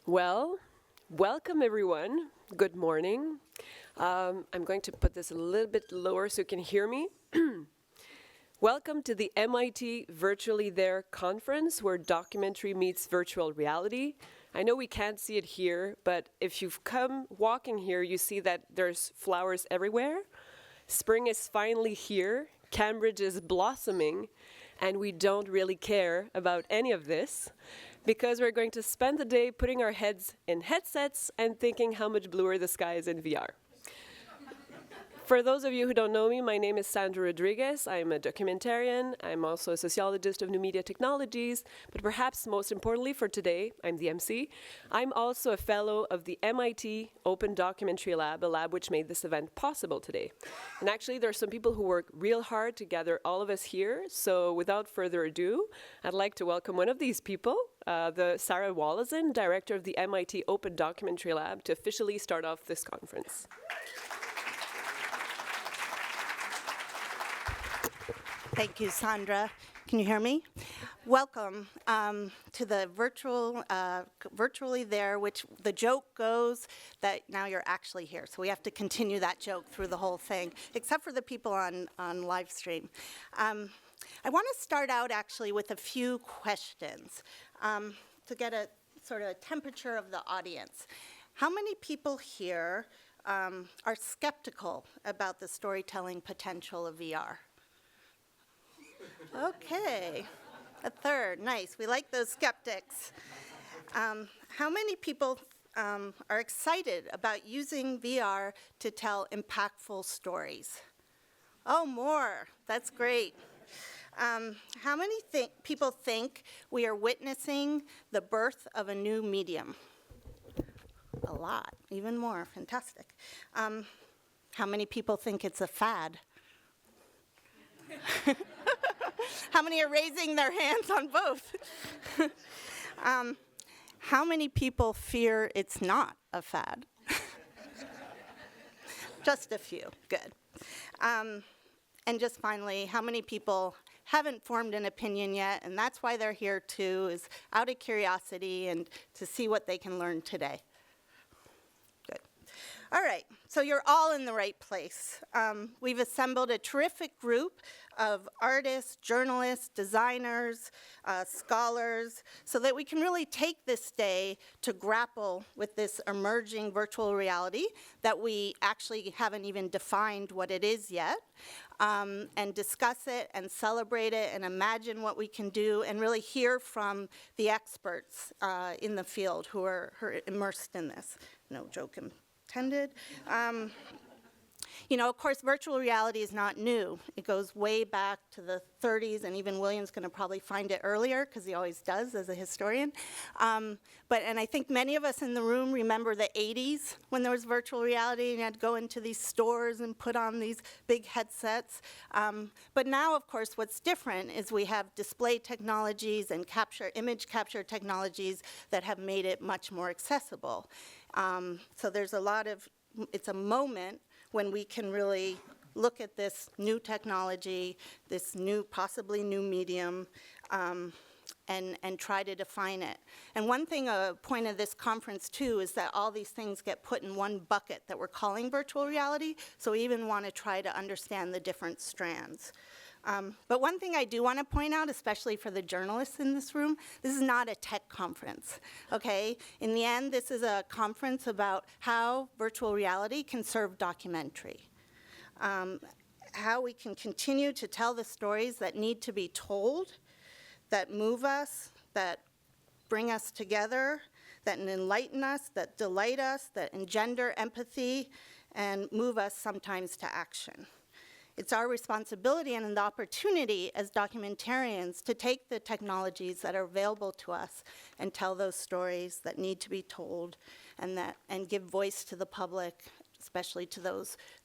Well, welcome everyone. Good morning. I'm going to put this a little bit lower so you can hear me. Welcome to the MIT Virtually There conference where documentary meets virtual reality. I know we can't see it here, but if you've come walking here, you see that there's flowers everywhere. Spring is finally here. Cambridge is blossoming, and we don't really care about any of this because we're going to spend the day putting our heads in headsets and thinking how much bluer the sky is in VR. For those of you who don't know me, my name is Sandra Rodriguez. I'm a documentarian. I'm also a sociologist of new media technologies. But perhaps most importantly for today, I'm the MC. I'm also a fellow of the MIT Open Documentary Lab, a lab which made this event possible today. And actually, there are some people who work real hard to gather all of us here. So without further ado, I'd like to welcome one of these people, Sarah Wallison, director of the MIT Open Documentary Lab, to officially start off this conference. Thank you, Sandra. Can you hear me? Welcome to the Virtually There, which the joke goes that now you're actually here. So we have to continue that joke through the whole thing, except for the people on Livestream. I want to start out actually with a few questions to get a sort of a temperature of the audience. How many people here are skeptical about the storytelling potential of VR? Okay, a third, nice. We like those skeptics. How many people are excited about using VR to tell impactful stories? Oh, more, that's great. How many people think we are witnessing the birth of a new medium? A lot, even more, fantastic. How many people think it's a fad? How many are raising their hands on both? How many people fear it's not a fad? Just a few, good. And just finally, how many people haven't formed an opinion yet, and that's why they're here too, is out of curiosity and to see what they can learn today? Good. All right, so you're all in the right place. We've assembled a terrific group of artists, journalists, designers, scholars, so that we can really take this day to grapple with this emerging virtual reality that we actually haven't even defined what it is yet, and discuss it and celebrate it and imagine what we can do and really hear from the experts in the field who are immersed in this. No joke intended. You know, of course, virtual reality is not new. It goes way back to the 30s, and even William's going to probably find it earlier, because he always does as a historian. And I think many of us in the room remember the 80s when there was virtual reality, and you had to go into these stores and put on these big headsets. But now, of course, what's different is we have display technologies and image capture technologies that have made it much more accessible. So there's it's a moment when we can really look at this new technology, this possibly new medium, and try to define it. And one thing, a point of this conference too, is that all these things get put in one bucket that we're calling virtual reality, so we even want to try to understand the different strands. But one thing I do want to point out, especially for the journalists in this room, this is not a tech conference, okay? In the end, this is a conference about how virtual reality can serve documentary, how we can continue to tell the stories that need to be told, that move us, that bring us together, that enlighten us, that delight us, that engender empathy, and move us sometimes to action. It's our responsibility and the opportunity as documentarians to take the technologies that are available to us and tell those stories that need to be told, and give voice to the public, especially to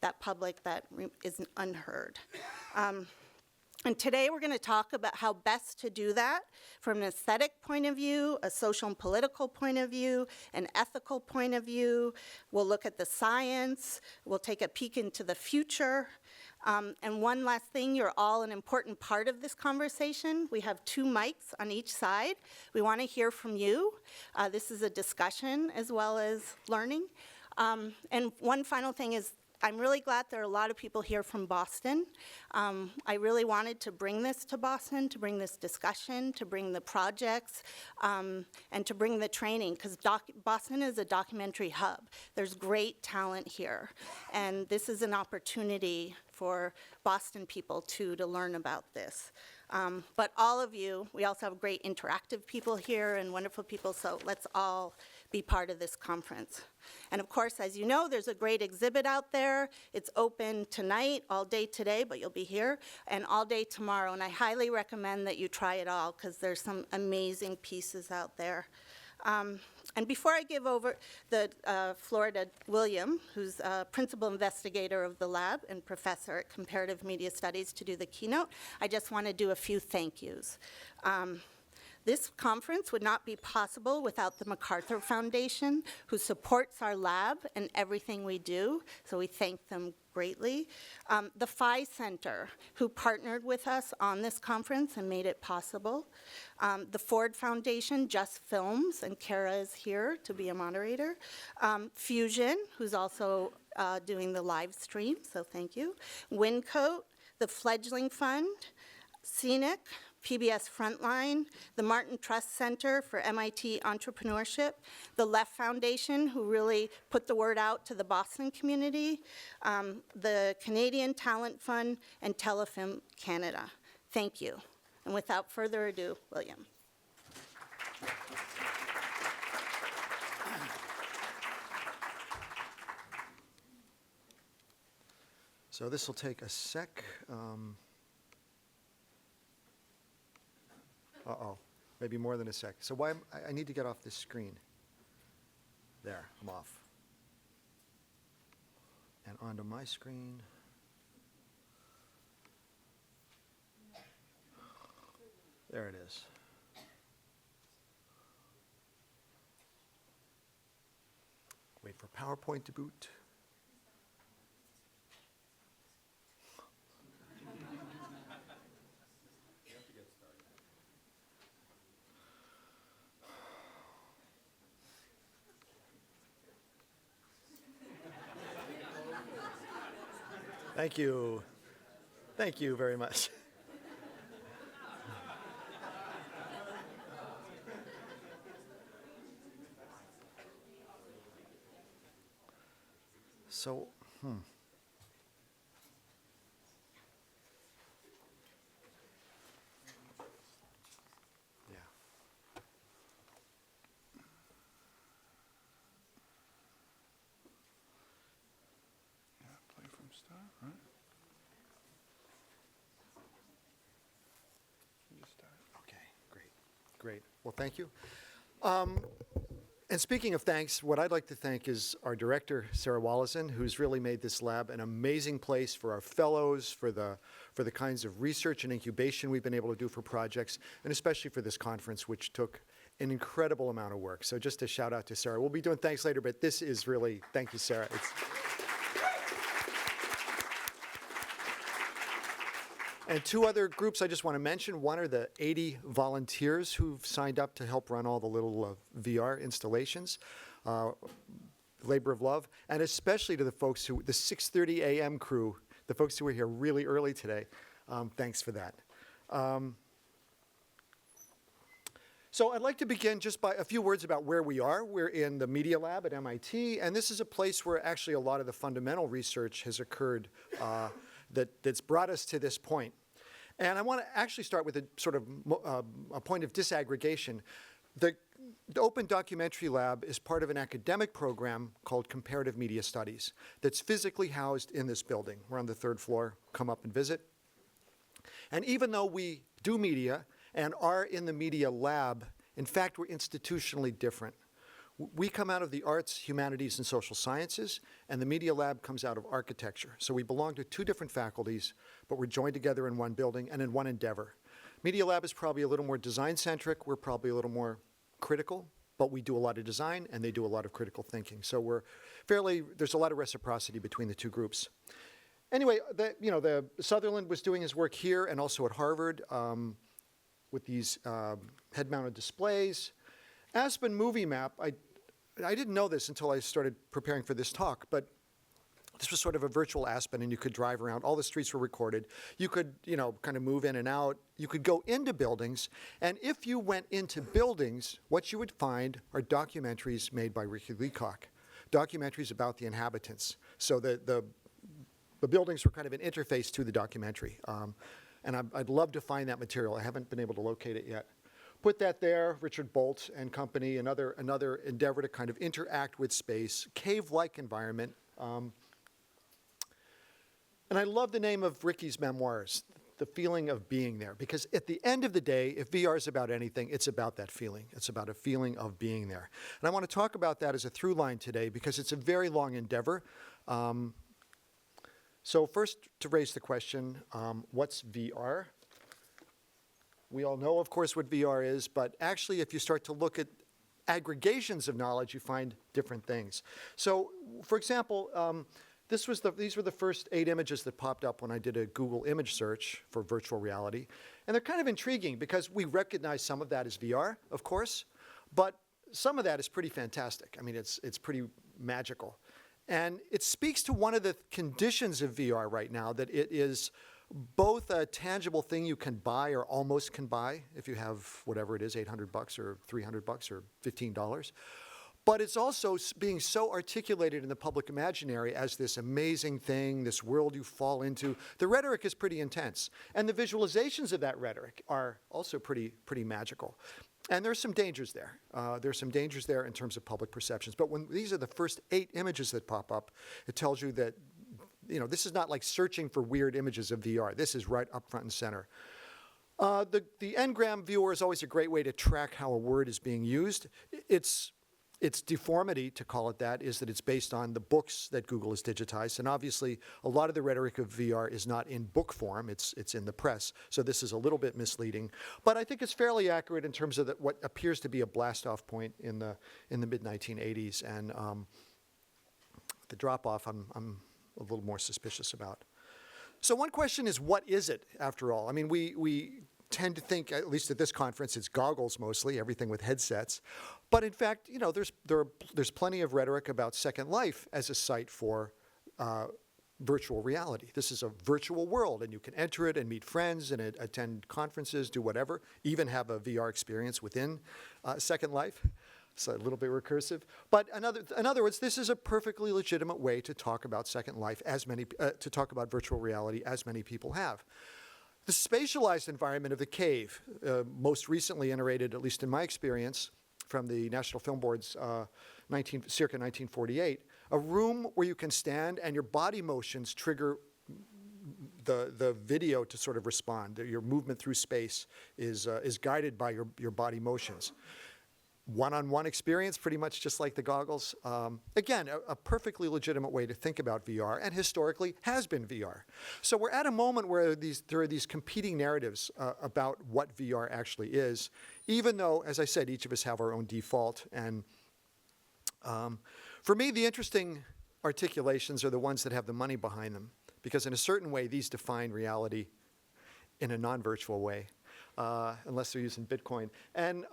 that public that is unheard. And today we're going to talk about how best to do that from an aesthetic point of view, a social and political point of view, an ethical point of view. We'll look at the science. We'll take a peek into the future. And one last thing, you're all an important part of this conversation. We have 2 mics on each side. We want to hear from you. This is a discussion as well as learning. And one final thing is, I'm really glad there are a lot of people here from Boston. I really wanted to bring this to Boston, to bring this discussion, to bring the projects, and to bring the training, because Boston is a documentary hub. There's great talent here, and this is an opportunity for Boston people, too, to learn about this. But all of you, we also have great interactive people here and wonderful people, so let's all be part of this conference. And of course, as you know, there's a great exhibit out there. It's open tonight, all day today, but you'll be here, and all day tomorrow. And I highly recommend that you try it all, because there's some amazing pieces out there. And before I give over the floor to William, who's a principal investigator of the lab and professor at Comparative Media Studies, to do the keynote, I just want to do a few thank yous. This conference would not be possible without the MacArthur Foundation, who supports our lab and everything we do, so we thank them greatly. The Phi Centre, who partnered with us on this conference and made it possible. The Ford Foundation, Just Films, and Kara is here to be a moderator. Fusion, who's also doing the live stream, so thank you. Wincoat, the Fledgling Fund, Scenic, PBS Frontline, the Martin Trust Center for MIT Entrepreneurship, the Left Foundation, who really put the word out to the Boston community, the Canadian Talent Fund, and Telefilm Canada. Thank you. And without further ado, William. So this will take a sec. Uh-oh, maybe more than a sec. So I need to get off this screen. There, I'm off. And onto my screen. There it is. Wait for PowerPoint to boot. Thank you. Thank you very much. So, yeah. Play from start, right? You just start. Okay, great. Well, thank you. And speaking of thanks, what I'd like to thank is our director, Sarah Wallison, who's really made this lab an amazing place for our fellows, for the kinds of research and incubation we've been able to do for projects, and especially for this conference, which took an incredible amount of work. So just a shout out to Sarah. We'll be doing thanks later, but this is really, thank you, Sarah. And 2 other groups I just want to mention. One are the 80 volunteers who've signed up to help run all the little VR installations, labor of love, and especially to the folks the 6:30 a.m. crew, the folks who were here really early today. Thanks for that. So I'd like to begin just by a few words about where we are. We're in the Media Lab at MIT, and this is a place where actually a lot of the fundamental research has occurred that's brought us to this point. And I want to actually start with a sort of a point of disaggregation. The Open Documentary Lab is part of an academic program called Comparative Media Studies that's physically housed in this building. We're on the 3rd floor. Come up and visit. And even though we do media and are in the Media Lab, in fact, we're institutionally different. We come out of the arts, humanities, and social sciences, and the Media Lab comes out of architecture. So we belong to 2 different faculties, but we're joined together in one building and in one endeavor. Media Lab is probably a little more design-centric. We're probably a little more critical, but we do a lot of design, and they do a lot of critical thinking. So there's a lot of reciprocity between the 2 groups. Anyway, the Sutherland was doing his work here and also at Harvard with these head-mounted displays. Aspen Movie Map, I didn't know this until I started preparing for this talk, but this was sort of a virtual Aspen, and you could drive around. All the streets were recorded. You could, kind of move in and out. You could go into buildings, and if you went into buildings, what you would find are documentaries made by Ricky Leacock, documentaries about the inhabitants. So the buildings were kind of an interface to the documentary. And I'd love to find that material. I haven't been able to locate it yet. Put that there, Richard Bolt and company, another endeavor to kind of interact with space, cave-like environment. And I love the name of Ricky's memoirs, The Feeling of Being There, because at the end of the day, if VR is about anything, it's about that feeling. It's about a feeling of being there. And I want to talk about that as a through line today because it's a very long endeavor. So first, to raise the question, what's VR? We all know, of course, what VR is, but actually, if you start to look at aggregations of knowledge, you find different things. So, for example, these were the first 8 images that popped up when I did a Google image search for virtual reality. And they're kind of intriguing because we recognize some of that as VR, of course, but some of that is pretty fantastic. I mean, it's pretty magical. And it speaks to one of the conditions of VR right now, that it is both a tangible thing you can buy or almost can buy if you have whatever it is, $800 or $300 or $15. But it's also being so articulated in the public imaginary as this amazing thing, this world you fall into. The rhetoric is pretty intense. And the visualizations of that rhetoric are also pretty magical. And there's some dangers there. There's some dangers there in terms of public perceptions. But when these are the first 8 images that pop up, it tells you that, this is not like searching for weird images of VR. This is right up front and center. The Ngram viewer is always a great way to track how a word is being used. Its deformity, to call it that, is that it's based on the books that Google has digitized. And obviously, a lot of the rhetoric of VR is not in book form. It's in the press. So this is a little bit misleading. But I think it's fairly accurate in terms of what appears to be a blast-off point in the mid-1980s. And the drop-off, I'm a little more suspicious about. So one question is, what is it, after all? I mean, we tend to think, at least at this conference, it's goggles mostly, everything with headsets. But in fact, there's plenty of rhetoric about Second Life as a site for virtual reality. This is a virtual world, and you can enter it and meet friends and attend conferences, do whatever, even have a VR experience within Second Life. It's a little bit recursive. But in other words, this is a perfectly legitimate way to talk about Second Life, to talk about virtual reality, as many people have. The spatialized environment of the cave, most recently iterated, at least in my experience, from the National Film Board's circa 1948, a room where you can stand and your body motions trigger the video to sort of respond. Your movement through space is guided by your body motions. One-on-one experience, pretty much just like the goggles. Again, a perfectly legitimate way to think about VR, and historically has been VR. So we're at a moment where there are these competing narratives about what VR actually is, even though, as I said, each of us have our own default. And for me, the interesting articulations are the ones that have the money behind them, because in a certain way, these define reality in a non-virtual way, unless they're using Bitcoin. And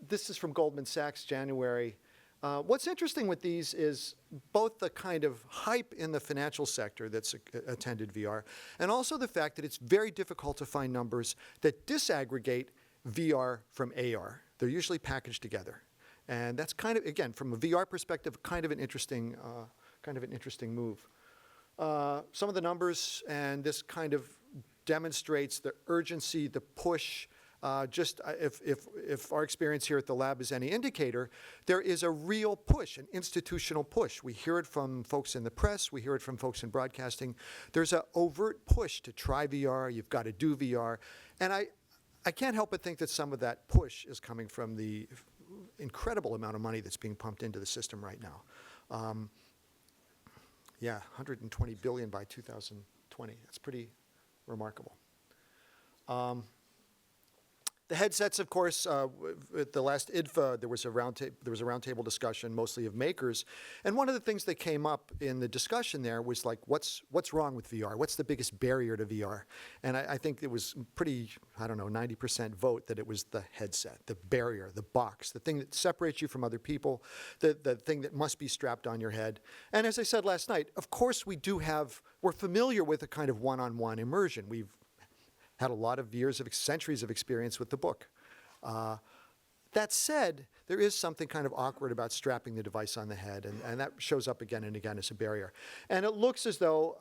this is from Goldman Sachs, January. What's interesting with these is both the kind of hype in the financial sector that's attended VR, and also the fact that it's very difficult to find numbers that disaggregate VR from AR. They're usually packaged together. And that's kind of, again, from a VR perspective, kind of an interesting move. Some of the numbers, and this kind of demonstrates the urgency, the push. If our experience here at the lab is any indicator, there is a real push, an institutional push. We hear it from folks in the press. We hear it from folks in broadcasting. There's an overt push to try VR. You've got to do VR. And I can't help but think that some of that push is coming from the incredible amount of money that's being pumped into the system right now. Yeah, $120 billion by 2020. That's pretty remarkable. The The headsets, of course, at the last IDFA, there was a roundtable discussion, mostly of makers, and one of the things that came up in the discussion there was like, what's wrong with VR? What's the biggest barrier to VR? And I think it was pretty, 90% vote that it was the headset, the barrier, the box, the thing that separates you from other people, the thing that must be strapped on your head. And as I said last night, of course we're familiar with a kind of one-on-one immersion. We've had a lot of centuries of experience with the book. That said, there is something kind of awkward about strapping the device on the head, and that shows up again and again as a barrier. And it looks as though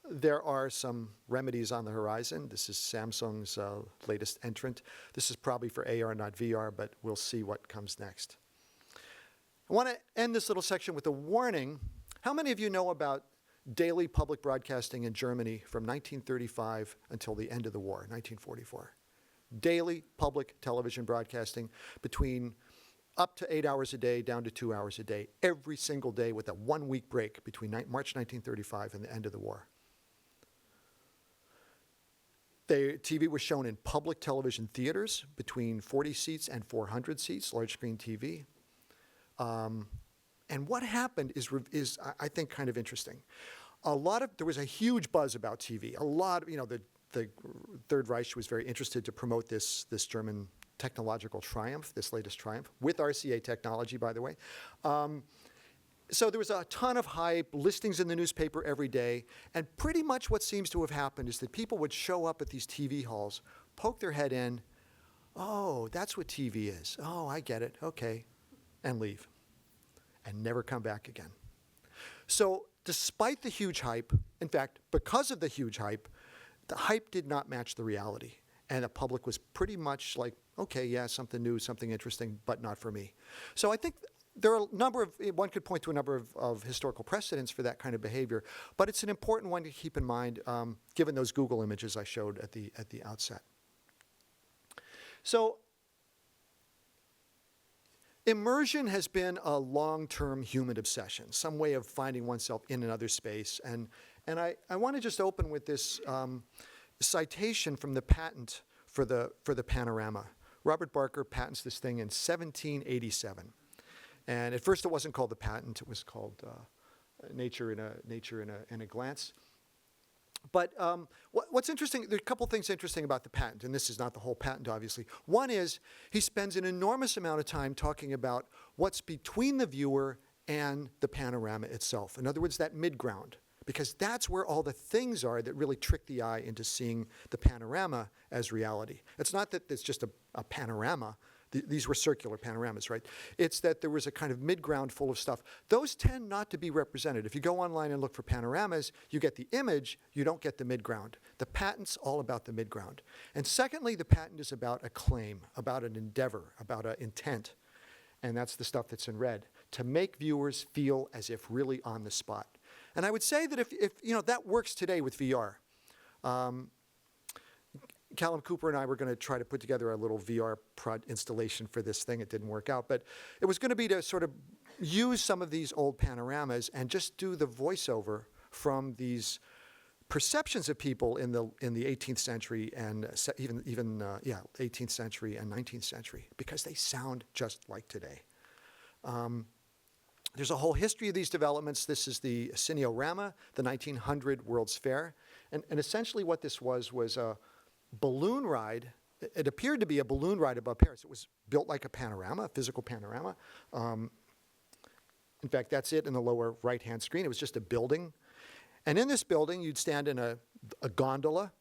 there are some remedies on the horizon. This is Samsung's latest entrant. This is probably for AR, not VR, but we'll see what comes next. I want to end this little section with a warning. How many of you know about daily public broadcasting in Germany from 1935 until the end of the war, 1944? Daily public television broadcasting between up to 8 hours a day down to 2 hours a day, every single day with a 1-week break between March 1935 and the end of the war. TV was shown in public television theaters between 40 seats and 400 seats, large screen TV. And what happened is I think, kind of interesting. There was a huge buzz about TV. The Third Reich was very interested to promote this German technological triumph, this latest triumph, with RCA technology, by the way. So there was a ton of hype, listings in the newspaper every day, and pretty much what seems to have happened is that people would show up at these TV halls, poke their head in, oh, that's what TV is. Oh, I get it, okay, and leave, and never come back again. So despite the huge hype, in fact, because of the huge hype, the hype did not match the reality. And the public was pretty much like, okay, yeah, something new, something interesting, but not for me. So I think there are one could point to a number of historical precedents for that kind of behavior, but it's an important one to keep in mind, given those Google images I showed at the outset. So immersion has been a long-term human obsession, some way of finding oneself in another space. And I want to just open with this citation from the patent for the panorama. Robert Barker patents this thing in 1787. And at first it wasn't called the patent, it was called Nature in a Glance. But what's interesting, there are a couple things interesting about the patent, and this is not the whole patent, obviously. One is he spends an enormous amount of time talking about what's between the viewer and the panorama itself. In other words, that mid-ground, because that's where all the things are that really trick the eye into seeing the panorama as reality. It's not that it's just a panorama. These were circular panoramas, right? It's that there was a kind of mid-ground full of stuff. Those tend not to be represented. If you go online and look for panoramas, you get the image, you don't get the mid-ground. The patent's all about the mid-ground. And secondly, the patent is about a claim, about an endeavor, about an intent. And that's the stuff that's in red, to make viewers feel as if really on the spot. And I would say that if that works today with VR. Callum Cooper and I were going to try to put together a little VR installation for this thing. It didn't work out, but it was going to be to sort of use some of these old panoramas and just do the voiceover from these perceptions of people in the 18th century and even 18th century and 19th century, because they sound just like today. There's a whole history of these developments. This is the Cineorama, the 1900 World's Fair, and essentially what this was a balloon ride. It appeared to be a balloon ride above Paris. It was built like a panorama, a physical panorama. In fact, that's it in the lower right-hand screen. It was just a building. And in this building, you'd stand in a gondola.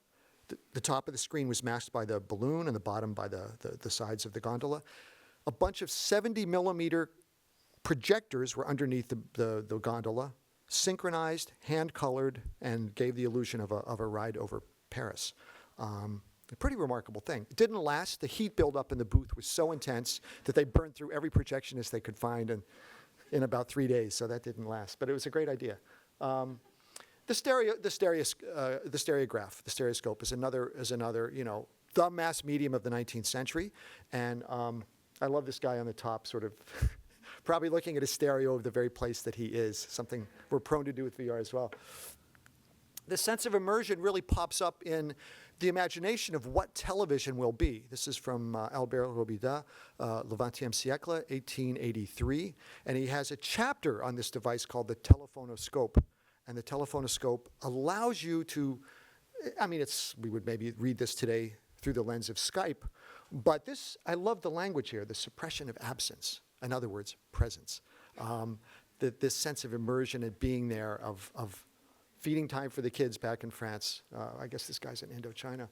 The top of the screen was masked by the balloon and the bottom by the sides of the gondola. A bunch of 70-millimeter projectors were underneath the gondola, synchronized, hand-colored, and gave the illusion of a ride over Paris. A pretty remarkable thing. It didn't last. The heat buildup in the booth was so intense that they burned through every projectionist they could find in about 3 days, so that didn't last. But it was a great idea. The stereoscope is another, the mass medium of the 19th century. And I love this guy on the top, sort of probably looking at a stereo of the very place that he is, something we're prone to do with VR as well. the sense of immersion really pops up in the imagination of what television will be. This is from Albert Robida, Le XXe siècle, 1883. And he has a chapter on this device called the telephonoscope. And the telephonoscope allows you to, I mean, we would maybe read this today through the lens of Skype, but this, I love the language here, the suppression of absence. In other words, presence. This sense of immersion and being there, of feeding time for the kids back in France. I guess this guy's in Indochina.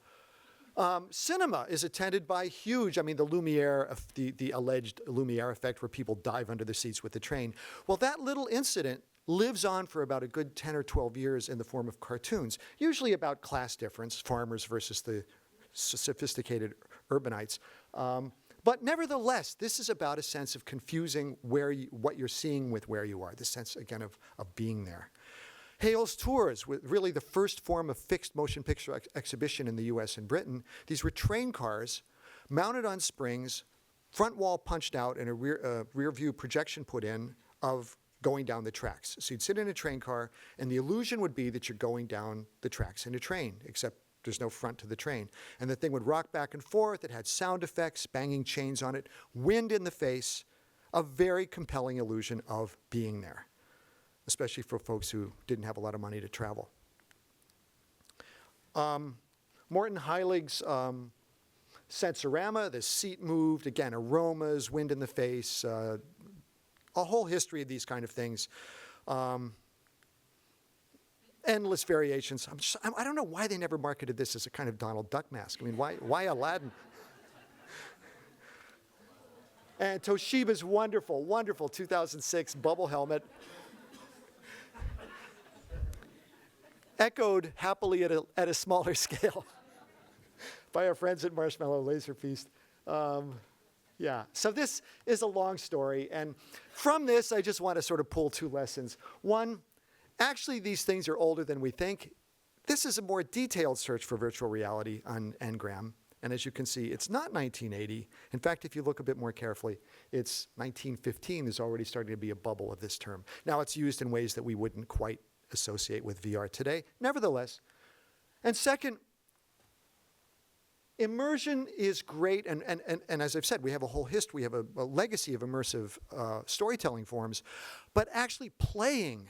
Cinema is attended by huge, I mean, the Lumiere, the alleged Lumiere effect where people dive under the seats with the train. Well, that little incident lives on for about a good 10 or 12 years in the form of cartoons, usually about class difference, farmers versus the sophisticated urbanites. But nevertheless, this is about a sense of confusing what you're seeing with where you are, the sense, again, of being there. Hale's tours, really the first form of fixed motion picture exhibition in the US and Britain. These were train cars mounted on springs, front wall punched out, and a rear view projection put in of going down the tracks. So you'd sit in a train car, and the illusion would be that you're going down the tracks in a train, except there's no front to the train. And the thing would rock back and forth. It had sound effects, banging chains on it, wind in the face, a very compelling illusion of being there, especially for folks who didn't have a lot of money to travel. Morton Heilig's Sensorama, the seat moved, again, aromas, wind in the face, a whole history of these kind of things. Endless variations. I don't know why they never marketed this as a kind of Donald Duck mask. I mean, why Aladdin? And Toshiba's wonderful, wonderful 2006 bubble helmet. Echoed happily at a smaller scale by our friends at Marshmallow Laser Feast. Yeah, so this is a long story, and from this I just want to sort of pull two lessons. One, actually these things are older than we think. This is a more detailed search for virtual reality on Ngram, and as you can see, it's not 1980. In fact, if you look a bit more carefully, it's 1915. There's already starting to be a bubble of this term. Now it's used in ways that we wouldn't quite associate with VR today, nevertheless. And second, immersion is great, and as I've said, we have a whole history, we have a legacy of immersive storytelling forms, but actually playing,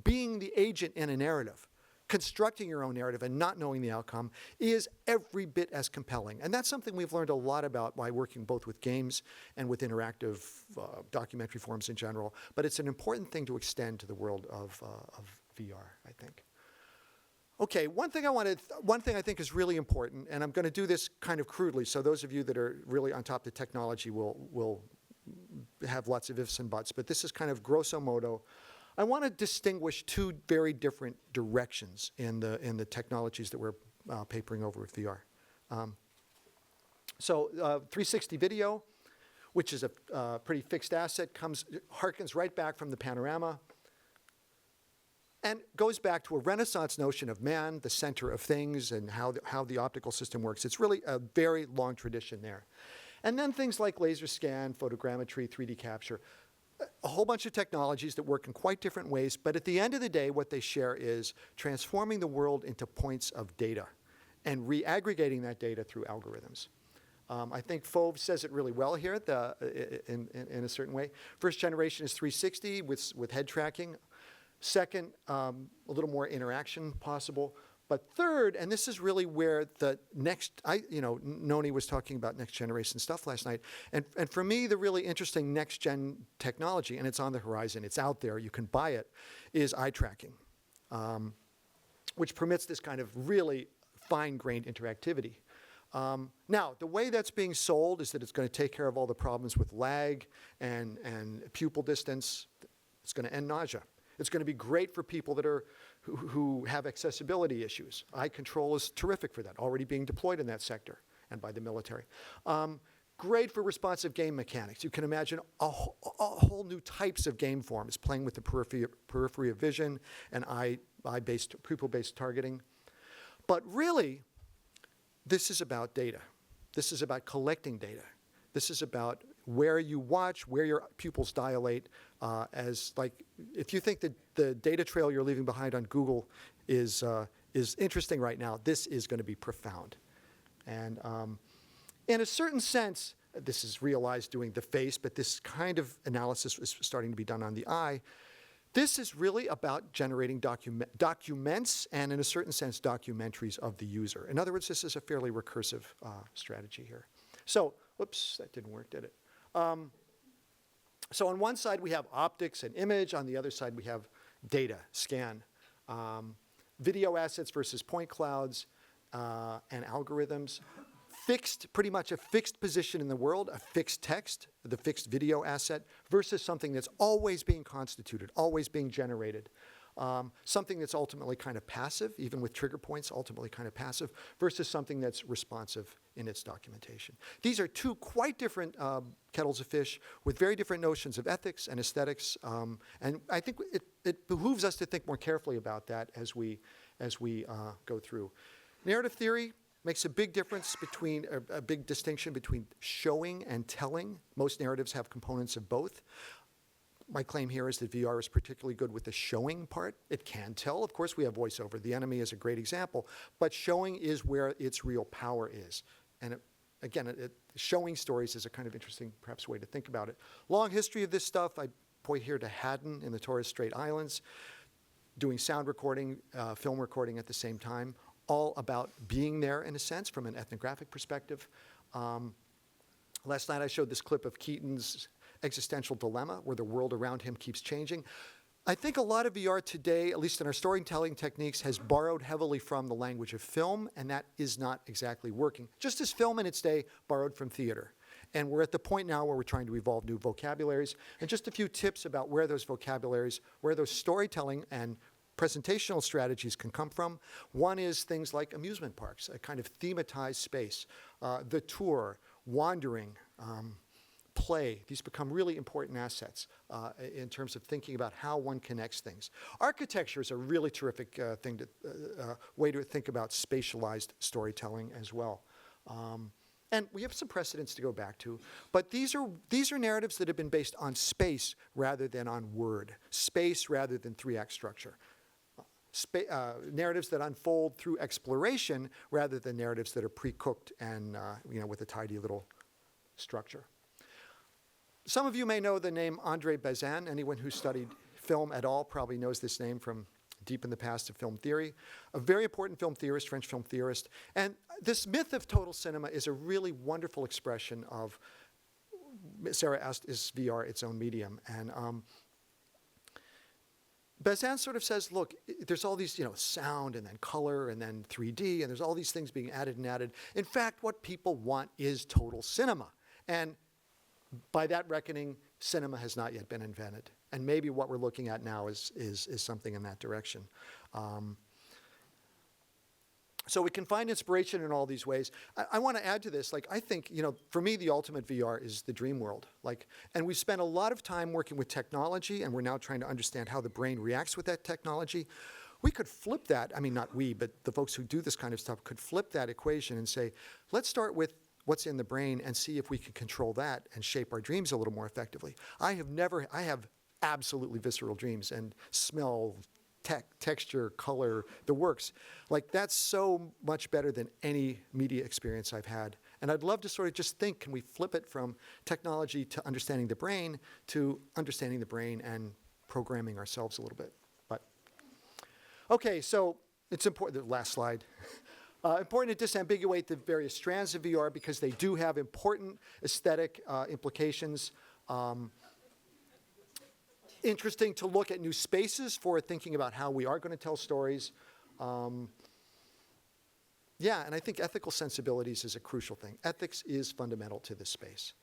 being the agent in a narrative, constructing your own narrative and not knowing the outcome is every bit as compelling. And that's something we've learned a lot about by working both with games and with interactive documentary forms in general, but it's an important thing to extend to the world of VR, I think. Okay, one thing I think is really important, and I'm going to do this kind of crudely, so those of you that are really on top of the technology will have lots of ifs and buts, but this is kind of grosso modo. I want to distinguish two very different directions in the technologies that we're papering over with VR. So 360 video, which is a pretty fixed asset, harkens right back from the panorama, and goes back to a Renaissance notion of man, the center of things, and how the optical system works. It's really a very long tradition there. And then things like laser scan, photogrammetry, 3D capture, a whole bunch of technologies that work in quite different ways, but at the end of the day, what they share is transforming the world into points of data and re-aggregating that data through algorithms. I think Fauve says it really well here in a certain way. First generation is 360 with head tracking. Second, a little more interaction possible. But third, and this is really where the next, Noni was talking about next generation stuff last night, and for me, the really interesting next gen technology, and it's on the horizon, it's out there, you can buy it, is eye tracking, which permits this kind of really fine-grained interactivity. Now, the way that's being sold is that it's going to take care of all the problems with lag and pupil distance. It's going to end nausea. It's going to be great for people that who have accessibility issues. Eye control is terrific for that, already being deployed in that sector and by the military. Great for responsive game mechanics. You can imagine a whole new types of game forms, playing with the periphery of vision and eye-based, pupil-based targeting. But really, this is about data. This is about collecting data. This is about where you watch, where your pupils dilate, as like, if you think that the data trail you're leaving behind on Google is interesting right now, this is going to be profound. And in a certain sense, this is realized doing the face, but this kind of analysis is starting to be done on the eye. This is really about generating documents and, in a certain sense, documentaries of the user. In other words, this is a fairly recursive strategy here. So, whoops, that didn't work, did it? So on one side, we have optics and image. On the other side, we have data, scan. Video assets versus point clouds and algorithms. Fixed, pretty much a fixed position in the world, a fixed text, the fixed video asset, versus something that's always being constituted, always being generated. Something that's ultimately kind of passive, even with trigger points, ultimately kind of passive, versus something that's responsive in its documentation. These are two quite different kettles of fish with very different notions of ethics and aesthetics, and I think it behooves us to think more carefully about that as we go through. Narrative theory makes a big difference between, a big distinction between showing and telling. Most narratives have components of both. My claim here is that VR is particularly good with the showing part. It can tell. Of course, we have voiceover. The Enemy is a great example. But showing is where its real power is. And showing stories is a kind of interesting, perhaps, way to think about it. Long history of this stuff. I point here to Haddon in the Torres Strait Islands, doing sound recording, film recording at the same time, all about being there, in a sense, from an ethnographic perspective. Last night I showed this clip of Keaton's existential dilemma, where the world around him keeps changing. I think a lot of VR today, at least in our storytelling techniques, has borrowed heavily from the language of film, and that is not exactly working. Just as film in its day borrowed from theater. And we're at the point now where we're trying to evolve new vocabularies. And just a few tips about where those vocabularies, where those storytelling and presentational strategies can come from. One is things like amusement parks, a kind of thematized space. The tour, wandering, play, these become really important assets in terms of thinking about how one connects things. Architecture is a really terrific way to think about spatialized storytelling as well. And we have some precedents to go back to, but these are narratives that have been based on space rather than on word, space rather than three-act structure. Narratives that unfold through exploration rather than narratives that are pre-cooked and with a tidy little structure. Some of you may know the name André Bazin. Anyone who studied film at all probably knows this name from deep in the past of film theory. A very important film theorist, French film theorist. And this myth of total cinema is a really wonderful expression of, Sarah asked, is VR its own medium? And Bazin sort of says, look, there's all these, sound and then color and then 3D, and there's all these things being added and added. In fact, what people want is total cinema. And by that reckoning, cinema has not yet been invented. And maybe what we're looking at now is something in that direction. So we can find inspiration in all these ways. I want to add to this, I think, for me, the ultimate VR is the dream world. And we've spent a lot of time working with technology, and we're now trying to understand how the brain reacts with that technology. We could flip that, not we, but the folks who do this kind of stuff could flip that equation and say, let's start with what's in the brain and see if we can control that and shape our dreams a little more effectively. I have absolutely visceral dreams and smell, texture, color, the works. That's so much better than any media experience I've had. And I'd love to sort of just think, can we flip it from technology to understanding the brain to understanding the brain and programming ourselves a little bit. Okay, so it's important, the last slide. Important to disambiguate the various strands of VR because they do have important aesthetic implications. Interesting to look at new spaces for thinking about how we are going to tell stories. And I think ethical sensibilities is a crucial thing. Ethics is fundamental to this space.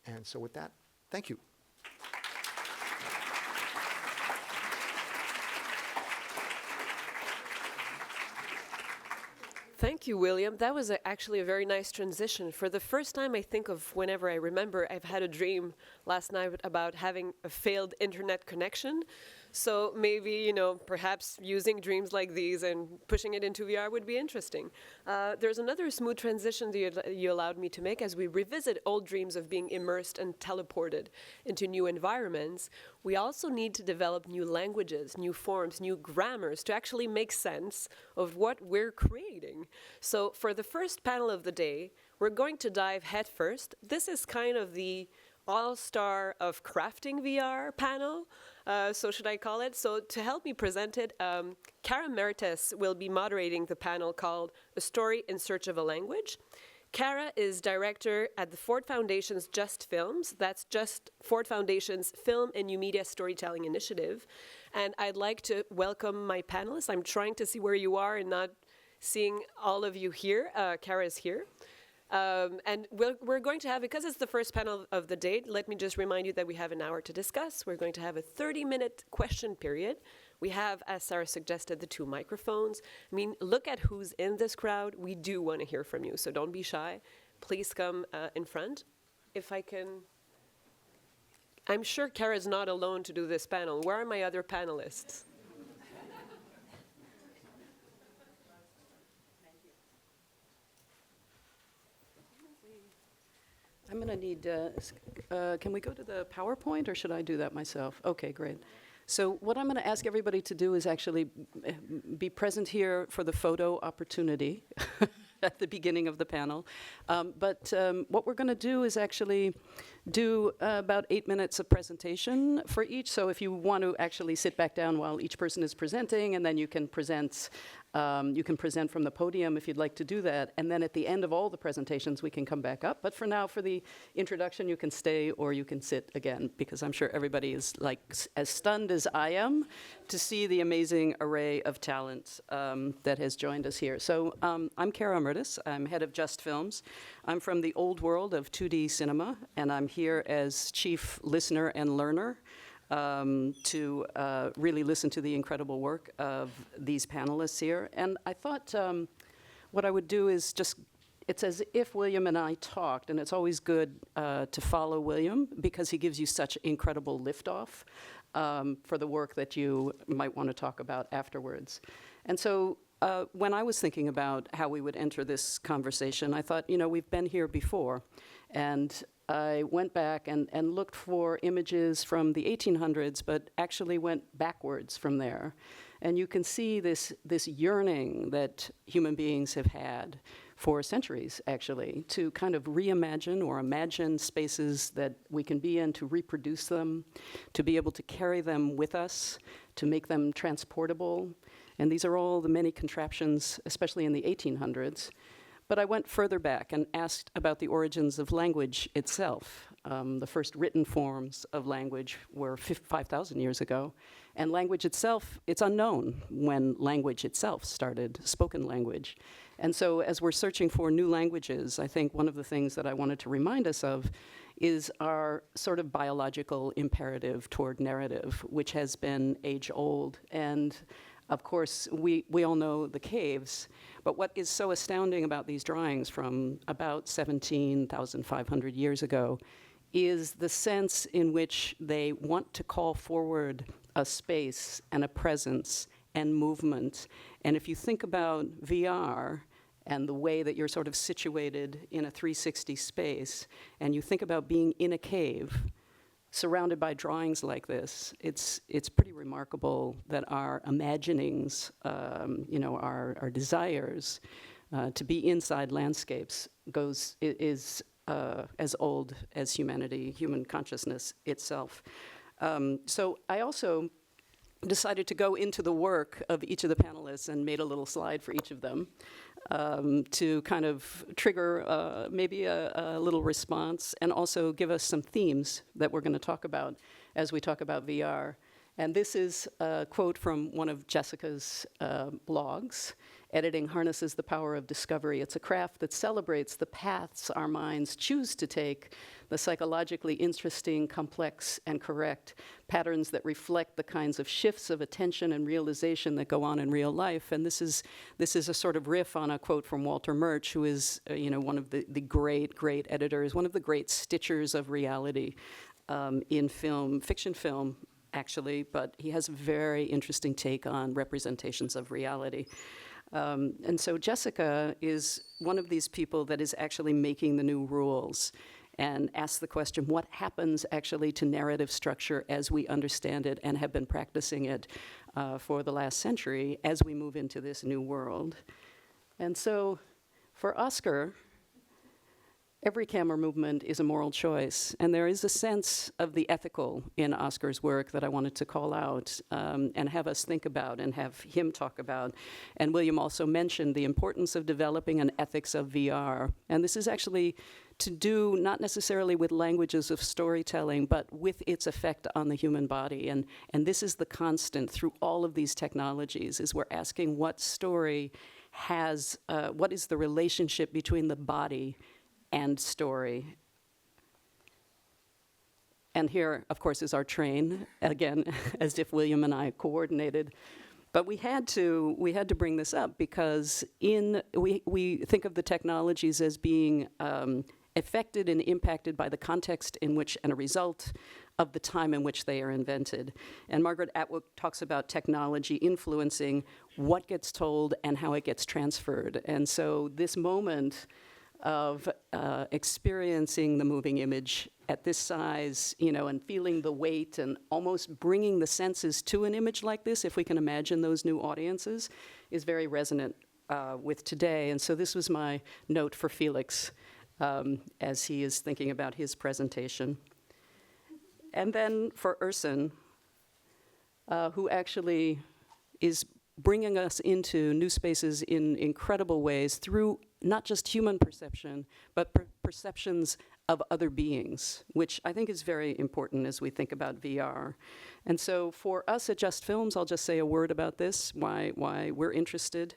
And so with that, thank you. Thank you, William. That was actually a very nice transition. For the first time, I think of whenever I remember, I've had a dream last night about having a failed internet connection. So maybe, perhaps using dreams like these and pushing it into VR would be interesting. There's another smooth transition that you allowed me to make as we revisit old dreams of being immersed and teleported into new environments. We also need to develop new languages, new forms, new grammars to actually make sense of what we're creating. So for the first panel of the day, we're going to dive headfirst. This is kind of the all-star of crafting VR panel, so should I call it? So to help me present it, Cara Mertes will be moderating the panel called A Story in Search of a Language. Cara is director at the Ford Foundation's Just Films. That's Just Ford Foundation's Film and New Media Storytelling Initiative. And I'd like to welcome my panelists. I'm trying to see where you are and not seeing all of you here. Cara is here. And we're going to have, because it's the first panel of the day, let me just remind you that we have an hour to discuss. We're going to have a 30-minute question period. We have, as Sarah suggested, the 2 microphones. I mean, look at who's in this crowd. We do want to hear from you, so don't be shy. Please come in front. If I can, I'm sure Kara's not alone to do this panel. Where are my other panelists? I'm going to need, can we go to the PowerPoint, or should I do that myself? Okay, great. So what I'm going to ask everybody to do is actually be present here for the photo opportunity at the beginning of the panel. But what we're going to do is actually do about 8 minutes of presentation for each. So if you want to actually sit back down while each person is presenting, and then you can present from the podium if you'd like to do that. And then at the end of all the presentations, we can come back up. But for now, for the introduction, you can stay or you can sit again, because I'm sure everybody is like as stunned as I am to see the amazing array of talent that has joined us here. So I'm Cara Mertes. I'm head of Just Films. I'm from the old world of 2D cinema, and I'm here as chief listener and learner to really listen to the incredible work of these panelists here. And I thought what I would do is just, it's as if William and I talked, and it's always good to follow William because he gives you such incredible liftoff for the work that you might want to talk about afterwards. And so when I was thinking about how we would enter this conversation, I thought, we've been here before. And I went back and looked for images from the 1800s, but actually went backwards from there. And you can see this yearning that human beings have had for centuries, actually, to kind of reimagine or imagine spaces that we can be in, to reproduce them, to be able to carry them with us, to make them transportable. And these are all the many contraptions, especially in the 1800s. But I went further back and asked about the origins of language itself. The first written forms of language were 5,000 years ago. And language itself, it's unknown when language itself started, spoken language. And so as we're searching for new languages, I think one of the things that I wanted to remind us of is our sort of biological imperative toward narrative, which has been age-old. And of course, we all know the caves, but what is so astounding about these drawings from about 17,500 years ago is the sense in which they want to call forward a space and a presence and movement. And if you think about VR and the way that you're sort of situated in a 360 space, and you think about being in a cave, surrounded by drawings like this, it's pretty remarkable that our imaginings, our desires to be inside landscapes is as old as humanity, human consciousness itself. So I also decided to go into the work of each of the panelists and made a little slide for each of them to kind of trigger maybe a little response and also give us some themes that we're going to talk about as we talk about VR. And this is a quote from one of Jessica's blogs. Editing harnesses the power of discovery. It's a craft that celebrates the paths our minds choose to take, the psychologically interesting, complex, and correct patterns that reflect the kinds of shifts of attention and realization that go on in real life. And this is a sort of riff on a quote from Walter Murch, who is one of the great editors, one of the great stitchers of reality in fiction film. actually, but he has a very interesting take on representations of reality. And so Jessica is one of these people that is actually making the new rules and asks the question, what happens actually to narrative structure as we understand it and have been practicing it for the last century as we move into this new world? And so for Oscar, every camera movement is a moral choice, and there is a sense of the ethical in Oscar's work that I wanted to call out and have us think about and have him talk about. And William also mentioned the importance of developing an ethics of VR. And this is actually to do not necessarily with languages of storytelling, but with its effect on the human body. And this is the constant through all of these technologies, is we're asking what story has, what is the relationship between the body and story. And here, of course, is our train, again, as if William and I coordinated. But we had to bring this up because we think of the technologies as being affected and impacted by the context in which, and a result of the time in which they are invented. And Margaret Atwood talks about technology influencing what gets told and how it gets transferred. And so this moment of experiencing the moving image at this size, and feeling the weight and almost bringing the senses to an image like this, if we can imagine those new audiences, is very resonant with today. And so this was my note for Felix as he is thinking about his presentation. And then for Urson, who actually is bringing us into new spaces in incredible ways through not just human perception, but perceptions of other beings, which I think is very important as we think about VR. And so for us at Just Films, I'll just say a word about this, why we're interested.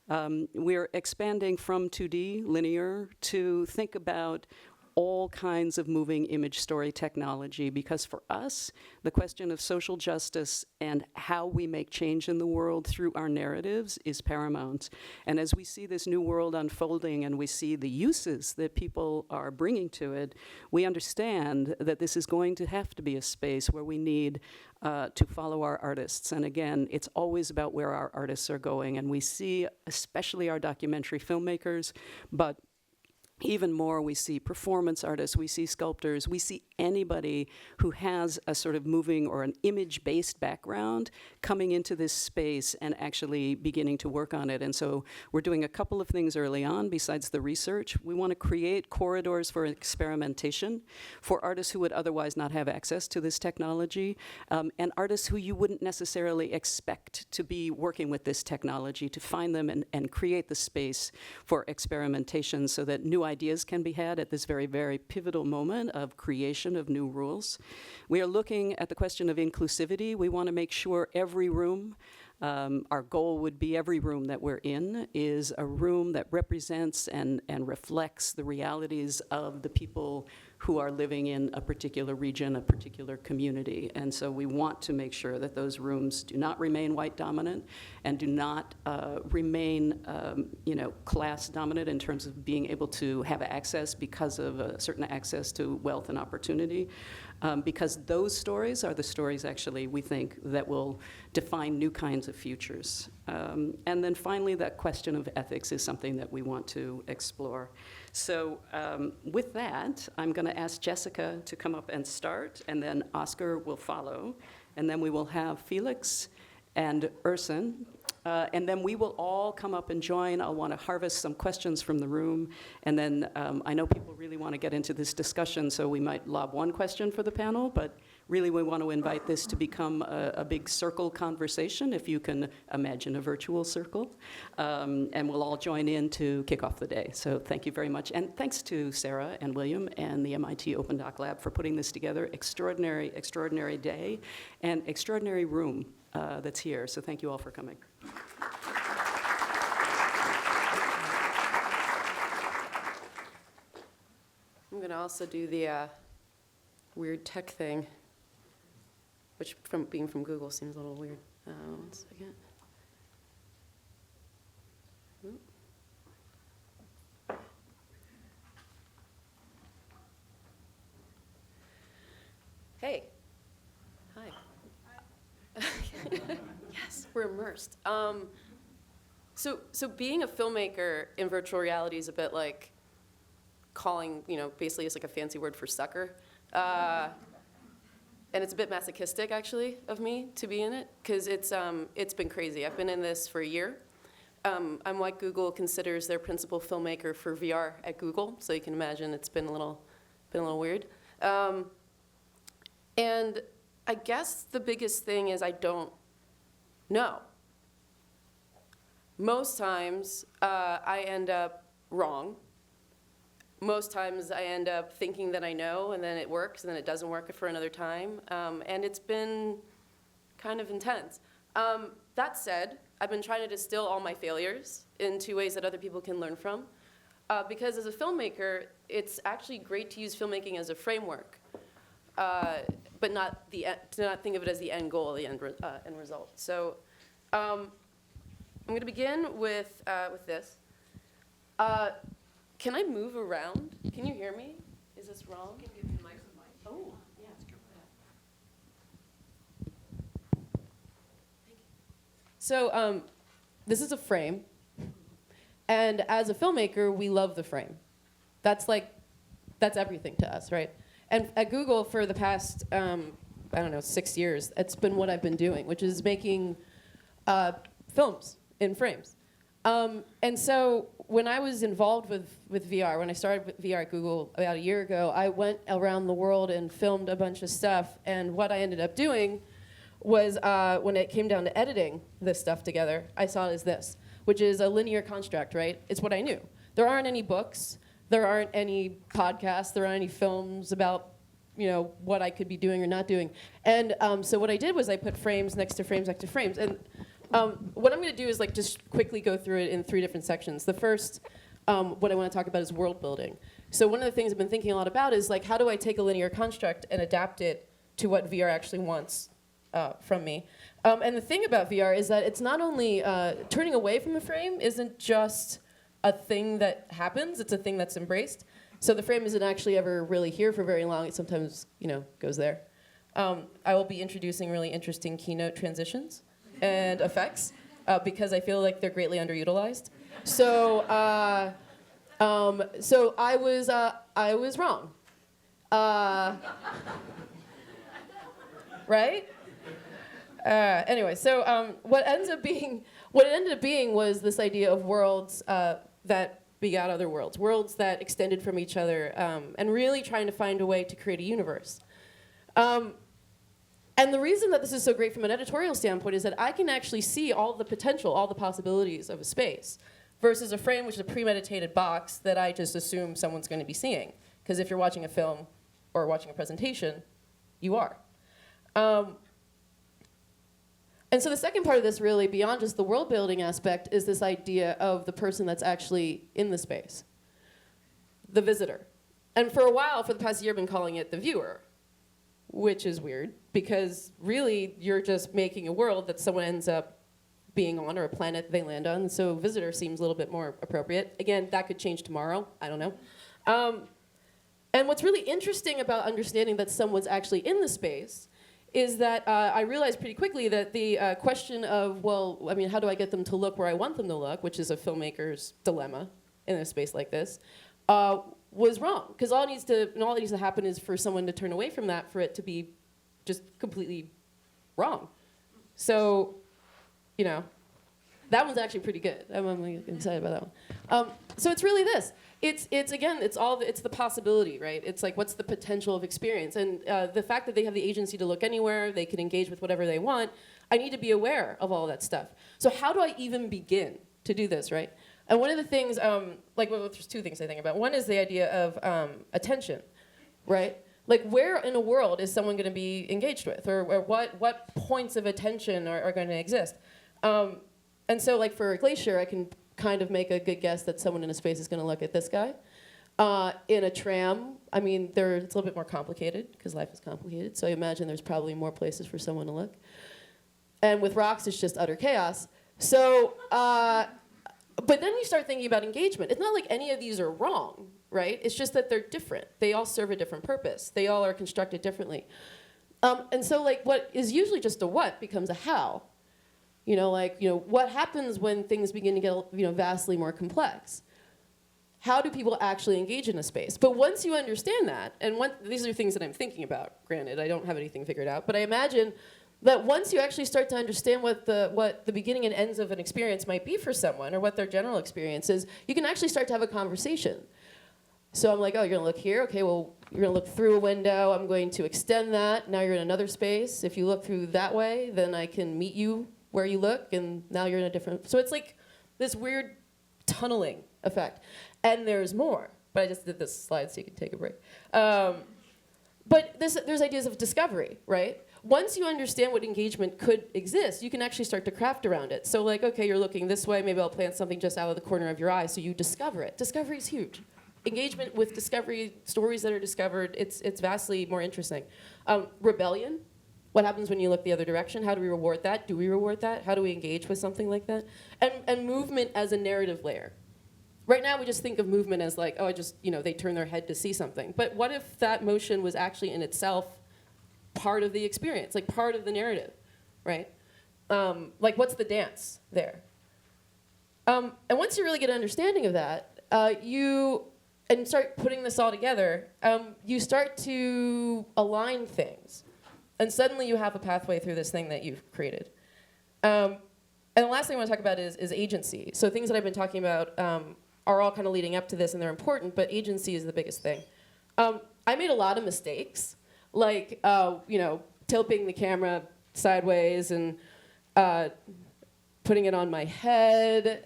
We're expanding from 2D, linear, to think about all kinds of moving image story technology, because for us, the question of social justice and how we make change in the world through our narratives is paramount. And as we see this new world unfolding and we see the uses that people are bringing to it, we understand that this is going to have to be a space where we need to follow our artists. And again, it's always about where our artists are going. And we see, especially our documentary filmmakers, but even more, we see performance artists, we see sculptors, we see anybody who has a sort of moving or an image-based background coming into this space and actually beginning to work on it. And so we're doing a couple of things early on besides the research. We want to create corridors for experimentation for artists who would otherwise not have access to this technology, and artists who you wouldn't necessarily expect to be working with this technology, to find them and create the space for experimentation so that new ideas can be had at this very, very pivotal moment of creation of new rules. We are looking at the question of inclusivity. We want to make sure every room, our goal would be every room that we're in is a room that represents and reflects the realities of the people who are living in a particular region, a particular community. And so we want to make sure that those rooms do not remain white dominant and do not remain class dominant in terms of being able to have access because of a certain access to wealth and opportunity. Because those stories are the stories, actually, we think, that will define new kinds of futures. And then finally, that question of ethics is something that we want to explore. So with that, I'm going to ask Jessica to come up and start, and then Oscar will follow. And then we will have Felix and Urson. And then we will all come up and join. I'll want to harvest some questions from the room. And then I know people really want to get into this discussion, so we might lob one question for the panel. But really, we want to invite this to become a big circle conversation, if you can imagine a virtual circle. And we'll all join in to kick off the day. So thank you very much. And thanks to Sarah and William and the MIT Open Doc Lab for putting this together. Extraordinary, extraordinary day and extraordinary room that's here. So thank you all for coming. I'm going to also do the weird tech thing, which from being from Google seems a little weird. 1 second. Oop. Hey. Hi. we're immersed. So being a filmmaker in virtual reality is a bit like calling, basically it's like a fancy word for sucker. And it's a bit masochistic, actually, of me to be in it, because it's been crazy. I've been in this for a year. I'm what Google considers their principal filmmaker for VR at Google, so you can imagine it's been a little weird. And I guess the biggest thing is I don't know. Most times I end up wrong. Most times I end up thinking that I know, and then it works, and then it doesn't work for another time. And it's been kind of intense. That said, I've been trying to distill all my failures into ways that other people can learn from. Because as a filmmaker, it's actually great to use filmmaking as a framework, but to not think of it as the end goal, the end result. So I'm going to begin with this. Can I move around? Can you hear me? Is this wrong? Oh, yeah. So this is a frame. And as a filmmaker, we love the frame. That's everything to us, right? And at Google for the past, 6 years, it's been what I've been doing, which is making films in frames. And so when I was involved with VR, when I started with VR at Google about a year ago, I went around the world and filmed a bunch of stuff. And what I ended up doing was when it came down to editing this stuff together, I saw it as this, which is a linear construct, right? It's what I knew. There aren't any books. There aren't any podcasts. There aren't any films about what I could be doing or not doing. And so what I did was I put frames next to frames next to frames. And what I'm going to do is just quickly go through it in 3 different sections. The first, what I want to talk about is world building. So one of the things I've been thinking a lot about is how do I take a linear construct and adapt it to what VR actually wants from me. And the thing about VR is that it's not only turning away from the frame isn't just a thing that happens, it's a thing that's embraced. So the frame isn't actually ever really here for very long. It sometimes, goes there. I will be introducing really interesting keynote transitions and effects because I feel like they're greatly underutilized. So I was wrong. Right? Anyway, so what it ended up being was this idea of worlds that begot other worlds that extended from each other, and really trying to find a way to create a universe. And the reason that this is so great from an editorial standpoint is that I can actually see all the potential, all the possibilities of a space, versus a frame which is a premeditated box that I just assume someone's going to be seeing. Because if you're watching a film or watching a presentation, you are. And so the second part of this, really, beyond just the world building aspect, is this idea of the person that's actually in the space, the visitor. And for a while, for the past year, I've been calling it the viewer, which is weird, because really, you're just making a world that someone ends up being on, or a planet they land on. So visitor seems a little bit more appropriate. Again, that could change tomorrow. I don't know. And what's really interesting about understanding that someone's actually in the space is that I realized pretty quickly that the question of, how do I get them to look where I want them to look, which is a filmmaker's dilemma in a space like this, was wrong. Because all that needs to happen is for someone to turn away from that, for it to be just completely wrong. So, that one's actually pretty good. I'm excited about that one. So it's really this. It's the possibility, right? It's what's the potential of experience? And the fact that they have the agency to look anywhere, they can engage with whatever they want, I need to be aware of all that stuff. So how do I even begin to do this, right? And one of the things, there's 2 things I think about. One is the idea of attention, right? Where in a world is someone going to be engaged with? Or what points of attention are going to exist? And so, for a glacier, I can kind of make a good guess that someone in a space is going to look at this guy. In a tram, it's a little bit more complicated, because life is complicated, so I imagine there's probably more places for someone to look. And with rocks, it's just utter chaos. So, but then you start thinking about engagement. It's not like any of these are wrong, right? It's just that they're different. They all serve a different purpose. They all are constructed differently. And so, what is usually just a what becomes a how. What happens when things begin to get, vastly more complex? How do people actually engage in a space? But once you understand that, and these are things that I'm thinking about, granted, I don't have anything figured out, but I imagine that once you actually start to understand what the beginning and ends of an experience might be for someone, or what their general experience is, you can actually start to have a conversation. So I'm like, oh, you're gonna look here? Okay, well, you're gonna look through a window. I'm going to extend that. Now you're in another space. If you look through that way, then I can meet you where you look, and now you're in a different... So it's like this weird tunneling effect. And there's more. But I just did this slide so you can take a break. But there's ideas of discovery, right? Once you understand what engagement could exist, you can actually start to craft around it. So like, okay, you're looking this way, maybe I'll plant something just out of the corner of your eye, so you discover it. Discovery is huge. Engagement with discovery, stories that are discovered, it's vastly more interesting. Rebellion, what happens when you look the other direction? How do we reward that? Do we reward that? How do we engage with something like that? And movement as a narrative layer. Right now, we just think of movement as like, oh, they turn their head to see something. But what if that motion was actually in itself part of the experience, like part of the narrative, right? Like, what's the dance there? And once you really get an understanding of that, and start putting this all together, you start to align things. And suddenly you have a pathway through this thing that you've created. And the last thing I want to talk about is agency. So things that I've been talking about are all kind of leading up to this, and they're important, but agency is the biggest thing. I made a lot of mistakes, like tilting the camera sideways and putting it on my head,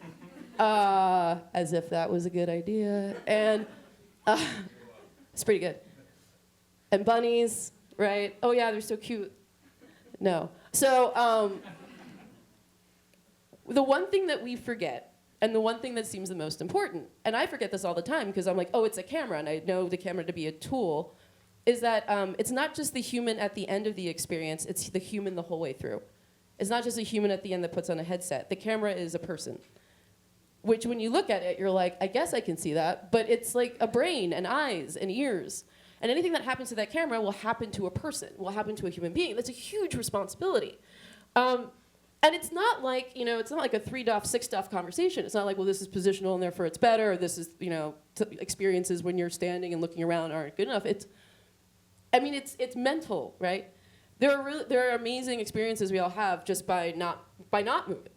as if that was a good idea. And it's pretty good. And bunnies, right? Oh yeah, they're so cute. No. So the one thing that we forget, and the one thing that seems the most important, and I forget this all the time because I'm like, oh, it's a camera, and I know the camera to be a tool, is that it's not just the human at the end of the experience, it's the human the whole way through. It's not just a human at the end that puts on a headset. The camera is a person. Which when you look at it, you're like, I guess I can see that, but it's like a brain and eyes and ears. And anything that happens to that camera will happen to a person, will happen to a human being. That's a huge responsibility. And it's not like, it's not like a 3-DOF, 6-DOF conversation. It's not like, well, this is positional and therefore it's better, or this is, experiences when you're standing and looking around aren't good enough. It's mental, right? There are amazing experiences we all have just by not moving.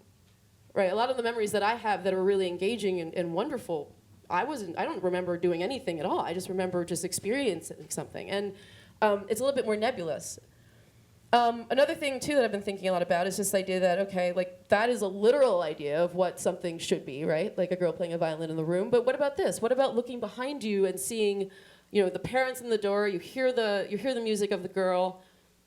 Right, a lot of the memories that I have that are really engaging and wonderful, I don't remember doing anything at all. I just remember just experiencing something. And it's a little bit more nebulous. Another thing, too, that I've been thinking a lot about is this idea that, okay, like, that is a literal idea of what something should be, right? Like a girl playing a violin in the room. But what about this? What about looking behind you and seeing, the parents in the door, you hear the music of the girl,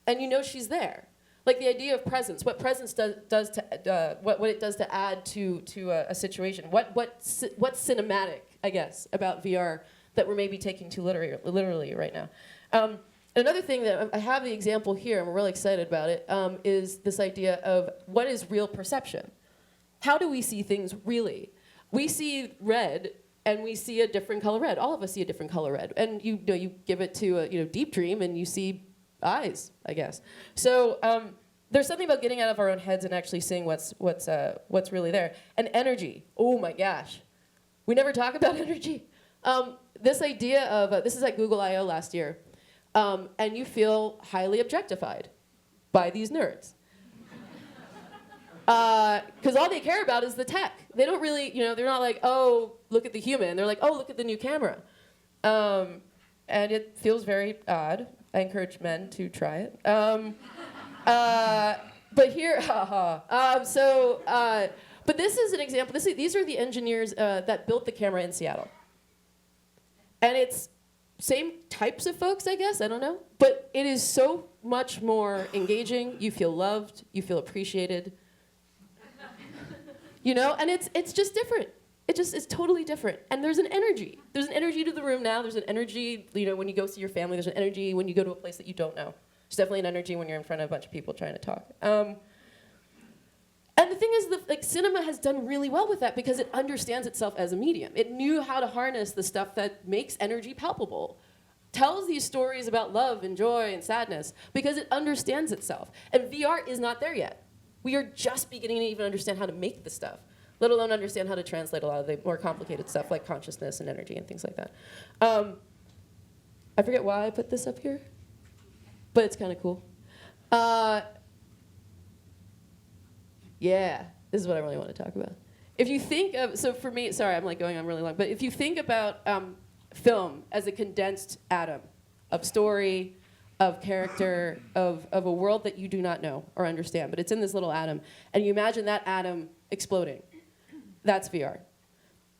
and you know she's there. Like the idea of presence, what presence does to what it does to add to a situation. What's cinematic, I guess, about VR that we're maybe taking too literally right now. Another thing that I have the example here, and we're really excited about it, is this idea of what is real perception. How do we see things really? We see red, and we see a different color red. All of us see a different color red, and you give it to a deep dream, and you see eyes, I guess. So there's something about getting out of our own heads and actually seeing what's really there. And energy. Oh my gosh, we never talk about energy. This idea of this is at Google I/O last year, and you feel highly objectified by these nerds. Because all they care about is the tech. They don't really, they're not like, oh, look at the human. They're like, oh, look at the new camera. And it feels very odd. I encourage men to try it. But here, but this is an example. These are the engineers that built the camera in Seattle. And it's same types of folks, I guess, I don't know. But it is so much more engaging. You feel loved, you feel appreciated. And it's just different. It's totally different. And there's an energy. There's an energy to the room now. There's an energy, when you go see your family. There's an energy when you go to a place that you don't know. There's definitely an energy when you're in front of a bunch of people trying to talk. And the thing is, cinema has done really well with that because it understands itself as a medium. It knew how to harness the stuff that makes energy palpable. Tells these stories about love and joy and sadness because it understands itself. And VR is not there yet. we are just beginning to even understand how to make the stuff, let alone understand how to translate a lot of the more complicated stuff like consciousness and energy and things like that. I forget why I put this up here, but it's kind of cool. Yeah, this is what I really want to talk about. If you think of, so for me, sorry, I'm like going on really long, but if you think about film as a condensed atom of story, of character, of a world that you do not know or understand, but it's in this little atom, and you imagine that atom exploding, that's VR.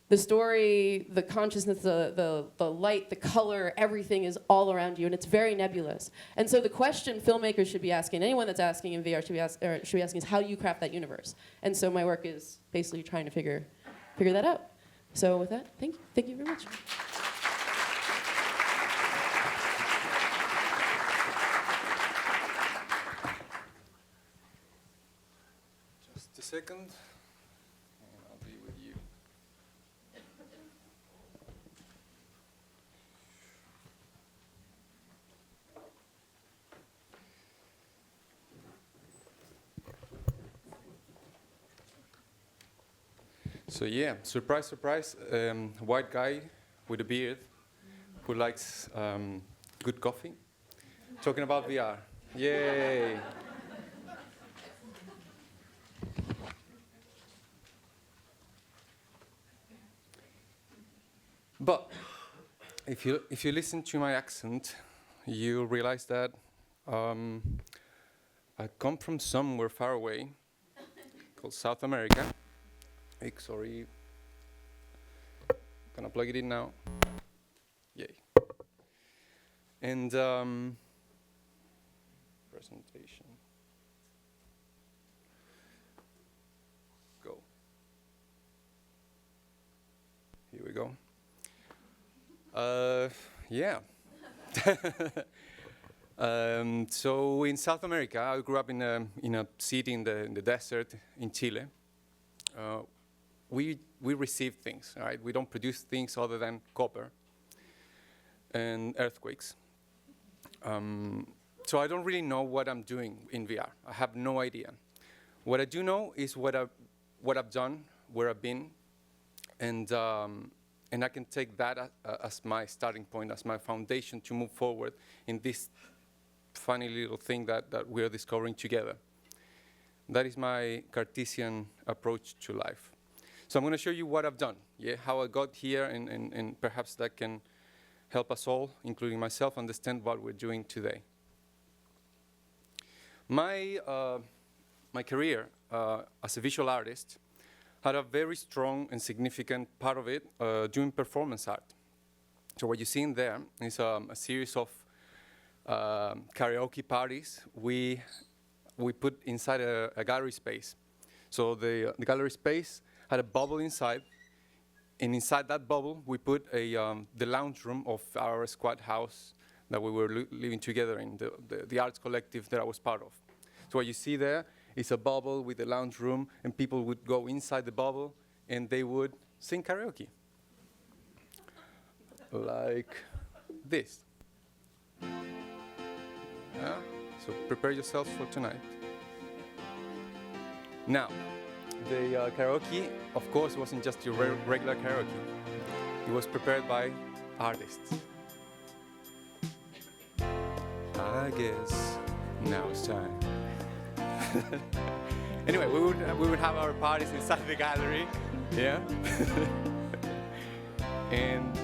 The story, the consciousness, the light, the color, everything is all around you, and it's very nebulous. And so the question filmmakers should be asking, anyone that's asking in VR should be asking is, how do you craft that universe? And so my work is basically trying to figure that out. So with that, thank you. Thank you very much. Just a second, and I'll be with you. So yeah, surprise, surprise, white guy with a beard who likes good coffee. Talking about VR. Yay! But if you listen to my accent, you realize that I come from somewhere far away called South America. Sorry. Gonna plug it in now. Yay. And presentation. Go. Here we go. Yeah. So in South America, I grew up in a city in the desert in Chile. We receive things, right? We don't produce things other than copper and earthquakes. So I don't really know what I'm doing in VR. I have no idea. What I do know is what I've done, where I've been, and I can take that as my starting point, as my foundation to move forward in this funny little thing that we're discovering together. That is my Cartesian approach to life. So I'm going to show you what I've done, how I got here, and perhaps that can help us all, including myself, understand what we're doing today. My career as a visual artist had a very strong and significant part of it doing performance art. So what you see in there is a series of karaoke parties we put inside a gallery space. So the gallery space had a bubble inside, and inside that bubble we put the lounge room of our squad house that we were living together in, the arts collective that I was part of. So what you see there is a bubble with a lounge room, and people would go inside the bubble and they would sing karaoke. Like this. Yeah? So prepare yourselves for tonight. Now, the karaoke, of course, wasn't just your regular karaoke. It was prepared by artists. I guess now it's time. Anyway, we would have our parties inside the gallery, yeah? And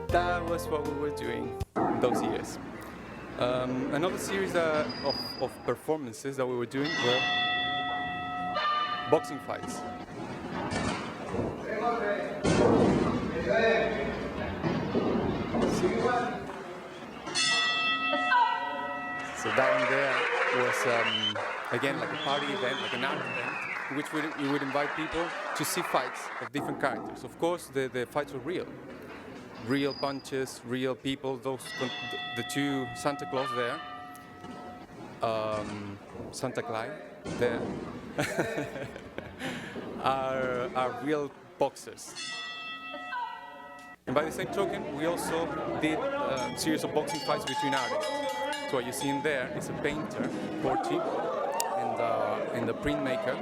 that was what we were doing those years. Another series of performances that we were doing were boxing fights. So that one there was, again, like a party event, like an art event, in which we would invite people to see fights of different characters. Of course, the fights were real. Real punches, real people. The two Santa Claus there, Santa Claus there, are real boxers. And by the same token, we also did a series of boxing fights between artists. So what you see in there is a painter, Porti, and and the printmaker,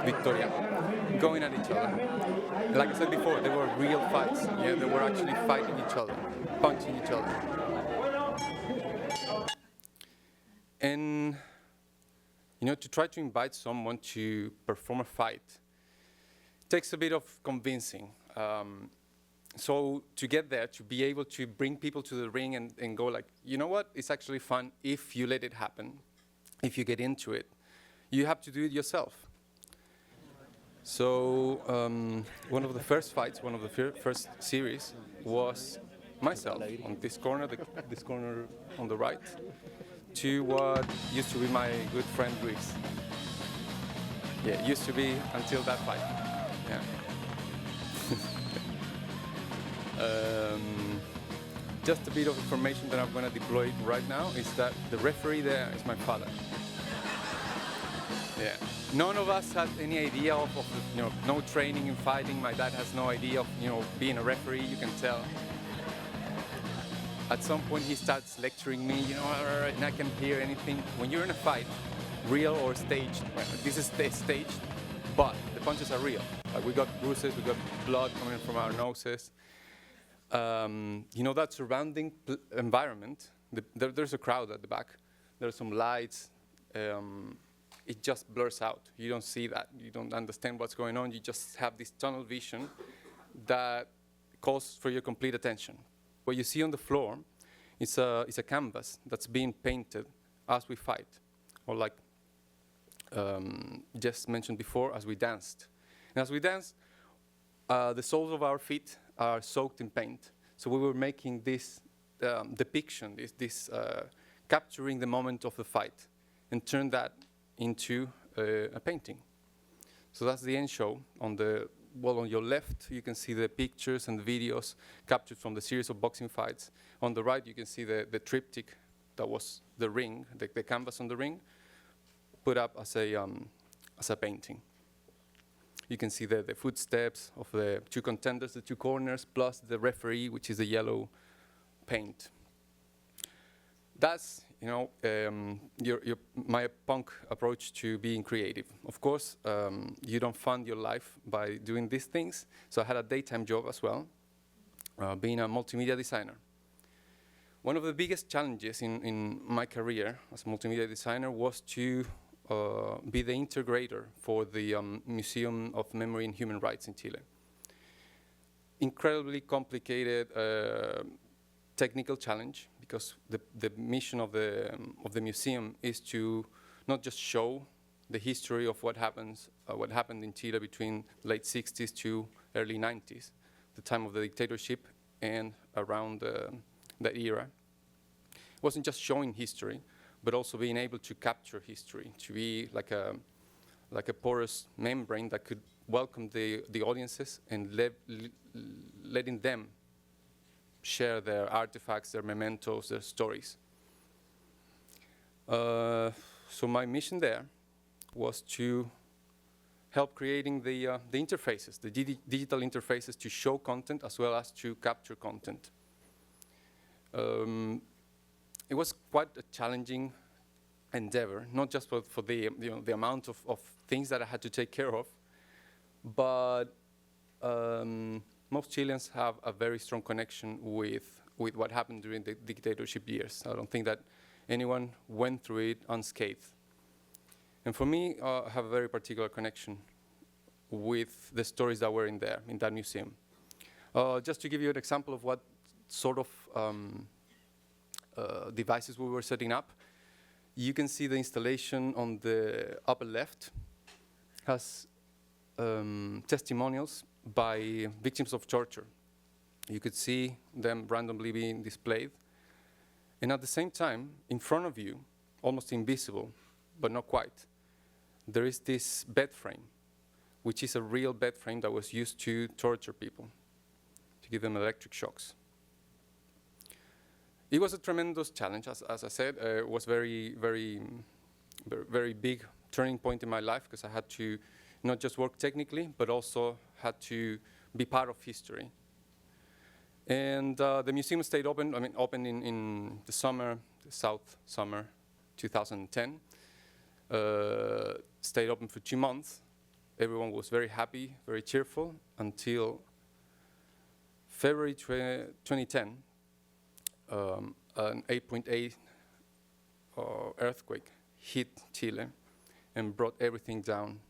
Victoria, going at each other. Like I said before, they were real fights. Yeah, they were actually fighting each other, punching each other. And to try to invite someone to perform a fight takes a bit of convincing. So to get there, to be able to bring people to the ring and go like, you know what, it's actually fun if you let it happen, if you get into it. You have to do it yourself. So one of the first fights, one of the first series was myself on this corner, this corner on the right, to what used to be my good friend Luis. Yeah, it used to be until that fight. Yeah. Just a bit of information that I'm going to deploy right now is that the referee there is my father. Yeah. None of us had any idea of no training in fighting. My dad has no idea of being a referee. You can tell. At some point he starts lecturing me, and I can hear anything. When you're in a fight, real or staged, this is staged, but the punches are real. Like we got bruises, we got blood coming from our noses. That surrounding environment, there's a crowd at the back. There's some lights. It just blurs out. You don't see that. You don't understand what's going on. You just have this tunnel vision that calls for your complete attention. What you see on the floor is a canvas that's being painted as we fight, or like just mentioned before, as we danced. And as we danced, the soles of our feet are soaked in paint. So we were making this depiction, this capturing the moment of the fight, and turn that into a painting. So that's the end show. On your left, you can see the pictures and the videos captured from the series of boxing fights. On the right, you can see the triptych that was the ring, the canvas on the ring, put up as a painting. You can see the footsteps of the two contenders, the two corners, plus the referee, which is the yellow paint. That's my punk approach to being creative. Of course, you don't fund your life by doing these things. So I had a daytime job as well, being a multimedia designer. One of the biggest challenges in my career as a multimedia designer was to be the integrator for the Museum of Memory and Human Rights in Chile. Incredibly complicated technical challenge, because the mission of the museum is to not just show the history of what happened in Chile between late 60s to early 90s, the time of the dictatorship and around that era. It wasn't just showing history, but also being able to capture history, to be like a porous membrane that could welcome the audiences and letting them share their artifacts, their mementos, their stories. So my mission there was to help creating the interfaces, the digital interfaces to show content as well as to capture content. It was quite a challenging endeavor, not just for the amount of things that I had to take care of, but most Chileans have a very strong connection with what happened during the dictatorship years. I don't think that anyone went through it unscathed. And for me, I have a very particular connection with the stories that were in that museum. Just to give you an example of what sort of devices we were setting up, you can see the installation on the upper left has testimonials by victims of torture. You could see them randomly being displayed. And at the same time, in front of you, almost invisible, but not quite, there is this bed frame, which is a real bed frame that was used to torture people, to give them electric shocks. It was a tremendous challenge, as I said. It was very, very, very big turning point in my life, because I had to not just work technically, but also had to be part of history. And the museum stayed open, opened in the summer, the South summer 2010. stayed open for 2 months. Everyone was very happy, very cheerful, until February 2010, an 8.8 earthquake hit Chile and brought everything down.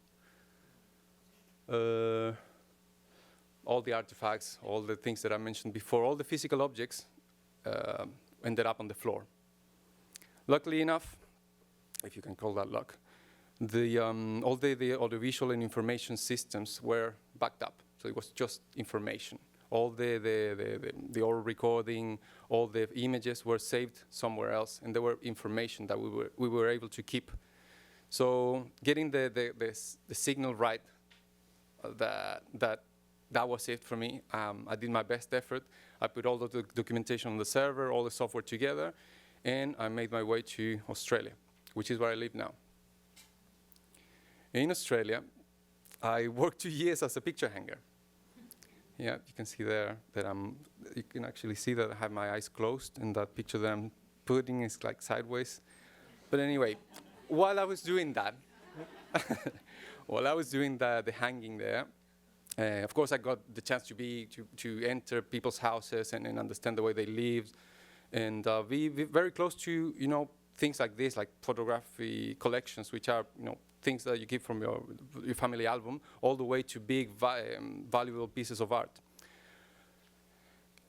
All the artifacts, all the things that I mentioned before, all the physical objects ended up on the floor. Luckily enough, if you can call that luck, all the audiovisual and information systems were backed up. So it was just information. All the oral recording, all the images were saved somewhere else, and there were information that we were able to keep. So getting the signal right, that was it for me. I did my best effort. I put all the documentation on the server, all the software together, and I made my way to Australia, which is where I live now. In Australia, I worked 2 years as a picture hanger. Yeah, you can see there that you can actually see that I have my eyes closed, and that picture that I'm putting is like sideways. But anyway, while I was doing that, the hanging there, of course I got the chance to enter people's houses and understand the way they lived, and be very close to, things like this, like photography collections, which are, things that you keep from your family album, all the way to big, valuable pieces of art.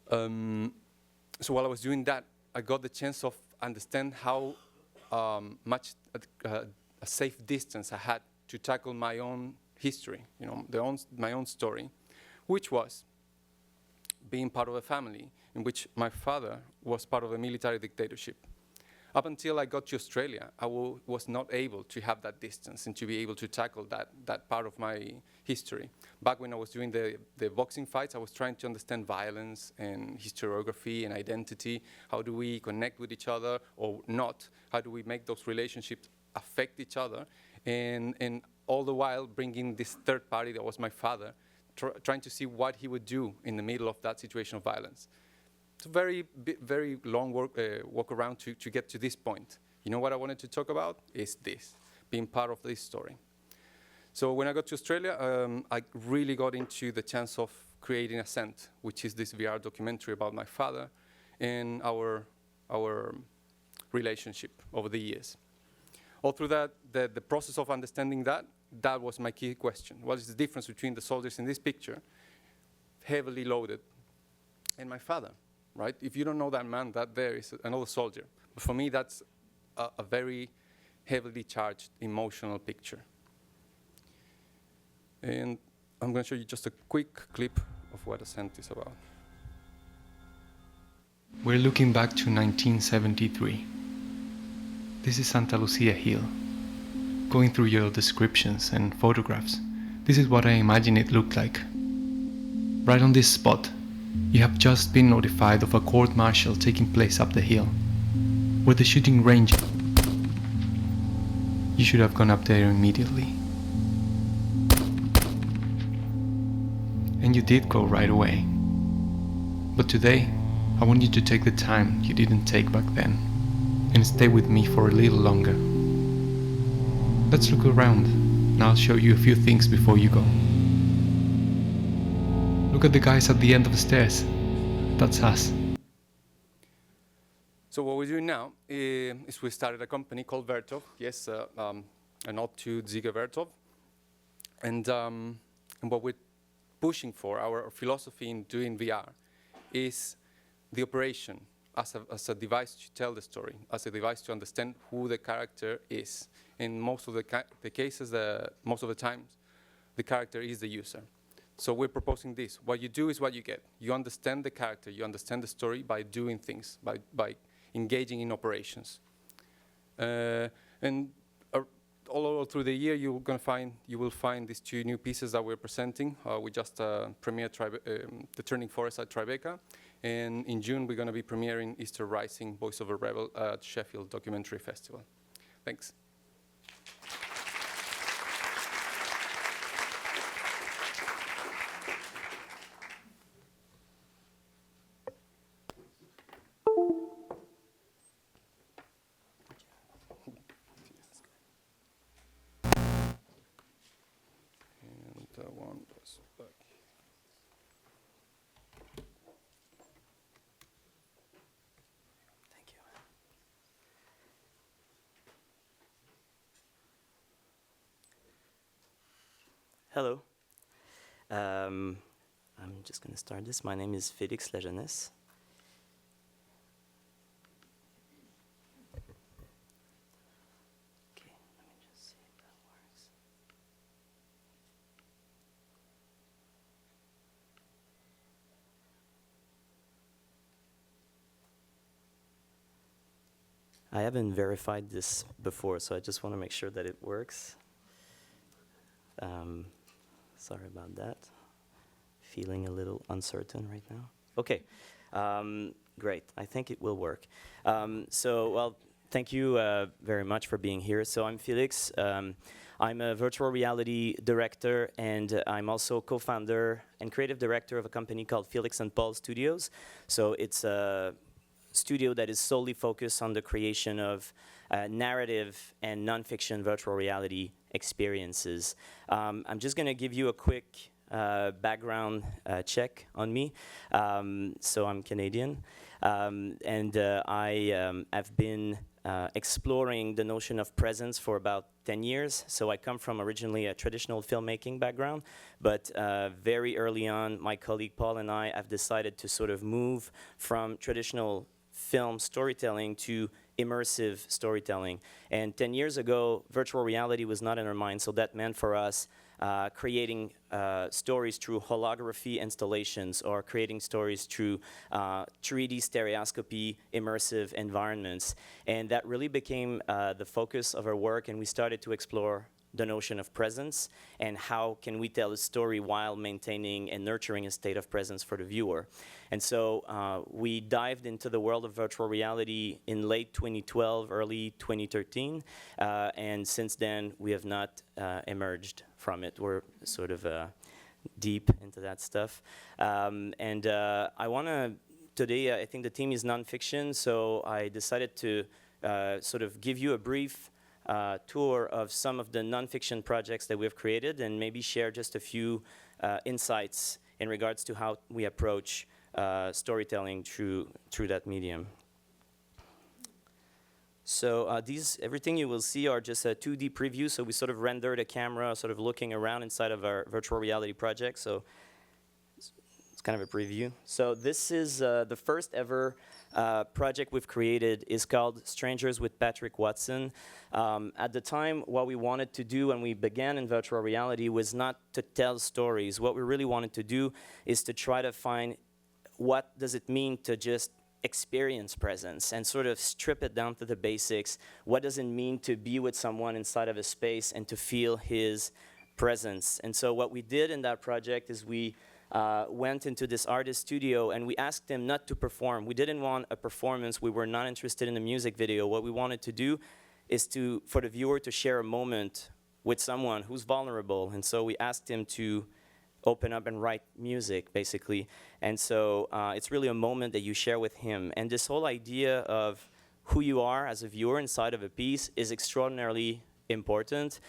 So while I was doing that, I got the chance of understand how much a safe distance I had to tackle my own history, my own story, which was being part of a family in which my father was part of a military dictatorship. Up until I got to Australia, I was not able to have that distance and to be able to tackle that part of my history. Back when I was doing the boxing fights, I was trying to understand violence and historiography and identity. How do we connect with each other or not? How do we make those relationships affect each other? And all the while bringing this third party that was my father, trying to see what he would do in the middle of that situation of violence. It's a very long walk around to get to this point. What I wanted to talk about is this, being part of this story. So when I got to Australia, I really got into the chance of creating Ascent, which is this VR documentary about my father and our relationship over the years. All through that, the process of understanding that was my key question. What is the difference between the soldiers in this picture, heavily loaded, and my father? Right? If you don't know that man, that there is another soldier. But for me, that's a very heavily charged, emotional picture. And I'm going to show you just a quick clip of what Ascent is about. We're looking back to 1973. This is Santa Lucia Hill. Going through your descriptions and photographs, this is what I imagine it looked like. Right on this spot, you have just been notified of a court-martial taking place up the hill, where the shooting range. You should have gone up there immediately. And you did go right away. But today, I want you to take the time you didn't take back then, and stay with me for a little longer. Let's look around, and I'll show you a few things before you go. Look at the guys at the end of the stairs. That's us. So what we're doing now is we started a company called Vertov. Yes, a nod to Dziga Vertov. And what we're pushing for, our philosophy in doing VR, is the operation as a device to tell the story, as a device to understand who the character is. In most of the cases, most of the times, the character is the user. So we're proposing this. What you do is what you get. You understand the character, you understand the story by doing things, by engaging in operations. And all through the year, you will find these two new pieces that we're presenting. We just premiered The Turning Forest at Tribeca. And in June, we're going to be premiering Easter Rising, Voice of a Rebel at Sheffield Documentary Festival. Thanks. goes back. Thank you. Hello. I'm just going to start this. My name is Félix Lajeunesse. Okay, let me just see if that works. I haven't verified this before, so I just want to make sure that it works. Sorry about that. Feeling a little uncertain right now. Okay, great. I think it will work. Well, thank you very much for being here. So I'm Felix. I'm a virtual reality director, and I'm also co-founder and creative director of a company called Felix and Paul Studios. So it's a studio that is solely focused on the creation of narrative and nonfiction virtual reality experiences. I'm just going to give you a quick background check on me. So I'm Canadian, and I have been exploring the notion of presence for about 10 years. So I come from originally a traditional filmmaking background, but very early on, my colleague Paul and I have decided to sort of move from traditional film storytelling to immersive storytelling. And 10 years ago, virtual reality was not in our mind, so that meant for us creating stories through holography installations or creating stories through 3D stereoscopy immersive environments. And that really became the focus of our work, and we started to explore the notion of presence and how can we tell a story while maintaining and nurturing a state of presence for the viewer. And so we dived into the world of virtual reality in late 2012, early 2013, and since then we have not emerged from it. We're sort of deep into that stuff. And I want to, today I think the theme is nonfiction, so I decided to sort of give you a brief tour of some of the nonfiction projects that we've created and maybe share just a few insights in regards to how we approach storytelling through that medium. So everything you will see are just a 2D preview, so we sort of rendered a camera sort of looking around inside of our virtual reality project, so it's kind of a preview. So this is the first ever project we've created is called Strangers with Patrick Watson. At the time, what we wanted to do when we began in virtual reality was not to tell stories. What we really wanted to do is to try to find what does it mean to just experience presence and sort of strip it down to the basics. What does it mean to be with someone inside of a space and to feel his presence? And so what we did in that project is we went into this artist studio and we asked him not to perform. We didn't want a performance. We were not interested in a music video. What we wanted to do is for the viewer to share a moment with someone who's vulnerable. And so we asked him to open up and write music, basically. And so it's really a moment that you share with him. And this whole idea of who you are as a viewer inside of a piece is extraordinarily important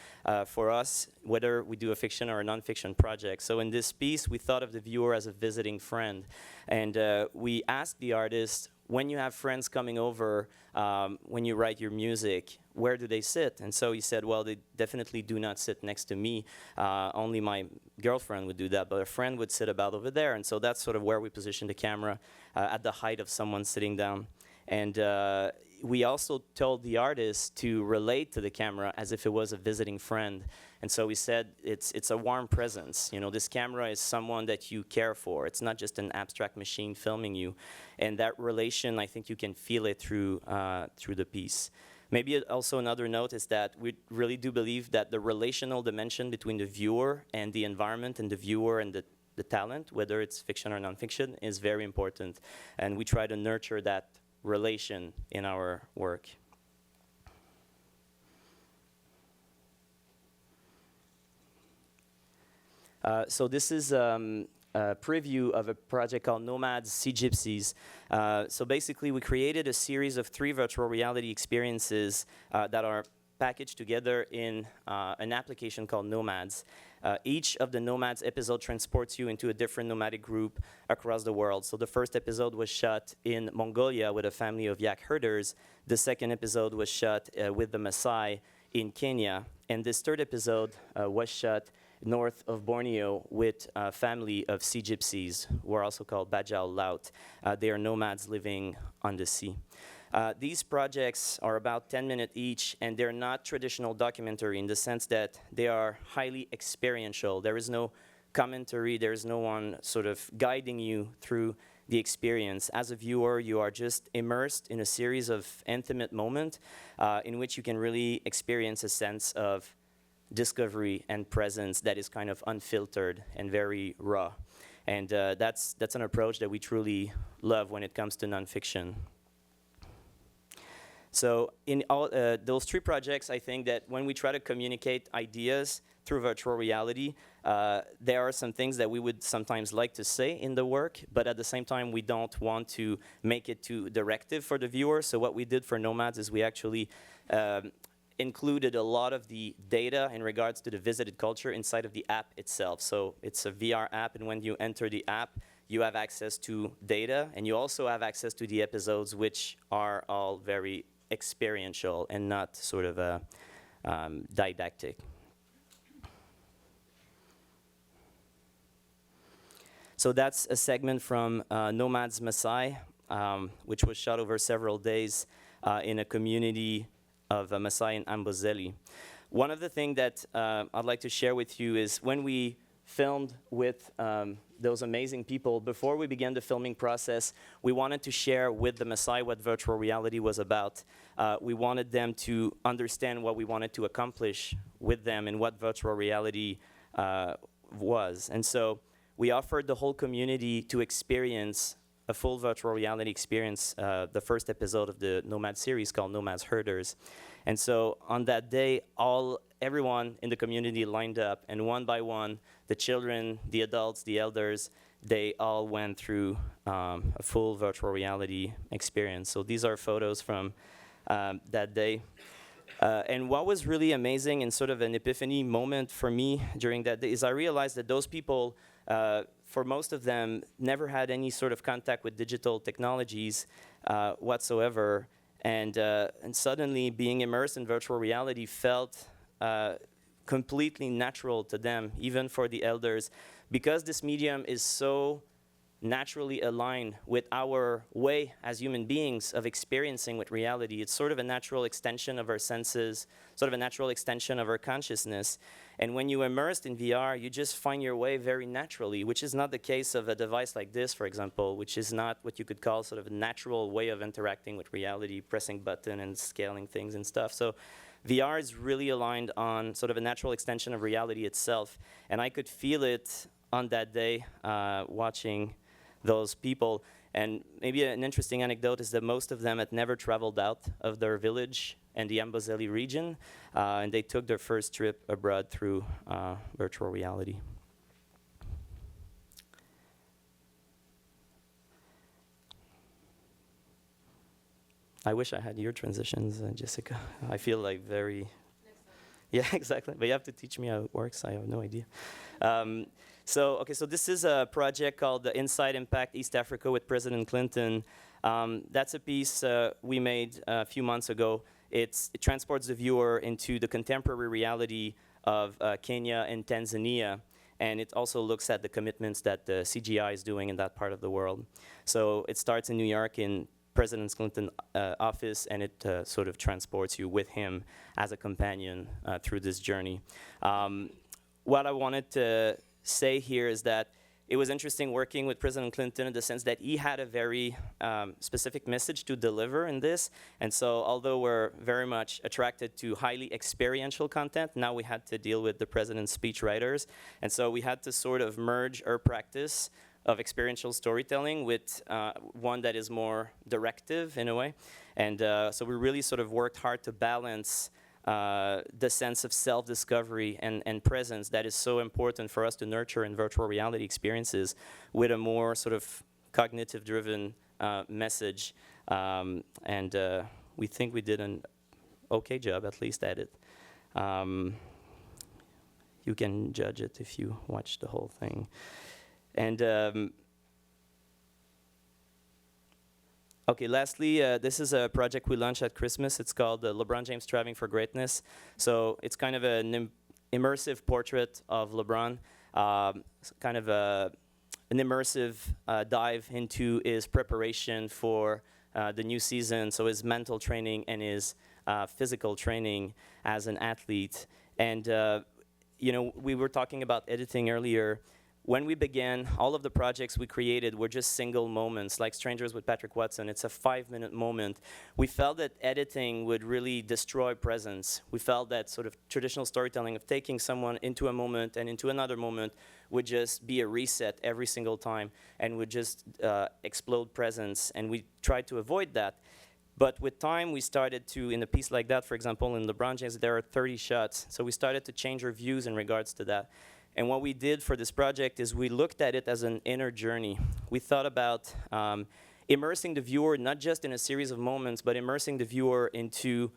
for us, whether we do a fiction or a nonfiction project. So in this piece, we thought of the viewer as a visiting friend. And we asked the artist, when you have friends coming over, when you write your music, where do they sit? And so he said, well, they definitely do not sit next to me. Only my girlfriend would do that, but a friend would sit about over there. And so that's sort of where we position the camera at the height of someone sitting down. And we also told the artist to relate to the camera as if it was a visiting friend. And so we said it's a warm presence. You know, this camera is someone that you care for. It's not just an abstract machine filming you. And that relation, I think you can feel it through the piece. Maybe also another note is that we really do believe that the relational dimension between the viewer and the environment and the viewer and the talent, whether it's fiction or nonfiction, is very important. And we try to nurture that relation in our work. So this is a preview of a project called Nomads Sea Gypsies. So basically we created a series of 3 virtual reality experiences that are packaged together in an application called Nomads. Each of the Nomads episode transports you into a different nomadic group across the world. So the first episode was shot in Mongolia with a family of yak herders. The second episode was shot with the Maasai in Kenya. And this third episode was shot north of Borneo with a family of sea gypsies, who are also called Bajau Laut. They are nomads living on the sea. These projects are about 10 minutes each, and they're not traditional documentary in the sense that they are highly experiential. There is no commentary, there is no one sort of guiding you through the experience. As a viewer, you are just immersed in a series of intimate moments in which you can really experience a sense of discovery and presence that is kind of unfiltered and very raw. And that's an approach that we truly love when it comes to nonfiction. So in all those three projects, I think that when we try to communicate ideas through virtual reality, there are some things that we would sometimes like to say in the work, but at the same time, we don't want to make it too directive for the viewer. So what we did for Nomads is we actually included a lot of the data in regards to the visited culture inside of the app itself. So it's a VR app, and when you enter the app, you have access to data, and you also have access to the episodes, which are all very experiential and not sort of didactic. So that's a segment from Nomads Maasai, which was shot over several days in a community of Maasai in Amboseli. One of the things that I'd like to share with you is when we filmed with those amazing people, before we began the filming process, we wanted to share with the Maasai what virtual reality was about. We wanted them to understand what we wanted to accomplish with them and what virtual reality was. And so we offered the whole community to experience a full virtual reality experience, the first episode of the Nomad series called Nomads Herders. And so on that day, everyone in the community lined up, and one by one, the children, the adults, the elders, they all went through a full virtual reality experience. So these are photos from that day. And what was really amazing and sort of an epiphany moment for me during that day is I realized that those people, for most of them, never had any sort of contact with digital technologies whatsoever. And suddenly being immersed in virtual reality felt completely natural to them, even for the elders, because this medium is so naturally aligned with our way as human beings of experiencing with reality. It's sort of a natural extension of our senses, sort of a natural extension of our consciousness. And when you're immersed in VR, you just find your way very naturally, which is not the case of a device like this, for example, which is not what you could call sort of a natural way of interacting with reality, pressing button and scaling things and stuff. So VR is really aligned on sort of a natural extension of reality itself. And I could feel it on that day watching those people. And maybe an interesting anecdote is that most of them had never traveled out of their village and the Amboseli region, and they took their first trip abroad through virtual reality. I wish I had your transitions, Jessica. I feel like very... Yeah, exactly. But you have to teach me how it works. I have no idea. So this is a project called the Inside Impact East Africa with President Clinton. That's a piece we made a few months ago. It transports the viewer into the contemporary reality of Kenya and Tanzania, and it also looks at the commitments that the CGI is doing in that part of the world. So it starts in New York in President Clinton's office, and it sort of transports you with him as a companion through this journey. What I wanted to say here is that it was interesting working with President Clinton in the sense that he had a very specific message to deliver in this. And so although we're very much attracted to highly experiential content, now we had to deal with the president's speechwriters. And so we had to sort of merge our practice of experiential storytelling with one that is more directive in a way. And so we really sort of worked hard to balance the sense of self-discovery and presence that is so important for us to nurture in virtual reality experiences with a more sort of cognitive-driven message. And we think we did okay job, at least at it. You can judge it if you watch the whole thing. And okay, lastly, this is a project we launched at Christmas. It's called LeBron James Striving for Greatness. So it's kind of an immersive portrait of LeBron, kind of an immersive dive into his preparation for the new season, so his mental training and his physical training as an athlete. And you know, we were talking about editing earlier. When we began, all of the projects we created were just single moments, like Strangers with Patrick Watson. It's a 5-minute moment. We felt that editing would really destroy presence. We felt that sort of traditional storytelling of taking someone into a moment and into another moment would just be a reset every single time and would just explode presence. And we tried to avoid that. But with time, we started to, in a piece like that, for example, in LeBron James, there are 30 shots. So we started to change our views in regards to that. And what we did for this project is we looked at it as an inner journey. We thought about immersing the viewer not just in a series of moments, but immersing the viewer into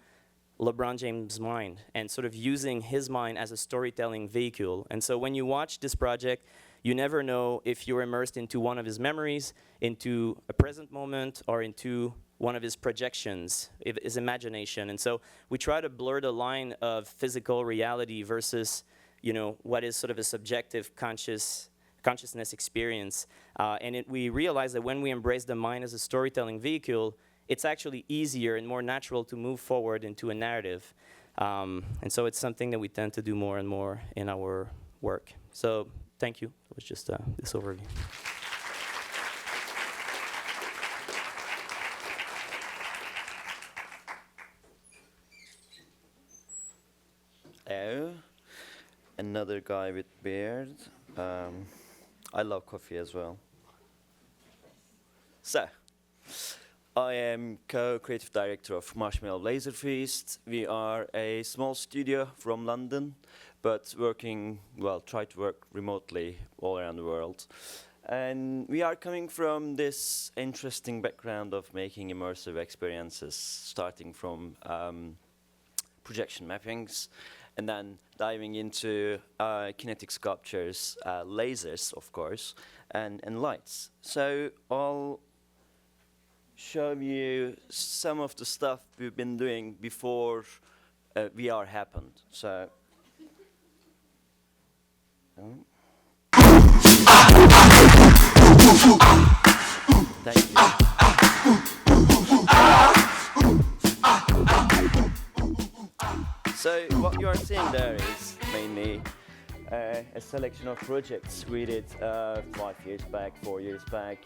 LeBron James' mind and sort of using his mind as a storytelling vehicle. And so when you watch this project, you never know if you're immersed into one of his memories, into a present moment, or into one of his projections, his imagination. And so we try to blur the line of physical reality versus, you know, what is sort of a subjective consciousness experience. And we realize that when we embrace the mind as a storytelling vehicle, it's actually easier and more natural to move forward into a narrative. And so it's something that we tend to do more and more in our work. So thank you. It was just this overview. Hello. Another guy with beard. I love coffee as well. So, I am co-creative director of Marshmallow Laser Feast. We are a small studio from London, but try to work remotely all around the world. And we are coming from this interesting background of making immersive experiences, starting from projection mappings, and then diving into kinetic sculptures, lasers, of course, and lights. So I'll show you some of the stuff we've been doing before VR happened. So. Thank you. So what you are seeing there is mainly a selection of projects we did 5 years back, 4 years back,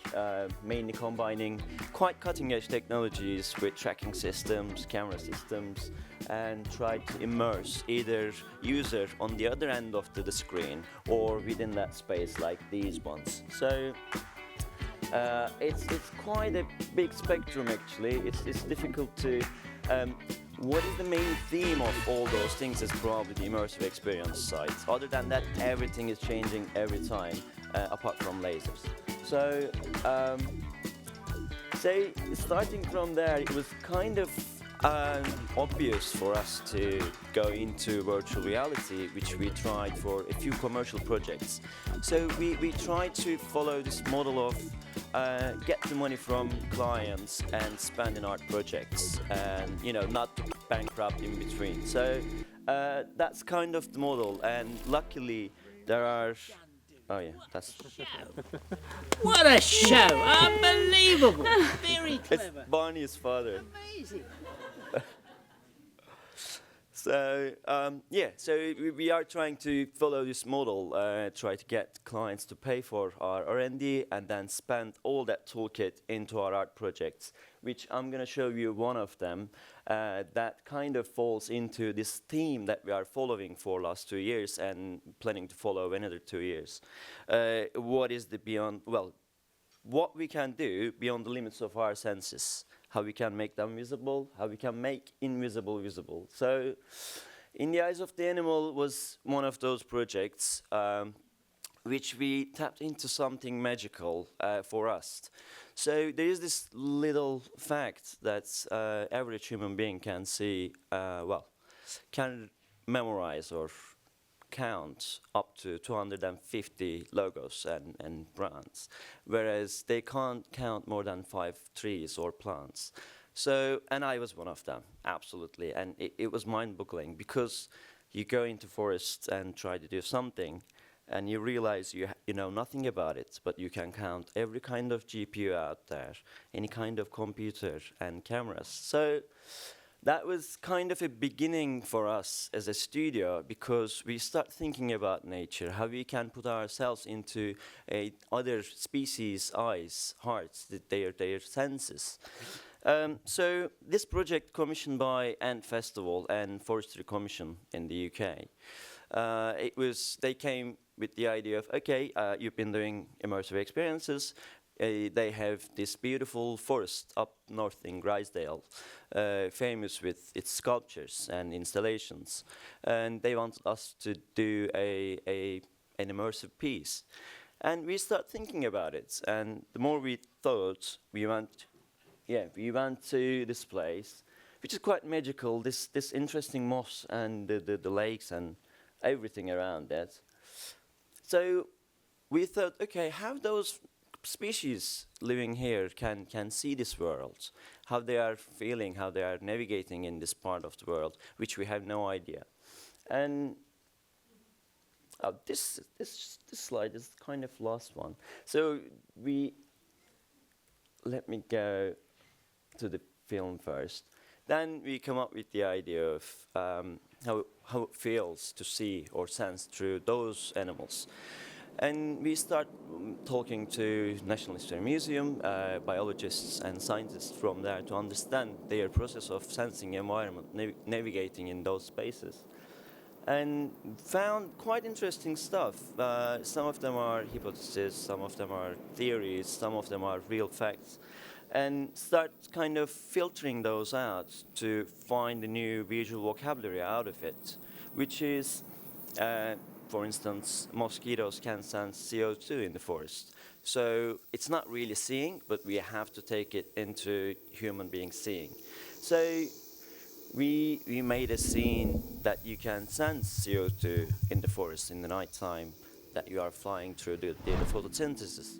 mainly combining quite cutting-edge technologies with tracking systems, camera systems, and try to immerse either user on the other end of the screen or within that space like these ones. So it's quite a big spectrum actually. It's difficult to what is the main theme of all those things is probably the immersive experience side. Other than that, everything is changing every time, apart from lasers. So, starting from there, it was kind of obvious for us to go into virtual reality, which we tried for a few commercial projects. So we tried to follow this model of get the money from clients and spend in art projects, and not bankrupt in between. So that's kind of the model, and luckily there are. Oh yeah, that's. What a show! Unbelievable! Very clever. It's Barney's father. Amazing. So so we are trying to follow this model, try to get clients to pay for our R&D and then spend all that toolkit into our art projects, which I'm going to show you one of them that kind of falls into this theme that we are following for last 2 years and planning to follow another 2 years. What is the beyond, what we can do beyond the limits of our senses. How we can make them visible, how we can make invisible visible. So, In the Eyes of the Animal was one of those projects. which we tapped into something magical for us. So there is this little fact that average human being can see, can memorize or count up to 250 logos and brands, whereas they can't count more than 5 trees or plants. So, and I was one of them, absolutely, and it was mind-boggling because you go into forest and try to do something, and you realize you know nothing about it, but you can count every kind of GPU out there, any kind of computer and cameras. So that was kind of a beginning for us as a studio, because we start thinking about nature, how we can put ourselves into other species' eyes, hearts, their senses. So this project commissioned by Ant Festival and Forestry Commission in the UK, they came with the idea of, okay, you've been doing immersive experiences. They have this beautiful forest up north in Grisdale, famous with its sculptures and installations. And they want us to do an immersive piece. And we start thinking about it. And the more we thought, we went to this place, which is quite magical, this interesting moss and the lakes and everything around that. So we thought, okay, how those species living here can see this world, how they are feeling, how they are navigating in this part of the world, which we have no idea. And this slide is kind of last one. So let me go to the film first. Then we come up with the idea of how it feels to see or sense through those animals. And we start talking to National History Museum, biologists and scientists from there to understand their process of sensing environment, navigating in those spaces. And found quite interesting stuff. Some of them are hypotheses, some of them are theories, some of them are real facts. And start kind of filtering those out to find a new visual vocabulary out of it, which is, for instance, mosquitoes can sense CO2 in the forest. So it's not really seeing, but we have to take it into human beings seeing. So we made a scene that you can sense CO2 in the forest in the nighttime, that you are flying through the photosynthesis.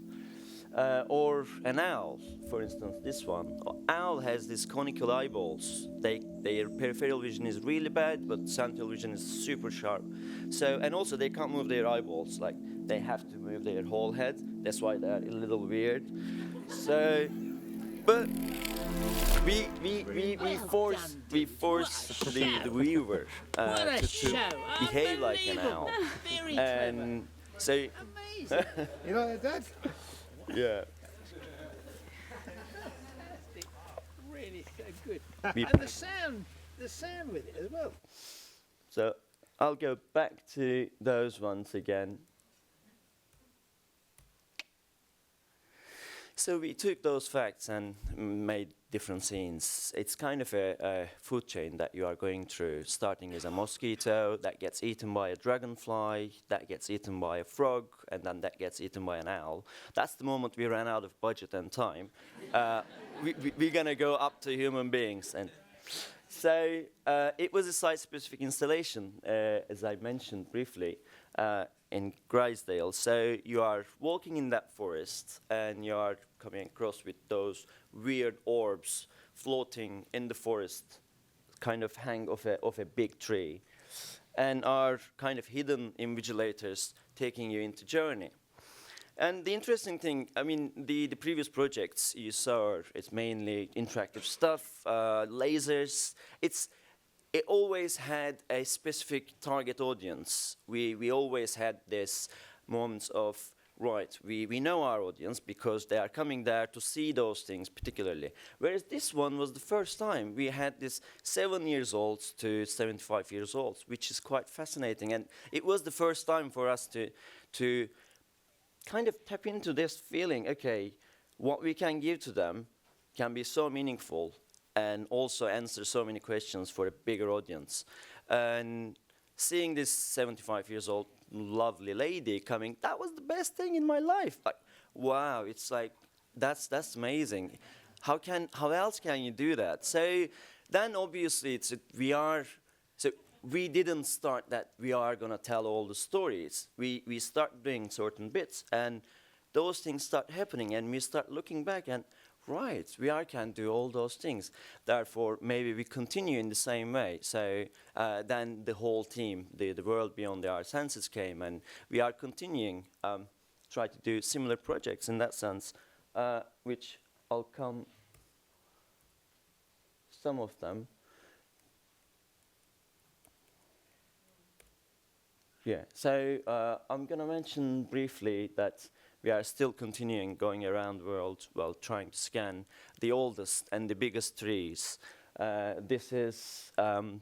Or an owl, for instance, this one. Owl has these conical eyeballs. Their peripheral vision is really bad, but central vision is super sharp. So, and also they can't move their eyeballs, like they have to move their whole head. That's why they're a little weird. So, but we force the viewer to behave like an owl. And so, you like that? Yeah. Really good. And the sound with it as well. So I'll go back to those ones again. So we took those facts and made different scenes. It's kind of a food chain that you are going through, starting as a mosquito that gets eaten by a dragonfly, that gets eaten by a frog, and then that gets eaten by an owl. That's the moment we ran out of budget and time. We're going to go up to human beings. And so it was a site-specific installation, as I mentioned briefly, in Grisdale. So you are walking in that forest and you are coming across with those weird orbs floating in the forest, kind of hang of a big tree, and are kind of hidden invigilators taking you into journey. And the interesting thing, I mean, the previous projects you saw, it's mainly interactive stuff, lasers. It always had a specific target audience. We always had this moments of, right, we know our audience because they are coming there to see those things particularly. Whereas this one was the first time we had this 7 years old to 75 years old, which is quite fascinating. And it was the first time for us to kind of tap into this feeling, okay, what we can give to them can be so meaningful and also answer so many questions for a bigger audience. And seeing this 75 years old lovely lady coming, that was the best thing in my life. Like, wow, it's like, that's amazing. How else can you do that? So then obviously we didn't start that we are gonna tell all the stories. We start doing certain bits, and those things start happening, and we start looking back and, right, can do all those things. Therefore, maybe we continue in the same way. So then the whole team, the World Beyond Our Senses came, and we are continuing, try to do similar projects in that sense, which I'll come, some of them. Yeah, so I'm going to mention briefly that we are still continuing going around the world, well, trying to scan the oldest and the biggest trees. This is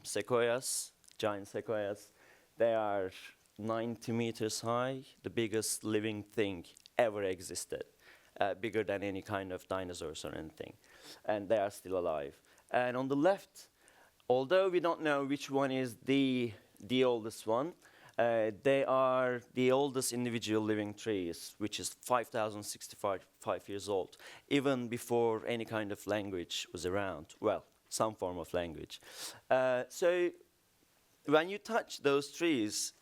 sequoias, giant sequoias. They are 90 meters high, the biggest living thing ever existed, bigger than any kind of dinosaurs or anything. And they are still alive. And on the left, although we don't know which one is the oldest one, they are the oldest individual living trees, which is 5,065 years old, even before any kind of language was around. Well, some form of language. So when you touch those trees,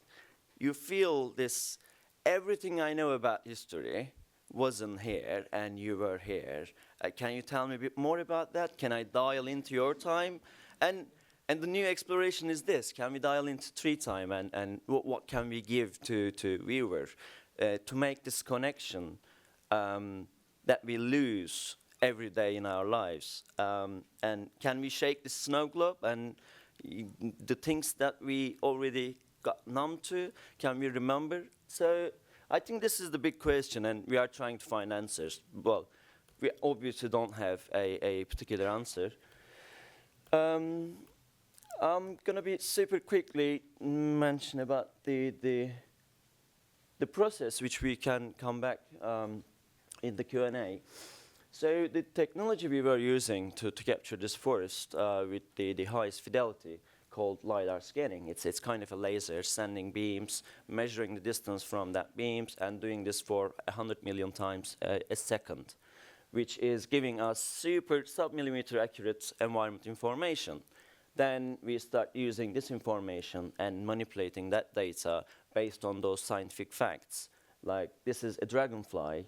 you feel this, everything I know about history wasn't here and you were here. Can you tell me a bit more about that? Can I dial into your time? And the new exploration is this: can we dial into tree time, and what can we give to viewers to make this connection that we lose every day in our lives? And can we shake the snow globe and the things that we already got numb to, can we remember? So I think this is the big question, and we are trying to find answers. Well, we obviously don't have a particular answer. I'm gonna be super quickly mention about the process, which we can come back in the Q&A. So the technology we were using to capture this forest with the highest fidelity, called LiDAR scanning. It's kind of a laser sending beams, measuring the distance from that beams, and doing this for 100 million times a second, which is giving us super sub-millimeter accurate environment information. Then we start using this information and manipulating that data based on those scientific facts. Like, this is a dragonfly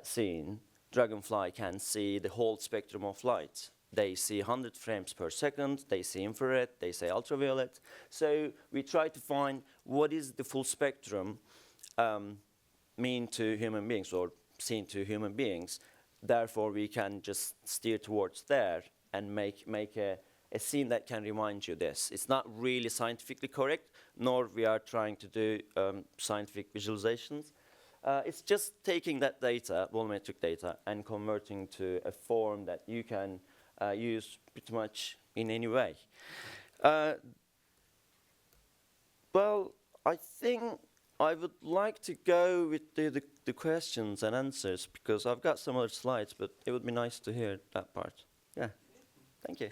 scene. Dragonfly can see the whole spectrum of light. They see 100 frames per second, they see infrared, they see ultraviolet. So we try to find what is the full spectrum mean to human beings, or seen to human beings. Therefore, we can just steer towards there and make a scene that can remind you this. It's not really scientifically correct, nor we are trying to do scientific visualizations. It's just taking that data, volumetric data, and converting to a form that you can use pretty much in any way. Well, I think I would like to go with the questions and answers, because I've got some other slides, but it would be nice to hear that part. Yeah, thank you.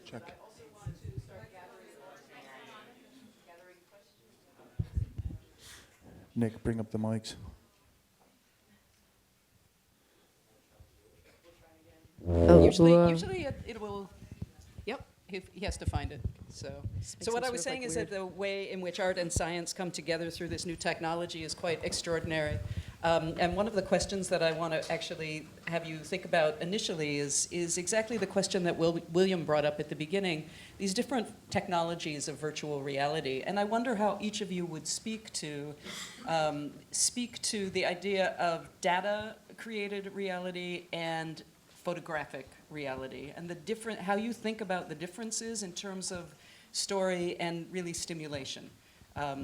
Check. I also want to start gathering questions. Nick, bring up the mics. Usually it will. Yep, he has to find it. So Makes what them I was sort of saying like is that the way in which art and science come together through this new technology is quite extraordinary. And one of the questions that I want to actually have you think about initially is exactly the question that William brought up at the beginning, these different technologies of virtual reality. And I wonder how each of you would speak to the idea of data-created reality and photographic reality, and how you think about the differences in terms of story and really stimulation,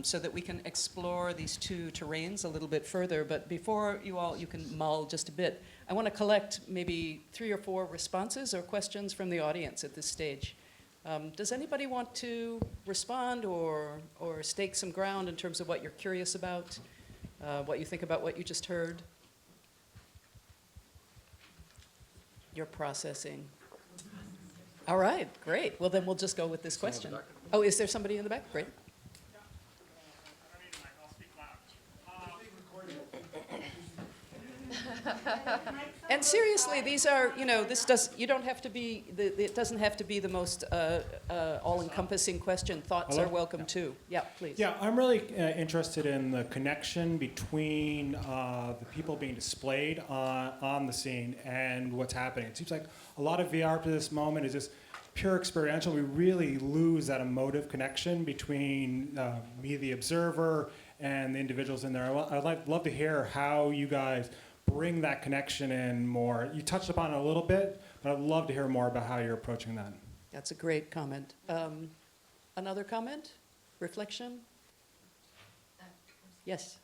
so that we can explore these two terrains a little bit further. But before you can mull just a bit, I want to collect maybe 3 or 4 responses or questions from the audience at this stage. Does anybody want to respond or stake some ground in terms of what you're curious about, what you think about what you just heard? You're processing. All right, great. Well, then we'll just go with this question. Oh, is there somebody in the back? Great. And seriously, these are, it doesn't have to be the most all-encompassing question. Thoughts are welcome too. Yeah, please. Yeah, I'm really interested in the connection between the people being displayed on the scene and what's happening. It seems like a lot of VR up to this moment is just pure experiential. We really lose that emotive connection between me, the observer, and the individuals in there. I'd love to hear how you guys bring that connection in more. You touched upon it a little bit, but I'd love to hear more about how you're approaching that. That's a great comment. Another comment? Reflection? Yes.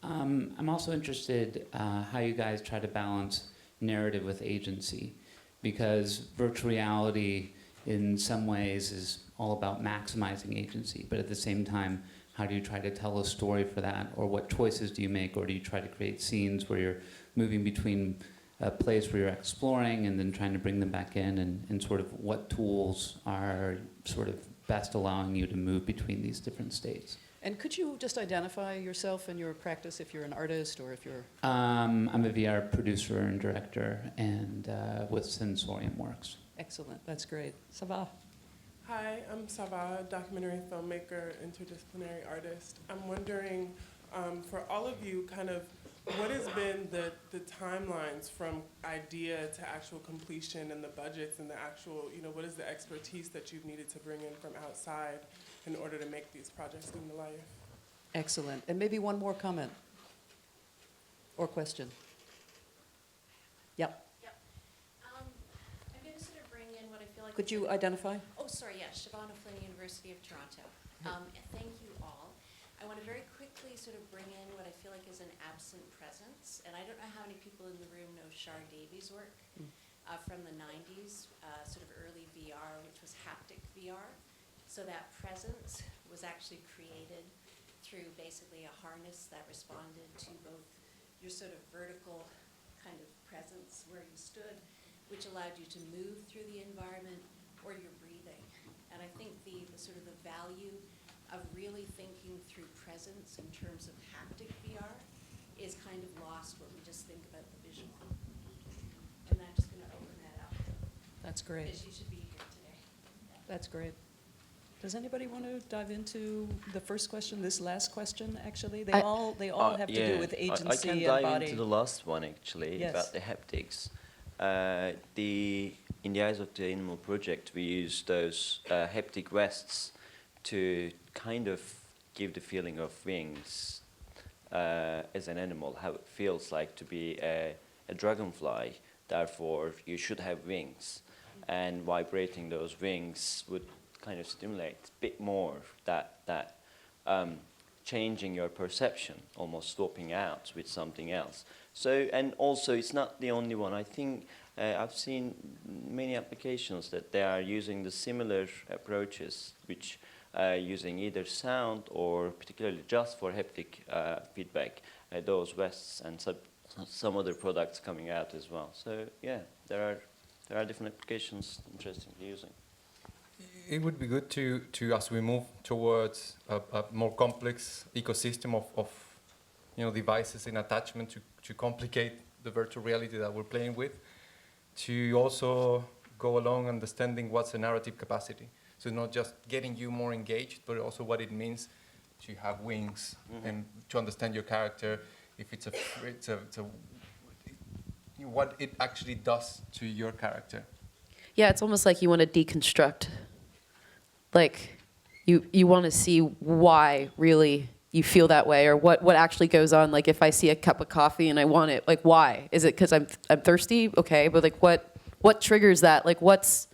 I'm also interested how you guys try to balance narrative with agency, because virtual reality in some ways is all about maximizing agency, but at the same time, how do you try to tell a story for that? Or what choices do you make? Or do you try to create scenes where you're moving between a place where you're exploring and then trying to bring them back in? And sort of what tools are sort of best allowing you to move between these different states? And could you just identify yourself and your practice, if you're an artist or if you're... I'm a VR producer and director, and with Sensorium Works. Excellent. That's great. Sabah. Hi, I'm Sava, documentary filmmaker, interdisciplinary artist. I'm wondering, for all of you, kind of, what has been the timelines from idea to actual completion, and the budgets and the actual, what is the expertise that you've needed to bring in from outside in order to make these projects come to life? Excellent. And maybe one more comment or question. Yep. Could you identify? Oh, sorry, yes, Siobhan O'Flynn, University of Toronto. Thank you all. I want to very quickly sort of bring in what I feel like is an absent presence. And I don't know how many people in the room know Shar Davies' work from the 90s, sort of early VR, which was haptic VR. So that presence was actually created through basically a harness that responded to both your sort of vertical kind of presence where you stood, which allowed you to move through the environment, or your breathing. And I think the sort of the value of really thinking through presence in terms of haptic VR is kind of lost when we just think about the visual. And I'm just going to open that up. That's great. Because you should be here today. That's great. Does anybody want to dive into the first question, this last question, actually? They all have to do with agency and body. I can dive into the last one, actually, Yes. about the haptics. In the Eyes of the Animal project, we use those haptic vests to kind of give the feeling of wings as an animal, how it feels like to be a dragonfly. Therefore, you should have wings. And vibrating those wings would kind of stimulate a bit more that changing your perception, almost swapping out with something else. So, and also, it's not the only one. I think I've seen many applications that they are using the similar approaches, which using either sound or particularly just for haptic feedback, those vests and some other products coming out as well. So yeah, there are different applications interestingly using. It would be good to as we move towards a more complex ecosystem of devices and attachment to complicate the virtual reality that we're playing with, to also go along understanding what's the narrative capacity. So not just getting you more engaged, but also what it means to have wings and to understand your character. If it's what it actually does to your character. Yeah, it's almost like you want to deconstruct. Like, you want to see why really you feel that way, or what actually goes on. Like, if I see a cup of coffee and I want it, like, why? Is it because I'm thirsty? Okay, but like, what triggers that? Like, what's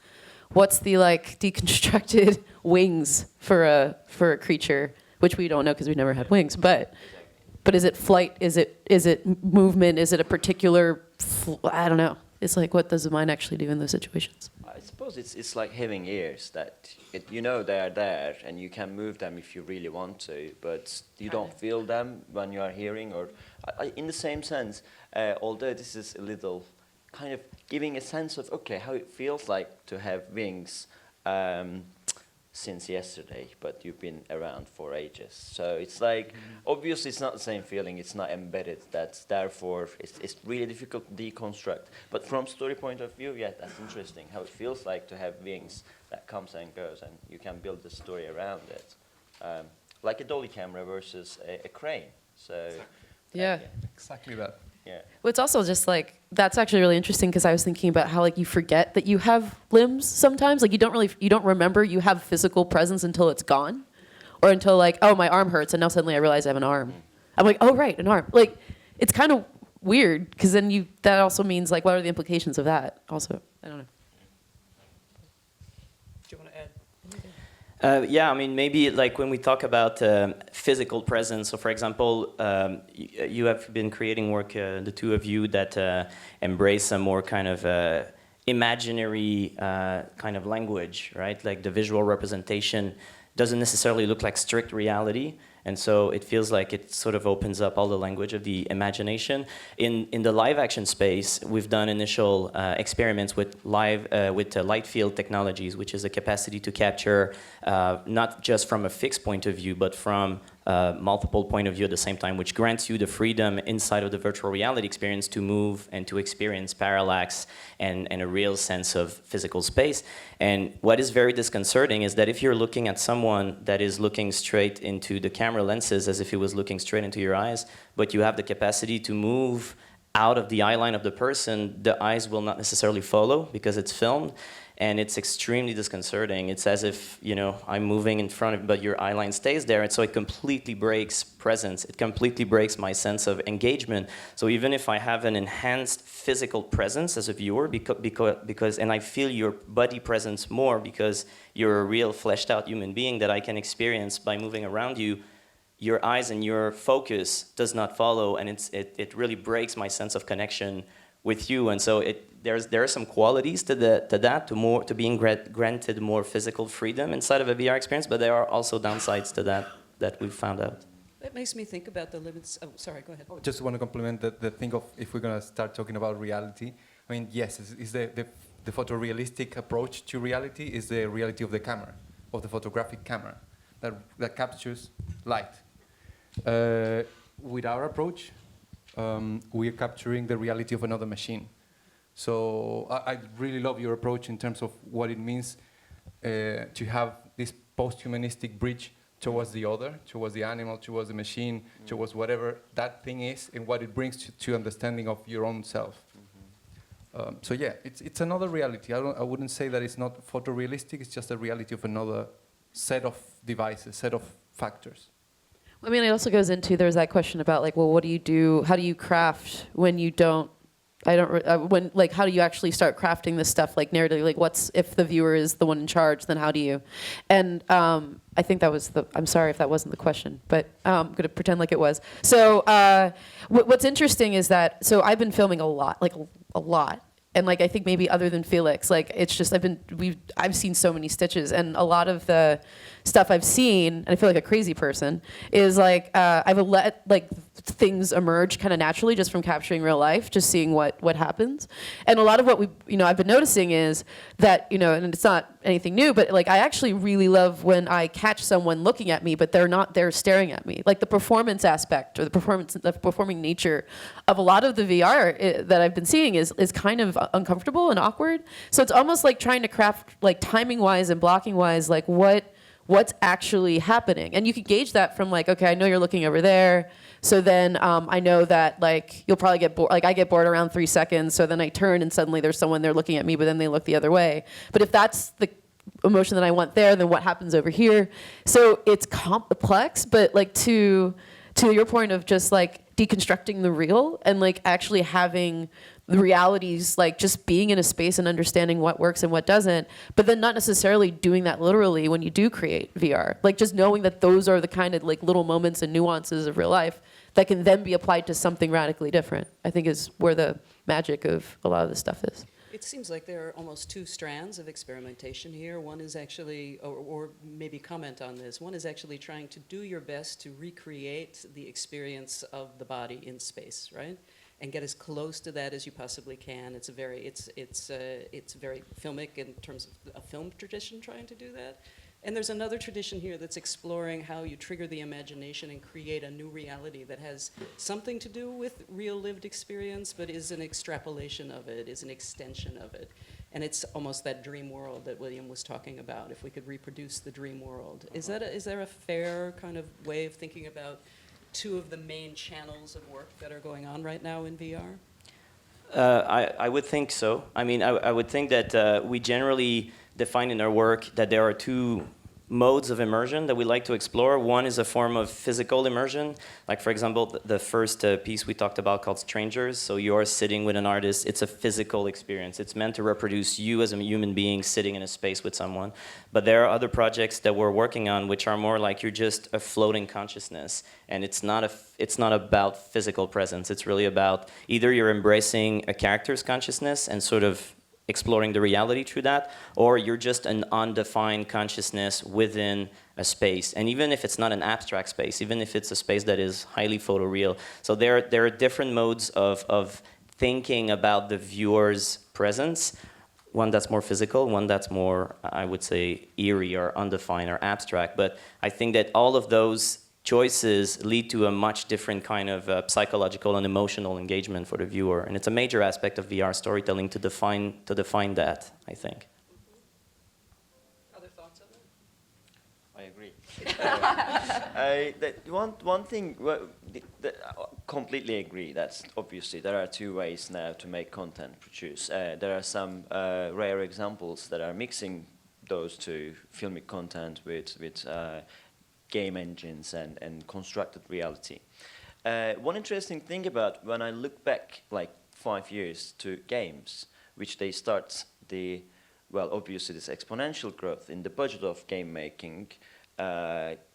the like deconstructed wings for a creature, which we don't know because we've never had wings, but is it flight? Is it movement? Is it a particular? I don't know. It's like, what does the mind actually do in those situations? I suppose it's like having ears that you know they are there and you can move them if you really want to, but you don't feel them when you are hearing. Or in the same sense, although this is a little kind of giving a sense of how it feels like to have wings since yesterday, but you've been around for ages. So it's like, obviously it's not the same feeling, it's not embedded, therefore it's really difficult to deconstruct. But from story point of view, yeah, that's interesting, how it feels like to have wings that comes and goes, and you can build the story around it. Like a dolly camera versus a crane. So Yeah. Exactly that. Yeah. Well, it's also just like, that's actually really interesting, because I was thinking about how like you forget that you have limbs sometimes. Like you don't remember you have physical presence until it's gone, or until like, oh, my arm hurts and now suddenly I realize I have an arm. I'm like, oh right, an arm. Like it's kind of weird, because then that also means like, what are the implications of that? Also, I don't know. Do you want to add anything? Yeah, I mean, maybe like when we talk about physical presence, so for example, you have been creating work, the two of you, that embrace a more kind of imaginary kind of language, right? Like the visual representation doesn't necessarily look like strict reality. And so it feels like it sort of opens up all the language of the imagination. In the live action space, we've done initial experiments with light field technologies, which is a capacity to capture not just from a fixed point of view, but from multiple point of view at the same time, which grants you the freedom inside of the virtual reality experience to move and to experience parallax and a real sense of physical space. And what is very disconcerting is that if you're looking at someone that is looking straight into the camera lenses as if he was looking straight into your eyes, but you have the capacity to move out of the eye line of the person, the eyes will not necessarily follow because it's filmed. And it's extremely disconcerting. It's as if, I'm moving in front of, but your eye line stays there. And so it completely breaks presence. It completely breaks my sense of engagement. So even if I have an enhanced physical presence as a viewer, because and I feel your body presence more because you're a real fleshed out human being that I can experience by moving around you, your eyes and your focus does not follow. And it really breaks my sense of connection with you. And so there are some qualities to being granted more physical freedom inside of a VR experience, but there are also downsides to that we've found out. That makes me think about the limits. Oh, sorry, go ahead. Just want to compliment the thing of, if we're going to start talking about reality, I mean, yes, is the photorealistic approach to reality is the reality of the camera, of the photographic camera, that captures light. With our approach, we are capturing the reality of another machine. So I really love your approach in terms of what it means to have this post-humanistic bridge towards the other, towards the animal, towards the machine, towards whatever that thing is, and what it brings to understanding of your own self. So yeah, it's another reality. I wouldn't say that it's not photorealistic, it's just a reality of another set of devices, set of factors. I mean, it also goes into, there's that question about like, well, what do you do? How do you craft when you don't? How do you actually start crafting this stuff like narratively? Like, what's if the viewer is the one in charge? Then how do you? And I think that was I'm sorry if that wasn't the question, but I'm gonna pretend like it was. So what's interesting is that I've been filming a lot. And like, I think maybe other than Felix, like it's just, I've seen so many stitches, and a lot of the stuff I've seen, and I feel like a crazy person, is like, things emerge kind of naturally just from capturing real life, just seeing what happens. And a lot of what I've been noticing is that, and it's not anything new, but like I actually really love when I catch someone looking at me, but they're not there staring at me. Like the performance aspect or the performing nature of a lot of the VR that I've been seeing is kind of uncomfortable and awkward. So it's almost like trying to craft, like timing wise and blocking wise, like what's actually happening. And you can gauge that from like, okay, I know you're looking over there. So then I know that like you'll probably get bored. Like I get bored around 3 seconds. So then I turn and suddenly there's someone there looking at me, but then they look the other way. But if that's the emotion that I want there, then what happens over here? So it's complex, but like to your point of just like deconstructing the real and like actually having the realities, like just being in a space and understanding what works and what doesn't, but then not necessarily doing that literally when you do create VR. Like just knowing that those are the kind of like little moments and nuances of real life that can then be applied to something radically different, I think is where the magic of a lot of this stuff is. It seems like there are almost two strands of experimentation here. One is actually, or maybe comment on this, one is actually trying to do your best to recreate the experience of the body in space, right? And get as close to that as you possibly can. It's very filmic in terms of a film tradition trying to do that. And there's another tradition here that's exploring how you trigger the imagination and create a new reality that has something to do with real lived experience, but is an extrapolation of it, is an extension of it. And it's almost that dream world that William was talking about, if we could reproduce the dream world. Is there a fair kind of way of thinking about two of the main channels of work that are going on right now in VR? I would think so. I mean, I would think that we generally define in our work that there are two modes of immersion that we like to explore. One is a form of physical immersion, like for example, the first piece we talked about called Strangers. So you're sitting with an artist, it's a physical experience. It's meant to reproduce you as a human being sitting in a space with someone. But there are other projects that we're working on which are more like you're just a floating consciousness, and it's not about physical presence. It's really about either you're embracing a character's consciousness and sort of exploring the reality through that, or you're just an undefined consciousness within a space. And even if it's not an abstract space, even if it's a space that is highly photoreal. So there are different modes of thinking about the viewer's presence. One that's more physical, one that's more, I would say, eerie or undefined or abstract. But I think that all of those choices lead to a much different kind of psychological and emotional engagement for the viewer. And it's a major aspect of VR storytelling to define that, I think. Other thoughts on that? I agree. One thing, completely agree. That's obviously there are two ways now to make content produce. There are some rare examples that are mixing those two, filmic content with game engines and constructed reality. One interesting thing about when I look back like 5 years to games, which they start obviously this exponential growth in the budget of game making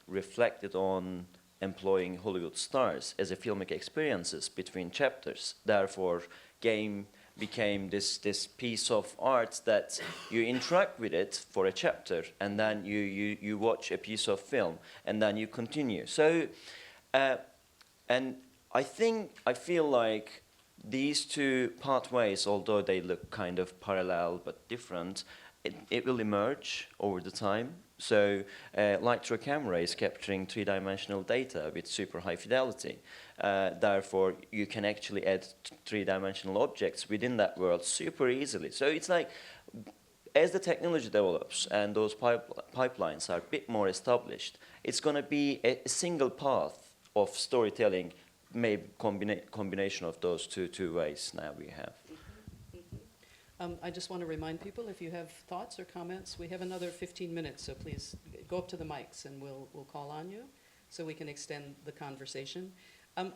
reflected on employing Hollywood stars as a filmic experiences between chapters. Therefore, game became this piece of art that you interact with it for a chapter, and then you watch a piece of film, and then you continue. So, and I feel like these two pathways, although they look kind of parallel but different, it will emerge over the time. So, light through a camera is capturing three-dimensional data with super high fidelity. Therefore, you can actually add three-dimensional objects within that world super easily. So it's like, as the technology develops and those pipelines are a bit more established, it's going to be a single path of storytelling, maybe combination of those two ways now we have. I just want to remind people, if you have thoughts or comments, we have another 15 minutes, so please go up to the mics and we'll call on you so we can extend the conversation.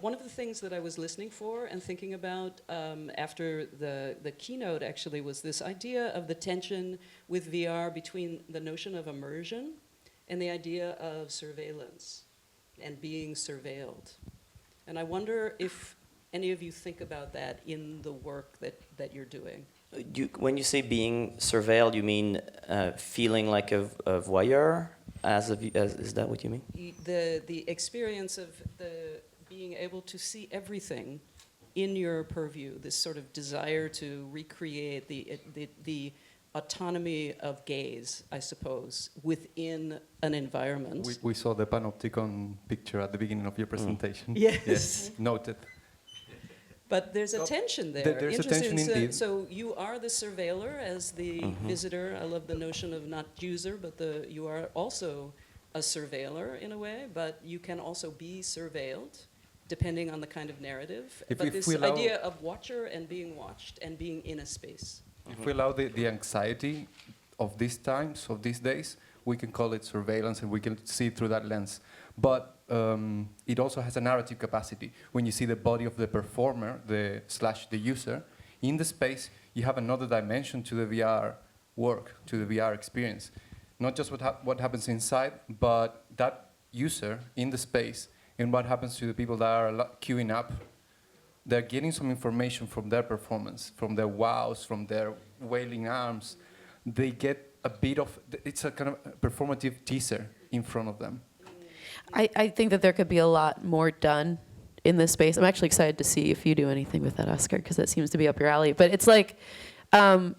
One of the things that I was listening for and thinking about after the keynote actually was this idea of the tension with VR between the notion of immersion and the idea of surveillance and being surveilled. And I wonder if any of you think about that in the work that you're doing. When you say being surveilled, you mean feeling like a voyeur? Is that what you mean? The experience of being able to see everything in your purview, this sort of desire to recreate the autonomy of gaze, I suppose, within an environment. We saw the panopticon picture at the beginning of your presentation. Yes. Noted. But there's a tension there. There's a tension indeed. So you are the surveiller as the visitor. I love the notion of not user, but you are also a surveiller in a way, but you can also be surveilled depending on the kind of narrative. But this idea of watcher and being watched and being in a space. If we allow the anxiety of these times, of these days, we can call it surveillance and we can see it through that lens. But it also has a narrative capacity. When you see the body of the performer, the user, in the space, you have another dimension to the VR work, to the VR experience. Not just what happens inside, but that user in the space and what happens to the people that are queuing up. They're getting some information from their performance, from their wows, from their wailing arms. They get a bit of, it's a kind of performative teaser in front of them. I think that there could be a lot more done in this space. I'm actually excited to see if you do anything with that, Oscar, because that seems to be up your alley. But it's like, I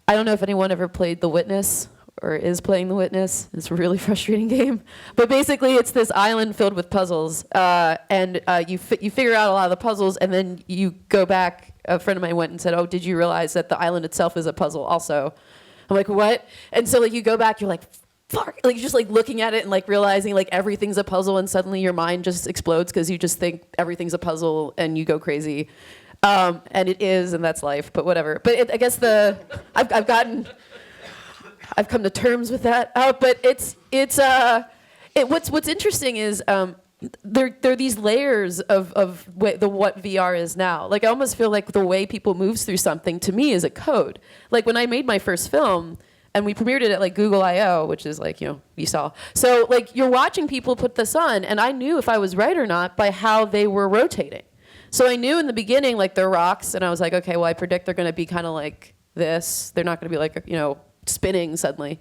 don't know if anyone ever played The Witness or is playing The Witness. It's a really frustrating game. But basically, it's this island filled with puzzles, and you figure out a lot of the puzzles, and then you go back. A friend of mine went and said, "Oh, did you realize that the island itself is a puzzle also?" I'm like, "What?" And so like you go back, you're like, fuck, like you're just like looking at it and like realizing like everything's a puzzle, and suddenly your mind just explodes because you just think everything's a puzzle and you go crazy. And it is, and that's life, but whatever. But I guess I've come to terms with that. But what's interesting is there are these layers of what VR is now. Like I almost feel like the way people moves through something to me is a code. Like when I made my first film, and we premiered it at like Google I/O, which is like, you saw. So like you're watching people put this on, and I knew if I was right or not by how they were rotating. So I knew in the beginning, like they're rocks, and I was like, okay, well I predict they're gonna be kind of like this. They're not gonna be like, spinning suddenly.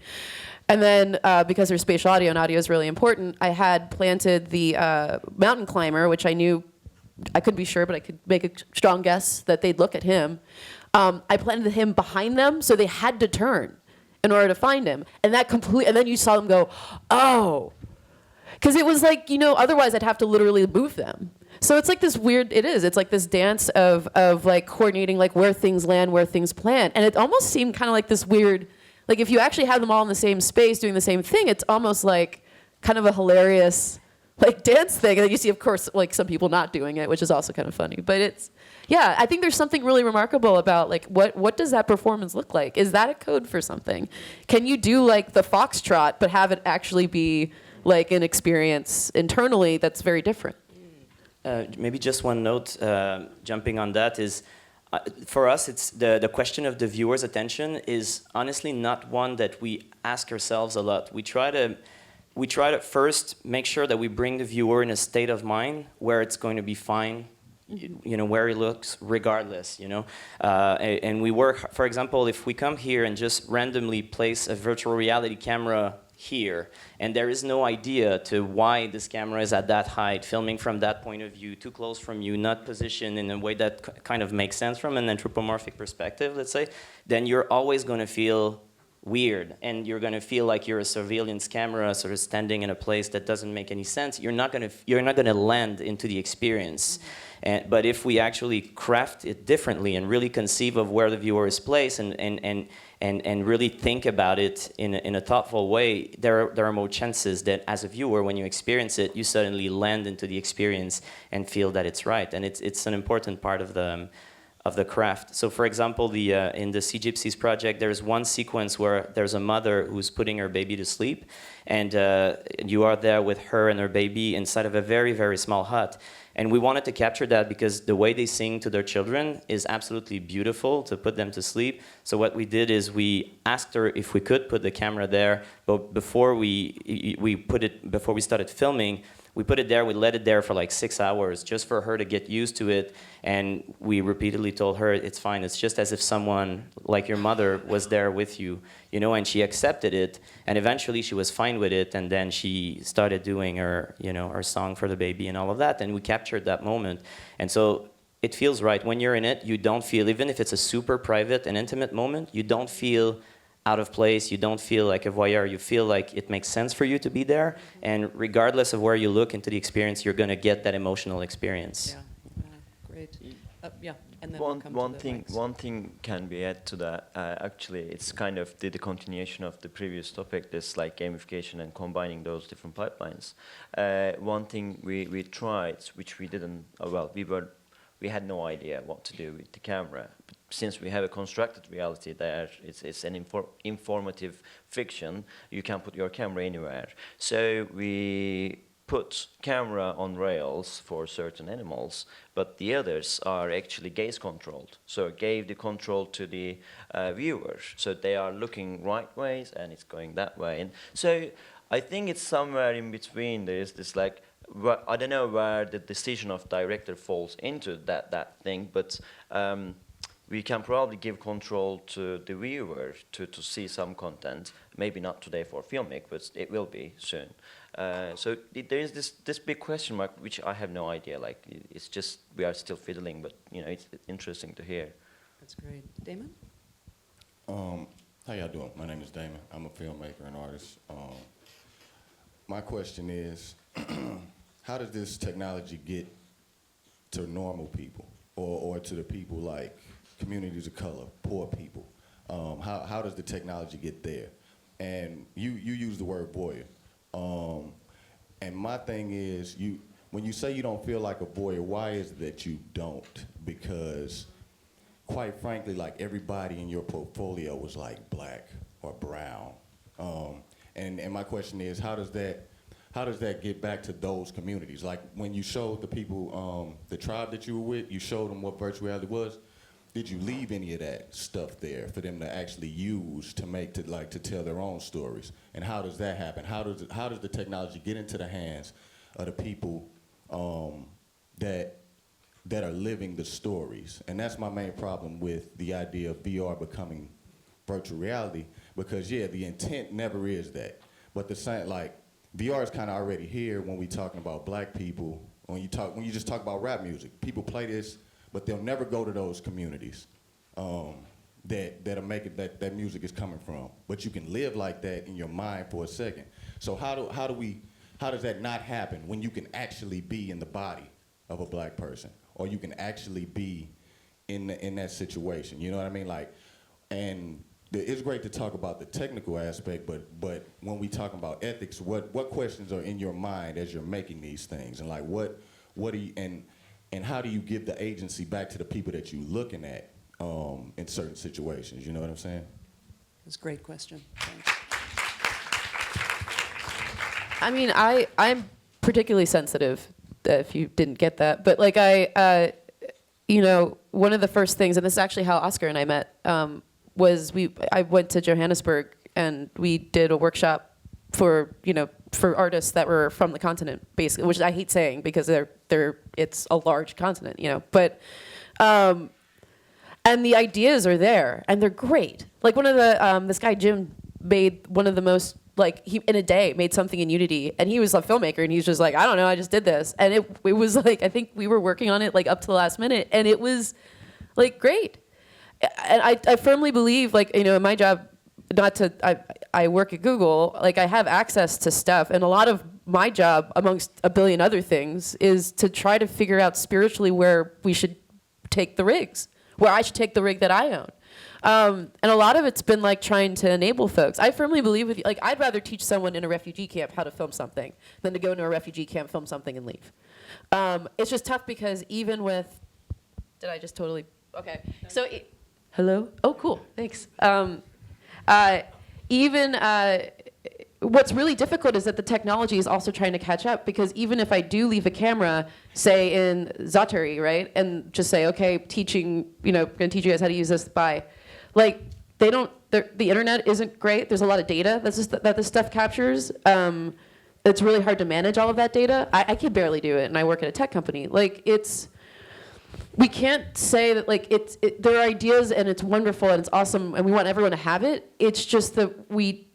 And then because there's spatial audio and audio is really important, I had planted the mountain climber, which I knew, I couldn't be sure, but I could make a strong guess that they'd look at him. I planted him behind them, so they had to turn in order to find him. And and then you saw them go, oh. Because it was like, otherwise I'd have to literally move them. So it's like this weird, it's like this dance of like coordinating like where things land, where things plant. And it almost seemed kind of like this weird, like if you actually have them all in the same space doing the same thing, it's almost like kind of a hilarious like dance thing. And then you see, of course, like some people not doing it, which is also kind of funny. But I think there's something really remarkable about like what does that performance look like? Is that a code for something? Can you do like the foxtrot but have it actually be like an experience internally that's very different? Maybe just one note, jumping on that is, for us, it's the question of the viewer's attention is honestly not one that we ask ourselves a lot. We try to first make sure that we bring the viewer in a state of mind where it's going to be fine, where he looks, regardless, and we work, for example, if we come here and just randomly place a virtual reality camera here, and there is no idea to why this camera is at that height, filming from that point of view, too close from you, not positioned in a way that kind of makes sense from an anthropomorphic perspective, let's say, then you're always going to feel weird, and you're going to feel like you're a surveillance camera sort of standing in a place that doesn't make any sense. You're not going to land into the experience. But if we actually craft it differently and really conceive of where the viewer is placed and really think about it in a thoughtful way, there are more chances that as a viewer, when you experience it, you suddenly land into the experience and feel that it's right. And it's an important part of the craft. So for example, in the Sea Gypsies project, there's one sequence where there's a mother who's putting her baby to sleep, and you are there with her and her baby inside of a very, very small hut. And we wanted to capture that because the way they sing to their children is absolutely beautiful to put them to sleep. So what we did is we asked her if we could put the camera there, but before we started filming, we put it there, we let it there for like 6 hours just for her to get used to it. And we repeatedly told her, it's fine. It's just as if someone like your mother was there with you, you know, and she accepted it. And eventually she was fine with it. And then she started doing her, you know, her song for the baby and all of that. And we captured that moment. And so it feels right. When you're in it, you don't feel, even if it's a super private and intimate moment, you don't feel out of place, you don't feel like a voyeur, you feel like it makes sense for you to be there, and regardless of where you look into the experience, you're going to get that emotional experience. Yeah, great. Yeah, and then we'll come to the mics. One thing can be added to that. Actually, it's kind of the continuation of the previous topic, this like gamification and combining those different pipelines. One thing we tried, which we didn't, we had no idea what to do with the camera. But since we have a constructed reality there, it's an informative fiction, you can put your camera anywhere. So we put camera on rails for certain animals, but the others are actually gaze controlled. So it gave the control to the viewer. So they are looking right ways and it's going that way. And so I think it's somewhere in between. There is this like, I don't know where the decision of director falls into that thing, but we can probably give control to the viewer to see some content. Maybe not today for filmic, but it will be soon. So there is this big question mark, which I have no idea. Like it's just we are still fiddling, but you know it's interesting to hear. That's great, Damon. How y'all doing? My name is Damon. I'm a filmmaker and artist. My question is, how does this technology get to normal people, or to the people like communities of color, poor people? How does the technology get there? And you use the word voyeur. And my thing is, when you say you don't feel like a voyeur, why is it that you don't? Because quite frankly, like everybody in your portfolio was like black or brown. And my question is, how does that get back to those communities? Like when you showed the people, the tribe that you were with, you showed them what virtual reality was. Did you leave any of that stuff there for them to actually use to tell their own stories? And how does that happen? How does the technology get into the hands of the people that are living the stories? And that's my main problem with the idea of VR becoming virtual reality, because yeah, the intent never is that. But the same, like VR is kind of already here when we talking about black people. When you just talk about rap music, people play this, but they'll never go to those communities that'll make it that music is coming from. But you can live like that in your mind for a second. So how does that not happen when you can actually be in the body of a black person, or you can actually be in that situation? You know what I mean? Like, and it's great to talk about the technical aspect, but when we talk about ethics, what questions are in your mind as you're making these things, and like what do you and how do you give the agency back to the people that you're looking at in certain situations? You know what I'm saying? That's a great question. Thanks. I mean, I'm particularly sensitive, if you didn't get that. But like you know, one of the first things, and this is actually how Oscar and I met, was I went to Johannesburg and we did a workshop for artists that were from the continent, basically, which I hate saying because it's a large continent, you know. But and the ideas are there and they're great. Like one of the this guy Jim made one of the most, like, he in a day made something in Unity, and he was a filmmaker, and he's just like, I don't know, I just did this, and it was like, I think we were working on it like up to the last minute, and it was like great. And I firmly believe, like, you know, in my job, I work at Google, like I have access to stuff, and a lot of my job, amongst a billion other things, is to try to figure out spiritually where we should take the rigs, where I should take the rig that I own. And a lot of it's been like trying to enable folks. I firmly believe with you, like I'd rather teach someone in a refugee camp how to film something than to go into a refugee camp, film something, and leave. It's just tough because even with, did I just totally, okay. So, hello? Oh, cool, thanks. What's really difficult is that the technology is also trying to catch up, because even if I do leave a camera, say in Zatari, right, and just say, okay, teaching, you know, gonna teach you guys how to use this, bye. Like, the internet isn't great. There's a lot of data that this stuff captures. it's really hard to manage all of that data. I can barely do it, and I work at a tech company. Like, we can't say that, like, there are ideas, and it's wonderful, and it's awesome, and we want everyone to have it. It's just that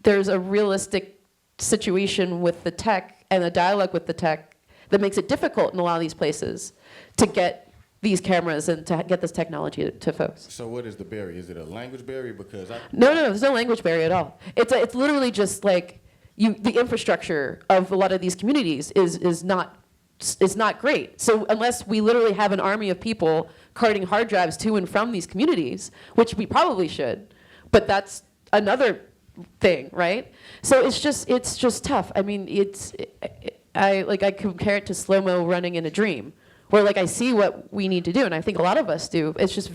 there's a realistic situation with the tech and a dialogue with the tech that makes it difficult in a lot of these places to get these cameras and to get this technology to folks. So what is the barrier? Is it a language barrier? Because No, there's no language barrier at all. It's literally just like the infrastructure of a lot of these communities is not great. So unless we literally have an army of people carting hard drives to and from these communities, which we probably should, but that's another thing, right? So it's just tough. I mean, I compare it to slow-mo running in a dream, where like I see what we need to do, and I think a lot of us do. It's just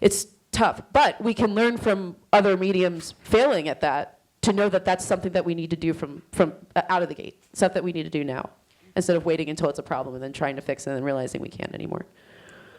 it's tough. But we can learn from other mediums failing at that to know that that's something that we need to do from out of the gate, stuff that we need to do now, instead of waiting until it's a problem and then trying to fix it and then realizing we can't anymore.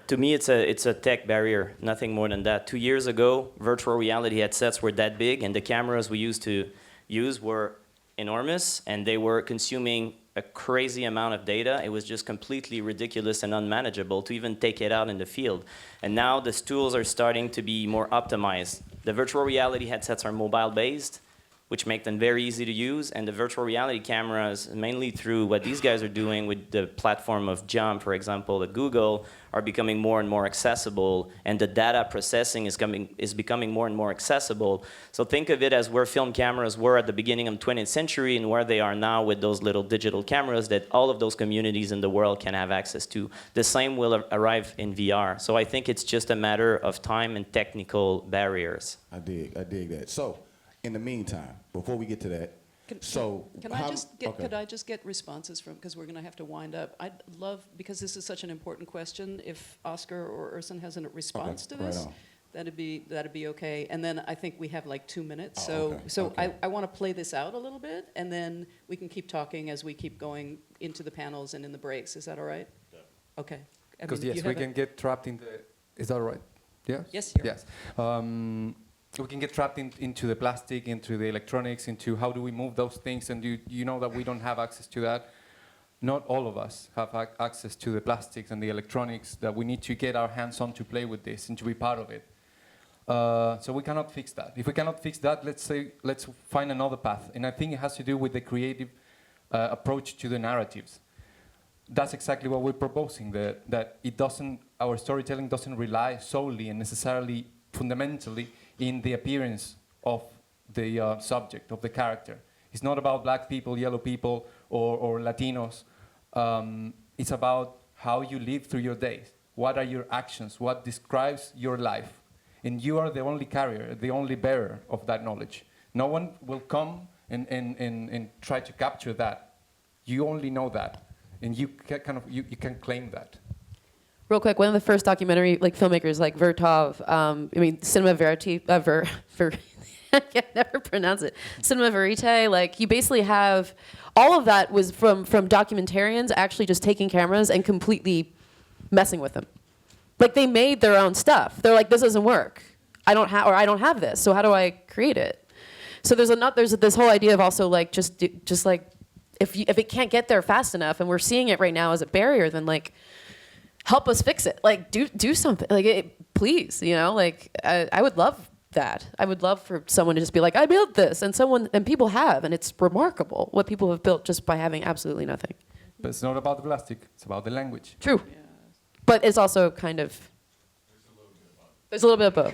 To me, it's a tech barrier, nothing more than that. 2 years ago, virtual reality headsets were that big, and the cameras we used to use were enormous, and they were consuming a crazy amount of data. It was just completely ridiculous and unmanageable to even take it out in the field. And now the tools are starting to be more optimized. The virtual reality headsets are mobile-based, which make them very easy to use, and the virtual reality cameras, mainly through what these guys are doing with the platform of Jump, for example, at Google, are becoming more and more accessible, and the data processing is becoming more and more accessible. So think of it as where film cameras were at the beginning of the 20th century and where they are now with those little digital cameras that all of those communities in the world can have access to. The same will arrive in VR. So I think it's just a matter of time and technical barriers. I dig that. So, in the meantime, before we get to that, could I just get responses from, because we're going to have to wind up. I'd love, because this is such an important question, if Oscar or Urson has a response to this, that'd be okay. And then I think we have like 2 minutes, I want to play this out a little bit, and then we can keep talking as we keep going into the panels and in the breaks. Is that all right? Yeah. Okay. Because yes, we can get trapped in the. Is that all right? Yeah. Yes. Yes. We can get trapped into the plastic, into the electronics, into how do we move those things, and you know that we don't have access to that. Not all of us have access to the plastics and the electronics that we need to get our hands on to play with this and to be part of it. So we cannot fix that. If we cannot fix that, let's find another path. And I think it has to do with the creative approach to the narratives. That's exactly what we're proposing, that our storytelling doesn't rely solely and necessarily fundamentally in the appearance of the subject, of the character. It's not about black people, yellow people, or Latinos. It's about how you live through your days. What are your actions? What describes your life? And you are the only carrier, the only bearer of that knowledge. No one will come and try to capture that. You only know that, and you can claim that. Real quick, one of the first documentary filmmakers like Vertov, Cinema Verite, I can never pronounce it. Cinema Verite, you basically have, all of that was from documentarians actually just taking cameras and completely messing with them. Like, they made their own stuff. They're like, this doesn't work. I don't have this, so how do I create it? So there's this whole idea of also if it can't get there fast enough, and we're seeing it right now as a barrier, then help us fix it. Do something. Please, I would love that. I would love for someone to just be like, I built this, and people have, and it's remarkable what people have built just by having absolutely nothing. But it's not about the plastic, it's about the language. True. Yeah. But it's also kind of, there's a little bit of both.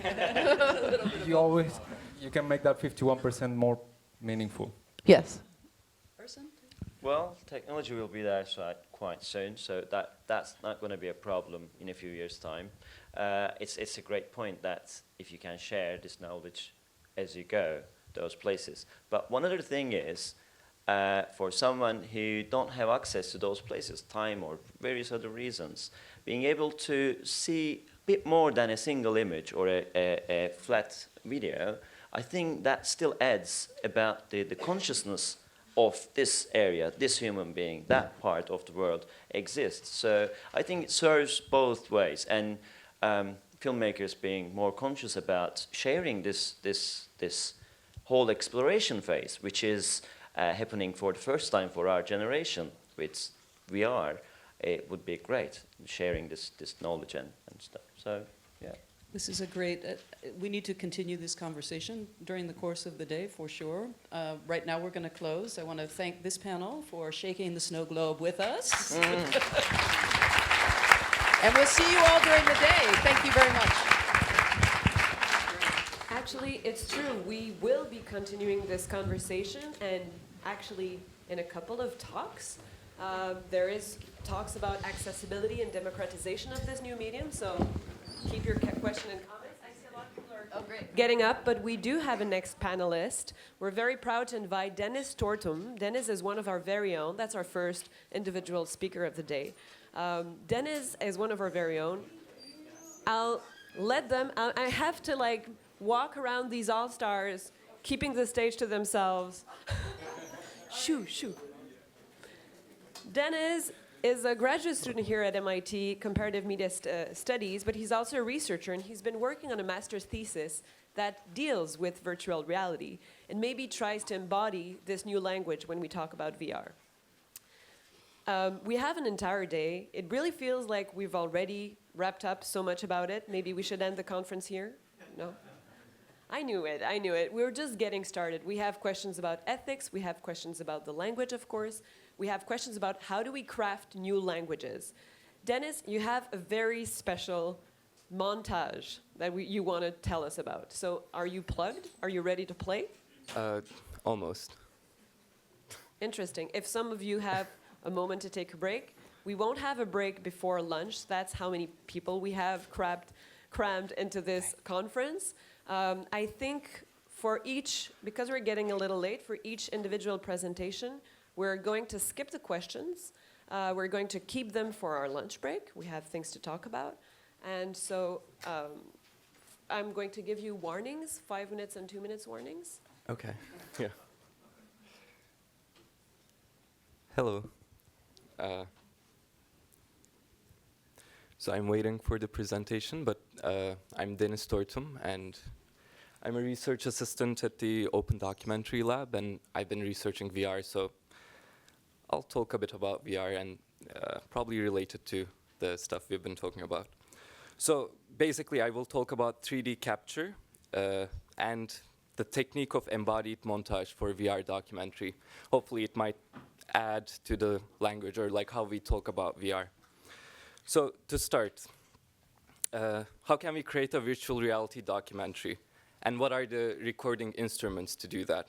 You can make that 51% more meaningful. Yes. Well, technology will be there quite soon, so that's not going to be a problem in a few years' time. It's a great point that if you can share this knowledge as you go those places. But one other thing is, for someone who don't have access to those places, time or various other reasons, being able to see a bit more than a single image or a flat video, I think that still adds about the consciousness of this area, this human being, that part of the world exists. So I think it serves both ways, and filmmakers being more conscious about sharing this whole exploration phase, which is happening for the first time for our generation with VR, it would be great sharing this knowledge and stuff. So, yeah. This is a great, we need to continue this conversation during the course of the day, for sure. Right now we're going to close. I want to thank this panel for shaking the snow globe with us. And we'll see you all during the day. Thank you very much. Actually, it's true. We will be continuing this conversation, and actually in a couple of talks, there is talks about accessibility and democratization of this new medium, so keep your question and comments. I see a lot of people are getting up, but we do have a next panelist. We're very proud to invite Dennis Tortum. Dennis is one of our very own. That's our first individual speaker of the day. Dennis is one of our very own. I'll let them, I have to like walk around these all-stars, keeping the stage to themselves. Shoo. Dennis is a graduate student here at MIT, Comparative Media Studies, but he's also a researcher, and he's been working on a master's thesis that deals with virtual reality and maybe tries to embody this new language when we talk about VR. We have an entire day. It really feels like we've already wrapped up so much about it. Maybe we should end the conference here? No? I knew it. We're just getting started. We have questions about ethics. We have questions about the language, of course. We have questions about how do we craft new languages. Dennis, you have a very special montage that you want to tell us about. So are you plugged? Are you ready to play? Almost. Interesting. If some of you have a moment to take a break, we won't have a break before lunch. That's how many people we have crammed into this conference. I think for each, because we're getting a little late, for each individual presentation, we're going to skip the questions. We're going to keep them for our lunch break. We have things to talk about. And so I'm going to give you warnings, 5 minutes and 2 minutes warnings. Okay, yeah. Hello. So I'm waiting for the presentation, but I'm Dennis Tortum, and I'm a research assistant at the Open Documentary Lab, and I've been researching VR, so I'll talk a bit about VR and probably related to the stuff we've been talking about. So basically, I will talk about 3D capture and the technique of embodied montage for VR documentary. Hopefully, it might add to the language or like how we talk about VR. So to start, how can we create a virtual reality documentary? And what are the recording instruments to do that?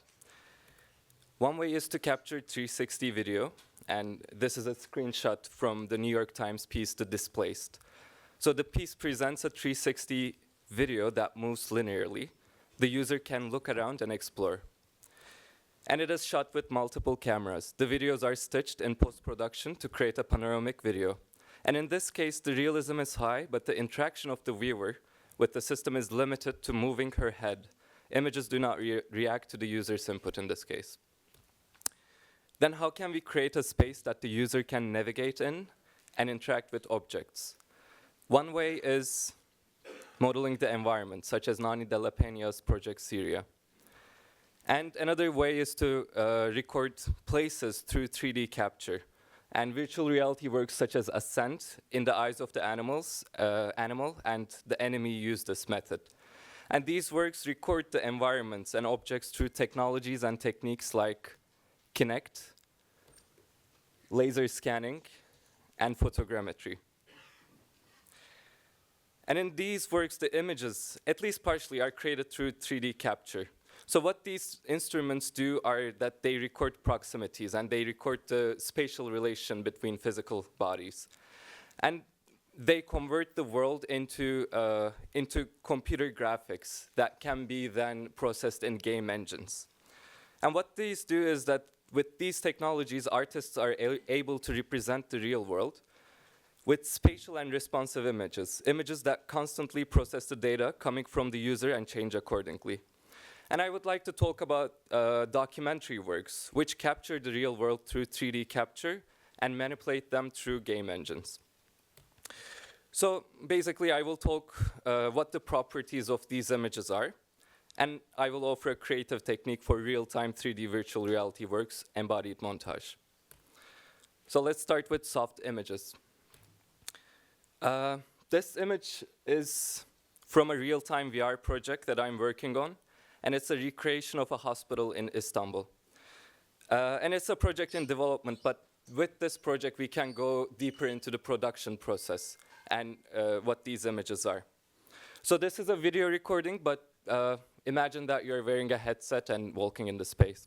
One way is to capture 360 video. And this is a screenshot from the New York Times piece, The Displaced. So the piece presents a 360 video that moves linearly. The user can look around and explore. And it is shot with multiple cameras. The videos are stitched in post-production to create a panoramic video. And in this case, the realism is high, but the interaction of the viewer with the system is limited to moving her head. Images do not react to the user's input in this case. Then how can we create a space that the user can navigate in and interact with objects? One way is modeling the environment, such as Nani Della Peña's Project Syria. And another way is to record places through 3D capture. And virtual reality works such as Ascent in the eyes of the animal, and the enemy use this method. And these works record the environments and objects through technologies and techniques like Kinect, laser scanning, and photogrammetry. And in these works, the images, at least partially, are created through 3D capture. So what these instruments do are that they record proximities, and they record the spatial relation between physical bodies. And they convert the world into computer graphics that can be then processed in game engines. And what these do is that with these technologies, artists are able to represent the real world with spatial and responsive images, images that constantly process the data coming from the user and change accordingly. And I would like to talk about documentary works, which capture the real world through 3D capture and manipulate them through game engines. So basically, I will talk what the properties of these images are, And I will offer a creative technique for real-time 3D virtual reality works, embodied montage. So let's start with soft images. This image is from a real-time VR project that I'm working on, and it's a recreation of a hospital in Istanbul. And it's a project in development, but with this project, we can go deeper into the production process and what these images are. So this is a video recording, but imagine that you're wearing a headset and walking in the space.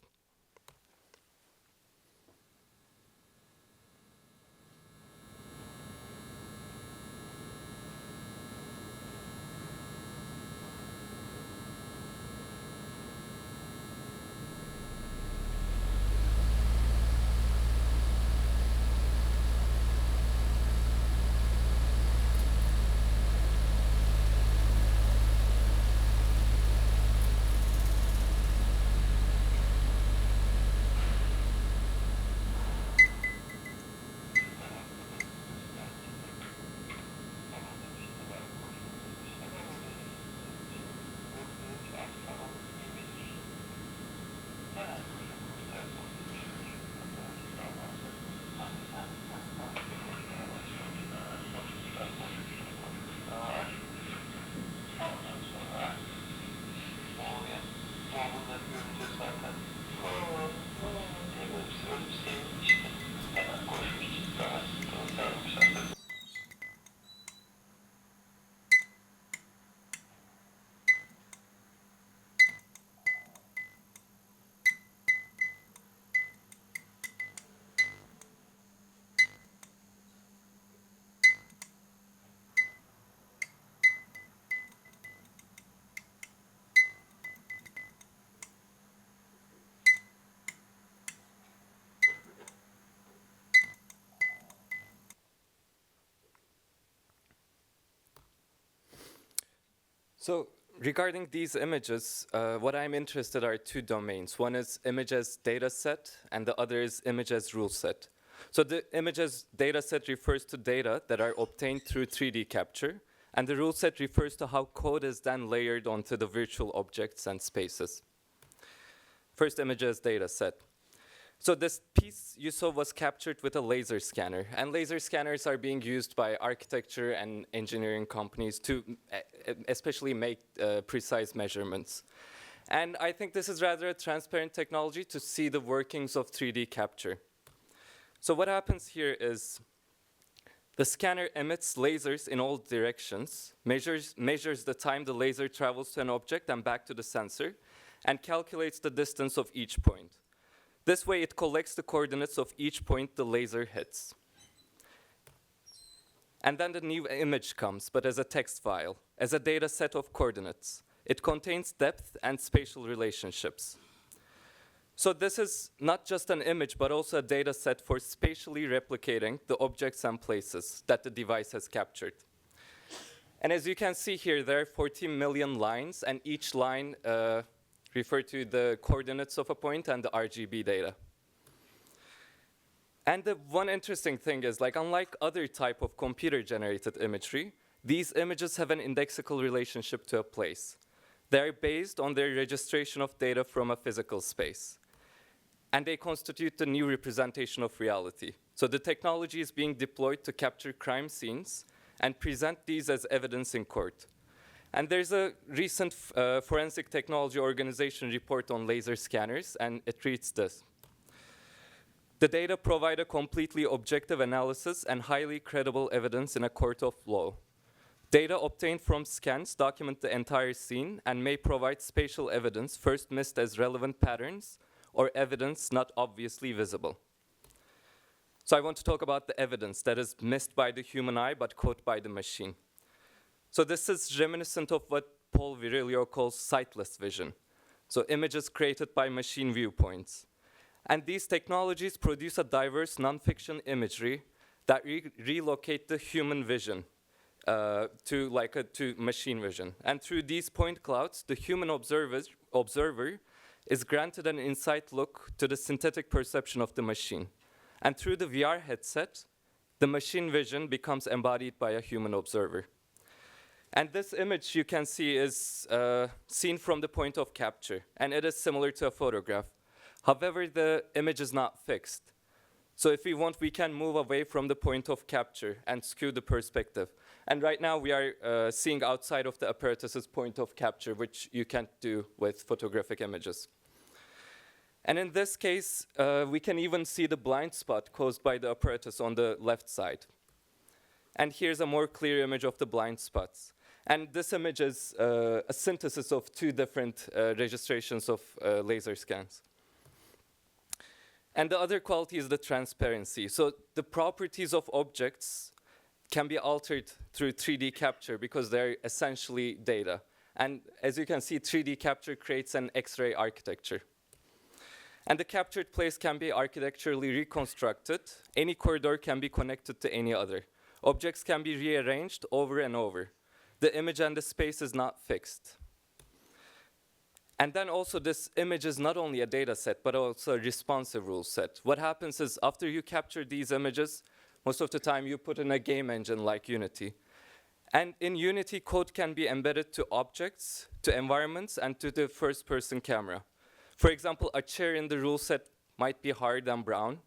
So regarding these images, what I'm interested are two domains. One is image as data set, and the other is image as rule set. So the image as data set refers to data that are obtained through 3D capture, and the rule set refers to how code is then layered onto the virtual objects and spaces. First, image as data set. So this piece you saw was captured with a laser scanner, and laser scanners are being used by architecture and engineering companies to especially make precise measurements. And I think this is rather a transparent technology to see the workings of 3D capture. So what happens here is the scanner emits lasers in all directions, measures the time the laser travels to an object and back to the sensor, and calculates the distance of each point. This way, it collects the coordinates of each point the laser hits. And then the new image comes, but as a text file, as a data set of coordinates. It contains depth and spatial relationships. So this is not just an image, but also a data set for spatially replicating the objects and places that the device has captured. And as you can see here, there are 14 million lines, and each line refer to the coordinates of a point and the RGB data. And the one interesting thing is, like, unlike other type of computer-generated imagery, these images have an indexical relationship to a place. They're based on their registration of data from a physical space. And they constitute the new representation of reality. So the technology is being deployed to capture crime scenes and present these as evidence in court. And there's a recent forensic technology organization report on laser scanners, and it reads this. The data provide a completely objective analysis and highly credible evidence in a court of law. Data obtained from scans document the entire scene and may provide spatial evidence first missed as relevant patterns or evidence not obviously visible. So I want to talk about the evidence that is missed by the human eye but caught by the machine. So this is reminiscent of what Paul Virilio calls sightless vision. So images created by machine viewpoints. And these technologies produce a diverse nonfiction imagery that relocate the human vision to machine vision. And through these point clouds, the human observer is granted an inside look to the synthetic perception of the machine. And through the VR headset, the machine vision becomes embodied by a human observer. And this image you can see is seen from the point of capture, and it is similar to a photograph. However, the image is not fixed. So if we want, we can move away from the point of capture and skew the perspective. And right now we are seeing outside of the apparatus's point of capture, which you can't do with photographic images. And in this case, we can even see the blind spot caused by the apparatus on the left side. And here's a more clear image of the blind spots. And this image is a synthesis of two different registrations of laser scans. And the other quality is the transparency. So the properties of objects can be altered through 3D capture because they're essentially data. And as you can see, 3D capture creates an X-ray architecture. And the captured place can be architecturally reconstructed. Any corridor can be connected to any other. Objects can be rearranged over and over. The image and the space is not fixed. And then also this image is not only a data set, but also a responsive rule set. What happens is after you capture these images, most of the time you put in a game engine like Unity. And in Unity, code can be embedded to objects, to environments, and to the first-person camera. For example, a chair in the rule set might be hard and brown,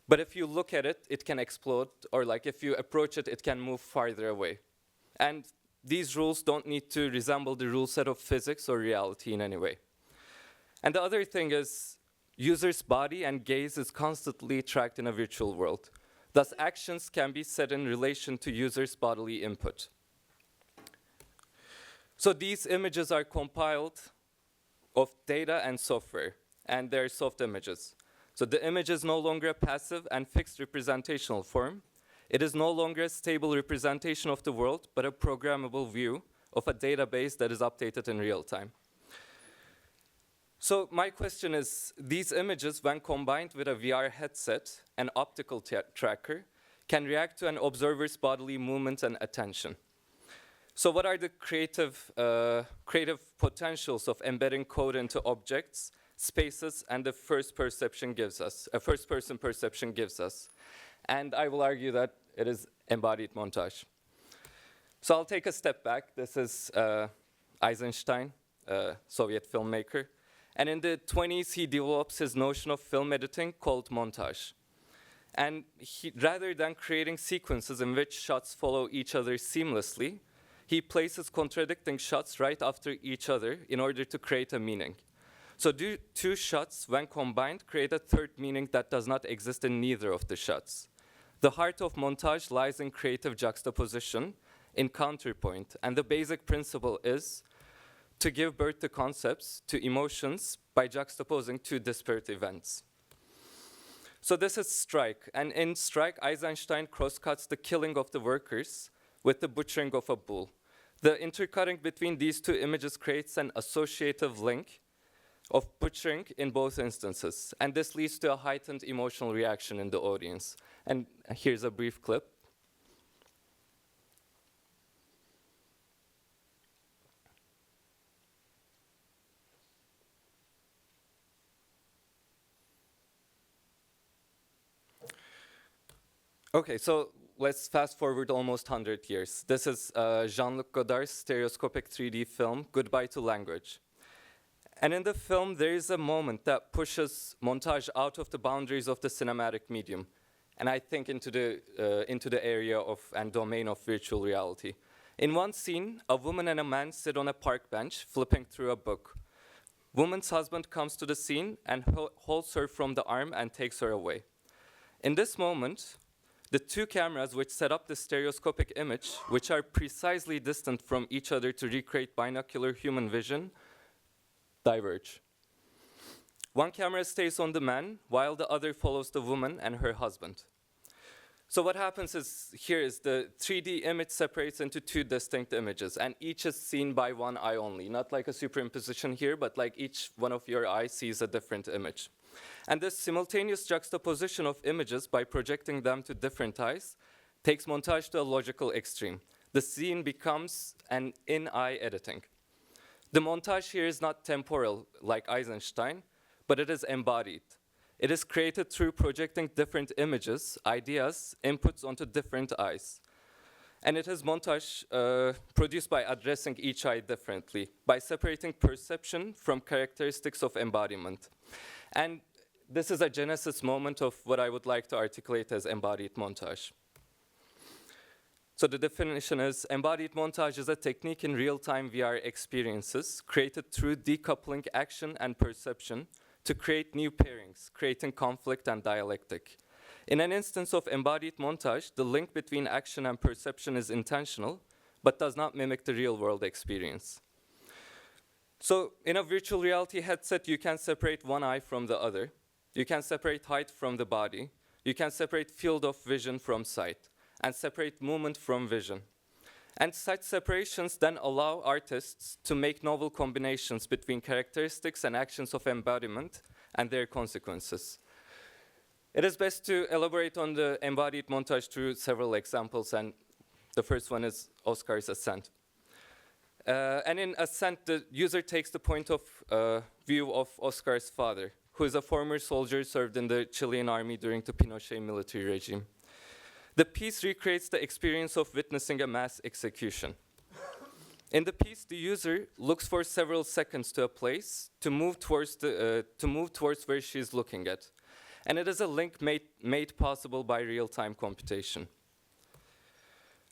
but if you look at it, it can explode, or like if you approach it, it can move farther away. And these rules don't need to resemble the rule set of physics or reality in any way. And the other thing is, user's body and gaze is constantly tracked in a virtual world. Thus, actions can be set in relation to user's bodily input. So these images are compiled of data and software, and they're soft images. So the image is no longer a passive and fixed representational form. It is no longer a stable representation of the world, but a programmable view of a database that is updated in real time. So my question is, these images, when combined with a VR headset and optical tracker, can react to an observer's bodily movement and attention. So what are the creative potentials of embedding code into objects, spaces, and the first-person perception gives us? And I will argue that it is embodied montage. So I'll take a step back. This is Eisenstein, a Soviet filmmaker. And in the 20s, he develops his notion of film editing called montage. And rather than creating sequences in which shots follow each other seamlessly, he places contradicting shots right after each other in order to create a meaning. So two shots, when combined, create a third meaning that does not exist in neither of the shots. The heart of montage lies in creative juxtaposition, in counterpoint, and the basic principle is to give birth to concepts, to emotions, by juxtaposing two disparate events. So this is Strike, and in Strike, Eisenstein crosscuts the killing of the workers with the butchering of a bull. The intercutting between these two images creates an associative link of butchering in both instances, and this leads to a heightened emotional reaction in the audience. And here's a brief clip. Okay, so let's fast forward almost 100 years. This is Jean-Luc Godard's stereoscopic 3D film, Goodbye to Language. And in the film, there is a moment that pushes montage out of the boundaries of the cinematic medium, and I think into the area of and domain of virtual reality. In one scene, a woman and a man sit on a park bench, flipping through a book. Woman's husband comes to the scene and holds her from the arm and takes her away. In this moment, the two cameras which set up the stereoscopic image, which are precisely distant from each other to recreate binocular human vision, diverge. One camera stays on the man, while the other follows the woman and her husband. So what happens is, here is the 3D image separates into two distinct images, and each is seen by one eye only, not like a superimposition here, but like each one of your eyes sees a different image. And this simultaneous juxtaposition of images by projecting them to different eyes takes montage to a logical extreme. The scene becomes an in-eye editing. The montage here is not temporal, like Eisenstein, but it is embodied. It is created through projecting different images, ideas, inputs onto different eyes. And it is montage produced by addressing each eye differently, by separating perception from characteristics of embodiment. And this is a genesis moment of what I would like to articulate as embodied montage. So the definition is, embodied montage is a technique in real-time VR experiences created through decoupling action and perception to create new pairings, creating conflict and dialectic. In an instance of embodied montage, the link between action and perception is intentional, but does not mimic the real-world experience. So in a virtual reality headset, you can separate one eye from the other. You can separate height from the body. You can separate field of vision from sight, and separate movement from vision. And such separations then allow artists to make novel combinations between characteristics and actions of embodiment and their consequences. It is best to elaborate on the embodied montage through several examples, and the first one is Oscar's Ascent. And in Ascent, the user takes the point of view of Oscar's father, who is a former soldier served in the Chilean army during the Pinochet military regime. The piece recreates the experience of witnessing a mass execution. In the piece, the user looks for several seconds to a place to move towards where she is looking at. And it is a link made possible by real-time computation.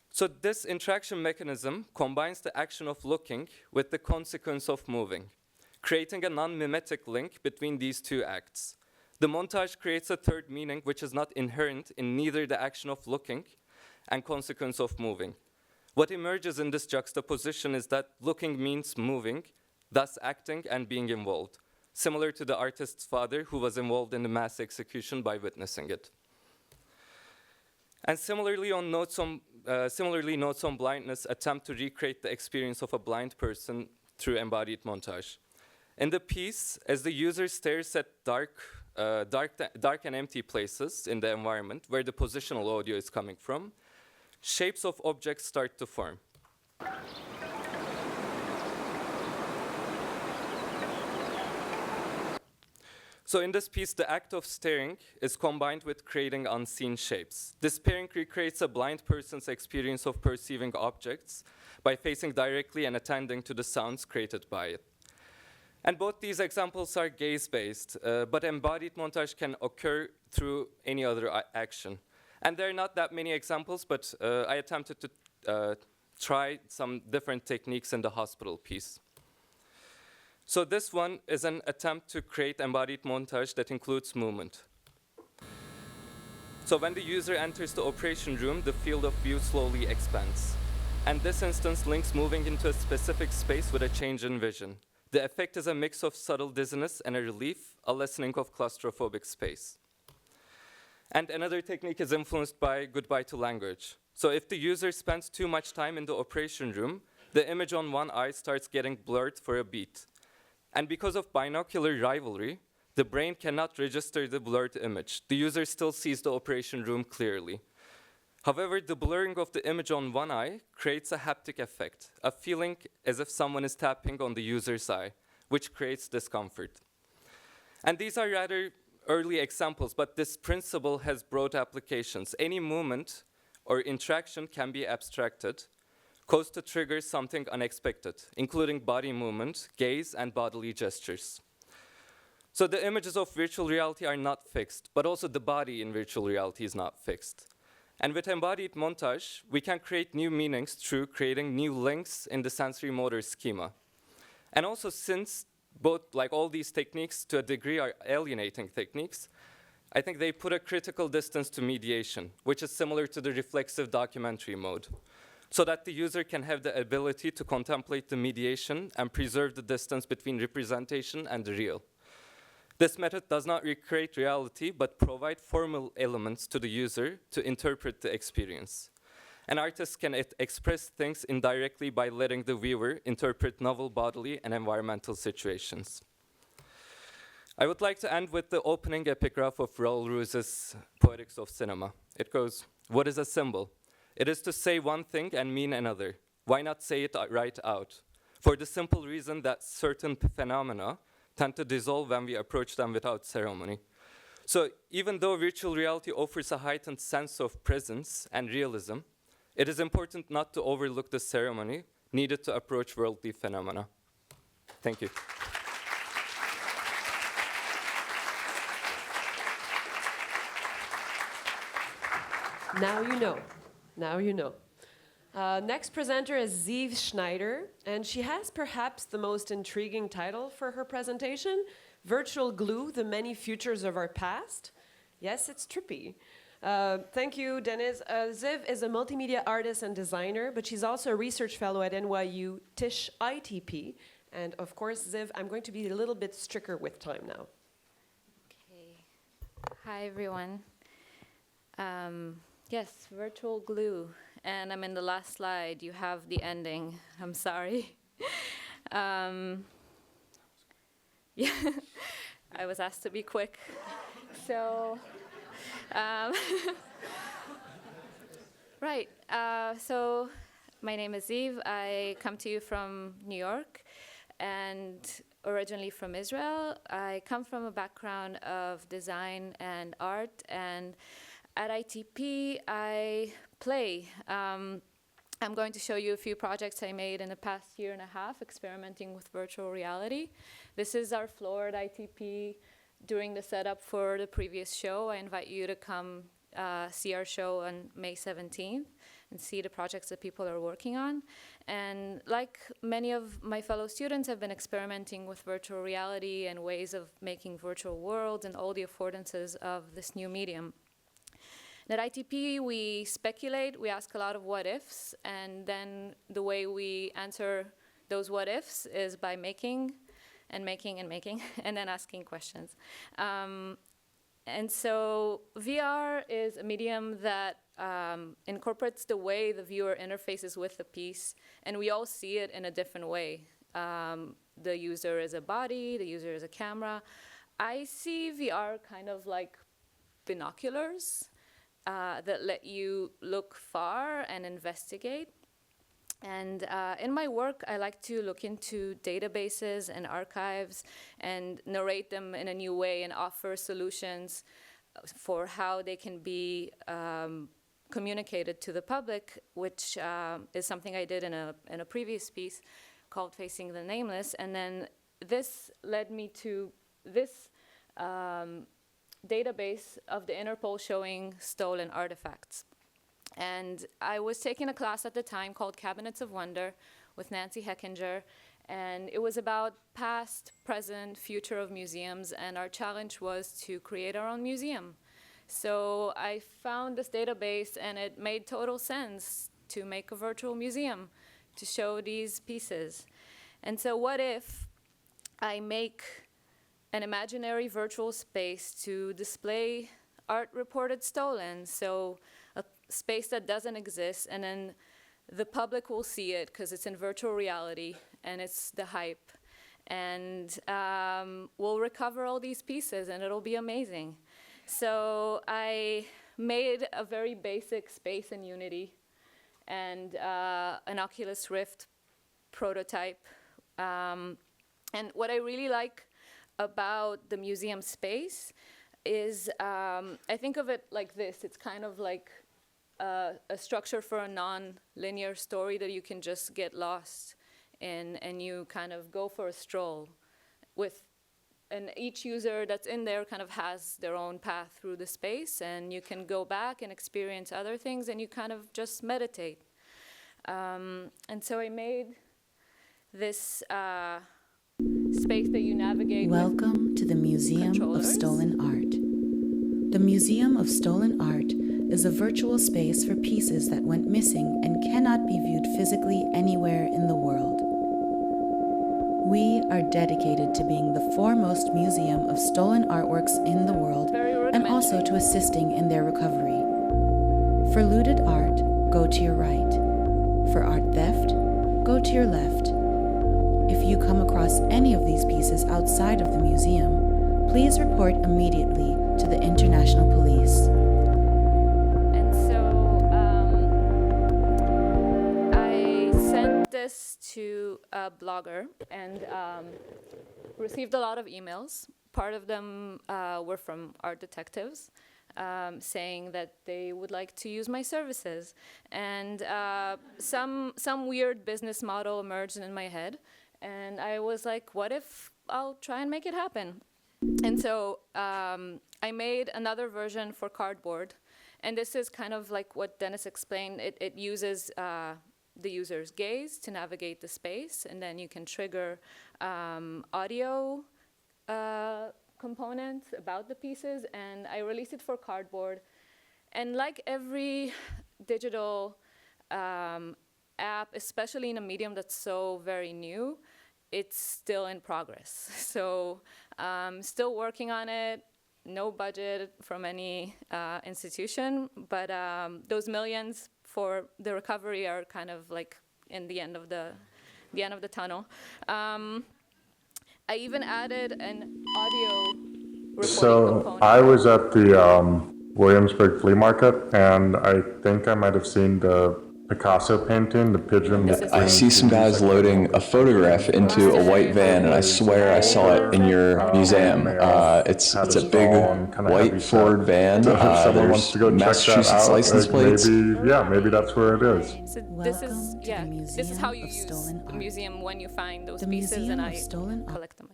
So this interaction mechanism combines the action of looking with the consequence of moving, creating a non-mimetic link between these two acts. The montage creates a third meaning which is not inherent in neither the action of looking and consequence of moving. What emerges in this juxtaposition is that looking means moving, thus acting and being involved, similar to the artist's father who was involved in the mass execution by witnessing it. And similarly, Notes on Blindness attempt to recreate the experience of a blind person through embodied montage. In the piece, as the user stares at dark and empty places in the environment where the positional audio is coming from, shapes of objects start to form. So in this piece, the act of staring is combined with creating unseen shapes. This pairing recreates a blind person's experience of perceiving objects by facing directly and attending to the sounds created by it. And both these examples are gaze-based, but embodied montage can occur through any other action. And there are not that many examples, but I attempted to try some different techniques in the hospital piece. So this one is an attempt to create embodied montage that includes movement. So when the user enters the operation room, the field of view slowly expands. And this instance links moving into a specific space with a change in vision. The effect is a mix of subtle dizziness and a relief, a lessening of claustrophobic space. And another technique is influenced by goodbye to language. So if the user spends too much time in the operation room, the image on one eye starts getting blurred for a beat. And because of binocular rivalry, the brain cannot register the blurred image. The user still sees the operation room clearly. However, the blurring of the image on one eye creates a haptic effect, a feeling as if someone is tapping on the user's eye, which creates discomfort. And these are rather early examples, but this principle has broad applications. Any movement or interaction can be abstracted, caused to trigger something unexpected, including body movement, gaze, and bodily gestures. So the images of virtual reality are not fixed, but also the body in virtual reality is not fixed. And with embodied montage, we can create new meanings through creating new links in the sensory motor schema. And also, since both, like all these techniques to a degree are alienating techniques, I think they put a critical distance to mediation, which is similar to the reflexive documentary mode, so that the user can have the ability to contemplate the mediation and preserve the distance between representation and the real. This method does not recreate reality, but provide formal elements to the user to interpret the experience. An artist can express things indirectly by letting the viewer interpret novel bodily and environmental situations. I would like to end with the opening epigraph of Raoul Roux's Poetics of Cinema. It goes, "What is a symbol? It is to say one thing and mean another. Why not say it right out? For the simple reason that certain phenomena tend to dissolve when we approach them without ceremony." So even though virtual reality offers a heightened sense of presence and realism, It is important not to overlook the ceremony needed to approach worldly phenomena. Thank you. Now you know. Now you know. Next presenter is Ziv Schneider, and she has perhaps the most intriguing title for her presentation, Virtual Glue, The Many Futures of Our Past. Yes, it's trippy. Thank you, Dennis. Ziv is a multimedia artist and designer, but she's also a research fellow at NYU Tisch ITP. And of course, Ziv, I'm going to be a little bit stricter with time now. Okay. Hi, everyone. Yes, virtual glue. And I'm in the last slide. You have the ending. I'm sorry. Yeah, I was asked to be quick. So, right. So my name is Ziv. I come to you from New York and originally from Israel. I come from a background of design and art, and at ITP, I play. I'm going to show you a few projects I made in the past year and a half experimenting with virtual reality. This is our floor at ITP during the setup for the previous show. I invite you to come see our show on May 17th and see the projects that people are working on. And like many of my fellow students, I've been experimenting with virtual reality and ways of making virtual worlds and all the affordances of this new medium. At ITP, we speculate, we ask a lot of what-ifs, and then the way we answer those what-ifs is by making, and then asking questions. And so VR is a medium that incorporates the way the viewer interfaces with the piece, and we all see it in a different way. The user is a body, the user is a camera. I see VR kind of like binoculars that let you look far and investigate. And in my work, I like to look into databases and archives and narrate them in a new way and offer solutions for how they can be communicated to the public, which is something I did in a previous piece called Facing the Nameless. And then this led me to this database of the Interpol showing stolen artifacts. And I was taking a class at the time called Cabinets of Wonder with Nancy Heckinger, and it was about past, present, future of museums, and our challenge was to create our own museum. So I found this database, and it made total sense to make a virtual museum to show these pieces. And so what if I make an imaginary virtual space to display art reported stolen, so a space that doesn't exist, and then the public will see it because it's in virtual reality and it's the hype. And we'll recover all these pieces and it'll be amazing. So I made a very basic space in Unity and an Oculus Rift prototype. And what I really like about the museum space is I think of it like this. It's kind of like a structure for a non-linear story that you can just get lost in, and you kind of go for a stroll with, and each user that's in there kind of has their own path through the space, and you can go back and experience other things, and you kind of just meditate. And so I made this space that you navigate. Welcome to the Museum of Stolen Art. The Museum of Stolen Art is a virtual space for pieces that went missing and cannot be viewed physically anywhere in the world. We are dedicated to being the foremost museum of stolen artworks in the world and also to assisting in their recovery. For looted art, go to your right. For art theft, go to your left. If you come across any of these pieces outside of the museum, please report immediately to the International Police. And so I sent this to a blogger and received a lot of emails. Part of them were from art detectives saying that they would like to use my services. And some weird business model emerged in my head. And I was like, what if I'll try and make it happen? And so I made another version for cardboard. And this is kind of like what Dennis explained. It uses the user's gaze to navigate the space, and then you can trigger audio components about the pieces, and I released it for cardboard. And like every digital app, especially in a medium that's so very new, it's still in progress. So still working on it, no budget from any institution, but those millions for the recovery are kind of like in the end of the tunnel. I even added an audio recording component. I was at the Williamsburg flea market, and I think I might have seen the Picasso painting, the pigeon. I see some guys loading a photograph into a white van, and I swear I saw it in your museum. It's a big white Ford van. If someone wants to go check that Massachusetts out, license plates. maybe that's where it is. So this is how you use the museum when you find those pieces, and I collect them.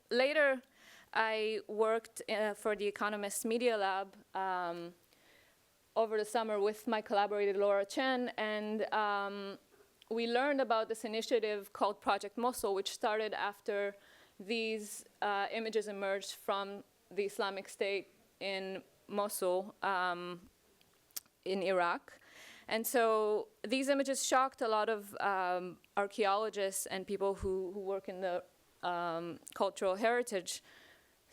Later, I worked for the Economist Media Lab over the summer with my collaborator Laura Chen, and we learned about this initiative called Project Mosul, which started after these images emerged from the Islamic State in Mosul in Iraq. And so these images shocked a lot of archaeologists and people who work in the cultural heritage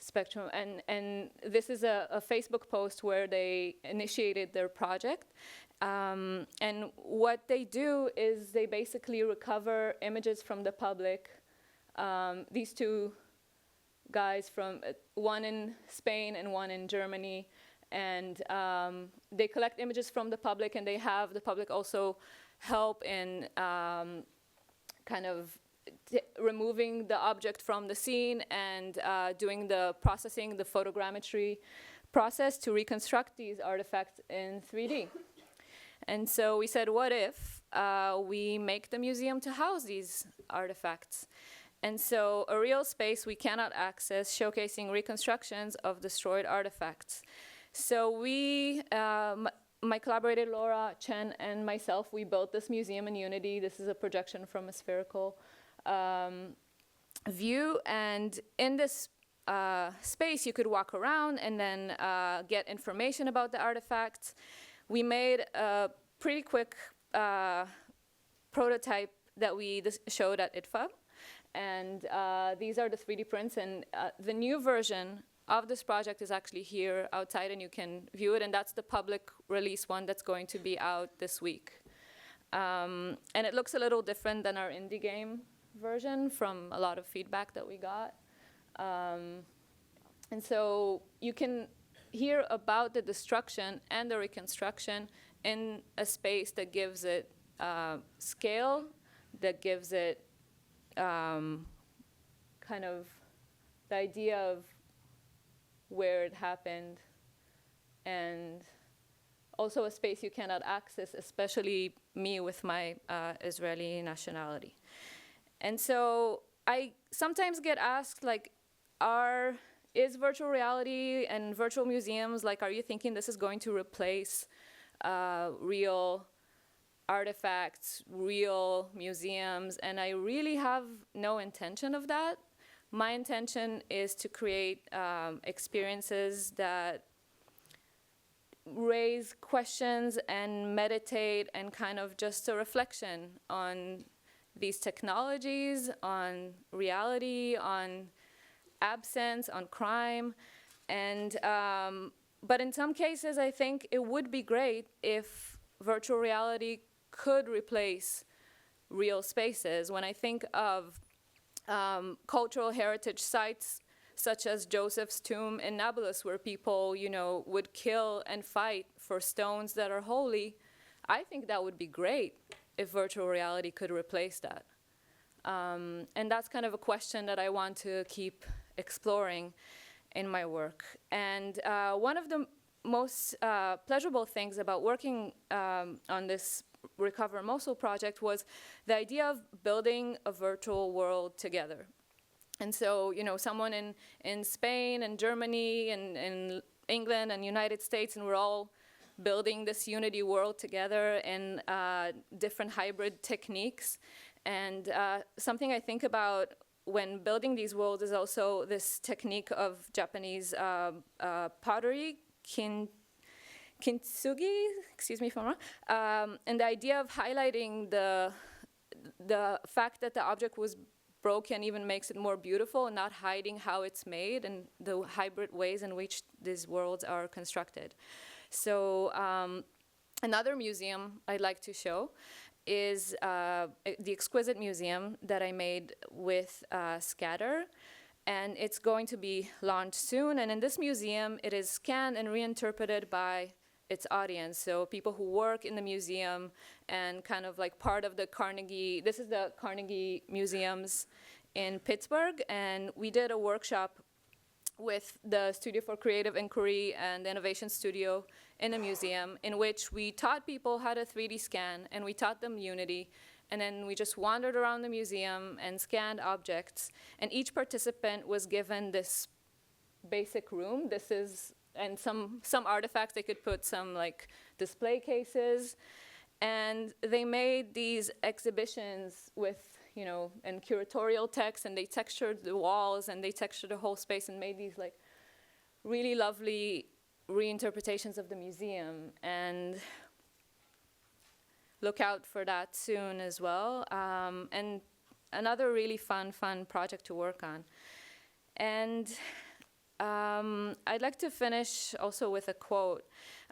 spectrum. And this is a Facebook post where they initiated their project. And what they do is they basically recover images from the public. These two guys from one in Spain and one in Germany. And they collect images from the public, and they have the public also help in kind of removing the object from the scene and doing the processing, the photogrammetry process to reconstruct these artifacts in 3D. And so we said, what if we make the museum to house these artifacts? And so a real space we cannot access, showcasing reconstructions of destroyed artifacts. So we, my collaborator Laura Chen and myself, we built this museum in Unity. This is a projection from a spherical view. And in this space, you could walk around and then get information about the artifacts. We made a pretty quick prototype that we showed at ITFA. And these are the 3D prints. And the new version of this project is actually here outside, and you can view it. And that's the public release one that's going to be out this week. And it looks a little different than our indie game version from a lot of feedback that we got. And so you can hear about the destruction and the reconstruction in a space that gives it scale, that gives it kind of the idea of where it happened, and also a space you cannot access, especially me with my Israeli nationality. And so I sometimes get asked, like, is virtual reality and virtual museums, like, are you thinking this is going to replace real artifacts, real museums? And I really have no intention of that. My intention is to create experiences that raise questions and meditate and kind of just a reflection on these technologies, on reality, on absence, on crime. And but in some cases, I think it would be great if virtual reality could replace real spaces. When I think of cultural heritage sites such as Joseph's tomb in Nablus, where people, would kill and fight for stones that are holy, I think that would be great if virtual reality could replace that. And that's kind of a question that I want to keep exploring. in my work. And one of the most pleasurable things about working on this Recover Mosul project was the idea of building a virtual world together. And so, you know, someone in Spain and Germany and in England and United States, and we're all building this unity world together in different hybrid techniques. And something I think about when building these worlds is also this technique of Japanese pottery, kintsugi, excuse me if I'm wrong, and the idea of highlighting the fact that the object was broken even makes it more beautiful, and not hiding how it's made and the hybrid ways in which these worlds are constructed. So another museum I'd like to show is the Exquisite Museum that I made with Scatter. And it's going to be launched soon. And in this museum, it is scanned and reinterpreted by its audience. So people who work in the museum and kind of like part of the Carnegie, this is the Carnegie Museums in Pittsburgh. And we did a workshop with the Studio for Creative Inquiry and the Innovation Studio in the museum, in which we taught people how to 3D scan, and we taught them Unity. And then we just wandered around the museum and scanned objects. And each participant was given this basic room. This is, and some artifacts, they could put some like display cases. And they made these exhibitions with, you know, and curatorial text, and they textured the walls, and they textured the whole space, and made these like really lovely reinterpretations of the museum. And look out for that soon as well. And another really fun project to work on. And I'd like to finish also with a quote.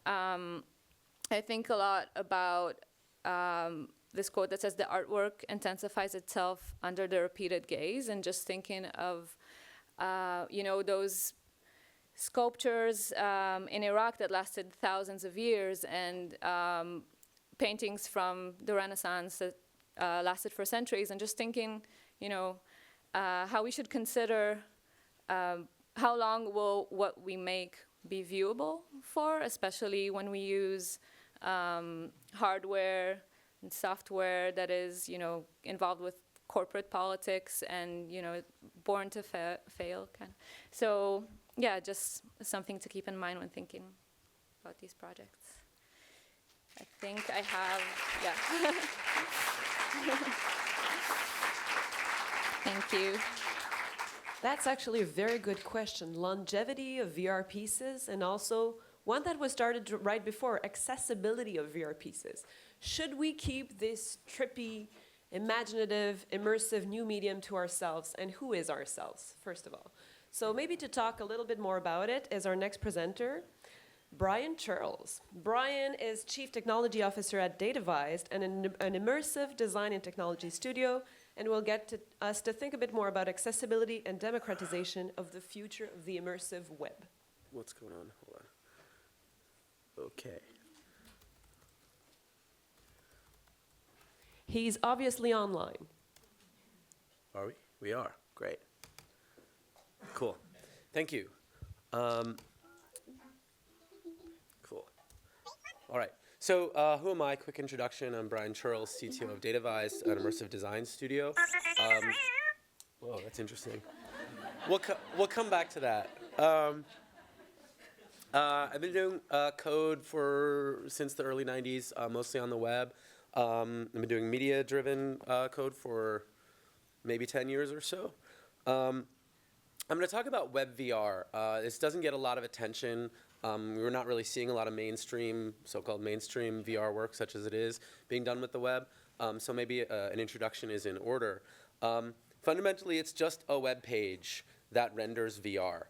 I think a lot about this quote that says, "The artwork intensifies itself under the repeated gaze," and just thinking of, you know, those sculptures in Iraq that lasted thousands of years, and paintings from the Renaissance that lasted for centuries, and just thinking, you know, how we should consider how long will what we make be viewable for, especially when we use hardware and software that is, you know, involved with corporate politics and, you know, born to fail kind of. So yeah, just something to keep in mind when thinking about these projects. I think I have, yeah. Thank you. That's actually a very good question. Longevity of VR pieces, and also one that was started right before, accessibility of VR pieces. Should we keep this trippy, imaginative, immersive new medium to ourselves? And who is ourselves, first of all? So maybe to talk a little bit more about it is our next presenter, Brian Charles. Brian is Chief Technology Officer at Datavized, and an immersive design and technology studio, and will get us to think a bit more about accessibility and democratization of the future of the immersive web. What's going on? Hold on. Okay. He's obviously online. Are we? We are. Great. Cool. Thank you. Cool. All right. So who am I? Quick introduction. I'm Brian Charles, CTO of Datavized, an immersive design studio. Whoa, that's interesting. We'll come back to that. I've been doing code since the early 90s, mostly on the web. I've been doing media-driven code for maybe 10 years or so. I'm going to talk about web VR. This doesn't get a lot of attention. We're not really seeing a lot of mainstream, so-called mainstream VR work, such as it is, being done with the web. So maybe an introduction is in order. Fundamentally, it's just a web page that renders VR.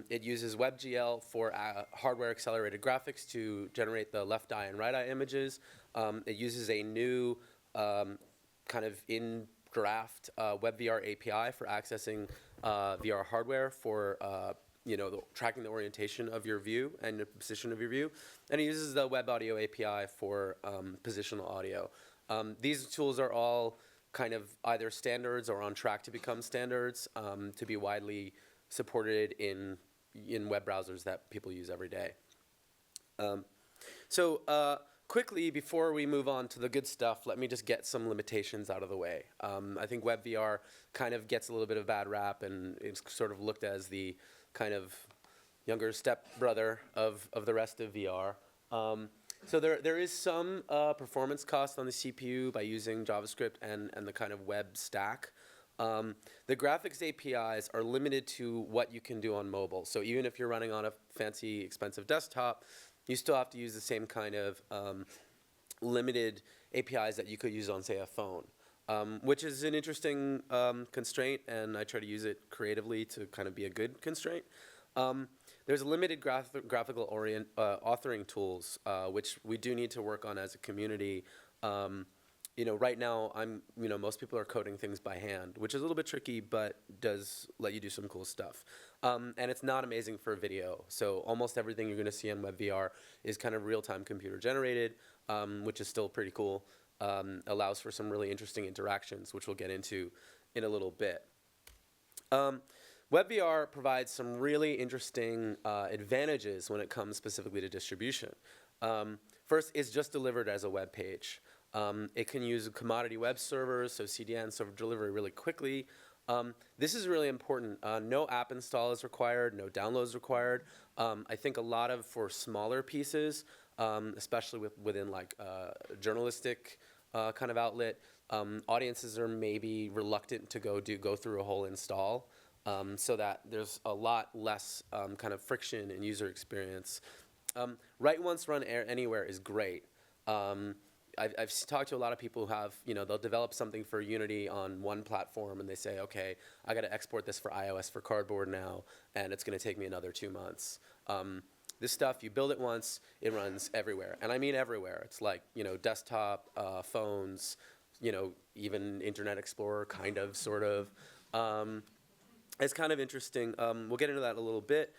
It uses WebGL for hardware-accelerated graphics to generate the left eye and right eye images. It uses a new kind of in-graft WebVR API for accessing VR hardware for tracking the orientation of your view and the position of your view. And it uses the Web Audio API for positional audio. These tools are all kind of either standards or on track to become standards to be widely supported in in web browsers that people use every day. Quickly, before we move on to the good stuff, let me just get some limitations out of the way. I think WebVR kind of gets a little bit of bad rap, and it's sort of looked as the kind of younger stepbrother of the rest of VR. So there is some performance cost on the CPU by using JavaScript and the kind of web stack. The graphics APIs are limited to what you can do on mobile. So even if you're running on a fancy, expensive desktop, you still have to use the same kind of limited APIs that you could use on, say, a phone, which is an interesting constraint, and I try to use it creatively to kind of be a good constraint. There's limited graphical authoring tools, which we do need to work on as a community. Right now, most people are coding things by hand, which is a little bit tricky, but does let you do some cool stuff. And it's not amazing for video. So almost everything you're going to see on WebVR is kind of real-time computer generated, which is still pretty cool. Allows for some really interesting interactions, which we'll get into in a little bit. WebVR provides some really interesting advantages when it comes specifically to distribution. First, it's just delivered as a web page. It can use commodity web servers, so CDN, server delivery really quickly. This is really important. No app install is required, no downloads required. I think a lot of, for smaller pieces, especially within like journalistic kind of outlet, audiences are maybe reluctant to go through a whole install, so that there's a lot less kind of friction in user experience. Write once, run anywhere is great. I've talked to a lot of people who have, they'll develop something for Unity on one platform and they say, okay, I got to export this for iOS for Cardboard now, and it's going to take me another 2 months. This stuff, you build it once, it runs everywhere. And I mean everywhere. It's like, desktop, phones, even Internet Explorer, kind of, sort of. It's kind of interesting. We'll get into that in a little bit.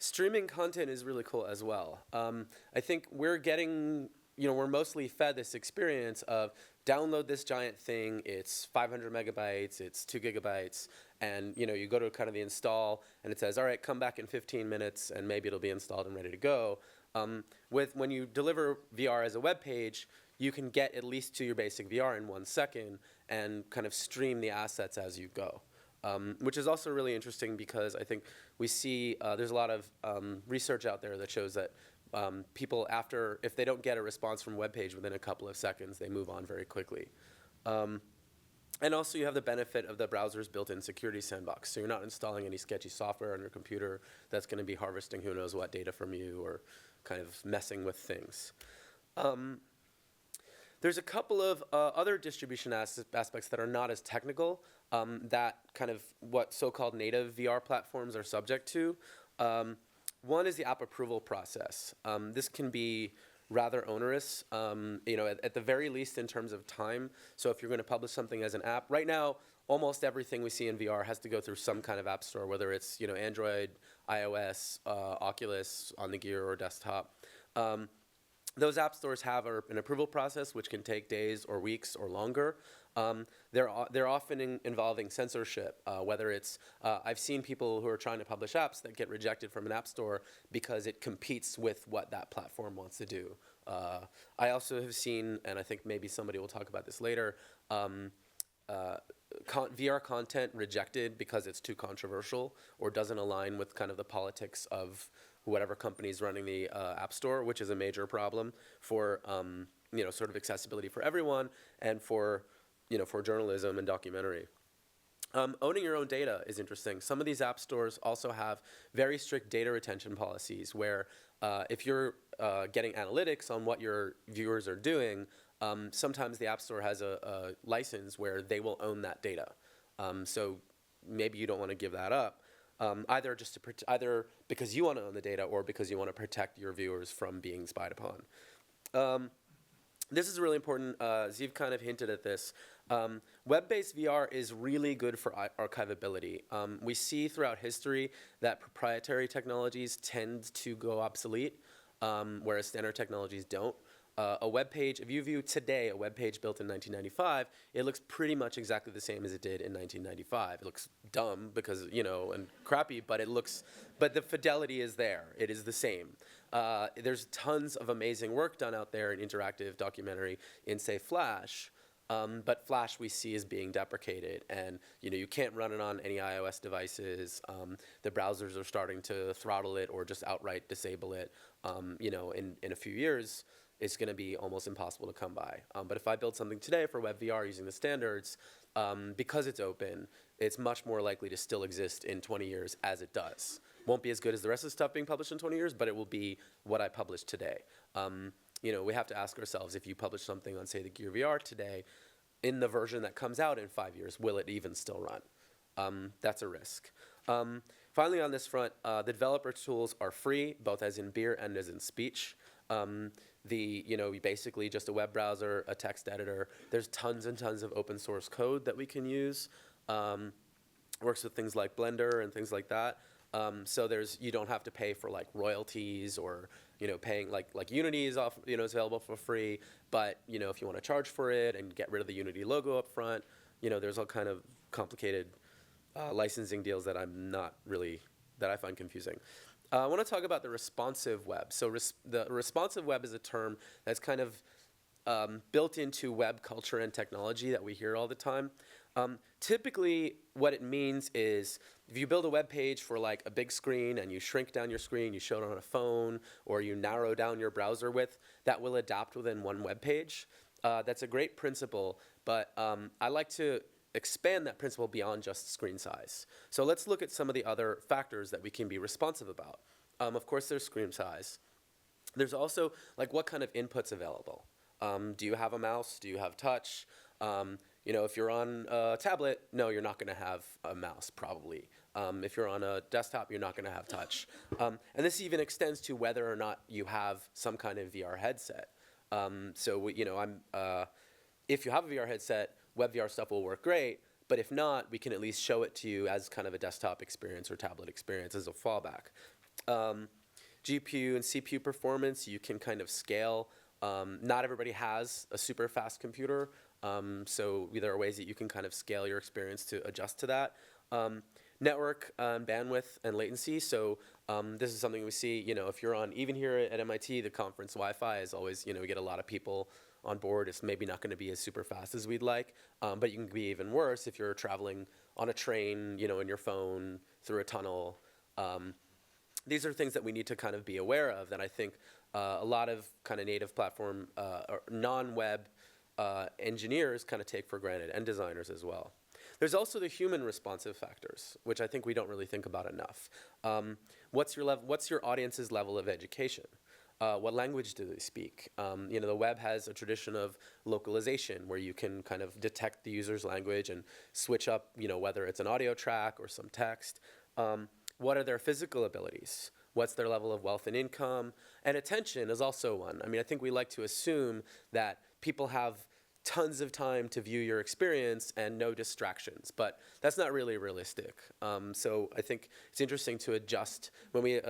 Streaming content is really cool as well. I think we're getting... we're mostly fed this experience of download this giant thing, it's 500 megabytes, it's 2 gigabytes, and you go to kind of the install, and it says, all right, come back in 15 minutes, and maybe it'll be installed and ready to go. When you deliver VR as a web page, you can get at least to your basic VR in 1 second and kind of stream the assets as you go. Which is also really interesting because I think we see there's a lot of research out there that shows that people, if they don't get a response from a web page within a couple of seconds, they move on very quickly. And also you have the benefit of the browser's built-in security sandbox. So you're not installing any sketchy software on your computer that's going to be harvesting who knows what data from you or kind of messing with things. There's a couple of other distribution aspects that are not as technical that kind of what so-called native VR platforms are subject to. One is the app approval process. This can be rather onerous, at the very least in terms of time. So if you're going to publish something as an app, right now, almost everything we see in VR has to go through some kind of app store, whether it's Android, iOS, Oculus on the Gear or desktop. Those app stores have an approval process, which can take days or weeks or longer. They're often involving censorship, whether it's, I've seen people who are trying to publish apps that get rejected from an app store because it competes with what that platform wants to do. I also have seen, and I think maybe somebody will talk about this later, VR content rejected because it's too controversial or doesn't align with kind of the politics of whatever company's running the app store, which is a major problem for sort of accessibility for everyone and for journalism and documentary. Owning your own data is interesting. Some of these app stores also have very strict data retention policies where if you're getting analytics on what your viewers are doing, sometimes the app store has a license where they will own that data. So maybe you don't want to give that up. Either because you want to own the data or because you want to protect your viewers from being spied upon. This is really important. Ziv kind of hinted at this. Web-based VR is really good for archivability. We see throughout history that proprietary technologies tend to go obsolete, whereas standard technologies don't. A web page, if you view today a web page built in 1995, it looks pretty much exactly the same as it did in 1995. It looks dumb because, and crappy, but but the fidelity is there. It is the same. There's tons of amazing work done out there in interactive documentary in, say, Flash. But Flash we see is being deprecated, and you can't run it on any iOS devices. The browsers are starting to throttle it or just outright disable it. In a few years, it's going to be almost impossible to come by. But if I build something today for WebVR using the standards, because it's open, it's much more likely to still exist in 20 years as it does. Won't be as good as the rest of the stuff being published in 20 years, but it will be what I published today. We have to ask ourselves, if you publish something on, say, the Gear VR today, in the version that comes out in 5 years, will it even still run? That's a risk. Finally, on this front, the developer tools are free, both as in beer and as in speech. Basically just a web browser, a text editor. There's tons and tons of open source code that we can use. Works with things like Blender and things like that. So you don't have to pay for like royalties or paying like Unity is is available for free. But if you want to charge for it and get rid of the Unity logo up front, there's all kind of complicated licensing deals that I find confusing. I want to talk about the responsive web. So the responsive web is a term that's kind of built into web culture and technology that we hear all the time. Typically, what it means is if you build a web page for like a big screen and you shrink down your screen, you show it on a phone, or you narrow down your browser width, that will adapt within one web page. That's a great principle, but I like to expand that principle beyond just screen size. So let's look at some of the other factors that we can be responsive about. Of course, there's screen size. There's also like what kind of inputs available. Do you have a mouse? Do you have touch? If you're on a tablet, no, you're not going to have a mouse probably. If you're on a desktop, you're not going to have touch. And this even extends to whether or not you have some kind of VR headset. If you have a VR headset, WebVR stuff will work great, but if not, we can at least show it to you as kind of a desktop experience or tablet experience as a fallback. GPU and CPU performance, you can kind of scale. Not everybody has a super fast computer, so there are ways that you can kind of scale your experience to adjust to that. Network bandwidth and latency, so this is something we see, if you're on, even here at MIT, the conference Wi-Fi is always, we get a lot of people on board. It's maybe not going to be as super fast as we'd like, but you can be even worse if you're traveling on a train, in your phone, through a tunnel. These are things that we need to kind of be aware of that I think a lot of kind of native platform or non-web engineers kind of take for granted, and designers as well. There's also the human responsive factors, which I think we don't really think about enough. What's your audience's level of education? What language do they speak? The web has a tradition of localization where you can kind of detect the user's language and switch up, whether it's an audio track or some text. What are their physical abilities? What's their level of wealth and income? And attention is also one. I mean, I think we like to assume that people have tons of time to view your experience and no distractions, but that's not really realistic. So I think it's interesting to adjust when we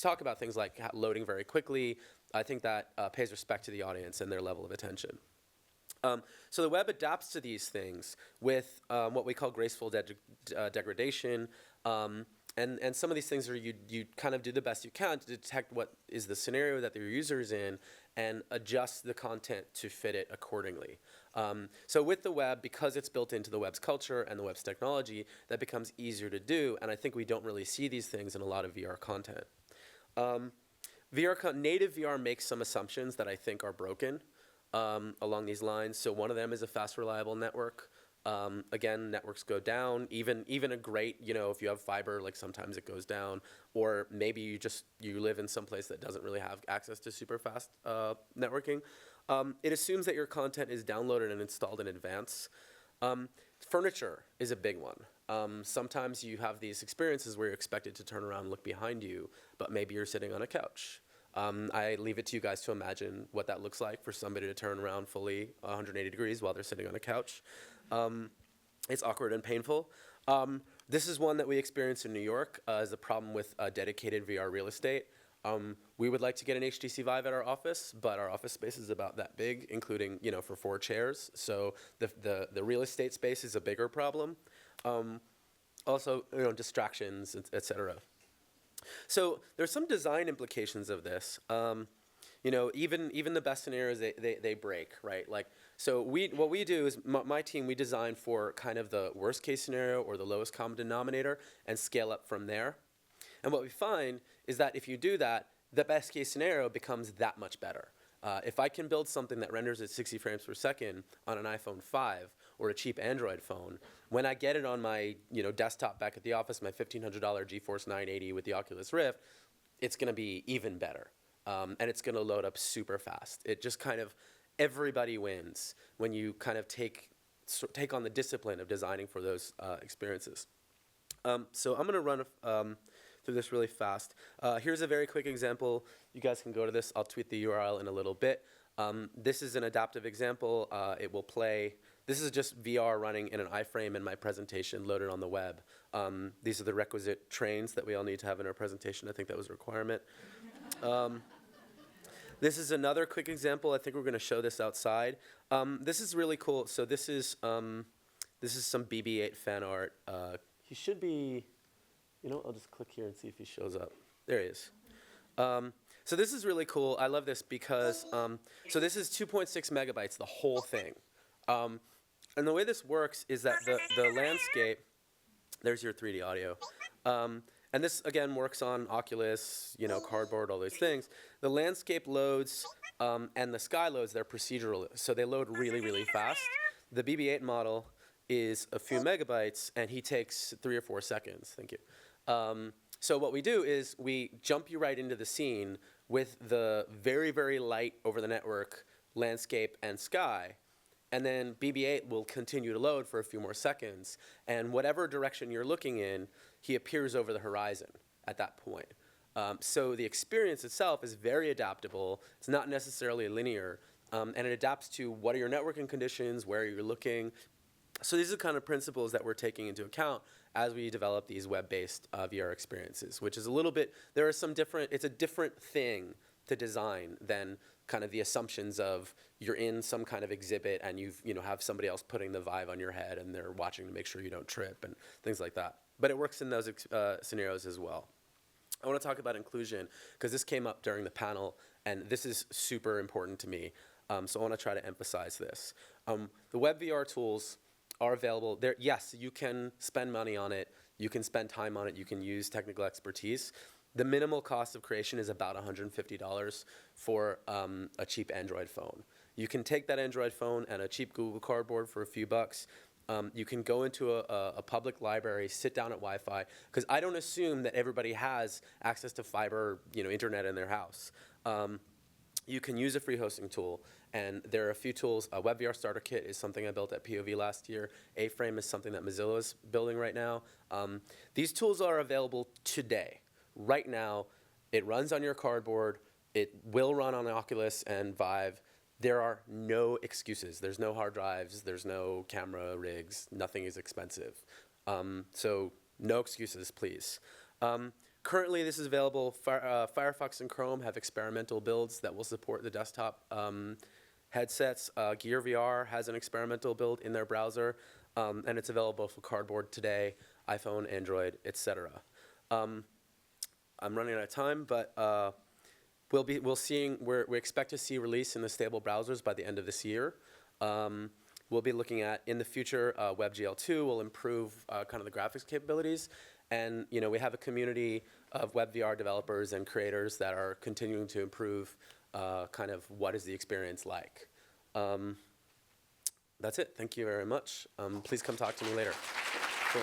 talk about things like loading very quickly. I think that pays respect to the audience and their level of attention. So the web adapts to these things with what we call graceful degradation. And some of these things are you kind of do the best you can to detect what is the scenario that your user is in and adjust the content to fit it accordingly. So with the web, because it's built into the web's culture and the web's technology, that becomes easier to do. And I think we don't really see these things in a lot of VR content. Native VR makes some assumptions that I think are broken along these lines. So one of them is a fast, reliable network. Again, networks go down. Even a great, if you have fiber, like sometimes it goes down. Or maybe you live in some place that doesn't really have access to super fast networking. It assumes that your content is downloaded and installed in advance. Furniture is a big one. Sometimes you have these experiences where you're expected to turn around and look behind you, but maybe you're sitting on a couch. I leave it to you guys to imagine what that looks like for somebody to turn around fully 180 degrees while they're sitting on a couch. It's awkward and painful. This is one that we experienced in New York as a problem with dedicated VR real estate. We would like to get an HTC Vive at our office, but our office space is about that big, including, for 4 chairs. So the real estate space is a bigger problem. Also, distractions, et cetera. So there's some design implications of this. Even the best scenarios, they break, right? Like, so what we do is, my team, we design for kind of the worst case scenario or the lowest common denominator and scale up from there. And what we find is that if you do that, the best case scenario becomes that much better. If I can build something that renders at 60 frames per second on an iPhone 5 or a cheap Android phone, when I get it on my desktop back at the office, my $1,500 GeForce 980 with the Oculus Rift, it's going to be even better. And it's going to load up super fast. It just kind of, everybody wins when you kind of take on the discipline of designing for those experiences. So I'm going to run through this really fast. Here's a very quick example. You guys can go to this. I'll tweet the URL in a little bit. This is an adaptive example. It will play. This is just VR running in an iframe in my presentation loaded on the web. These are the requisite trains that we all need to have in our presentation. I think that was a requirement. This is another quick example. I think we're going to show this outside. This is really cool. So this is some BB-8 fan art. He should be, I'll just click here and see if he shows up. There he is. So this is really cool. I love this because, so this is 2.6 megabytes, the whole thing. And the way this works is that the landscape, there's your 3D audio. And this, again, works on Oculus, Cardboard, all those things. The landscape loads and the sky loads, they're procedural, so they load really, really fast. The BB-8 model is a few megabytes, and he takes 3 or 4 seconds. Thank you. So what we do is we jump you right into the scene with the very, very light over-the-network landscape and sky, and then BB-8 will continue to load for a few more seconds, and whatever direction you're looking in, he appears over the horizon at that point. So the experience itself is very adaptable. It's not necessarily linear, and it adapts to what are your networking conditions, where you're looking. So these are the kind of principles that we're taking into account as we develop these web-based VR experiences, which is a little bit, it's a different thing to design than kind of the assumptions of you're in some kind of exhibit and have somebody else putting the Vive on your head and they're watching to make sure you don't trip and things like that. But it works in those scenarios as well. I want to talk about inclusion because this came up during the panel and this is super important to me. So I want to try to emphasize this. The web VR tools are available. Yes, you can spend money on it. You can spend time on it. You can use technical expertise. The minimal cost of creation is about $150 for a cheap Android phone. You can take that Android phone and a cheap Google Cardboard for a few bucks. You can go into a public library, sit down at Wi-Fi, because I don't assume that everybody has access to fiber, internet in their house. You can use a free hosting tool, and there are a few tools. WebVR Starter Kit is something I built at POV last year. A-Frame is something that Mozilla is building right now. These tools are available today. Right now, it runs on your Cardboard. It will run on Oculus and Vive. There are no excuses. There's no hard drives. There's no camera rigs. Nothing is expensive. So no excuses, please. Currently, this is available. Firefox and Chrome have experimental builds that will support the desktop headsets. Gear VR has an experimental build in their browser, and it's available for Cardboard today, iPhone, Android, etc. I'm running out of time, but we expect to see release in the stable browsers by the end of this year. We'll be looking at, in the future, WebGL2 will improve kind of the graphics capabilities. And we have a community of WebVR developers and creators that are continuing to improve kind of what is the experience like. That's it. Thank you very much. Please come talk to me later. Cool.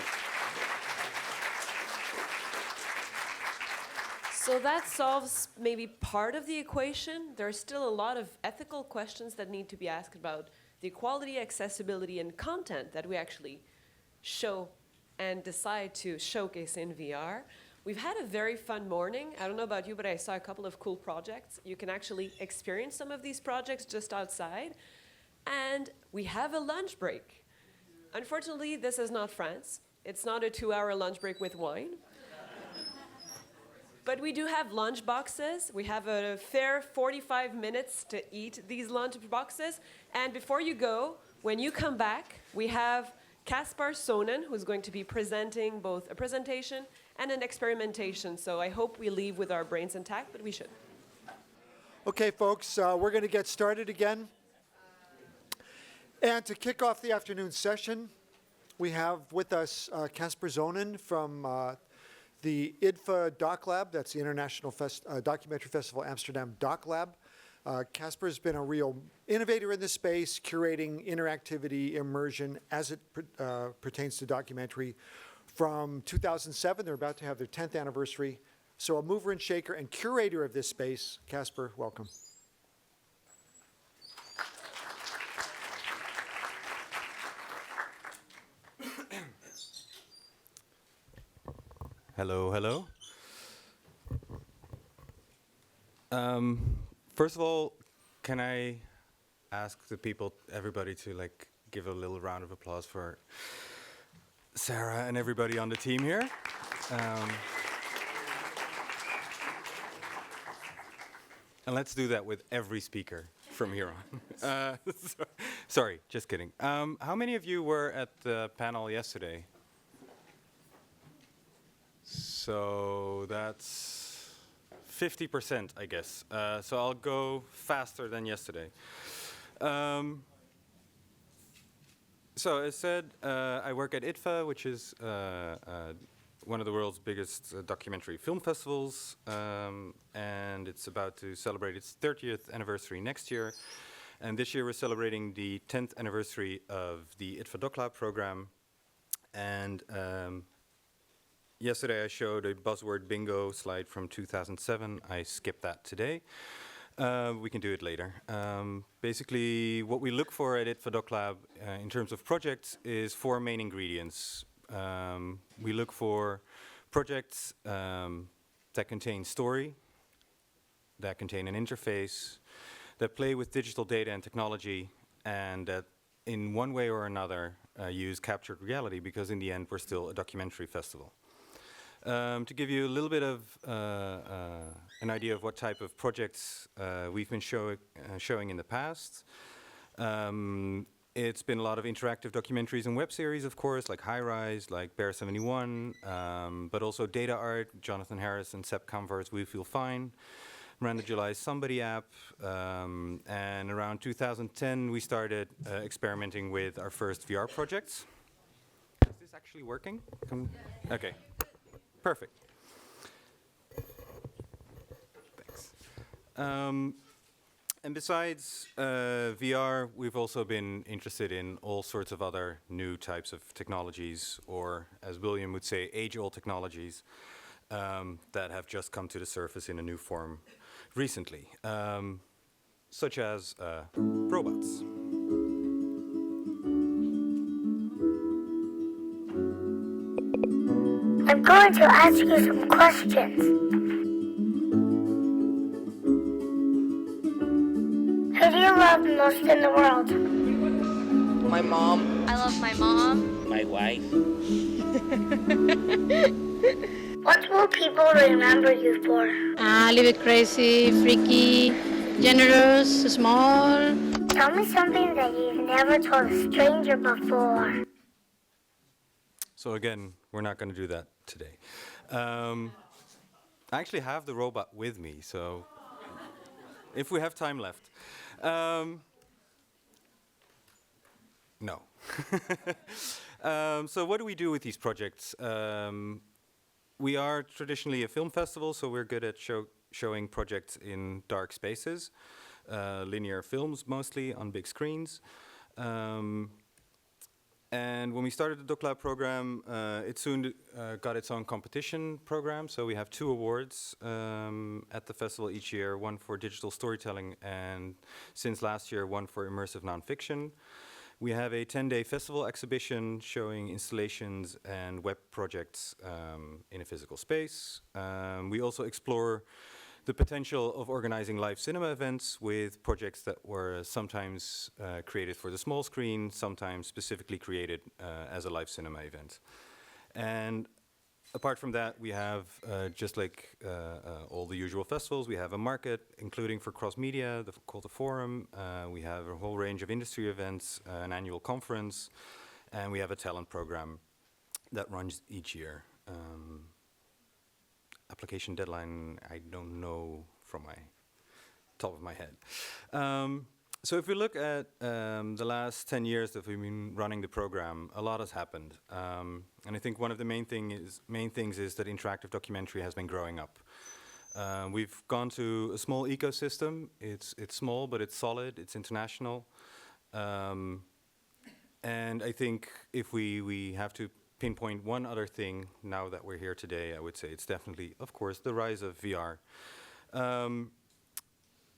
So that solves maybe part of the equation. There are still a lot of ethical questions that need to be asked about the quality, accessibility, and content that we actually show and decide to showcase in VR. We've had a very fun morning. I don't know about you, but I saw a couple of cool projects. You can actually experience some of these projects just outside. And we have a lunch break. Unfortunately, this is not France. It's not a 2-hour lunch break with wine. But we do have lunch boxes. We have a fair 45 minutes to eat these lunch boxes. And before you go, when you come back, we have Kaspar Sonen, who's going to be presenting both a presentation and an experimentation. So I hope we leave with our brains intact, but we should. Okay, folks, we're going to get started again. And to kick off the afternoon session, we have with us Kaspar Sonen from the IDFA Doc Lab. That's the International Documentary Festival Amsterdam Doc Lab. Kaspar's been a real innovator in this space, curating interactivity, immersion as it pertains to documentary. From 2007, they're about to have their 10th anniversary. So a mover and shaker and curator of this space. Kaspar, welcome. Hello, hello. First of all, can I ask the people, everybody, to like give a little round of applause for Sarah and everybody on the team here. And let's do that with every speaker from here on. Sorry, just kidding. How many of you were at the panel yesterday? So that's 50%, I guess. So I'll go faster than yesterday. So as said, I work at IDFA, which is one of the world's biggest documentary film festivals, and it's about to celebrate its 30th anniversary next year. And this year we're celebrating the 10th anniversary of the IDFA Doc Lab program. And yesterday I showed a buzzword bingo slide from 2007. I skipped that today. We can do it later. Basically, what we look for at IDFA Doc Lab in terms of projects is 4 main ingredients. We look for projects that contain story, that contain an interface, that play with digital data and technology, and that in one way or another use captured reality, because in the end we're still a documentary festival. To give you a little bit of an idea of what type of projects we've been showing in the past, it's been a lot of interactive documentaries and web series, of course, like High Rise, like Bear 71, but also data art, Jonathan Harris and Sepp Kamvar's We Feel Fine, Miranda July's Somebody app, and around 2010 we started experimenting with our first VR projects. Is this actually working? Okay. Perfect. Thanks. And besides VR, we've also been interested in all sorts of other new types of technologies, or as William would say, age-old technologies that have just come to the surface in a new form recently, such as robots. I'm going to ask you some questions. Who do you love most in the world? My mom. I love my mom. My wife. What will people remember you for? A little bit crazy, freaky, generous, small. Tell me something that you've never told a stranger before. So again, we're not going to do that today. I actually have the robot with me, so if we have time left. No. So what do we do with these projects? We are traditionally a film festival, so we're good at showing projects in dark spaces, linear films mostly on big screens. And when we started the Doc Lab program, it soon got its own competition program. So we have 2 awards at the festival each year, one for digital storytelling and since last year, one for immersive nonfiction. We have a 10-day festival exhibition showing installations and web projects in a physical space. We also explore the potential of organizing live cinema events with projects that were sometimes created for the small screen, sometimes specifically created as a live cinema event. And Apart from that, we have, just like all the usual festivals, we have a market, including for cross-media, called the Forum. We have a whole range of industry events, an annual conference, and we have a talent program that runs each year. Application deadline, I don't know from my top of my head. So if we look at the last 10 years that we've been running the program, a lot has happened. And I think one of the main things is that interactive documentary has been growing up. We've gone to a small ecosystem. It's small, but it's solid. It's international. And I think if we have to pinpoint one other thing now that we're here today, I would say it's definitely, of course, the rise of VR.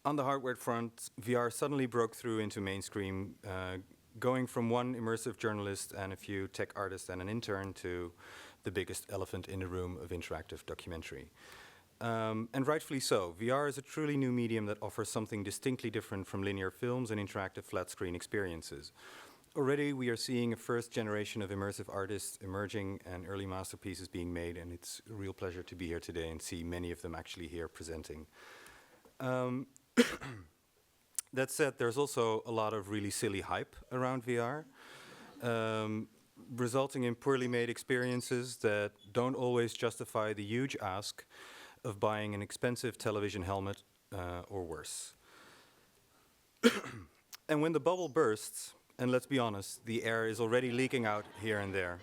On the hardware front, VR suddenly broke through into mainstream, going from one immersive journalist and a few tech artists and an intern to the biggest elephant in the room of interactive documentary. And rightfully so. VR is a truly new medium that offers something distinctly different from linear films and interactive flat-screen experiences. Already we are seeing a first generation of immersive artists emerging and early masterpieces being made, and it's a real pleasure to be here today and see many of them actually here presenting. That said, there's also a lot of really silly hype around VR, resulting in poorly made experiences that don't always justify the huge ask of buying an expensive television helmet or worse. And when the bubble bursts, and let's be honest, the air is already leaking out here and there.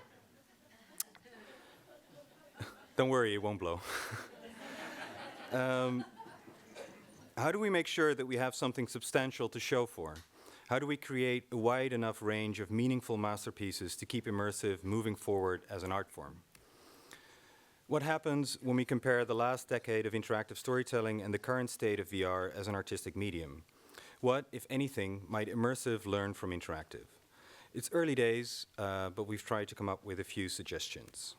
Don't worry, it won't blow. How do we make sure that we have something substantial to show for? How do we create a wide enough range of meaningful masterpieces to keep immersive moving forward as an art form? What happens when we compare the last decade of interactive storytelling and the current state of VR as an artistic medium? What, if anything, might immersive learn from interactive? It's early days, but we've tried to come up with a few suggestions.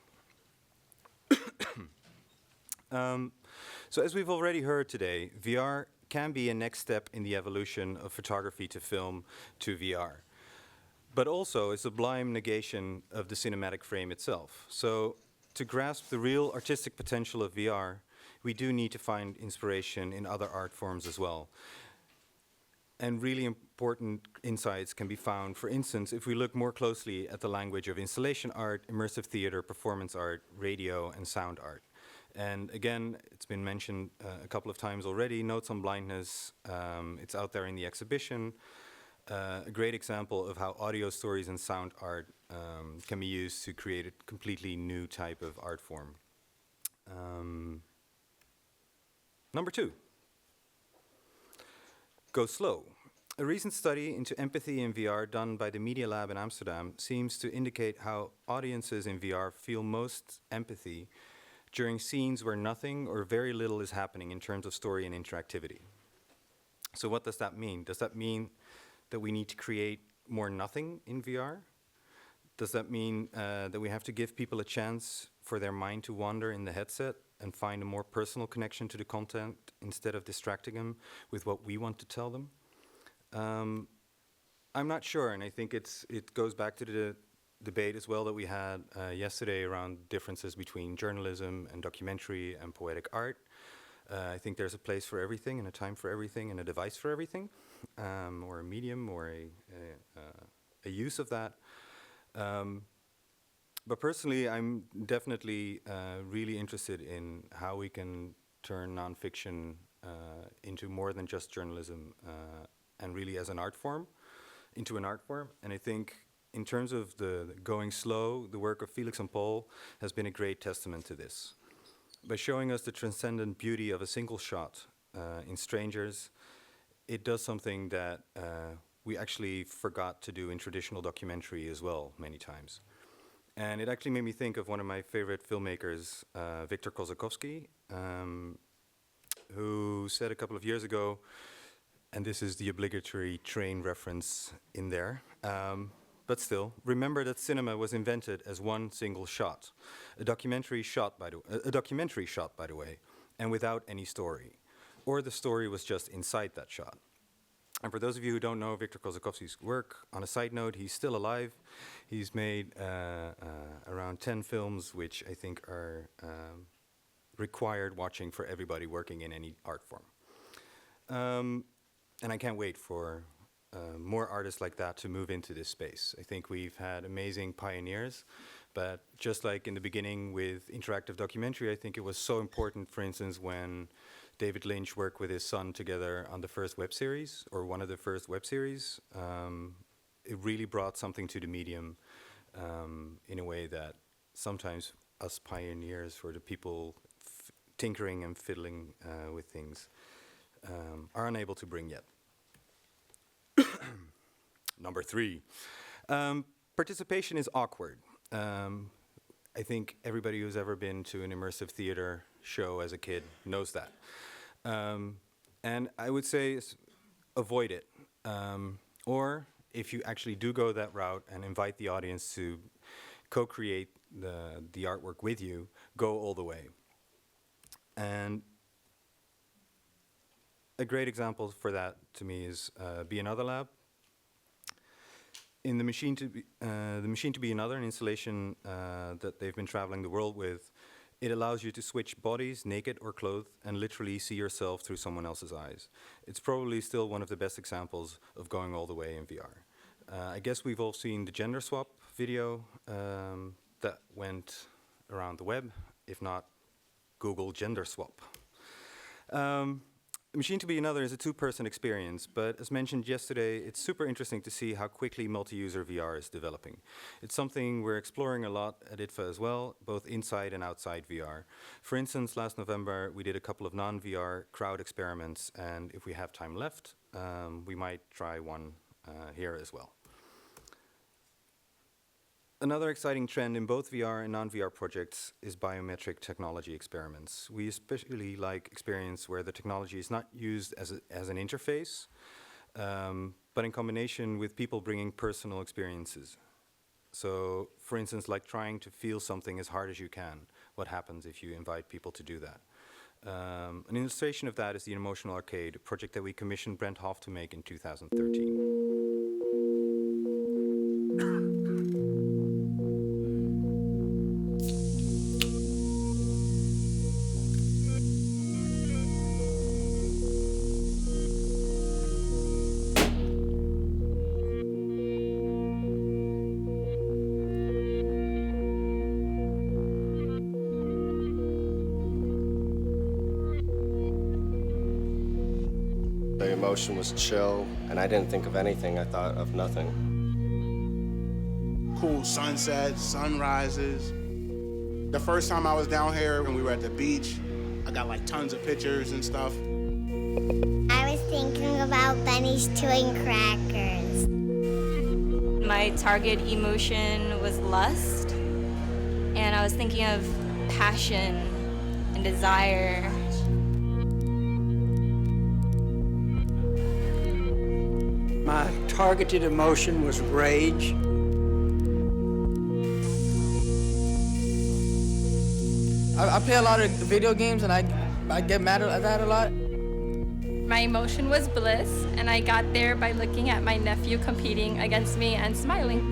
So as we've already heard today, VR can be a next step in the evolution of photography to film to VR, but also a sublime negation of the cinematic frame itself. So to grasp the real artistic potential of VR, we do need to find inspiration in other art forms as well. And really important insights can be found, for instance, if we look more closely at the language of installation art, immersive theater, performance art, radio, and sound art. And again, it's been mentioned a couple of times already, Notes on Blindness, it's out there in the exhibition. A great example of how audio stories and sound art can be used to create a completely new type of art form. Number 2. Go slow. A recent study into empathy in VR done by the Media Lab in Amsterdam seems to indicate how audiences in VR feel most empathy during scenes where nothing or very little is happening in terms of story and interactivity. So what does that mean? Does that mean that we need to create more nothing in VR? Does that mean that we have to give people a chance for their mind to wander in the headset and find a more personal connection to the content instead of distracting them with what we want to tell them? I'm not sure, and I think it goes back to the debate as well that we had yesterday around differences between journalism and documentary and poetic art. I think there's a place for everything and a time for everything and a device for everything, or a medium or a use of that. But personally, I'm definitely really interested in how we can turn nonfiction into more than just journalism and really as an art form, into an art form. And I think in terms of the going slow, the work of Felix and Paul has been a great testament to this. By showing us the transcendent beauty of a single shot in Strangers, it does something that we actually forgot to do in traditional documentary as well many times. And it actually made me think of one of my favorite filmmakers, Victor Kozakowski, who said a couple of years ago, and this is the obligatory train reference in there, but still, remember that cinema was invented as one single shot, a documentary shot, by the way, and without any story, or the story was just inside that shot. And for those of you who don't know Victor Kozakowski's work, on a side note, he's still alive. He's made around 10 films, which I think are required watching for everybody working in any art form. And I can't wait for more artists like that to move into this space. I think we've had amazing pioneers, but just like in the beginning with interactive documentary, I think it was so important, for instance, when David Lynch worked with his son together on the first web series, or one of the first web series. It really brought something to the medium in a way that sometimes us pioneers, or the people tinkering and fiddling with things, are unable to bring yet. Number 3, participation is awkward. I think everybody who's ever been to an immersive theater show as a kid knows that. And I would say avoid it. Or if you actually do go that route and invite the audience to co-create the artwork with you, go all the way. And a great example for that to me is Be Another Lab. In the Machine to Be Another, an installation that they've been traveling the world with, it allows you to switch bodies, naked or clothed, and literally see yourself through someone else's eyes. It's probably still one of the best examples of going all the way in VR. I guess we've all seen the gender swap video that went around the web. If not, Google gender swap. Machine to Be Another is a 2-person experience, but as mentioned yesterday, it's super interesting to see how quickly multi-user VR is developing. It's something we're exploring a lot at IDFA as well, both inside and outside VR. For instance, last November, we did a couple of non-VR crowd experiments, and if we have time left, we might try one here as well. Another exciting trend in both VR and non-VR projects is biometric technology experiments. We especially like experience where the technology is not used as an interface, but in combination with people bringing personal experiences. So, for instance, like trying to feel something as hard as you can. What happens if you invite people to do that? An illustration of that is the Emotional Arcade, a project that we commissioned Brent Hoff to make in 2013. The emotion was chill, and I didn't think of anything. I thought of nothing. Cool sunsets, sunrises. The first time I was down here when we were at the beach, I got like tons of pictures and stuff. I was thinking about bunnies chewing crackers. My target emotion was lust, and I was thinking of passion and desire. My targeted emotion was rage. I play a lot of video games and I get mad at that a lot. My emotion was bliss, and I got there by looking at my nephew competing against me and smiling.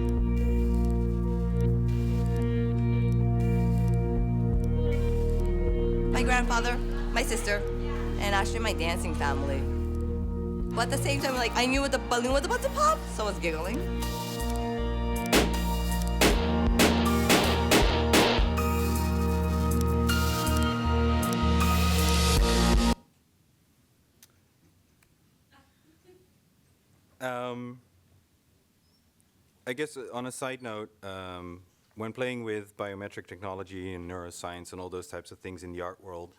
My grandfather, my sister, and actually my dancing family. But at the same time, like, I knew what the balloon was about to pop, so I was giggling. I guess on a side note, when playing with biometric technology and neuroscience and all those types of things in the art world,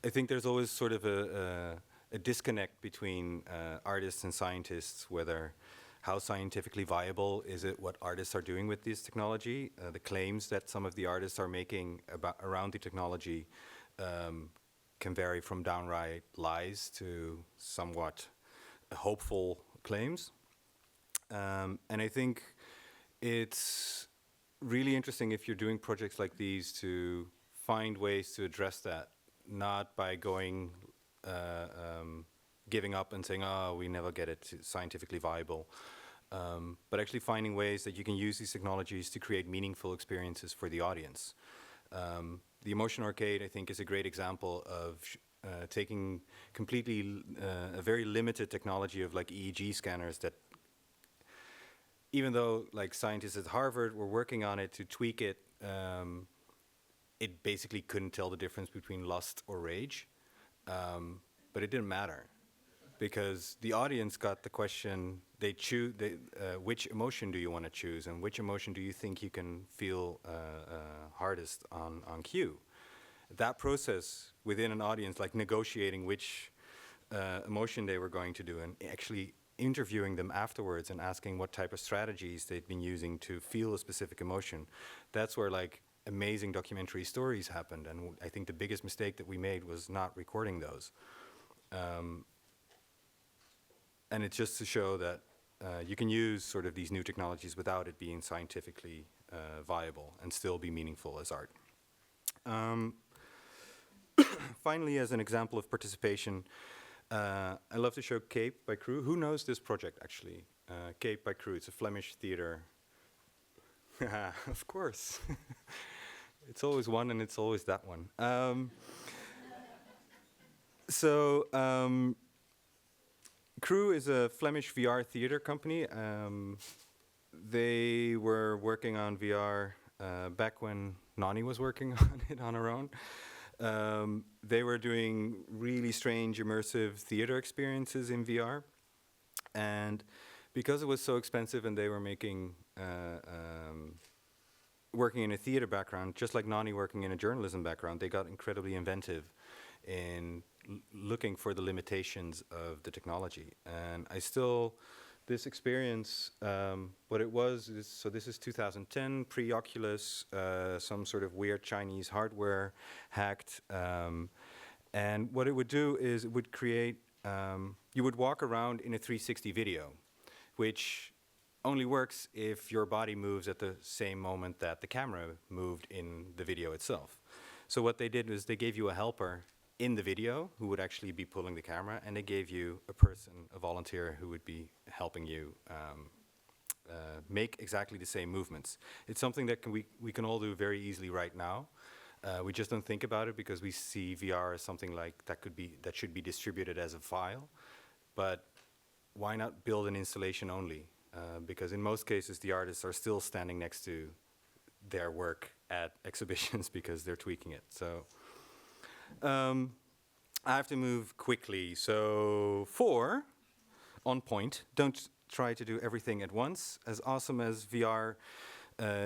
I think there's always sort of a disconnect between artists and scientists, whether how scientifically viable is it what artists are doing with this technology. The claims that some of the artists are making around the technology can vary from downright lies to somewhat hopeful claims. And I think it's really interesting if you're doing projects like these to find ways to address that, not by going giving up and saying, oh, we never get it scientifically viable. But actually finding ways that you can use these technologies to create meaningful experiences for the audience. The Emotion Arcade, I think, is a great example of taking completely a very limited technology of like EEG scanners that, even though like scientists at Harvard were working on it to tweak it, it basically couldn't tell the difference between lust or rage. But it didn't matter, because the audience got the question, they choose which emotion do you want to choose, and which emotion do you think you can feel hardest on cue. That process within an audience, like negotiating which emotion they were going to do, and actually interviewing them afterwards and asking what type of strategies they'd been using to feel a specific emotion, that's where like amazing documentary stories happened. And I think the biggest mistake that we made was not recording those. And it's just to show that you can use sort of these new technologies without it being scientifically viable and still be meaningful as art. Finally, as an example of participation, I love to show Cape by Crew. Who knows this project, actually? Cape by Crew, it's a Flemish theater. Of course. It's always one, and it's always that one. Crew is a Flemish VR theater company. They were working on VR back when Nani was working on it on her own. They were doing really strange immersive theater experiences in VR. And because it was so expensive and they were making, working in a theater background, just like Nani working in a journalism background, they got incredibly inventive in looking for the limitations of the technology. And I still, this experience, what it was is, so this is 2010, pre-Oculus, some sort of weird Chinese hardware hacked. And what it would do is it would create, you would walk around in a 360 video, which only works if your body moves at the same moment that the camera moved in the video itself. So what they did was they gave you a helper in the video who would actually be pulling the camera, and they gave you a person, a volunteer, who would be helping you make exactly the same movements. It's something that we can all do very easily right now. We just don't think about it because we see VR as something like that should be distributed as a file. But why not build an installation only? Because in most cases, the artists are still standing next to their work at exhibitions because they're tweaking it. So I have to move quickly. So 4, on point, don't try to do everything at once. As awesome as VR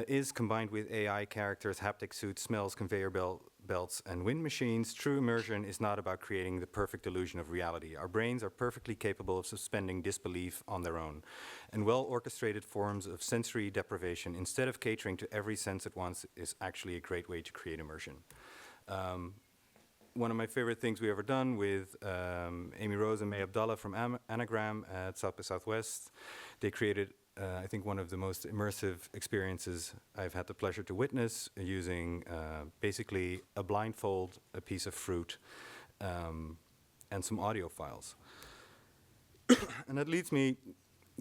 is, combined with AI characters, haptic suits, smells, conveyor belts, and wind machines, true immersion is not about creating the perfect illusion of reality. Our brains are perfectly capable of suspending disbelief on their own. And well-orchestrated forms of sensory deprivation, instead of catering to every sense at once, is actually a great way to create immersion. One of my favorite things we ever done with Amy Rose and May Abdallah from Anagram at South by Southwest, they created I think one of the most immersive experiences I've had the pleasure to witness, using basically a blindfold, a piece of fruit, and some audio files. And that leads me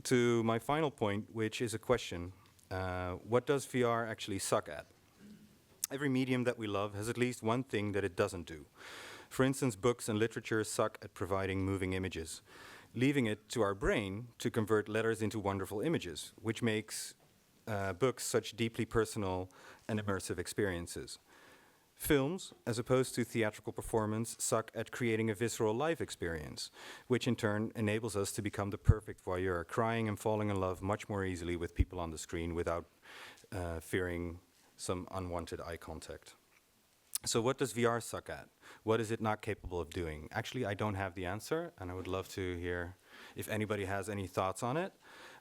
to my final point, which is a question. What does VR actually suck at? Every medium that we love has at least one thing that it doesn't do. For instance, books and literature suck at providing moving images, leaving it to our brain to convert letters into wonderful images, which makes books such deeply personal and immersive experiences. Films, as opposed to theatrical performance, suck at creating a visceral live experience, which in turn enables us to become the perfect voyeur, crying and falling in love much more easily with people on the screen without fearing some unwanted eye contact. So what does VR suck at? What is it not capable of doing? Actually, I don't have the answer, and I would love to hear if anybody has any thoughts on it.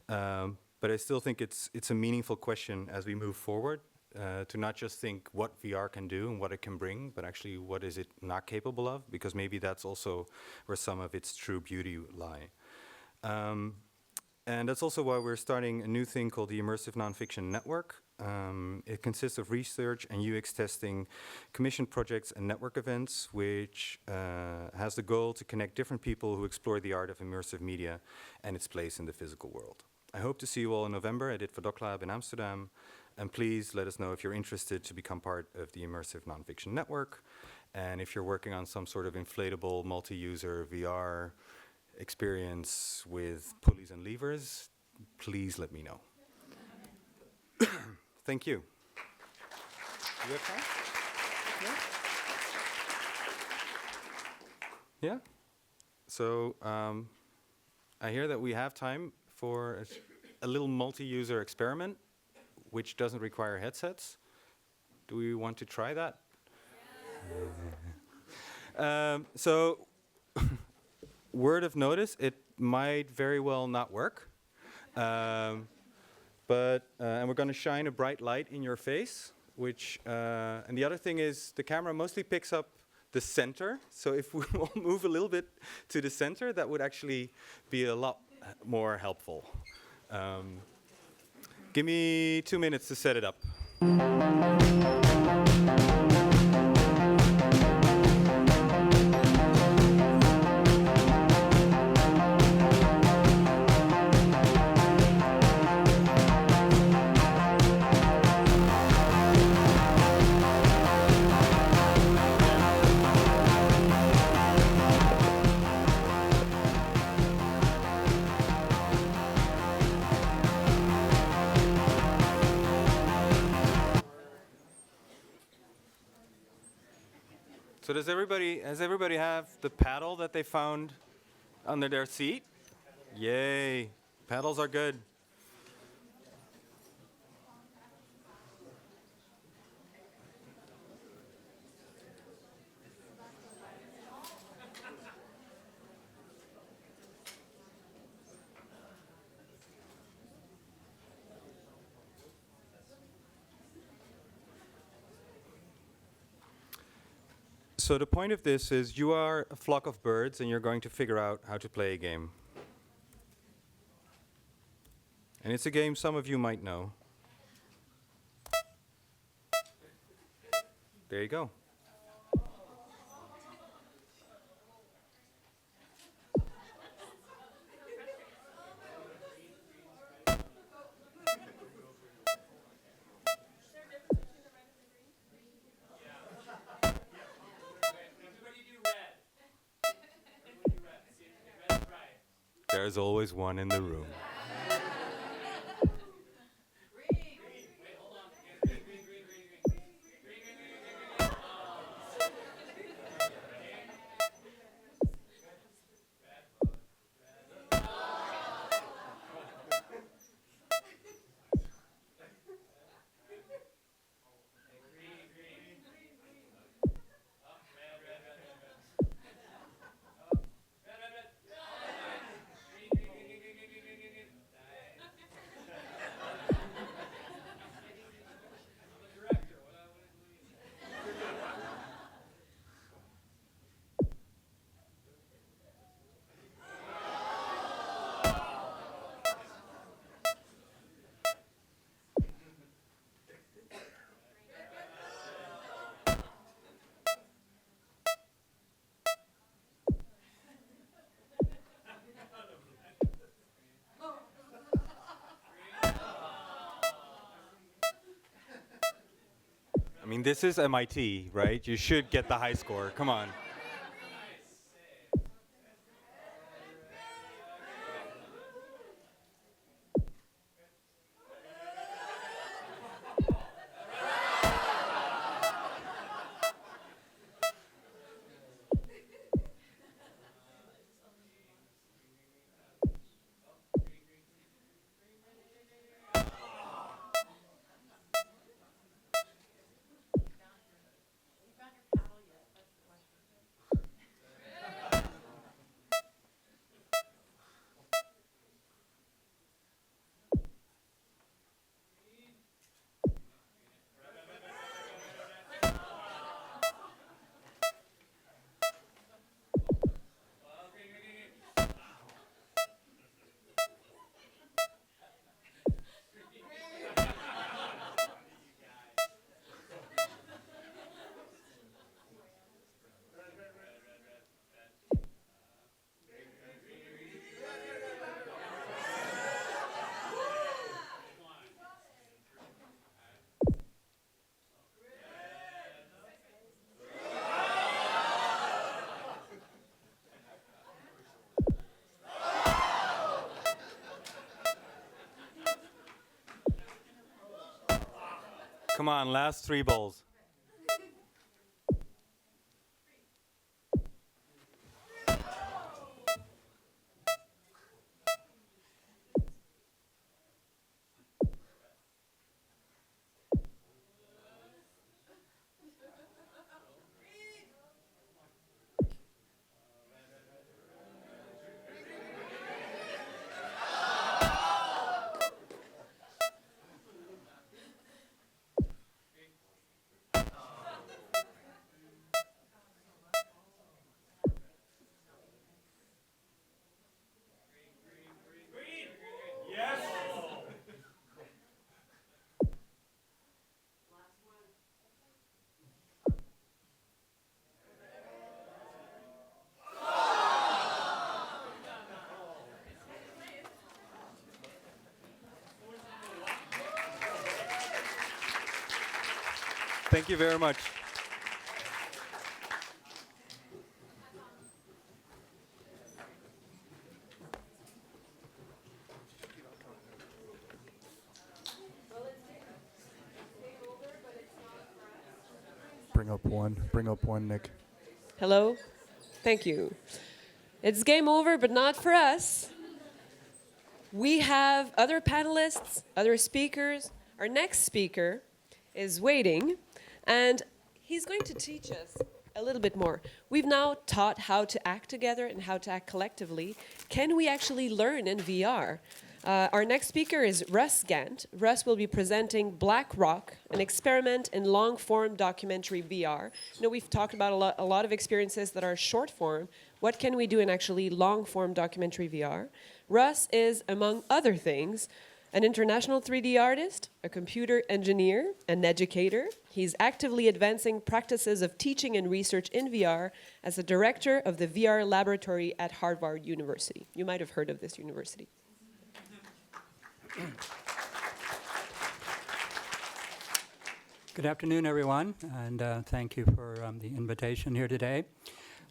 But I still think it's a meaningful question as we move forward, to not just think what VR can do and what it can bring, but actually what is it not capable of, because maybe that's also where some of its true beauty lie. And that's also why we're starting a new thing called the Immersive Nonfiction Network, It consists of research and UX testing, commission projects and network events, which has the goal to connect different people who explore the art of immersive media and its place in the physical world. I hope to see you all in November at IDFA Doc Lab in Amsterdam, and please let us know if you're interested to become part of the Immersive Nonfiction Network, and if you're working on some sort of inflatable multi-user VR experience with pulleys and levers, please let me know. Thank you. You have time? Yeah? So I hear that we have time for a little multi-user experiment, which doesn't require headsets. Do we want to try that? So, word of notice, it might very well not work. And we're going to shine a bright light in your face, which, and the other thing is the camera mostly picks up the center. So if we will move a little bit to the center, that would actually be a lot more helpful. Give me 2 minutes to set it up. So does everybody have the paddle that they found under their seat? Yay, paddles are good. So the point of this is you are a flock of birds and you're going to figure out how to play a game. And it's a game some of you might know. There you go. There's always one in the room. I mean, this is MIT, right? You should get the high score. Come on. Come on, last 3 balls. Thank you very much. Bring up one, Nick. Hello? Thank you. It's game over, but not for us. We have other panelists, other speakers. Our next speaker is waiting, and he's going to teach us a little bit more. We've now taught how to act together and how to act collectively. Can we actually learn in VR? Our next speaker is Russ Gant. Russ will be presenting Black Rock, an experiment in long-form documentary VR. You know, we've talked about a lot of experiences that are short-form. What can we do in actually long-form documentary VR? Russ is, among other things, an international 3D artist, a computer engineer, an educator. He's actively advancing practices of teaching and research in VR as the director of the VR laboratory at Harvard University. You might have heard of this university. Good afternoon, everyone, and thank you for the invitation here today.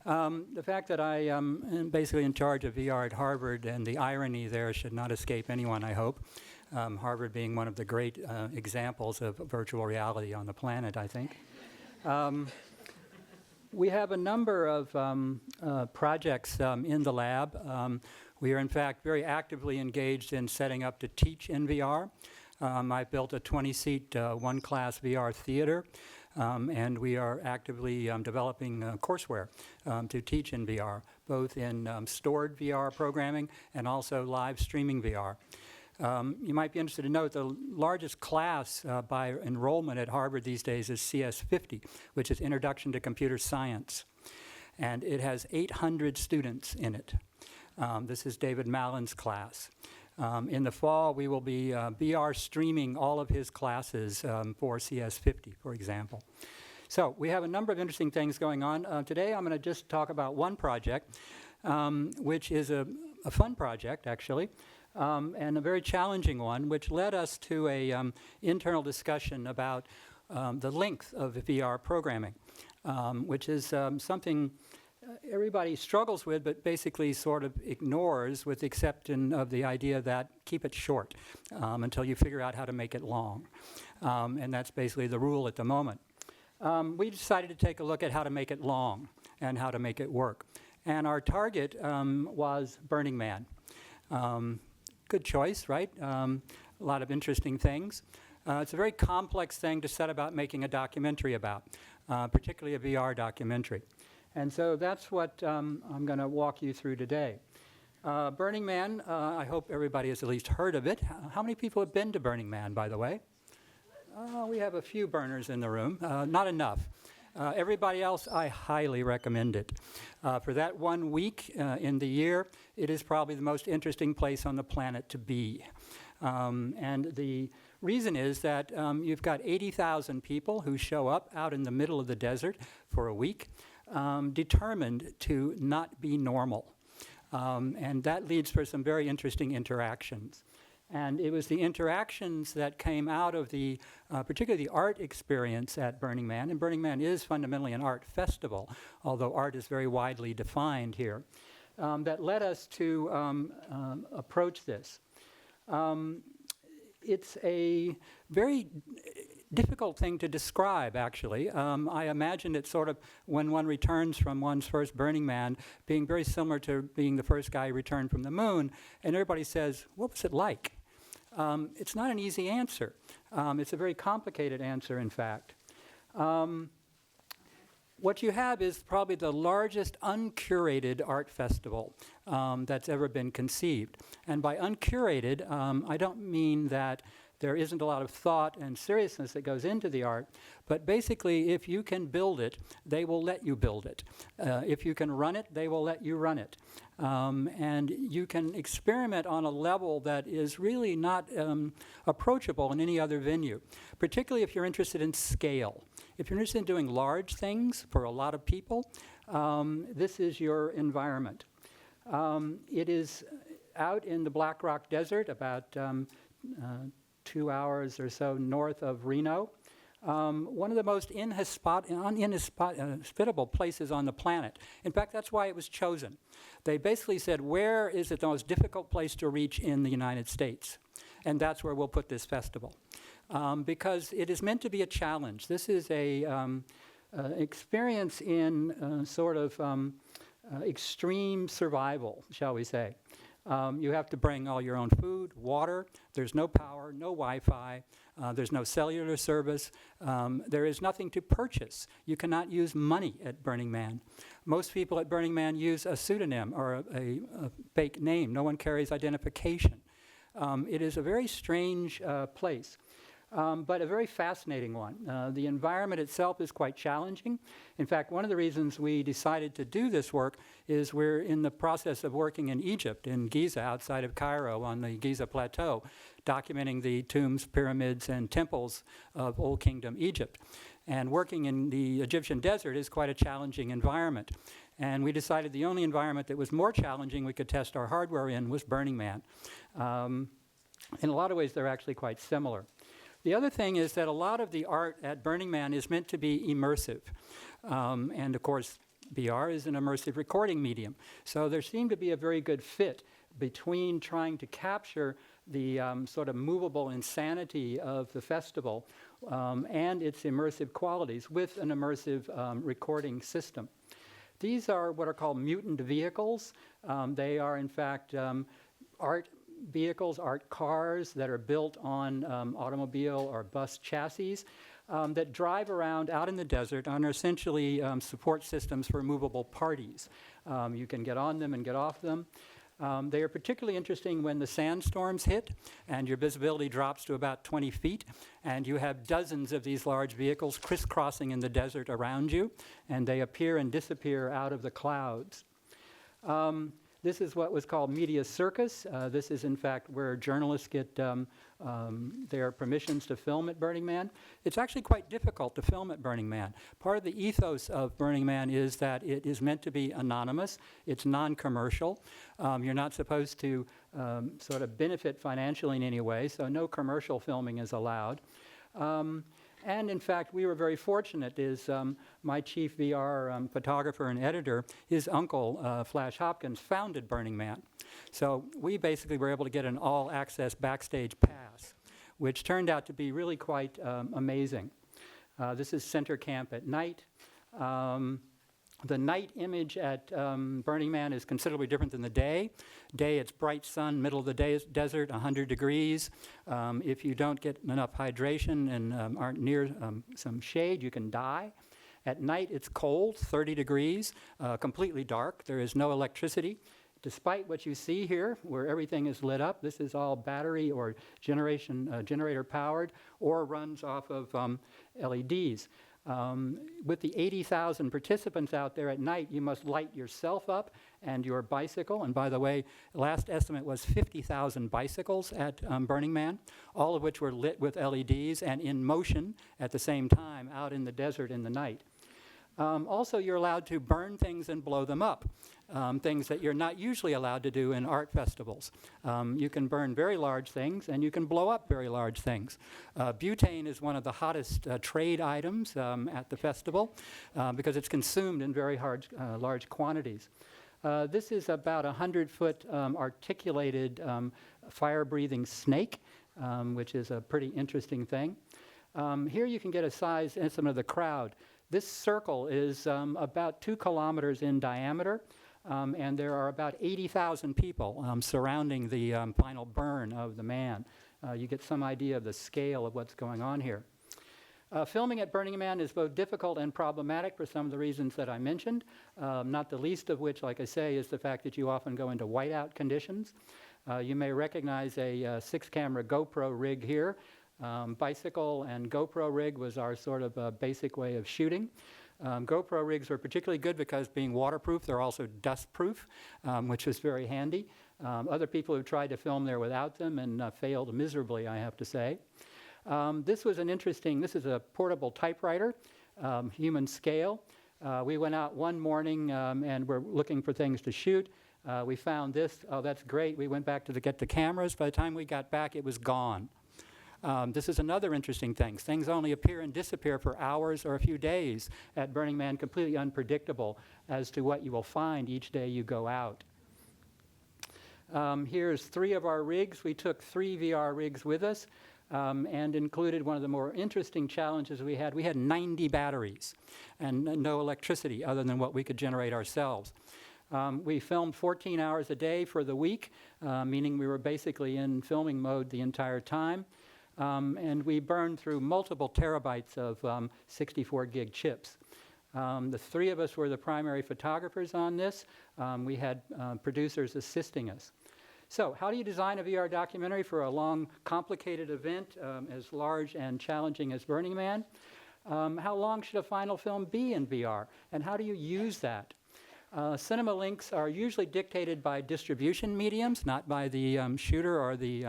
The fact that I am basically in charge of VR at Harvard, and the irony there should not escape anyone, I hope. Harvard being one of the great examples of virtual reality on the planet, I think. We have a number of projects in the lab. We are, in fact, very actively engaged in setting up to teach in VR. I built a 20-seat, one-class VR theater, and we are actively developing courseware to teach in VR, both in stored VR programming and also live streaming VR. You might be interested to note the largest class by enrollment at Harvard these days is CS50, which is Introduction to Computer Science. And it has 800 students in it. This is David Mallon's class. In the fall, we will be VR streaming all of his classes for CS50, for example. So we have a number of interesting things going on. Today, I'm going to just talk about one project, which is a fun project, actually, and a very challenging one, which led us to an internal discussion about the length of VR programming, which is something everybody struggles with, but basically sort of ignores, with the exception of the idea that keep it short until you figure out how to make it long. And that's basically the rule at the moment. We decided to take a look at how to make it long and how to make it work. And our target was Burning Man. Good choice, right? A lot of interesting things. It's a very complex thing to set about making a documentary about, particularly a VR documentary. And so that's what I'm going to walk you through today. Burning Man, I hope everybody has at least heard of it. How many people have been to Burning Man, by the way? We have a few burners in the room, not enough. Everybody else, I highly recommend it. For that 1 week in the year, it is probably the most interesting place on the planet to be. And the reason is that you've got 80,000 people who show up out in the middle of the desert for a week, determined to not be normal. And that leads for some very interesting interactions. And it was the interactions that came out of the, particularly the art experience at Burning Man. And Burning Man is fundamentally an art festival, although art is very widely defined here, that led us to approach this. It's a very difficult thing to describe, actually. I imagine it sort of, when one returns from one's first Burning Man, being very similar to being the first guy who returned from the moon, and everybody says, what was it like? It's not an easy answer. It's a very complicated answer, in fact. What you have is probably the largest uncurated art festival that's ever been conceived. And by uncurated, I don't mean that there isn't a lot of thought and seriousness that goes into the art, but basically if you can build it, they will let you build it. If you can run it, they will let you run it. And you can experiment on a level that is really not approachable in any other venue, particularly if you're interested in scale. If you're interested in doing large things for a lot of people, this is your environment. It is out in the Black Rock Desert, about 2 hours or so north of Reno. One of the most inhospitable places on the planet. In fact, that's why it was chosen. They basically said, where is it the most difficult place to reach in the United States? And that's where we'll put this festival. Because it is meant to be a challenge. This is a experience in sort of extreme survival, shall we say. You have to bring all your own food, water. There's no power, no Wi-Fi. There's no cellular service. There is nothing to purchase. You cannot use money at Burning Man. Most people at Burning Man use a pseudonym or a fake name. No one carries identification. It is a very strange place. But a very fascinating one. The environment itself is quite challenging. In fact, one of the reasons we decided to do this work is we're in the process of working in Egypt, in Giza, outside of Cairo, on the Giza Plateau, documenting the tombs, pyramids, and temples of Old Kingdom Egypt. And working in the Egyptian desert is quite a challenging environment. And we decided the only environment that was more challenging we could test our hardware in was Burning Man. In a lot of ways, they're actually quite similar. The other thing is that a lot of the art at Burning Man is meant to be immersive. And of course, VR is an immersive recording medium. So there seemed to be a very good fit between trying to capture the sort of movable insanity of the festival and its immersive qualities with an immersive recording system. These are what are called mutant vehicles. They are, in fact, art vehicles, art cars that are built on automobile or bus chassis that drive around out in the desert and are essentially support systems for movable parties. You can get on them and get off them. They are particularly interesting when the sandstorms hit and your visibility drops to about 20 feet and you have dozens of these large vehicles crisscrossing in the desert around you, and they appear and disappear out of the clouds. This is what was called media circus. This is, in fact, where journalists get their permissions to film at Burning Man. It's actually quite difficult to film at Burning Man. Part of the ethos of Burning Man is that it is meant to be anonymous. It's non-commercial. You're not supposed to sort of benefit financially in any way, so no commercial filming is allowed. And in fact, we were very fortunate is my chief VR photographer and editor, his uncle, Flash Hopkins, founded Burning Man. So we basically were able to get an all-access backstage pass, which turned out to be really quite amazing. This is center camp at night. The night image at Burning Man is considerably different than the day. Day, it's bright sun, middle of the desert, 100 degrees. If you don't get enough hydration and aren't near some shade, you can die. At night, it's cold, 30 degrees, completely dark. There is no electricity. Despite what you see here, where everything is lit up, this is all battery or generator powered or runs off of LEDs. With the 80,000 participants out there at night, you must light yourself up and your bicycle. And by the way, last estimate was 50,000 bicycles at Burning Man, all of which were lit with LEDs and in motion at the same time out in the desert in the night. Also, you're allowed to burn things and blow them up, things that you're not usually allowed to do in art festivals. You can burn very large things and you can blow up very large things. Butane is one of the hottest trade items at the festival because it's consumed in very large quantities. This is about a 100-foot articulated fire-breathing snake, which is a pretty interesting thing. Here you can get a size estimate of the crowd. This circle is about 2 kilometers in diameter, and there are about 80,000 people surrounding the final burn of the man. You get some idea of the scale of what's going on here. Filming at Burning Man is both difficult and problematic for some of the reasons that I mentioned, not the least of which, like I say, is the fact that you often go into whiteout conditions. You may recognize a 6-camera GoPro rig here. Bicycle and GoPro rig was our sort of basic way of shooting. GoPro rigs were particularly good because being waterproof, they're also dust-proof, which was very handy. Other people have tried to film there without them and failed miserably, I have to say. This was an interesting, this is a portable typewriter, human scale. We went out one morning and we're looking for things to shoot. We found this. Oh, that's great. We went back to get the cameras. By the time we got back, it was gone. This is another interesting thing. Things only appear and disappear for hours or a few days at Burning Man, completely unpredictable as to what you will find each day you go out. Here's 3 of our rigs. We took 3 VR rigs with us and included one of the more interesting challenges we had. We had 90 batteries and no electricity other than what we could generate ourselves. We filmed 14 hours a day for the week, meaning we were basically in filming mode the entire time. And we burned through multiple terabytes of 64 gig chips. The 3 of us were the primary photographers on this. We had producers assisting us. So how do you design a VR documentary for a long, complicated event as large and challenging as Burning Man? How long should a final film be in VR? And how do you use that? Cinema links are usually dictated by distribution mediums, not by the shooter or the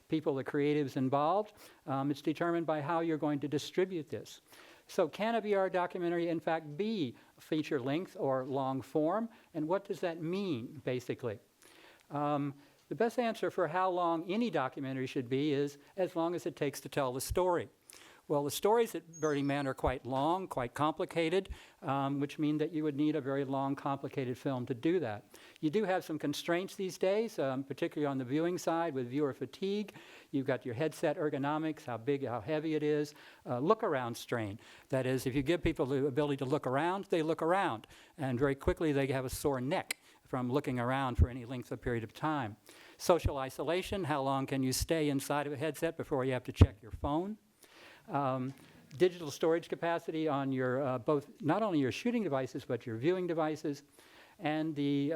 people, the creatives involved. It's determined by how you're going to distribute this. So can a VR documentary in fact be feature length or long form? And what does that mean, basically? The best answer for how long any documentary should be is as long as it takes to tell the story. Well, the stories at Burning Man are quite long, quite complicated, which mean that you would need a very long, complicated film to do that. You do have some constraints these days, particularly on the viewing side with viewer fatigue. You've got your headset ergonomics, how big, how heavy it is, look-around strain. That is, if you give people the ability to look around, they look around, and very quickly they have a sore neck from looking around for any length of period of time. Social isolation, how long can you stay inside of a headset before you have to check your phone? Digital storage capacity on your both not only your shooting devices but your viewing devices, and the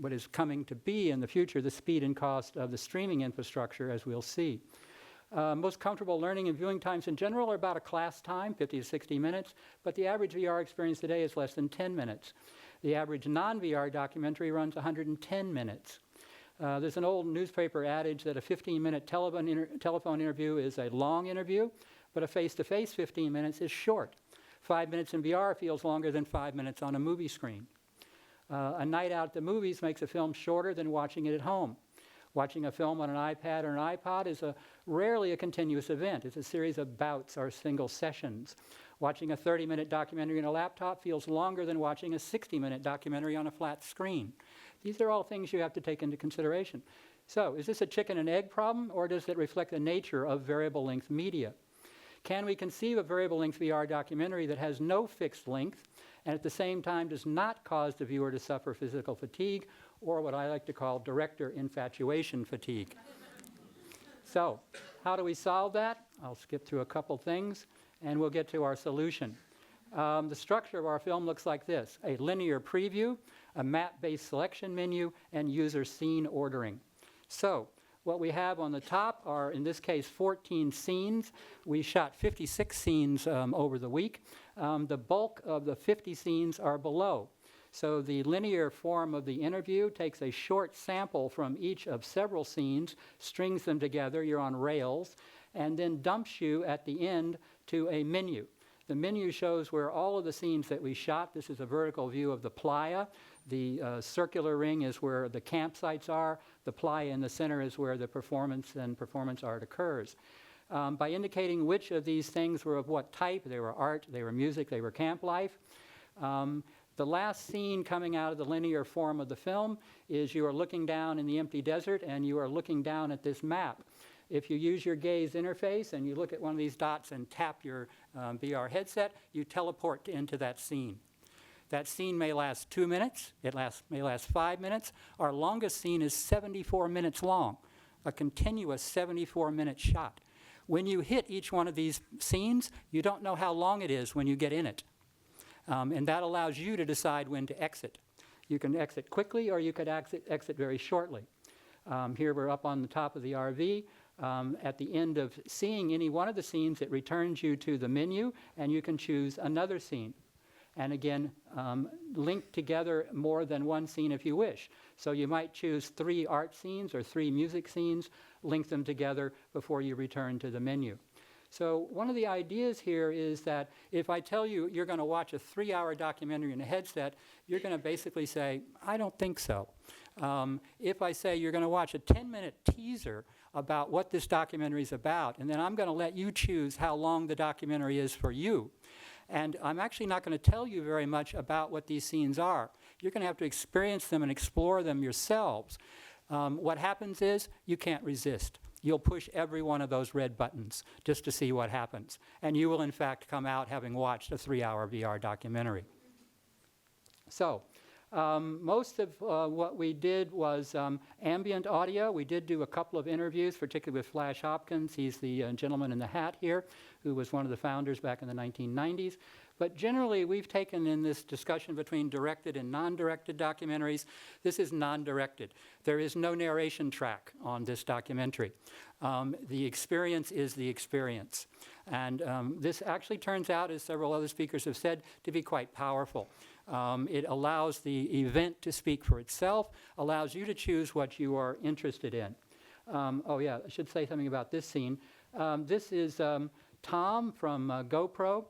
what is coming to be in the future, the speed and cost of the streaming infrastructure, as we'll see. Most comfortable learning and viewing times in general are about a class time, 50 to 60 minutes, but the average VR experience today is less than 10 minutes. The average non-VR documentary runs 110 minutes. There's an old newspaper adage that a 15-minute telephone interview is a long interview, but a face-to-face 15 minutes is short. 5 minutes in VR feels longer than 5 minutes on a movie screen. A night out at the movies makes a film shorter than watching it at home. Watching a film on an iPad or an iPod is rarely a continuous event. It's a series of bouts or single sessions. Watching a 30-minute documentary on a laptop feels longer than watching a 60-minute documentary on a flat screen. These are all things you have to take into consideration. So, is this a chicken and egg problem, or does it reflect the nature of variable length media? Can we conceive a variable length VR documentary that has no fixed length and at the same time does not cause the viewer to suffer physical fatigue, or what I like to call director infatuation fatigue? So, how do we solve that? I'll skip through a couple things and we'll get to our solution. The structure of our film looks like this: a linear preview, a map-based selection menu, and user scene ordering. So, what we have on the top are, in this case, 14 scenes. We shot 56 scenes over the week. The bulk of the 50 scenes are below. So the linear form of the interview takes a short sample from each of several scenes, strings them together, you're on rails, and then dumps you at the end to a menu. The menu shows where all of the scenes that we shot. This is a vertical view of the playa. The circular ring is where the campsites are. The playa in the center is where the performance and performance art occurs. By indicating which of these things were of what type, they were art, they were music, they were camp life. The last scene coming out of the linear form of the film is you are looking down in the empty desert and you are looking down at this map. If you use your gaze interface and you look at one of these dots and tap your VR headset, you teleport into that scene. That scene may last 2 minutes, may last 5 minutes. Our longest scene is 74 minutes long, a continuous 74-minute shot. When you hit each one of these scenes, you don't know how long it is when you get in it. And that allows you to decide when to exit. You can exit quickly or you could exit very shortly. Here we're up on the top of the RV. At the end of seeing any one of the scenes, it returns you to the menu, and you can choose another scene. And again, link together more than one scene if you wish. So you might choose 3 art scenes or 3 music scenes, link them together before you return to the menu. So one of the ideas here is that if I tell you you're going to watch a 3-hour documentary in a headset, you're going to basically say, I don't think so. If I say you're going to watch a 10-minute teaser about what this documentary is about, and then I'm going to let you choose how long the documentary is for you. And I'm actually not going to tell you very much about what these scenes are. You're going to have to experience them and explore them yourselves. What happens is you can't resist. You'll push every one of those red buttons just to see what happens. And you will, in fact, come out having watched a 3-hour VR documentary. So most of what we did was ambient audio. We did do a couple of interviews, particularly with Flash Hopkins. He's the gentleman in the hat here, who was one of the founders back in the 1990s. But generally, we've taken in this discussion between directed and non-directed documentaries, this is non-directed. There is no narration track on this documentary. The experience is the experience. And this actually turns out, as several other speakers have said, to be quite powerful. It allows the event to speak for itself, allows you to choose what you are interested in. Oh yeah, I should say something about this scene. This is Tom from GoPro.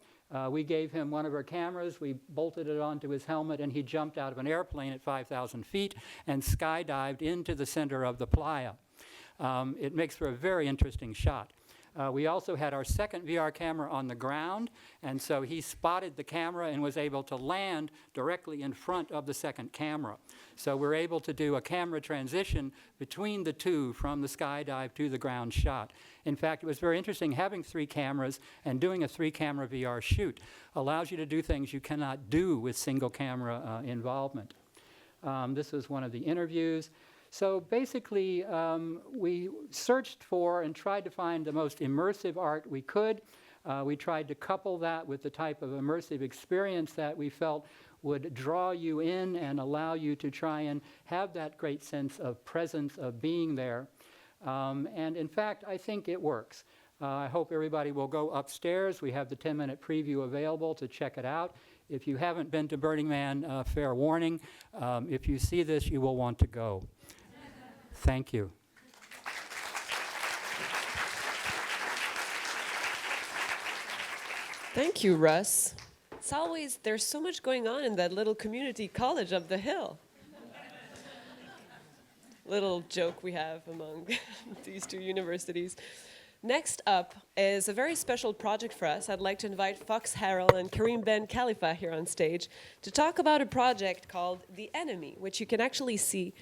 We gave him one of our cameras, we bolted it onto his helmet, and he jumped out of an airplane at 5,000 feet and skydived into the center of the playa. It makes for a very interesting shot. We also had our second VR camera on the ground, and so he spotted the camera and was able to land directly in front of the second camera. So we're able to do a camera transition between the two from the skydive to the ground shot. In fact, it was very interesting having 3 cameras and doing a 3-camera VR shoot. Allows you to do things you cannot do with single camera involvement. This was one of the interviews. So basically, we searched for and tried to find the most immersive art we could. We tried to couple that with the type of immersive experience that we felt would draw you in and allow you to try and have that great sense of presence, of being there. And in fact, I think it works. I hope everybody will go upstairs. We have the 10-minute preview available to check it out. If you haven't been to Burning Man, fair warning. If you see this, you will want to go. Thank you. Thank you, Russ. It's always, there's so much going on in that little community college up the hill. Little joke we have among these 2 universities. Next up is a very special project for us. I'd like to invite Fox Harrell and Karim Ben Khalifa here on stage to talk about a project called The Enemy, which you can actually see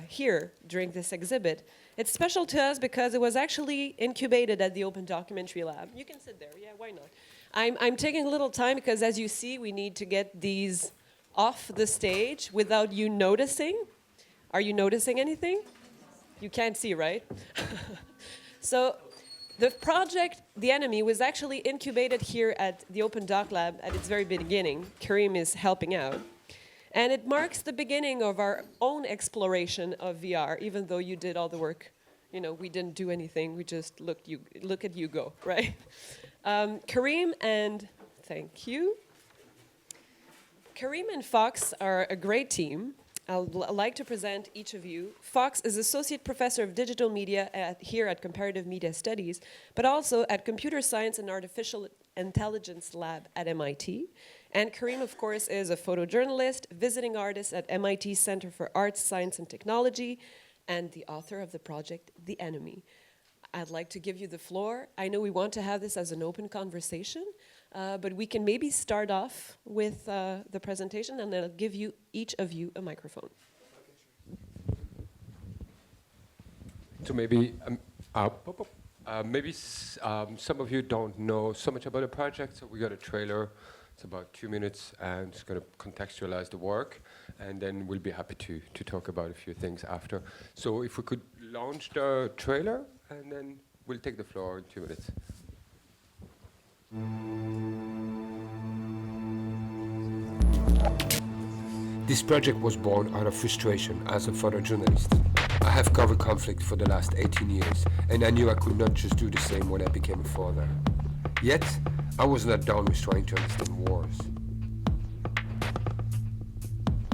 here during this exhibit. It's special to us because it was actually incubated at the Open Documentary Lab. You can sit there, yeah, why not? I'm taking a little time because, as you see, we need to get these off the stage without you noticing. Are you noticing anything? You can't see, right? So the project, The Enemy, was actually incubated here at the Open Doc Lab at its very beginning. Karim is helping out. And it marks the beginning of our own exploration of VR, even though you did all the work. You know, we didn't do anything. We just look at you go, right? Karim and, thank you. Karim and Fox are a great team. I'd like to present each of you. Fox is Associate Professor of Digital Media here at Comparative Media Studies, but also at Computer Science and Artificial Intelligence Lab at MIT. And Karim, of course, is a photojournalist, visiting artist at MIT Center for Arts, Science, and Technology, and the author of the project, The Enemy. I'd like to give you the floor. I know we want to have this as an open conversation, but we can maybe start off with the presentation, and I'll give you, each of you, a microphone. So maybe Maybe some of you don't know so much about the project, so we got a trailer. It's about 2 minutes, and it's going to contextualize the work, and then we'll be happy to talk about a few things after. So if we could launch the trailer, and then we'll take the floor in 2 minutes. This project was born out of frustration as a photojournalist. I have covered conflict for the last 18 years, and I knew I could not just do the same when I became a father. Yet, I was not done with trying to understand wars.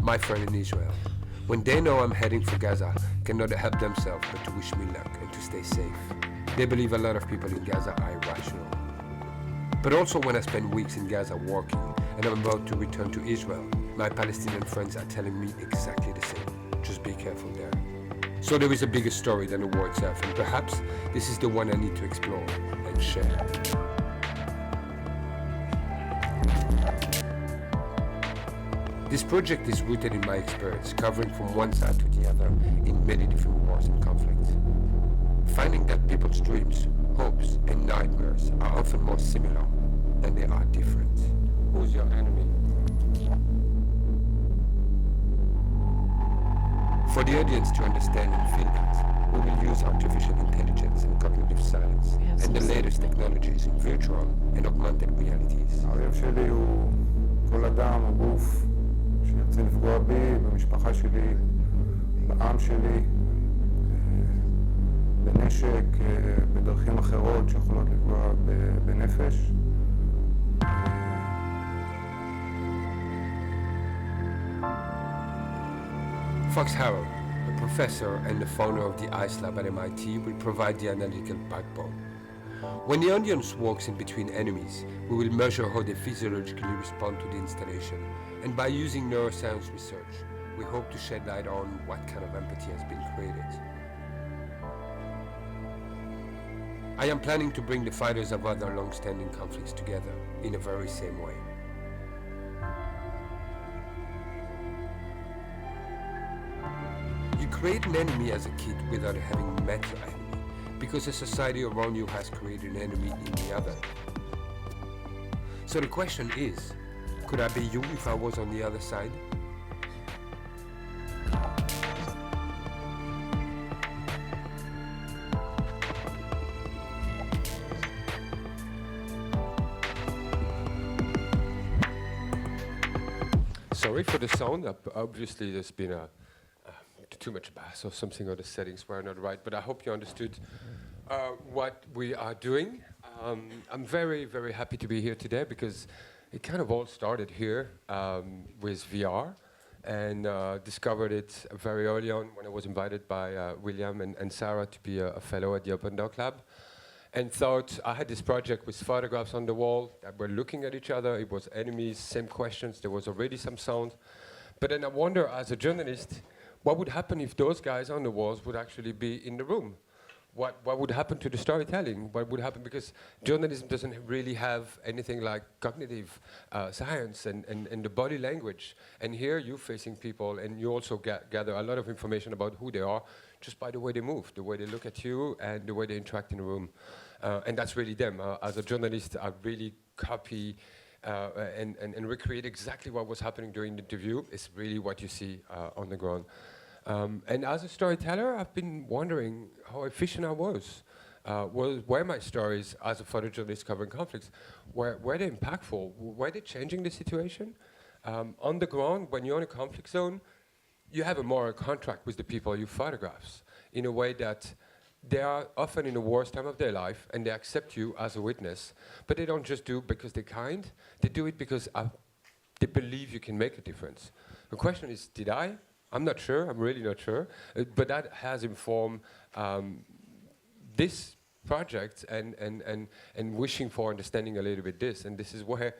My friend in Israel, when they know I'm heading for Gaza, cannot help themselves but to wish me luck and to stay safe. They believe a lot of people in Gaza are irrational. But also when I spend weeks in Gaza working and I'm about to return to Israel, my Palestinian friends are telling me exactly the same. Just be careful there. So there is a bigger story than the war itself, and perhaps this is the one I need to explore and share. This project is rooted in my experience, covering from one side to the other in many different wars and conflicts. Finding that people's dreams, hopes, and nightmares are often more similar than they are different. Who's your enemy? For the audience to understand and feel that, we will use artificial intelligence and cognitive science, and the latest technologies in virtual and augmented realities. האויב שלי הוא כל אדם או גוף שירצה לפגוע בי, במשפחה שלי, בעם שלי, בנשק, בדרכים אחרות שיכולות לפגוע בנפש. Fox Harrell, a professor and the founder of the ICE Lab at MIT, will provide the analytical backbone. When the audience walks in between enemies, we will measure how they physiologically respond to the installation, and by using neuroscience research, we hope to shed light on what kind of empathy has been created. I am planning to bring the fighters of other long-standing conflicts together in a very same way. You create an enemy as a kid without having met your enemy, because the society around you has created an enemy in the other. So the question is, could I be you if I was on the other side? Sorry for the sound. Obviously, there's been too much bass or something, or the settings were not right. But I hope you understood what we are doing. I'm very, very happy to be here today because it kind of all started here with VR, and discovered it very early on when I was invited by William and Sarah to be a fellow at the Open Doc Lab. And thought I had this project with photographs on the wall that were looking at each other. It was enemies, same questions. There was already some sound. But then I wonder, as a journalist, what would happen if those guys on the walls would actually be in the room? What would happen to the storytelling? What would happen? Because journalism doesn't really have anything like cognitive science and the body language. And here you're facing people, and you also gather a lot of information about who they are just by the way they move, the way they look at you, and the way they interact in the room. And that's really them. As a journalist, I really copy and recreate exactly what was happening during the interview. It's really what you see on the ground. And as a storyteller, I've been wondering how efficient I was. Were my stories as a photojournalist covering conflicts, were they impactful? Were they changing the situation? On the ground, when you're in a conflict zone, you have a moral contract with the people you photograph in a way that they are often in the worst time of their life, and they accept you as a witness. But they don't just do it because they're kind. They do it because they believe you can make a difference. The question is, did I? I'm not sure. I'm really not sure. But that has informed this project and wishing for understanding a little bit this. And this is where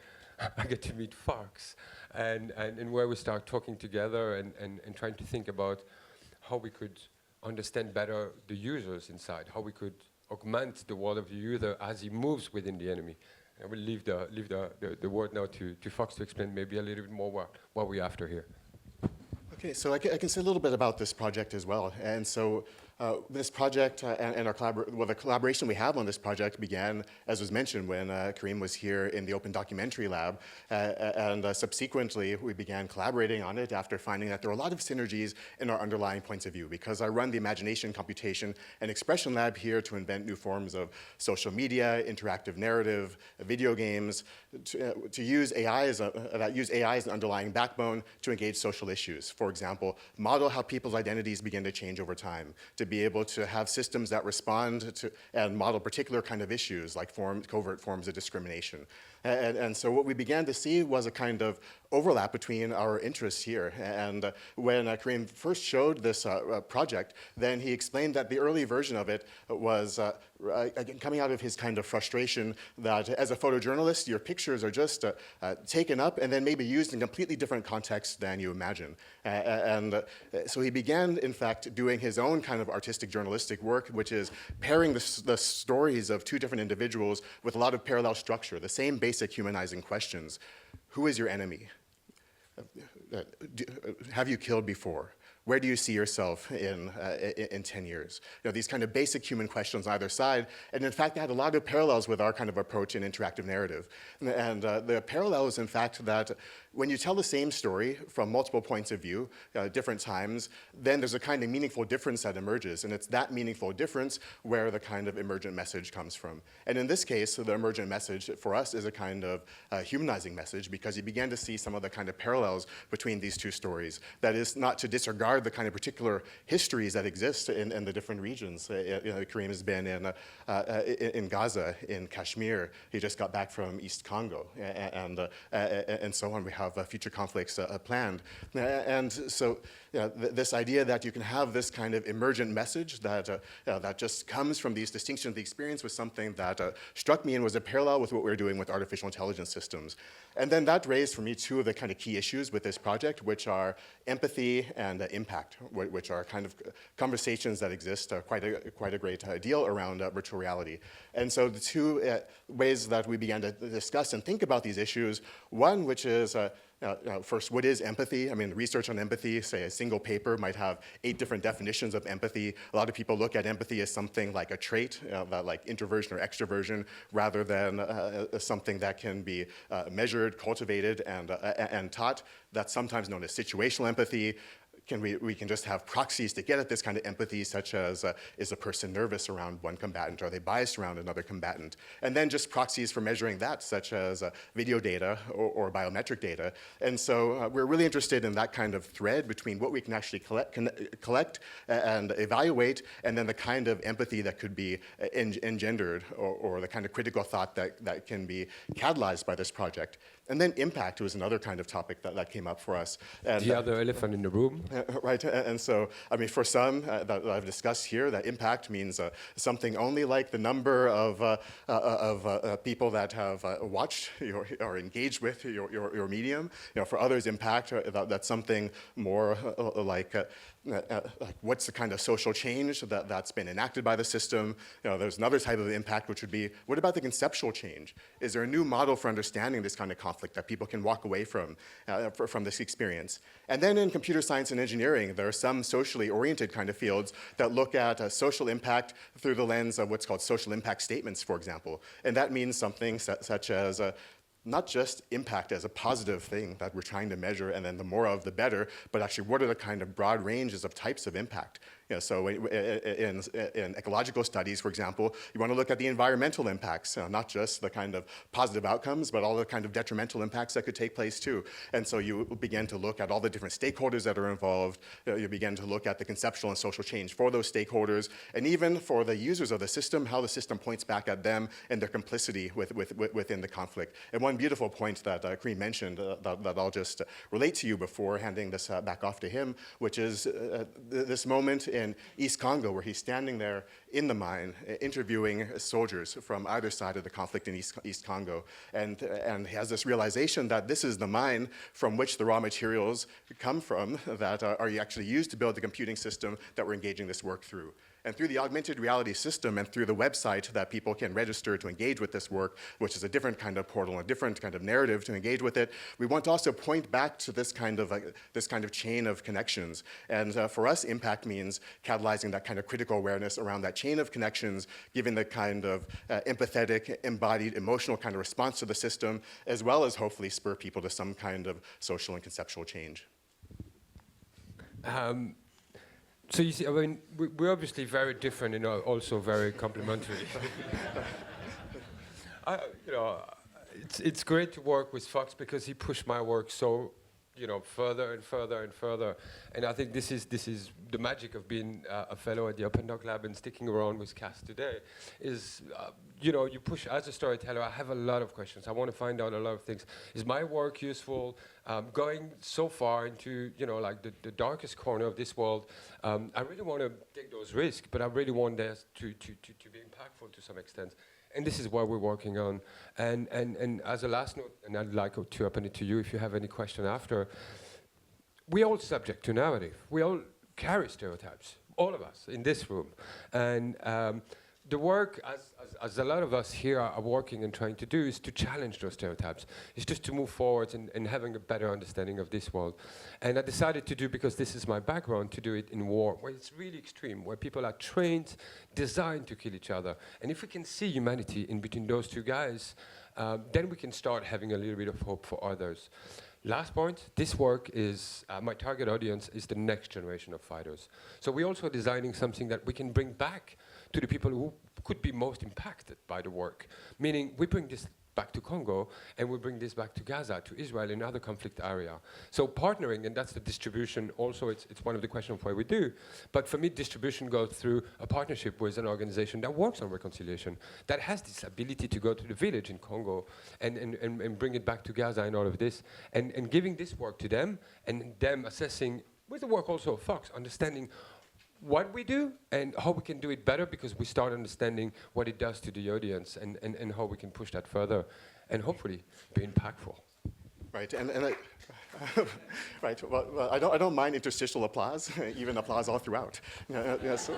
I get to meet Fox and where we start talking together and trying to think about how we could understand better the users inside, how we could augment the world of the user as he moves within the enemy. I will leave the word now to Fox to explain maybe a little bit more what we're after here. Okay, so I can say a little bit about this project as well. And so This project and the collaboration we have on this project began, as was mentioned, when Kareem was here in the Open Documentary Lab, and subsequently we began collaborating on it after finding that there were a lot of synergies in our underlying points of view, because I run the Imagination, Computation, and Expression Lab here to invent new forms of social media, interactive narrative, video games, to use AI as an underlying backbone to engage social issues. For example, model how people's identities begin to change over time, to be able to have systems that respond to and model particular kind of issues like covert forms of discrimination. And so what we began to see was a kind of overlap between our interests here. And when Kareem first showed this project, then he explained that the early version of it was again, coming out of his kind of frustration that as a photojournalist, your pictures are just taken up and then maybe used in completely different contexts than you imagine. So he began, in fact, doing his own kind of artistic journalistic work, which is pairing the stories of two different individuals with a lot of parallel structure, the same basic humanizing questions. Who is your enemy? Have you killed before? Where do you see yourself in 10 years? You know, these kind of basic human questions on either side. And in fact, they had a lot of parallels with our kind of approach in interactive narrative. And the parallel is, in fact, that when you tell the same story from multiple points of view, different times, then there's a kind of meaningful difference that emerges. And it's that meaningful difference where the kind of emergent message comes from. And in this case, the emergent message for us is a kind of humanizing message, because you began to see some of the kind of parallels between these two stories. That is not to disregard the kind of particular histories that exist in the different regions. Kareem has been in Gaza, in Kashmir. He just got back from East Congo, and so on. We have future conflicts planned. And so this idea that you can have this kind of emergent message that just comes from these distinctions of the experience was something that struck me and was a parallel with what we're doing with artificial intelligence systems. And then that raised for me two of the kind of key issues with this project, which are empathy and impact, which are kind of conversations that exist quite a great deal around virtual reality. And so the two ways that we began to discuss and think about these issues, one which is first, what is empathy? I mean, research on empathy, say a single paper might have 8 different definitions of empathy. A lot of people look at empathy as something like a trait, like introversion or extroversion, rather than something that can be measured, cultivated, and taught. That's sometimes known as situational empathy. We can just have proxies to get at this kind of empathy, such as, is a person nervous around one combatant? Are they biased around another combatant? And then just proxies for measuring that, such as video data or biometric data. And so we're really interested in that kind of thread between what we can actually collect and evaluate, and then the kind of empathy that could be engendered, or the kind of critical thought that can be catalyzed by this project. And then impact was another kind of topic that came up for us. And the other elephant in the room. Right, and so, I mean, for some that I've discussed here, that impact means something only like the number of people that have watched or engaged with your medium. You know, for others, impact, that's something more like what's the kind of social change that's been enacted by the system. You know, there's another type of impact, which would be, what about the conceptual change? Is there a new model for understanding this kind of conflict that people can walk away from this experience? And then in computer science and engineering, there are some socially oriented kind of fields that look at social impact through the lens of what's called social impact statements, for example. And that means something such as not just impact as a positive thing that we're trying to measure, and then the more of the better, but actually what are the kind of broad ranges of types of impact. You know, so in ecological studies, for example, you want to look at the environmental impacts, not just the kind of positive outcomes, but all the kind of detrimental impacts that could take place too. And so you begin to look at all the different stakeholders that are involved. You begin to look at the conceptual and social change for those stakeholders, and even for the users of the system, how the system points back at them and their complicity within the conflict. And one beautiful point that Kareem mentioned that I'll just relate to you before handing this back off to him, which is this moment in East Congo, where he's standing there in the mine interviewing soldiers from either side of the conflict in East Congo, and he has this realization that this is the mine from which the raw materials come from that are actually used to build the computing system that we're engaging this work through. And through the augmented reality system and through the website that people can register to engage with this work, which is a different kind of portal, a different kind of narrative to engage with it, we want to also point back to this kind of chain of connections. And for us, impact means catalyzing that kind of critical awareness around that chain of connections, giving the kind of empathetic, embodied, emotional kind of response to the system, as well as hopefully spur people to some kind of social and conceptual change. So you see, I mean, we're obviously very different and also very complementary. It's great to work with Fox because he pushed my work so, further and further and further. And I think this is the magic of being a fellow at the Open Doc Lab and sticking around with Cass today. Is you push as a storyteller. I have a lot of questions. I want to find out a lot of things. Is my work useful? Going so far into like the darkest corner of this world, I really want to take those risks, but I really want this to be impactful to some extent. And this is what we're working on. And as a last note, and I'd like to open it to you if you have any question after, we're all subject to narrative. We all carry stereotypes, all of us in this room. And the work, as a lot of us here are working and trying to do, is to challenge those stereotypes. It's just to move forward and having a better understanding of this world. And I decided to do, because this is my background, to do it in war, where it's really extreme, where people are trained, designed to kill each other. And if we can see humanity in between those two guys, then we can start having a little bit of hope for others. Last point, this work is, my target audience is the next generation of fighters. So we're also designing something that we can bring back to the people who could be most impacted by the work. Meaning, we bring this back to Congo, and we bring this back to Gaza, to Israel, and other conflict area. So partnering, and that's the distribution, also it's one of the questions of why we do. But for me, distribution goes through a partnership with an organization that works on reconciliation, that has this ability to go to the village in Congo and bring it back to Gaza and all of this, and giving this work to them, and them assessing, with the work also of Fox, understanding what we do and how we can do it better, because we start understanding what it does to the audience and how we can push that further and hopefully be impactful. Right, right. Well, I don't mind interstitial applause, even applause all throughout. So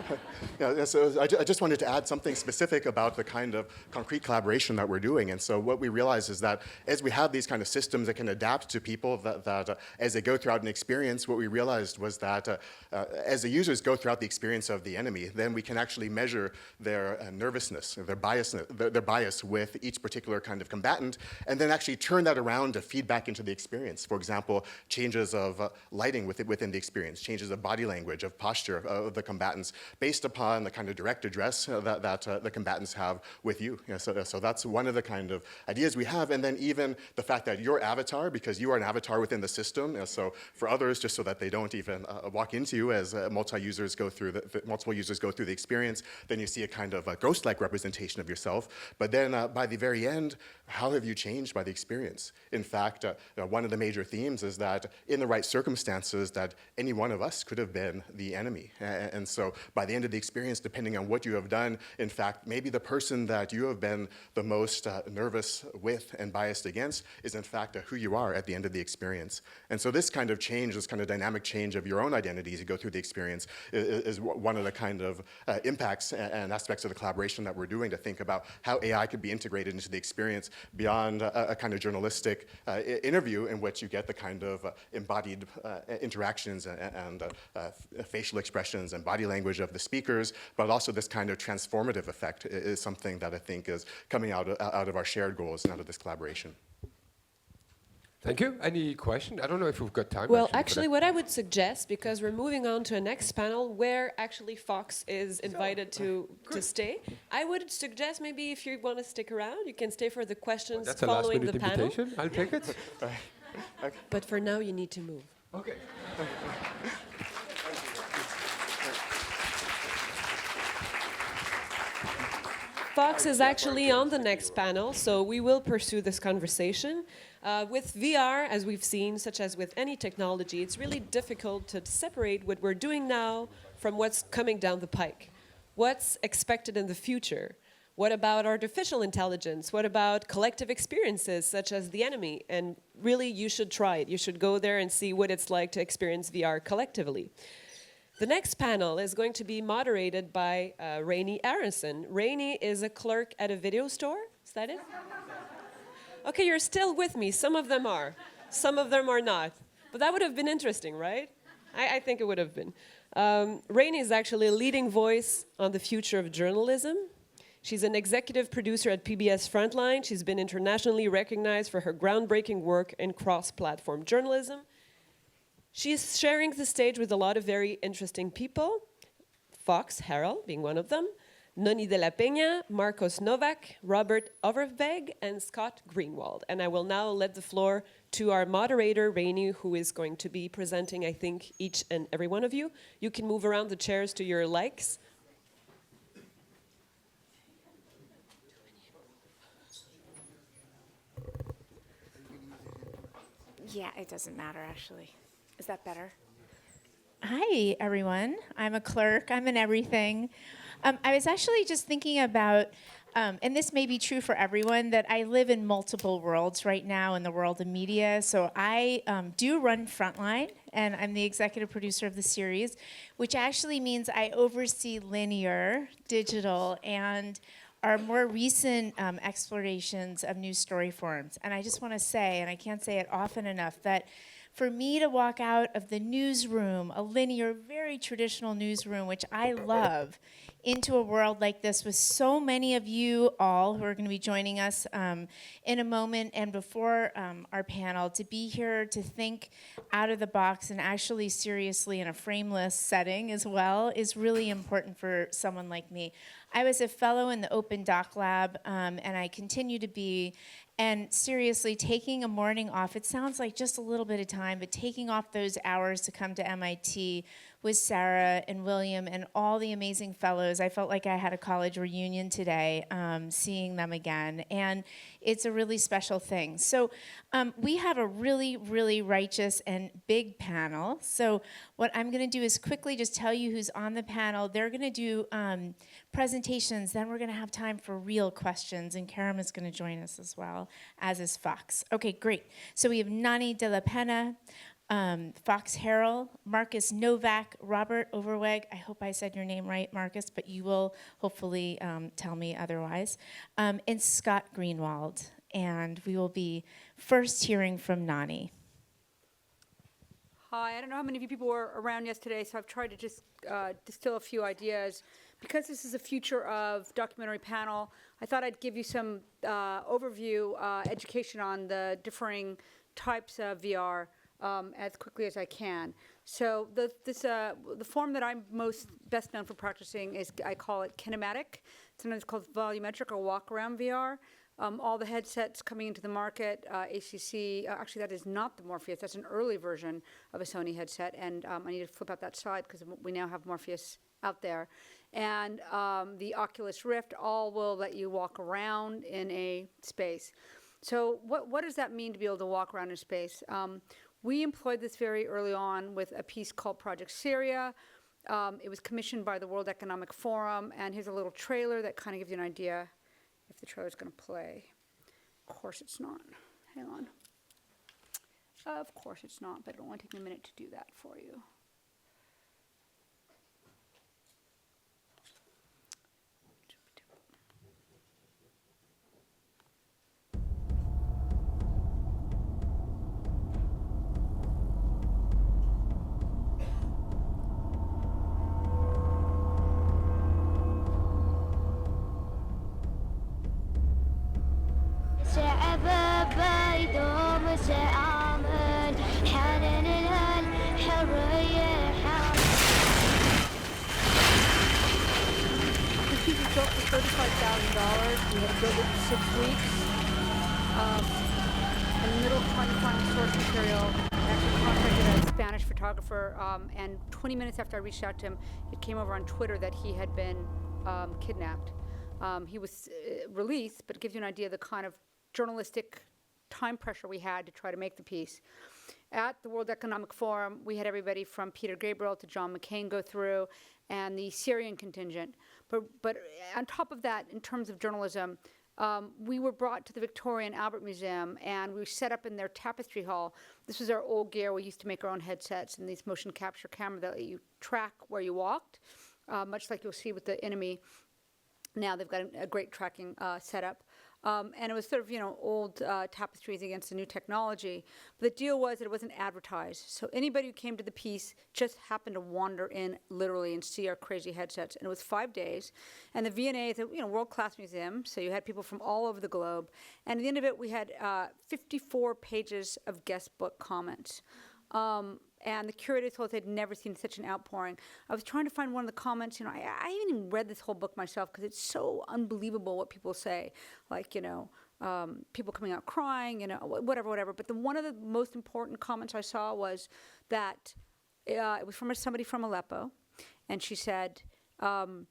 I just wanted to add something specific about the kind of concrete collaboration that we're doing. And so what we realize is that as we have these kind of systems that can adapt to people, that as they go throughout an experience, what we realized was that as the users go throughout the experience of the enemy, then we can actually measure their nervousness, their bias with each particular kind of combatant, and then actually turn that around to feedback into the experience. For example, changes of lighting within the experience, changes of body language, of posture of the combatants, based upon the kind of direct address that the combatants have with you. So that's one of the kind of ideas we have. And then even the fact that your avatar, because you are an avatar within the system, so for others, just so that they don't even walk into you as multiple users go through the experience, then you see a kind of a ghost-like representation of yourself. But then by the very end, how have you changed by the experience? In fact, one of the major themes is that in the right circumstances, that any one of us could have been the enemy. And so by the end of the experience, depending on what you have done, in fact, maybe the person that you have been the most nervous with and biased against is in fact who you are at the end of the experience. And so this kind of change, this kind of dynamic change of your own identity as you go through the experience is one of the kind of impacts and aspects of the collaboration that we're doing, to think about how AI could be integrated into the experience beyond a kind of journalistic interview in which you get the kind of embodied interactions and facial expressions and body language of the speakers, but also this kind of transformative effect is something that I think is coming out of our shared goals and out of this collaboration. Thank you. Any question? I don't know if we've got time. Well, actually, what I would suggest, because we're moving on to a next panel where actually Fox is invited to stay, I would suggest maybe if you want to stick around, you can stay for the questions following the panel. That's a last-minute invitation. I'll take it. Okay. But for now, you need to move. Okay. Fox is actually on the next panel, so we will pursue this conversation. With VR, as we've seen, such as with any technology, it's really difficult to separate what we're doing now from what's coming down the pike. What's expected in the future? What about artificial intelligence? What about collective experiences, such as the enemy? And really, you should try it. You should go there and see what it's like to experience VR collectively. The next panel is going to be moderated by Rainey Aronson. Rainey is a clerk at a video store. Is that it? Okay, you're still with me. Some of them are. Some of them are not. But that would have been interesting, right? I think it would have been. Rainey is actually a leading voice on the future of journalism. She's an executive producer at PBS Frontline. She's been internationally recognized for her groundbreaking work in cross-platform journalism. She's sharing the stage with a lot of very interesting people, Fox Harrell being one of them, Noni de la Peña, Marcos Novak, Robert Overweg, and Scott Greenwald. And I will now let the floor to our moderator, Rainey, who is going to be presenting, I think, each and every one of you. You can move around the chairs to your likes. Yeah, it doesn't matter, actually. Is that better? Hi, everyone. I'm a clerk. I'm an everything. I was actually just thinking about, and this may be true for everyone, that I live in multiple worlds right now in the world of media. So I do run Frontline, and I'm the executive producer of the series, which actually means I oversee linear, digital, and our more recent explorations of new story forms. And I just want to say, and I can't say it often enough, that for me to walk out of the newsroom, a linear, very traditional newsroom, which I love, into a world like this with so many of you all who are going to be joining us in a moment and before our panel, to be here to think out of the box and actually seriously in a frameless setting as well is really important for someone like me. I was a fellow in the Open Doc Lab, and I continue to be. And seriously, taking a morning off, it sounds like just a little bit of time, but taking off those hours to come to MIT with Sarah and William and all the amazing fellows, I felt like I had a college reunion today, seeing them again. And it's a really special thing. So we have a really, really righteous and big panel. So what I'm going to do is quickly just tell you who's on the panel. They're going to do presentations. Then we're going to have time for real questions. And Karam is going to join us as well, as is Fox. Okay, great. So we have Noni de la Peña, Fox Harrell, Marcus Novak, Robert Overweg. I hope I said your name right, Marcus, but you will hopefully tell me otherwise. And Scott Greenwald. And we will be first hearing from Noni. Hi, I don't know how many of you people were around yesterday, so I've tried to just distill a few ideas. Because this is a future of documentary panel, I thought I'd give you some overview education on the differing types of VR as quickly as I can. So the form that I'm best known for practicing is, I call it kinematic. Sometimes called volumetric or walk-around VR. All the headsets coming into the market, ACC, actually that is not the Morpheus, that's an early version of a Sony headset, and I need to flip out that slide because we now have Morpheus out there. And the Oculus Rift all will let you walk around in a space. So what does that mean to be able to walk around in space? We employed this very early on with a piece called Project Syria. It was commissioned by the World Economic Forum, and here's a little trailer that kind of gives you an idea if the trailer's going to play. Of course it's not. Hang on. Of course it's not, but it'll only take me a minute to do that for you. $35,000. We had to build it in 6 weeks. In the middle of trying to find source material, I actually contacted a Spanish photographer, and 20 minutes after I reached out to him, it came over on Twitter that he had been kidnapped. He was released, but it gives you an idea of the kind of journalistic time pressure we had to try to make the piece. At the World Economic Forum, we had everybody from Peter Gabriel to John McCain go through, and the Syrian contingent. But on top of that, in terms of journalism, we were brought to the Victoria and Albert Museum, and we were set up in their tapestry hall. This was our old gear. We used to make our own headsets and these motion capture cameras that let you track where you walked, much like you'll see with the enemy. Now they've got a great tracking setup. And it was sort of, old tapestries against the new technology. But the deal was that it wasn't advertised. So anybody who came to the piece just happened to wander in literally and see our crazy headsets. And it was 5 days. And the V&A is a world-class museum, so you had people from all over the globe. And at the end of it, we had 54 pages of guest book comments. And the curators told us they'd never seen such an outpouring. I was trying to find one of the comments. I haven't even read this whole book myself because it's so unbelievable what people say. Like, people coming out crying, whatever. But one of the most important comments I saw was that it was from somebody from Aleppo. And she said, when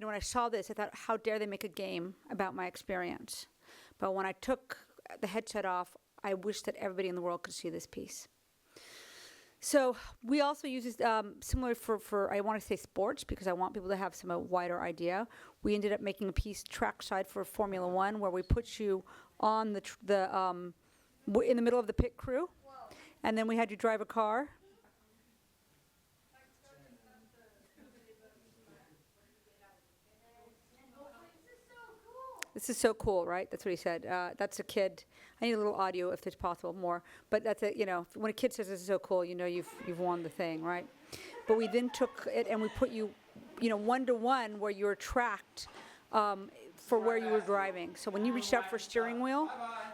I saw this, I thought, how dare they make a game about my experience? But when I took the headset off, I wish that everybody in the world could see this piece. So we also use this similar for I want to say sports because I want people to have a wider idea. We ended up making a piece trackside for Formula One where we put you on in the middle of the pit crew, and then we had you drive a car. This is so cool, right? That's what he said. That's a kid. I need a little audio if it's possible, more. But that's when a kid says this is so cool, you've won the thing, right? But we then took it and we put you, 1-to-1 where you were tracked for where you were driving. So when you reached out for steering wheel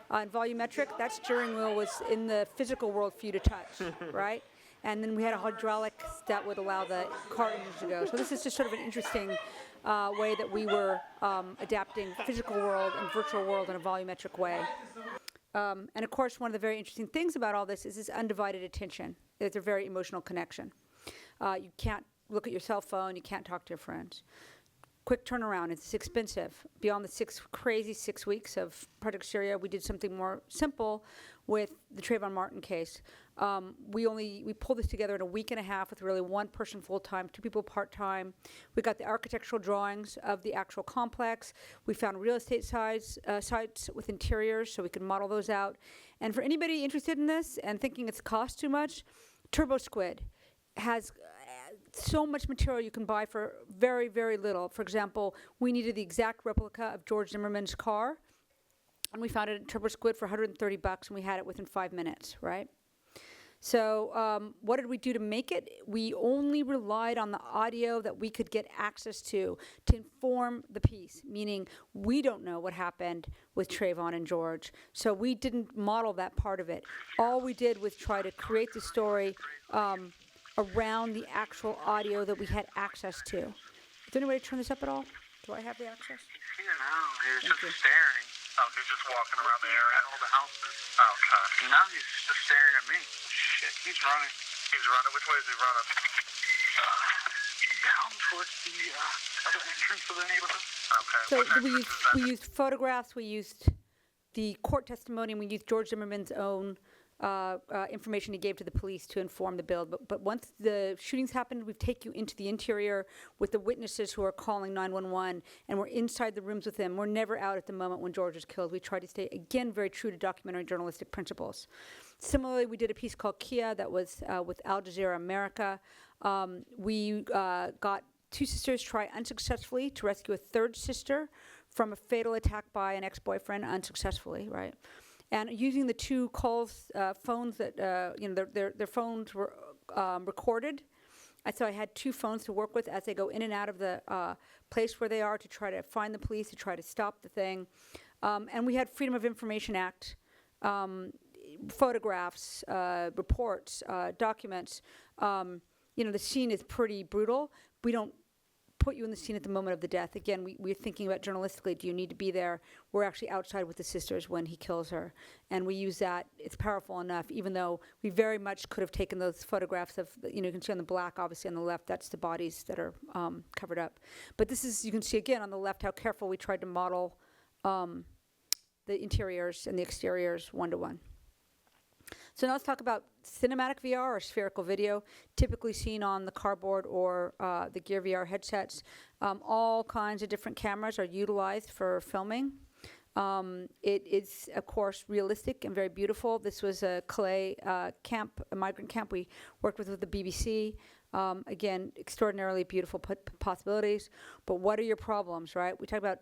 and volumetric, that steering wheel was in the physical world for you to touch, right? And then we had a hydraulic that would allow the car engine to go. So this is just sort of an interesting way that we were adapting physical world and virtual world in a volumetric way. And of course, one of the very interesting things about all this is this undivided attention. It's a very emotional connection. You can't look at your cell phone. You can't talk to your friends. Quick turnaround. It's expensive. Beyond the crazy 6 weeks of Project Syria, we did something more simple with the Trayvon Martin case. We pulled this together in a week and a half with really one person full-time, 2 people part-time. We got the architectural drawings of the actual complex. We found real estate sites with interiors so we could model those out. And for anybody interested in this and thinking it's cost too much, Turbo Squid has so much material you can buy for very, very little. For example, we needed the exact replica of George Zimmerman's car, and we found it at Turbo Squid for $130, and we had it within 5 minutes, right? So what did we do to make it? We only relied on the audio that we could get access to inform the piece, meaning we don't know what happened with Trayvon and George. So we didn't model that part of it. All we did was try to create the story around the actual audio that we had access to. Is there any way to turn this up at all? Do I have the access? He's here now. He was just staring. Oh, he's just walking around the area. All the houses. Okay. Now he's just staring at me. Shit, he's running. He's running? Which way is he running? Down towards the entrance of the neighborhood. Okay. So we used photographs, we used the court testimony, and we used George Zimmerman's own information he gave to the police to inform the build. But once the shootings happened, we take you into the interior with the witnesses who are calling 911, and we're inside the rooms with them. We're never out at the moment when George was killed. We try to stay, again, very true to documentary journalistic principles. Similarly, we did a piece called Kia that was with Al Jazeera America. We got 2 sisters try unsuccessfully to rescue a 3rd sister from a fatal attack by an ex-boyfriend unsuccessfully, right? And using the 2 calls, phones that, their phones were recorded. So I had 2 phones to work with as they go in and out of the place where they are to try to find the police, to try to stop the thing. And we had Freedom of Information Act, photographs, reports, documents. The scene is pretty brutal. We don't put you in the scene at the moment of the death. Again, we're thinking about journalistically, do you need to be there? We're actually outside with the sisters when he kills her. And we use that. It's powerful enough, even though we very much could have taken those photographs of, you can see on the black, obviously on the left, that's the bodies that are covered up. But this is, you can see again on the left how careful we tried to model the interiors and the exteriors 1-to-1. So now let's talk about cinematic VR or spherical video, typically seen on the cardboard or the Gear VR headsets. All kinds of different cameras are utilized for filming. It is, of course, realistic and very beautiful. This was a clay camp, a migrant camp we worked with the BBC. Again, extraordinarily beautiful possibilities. But what are your problems, right? We talk about,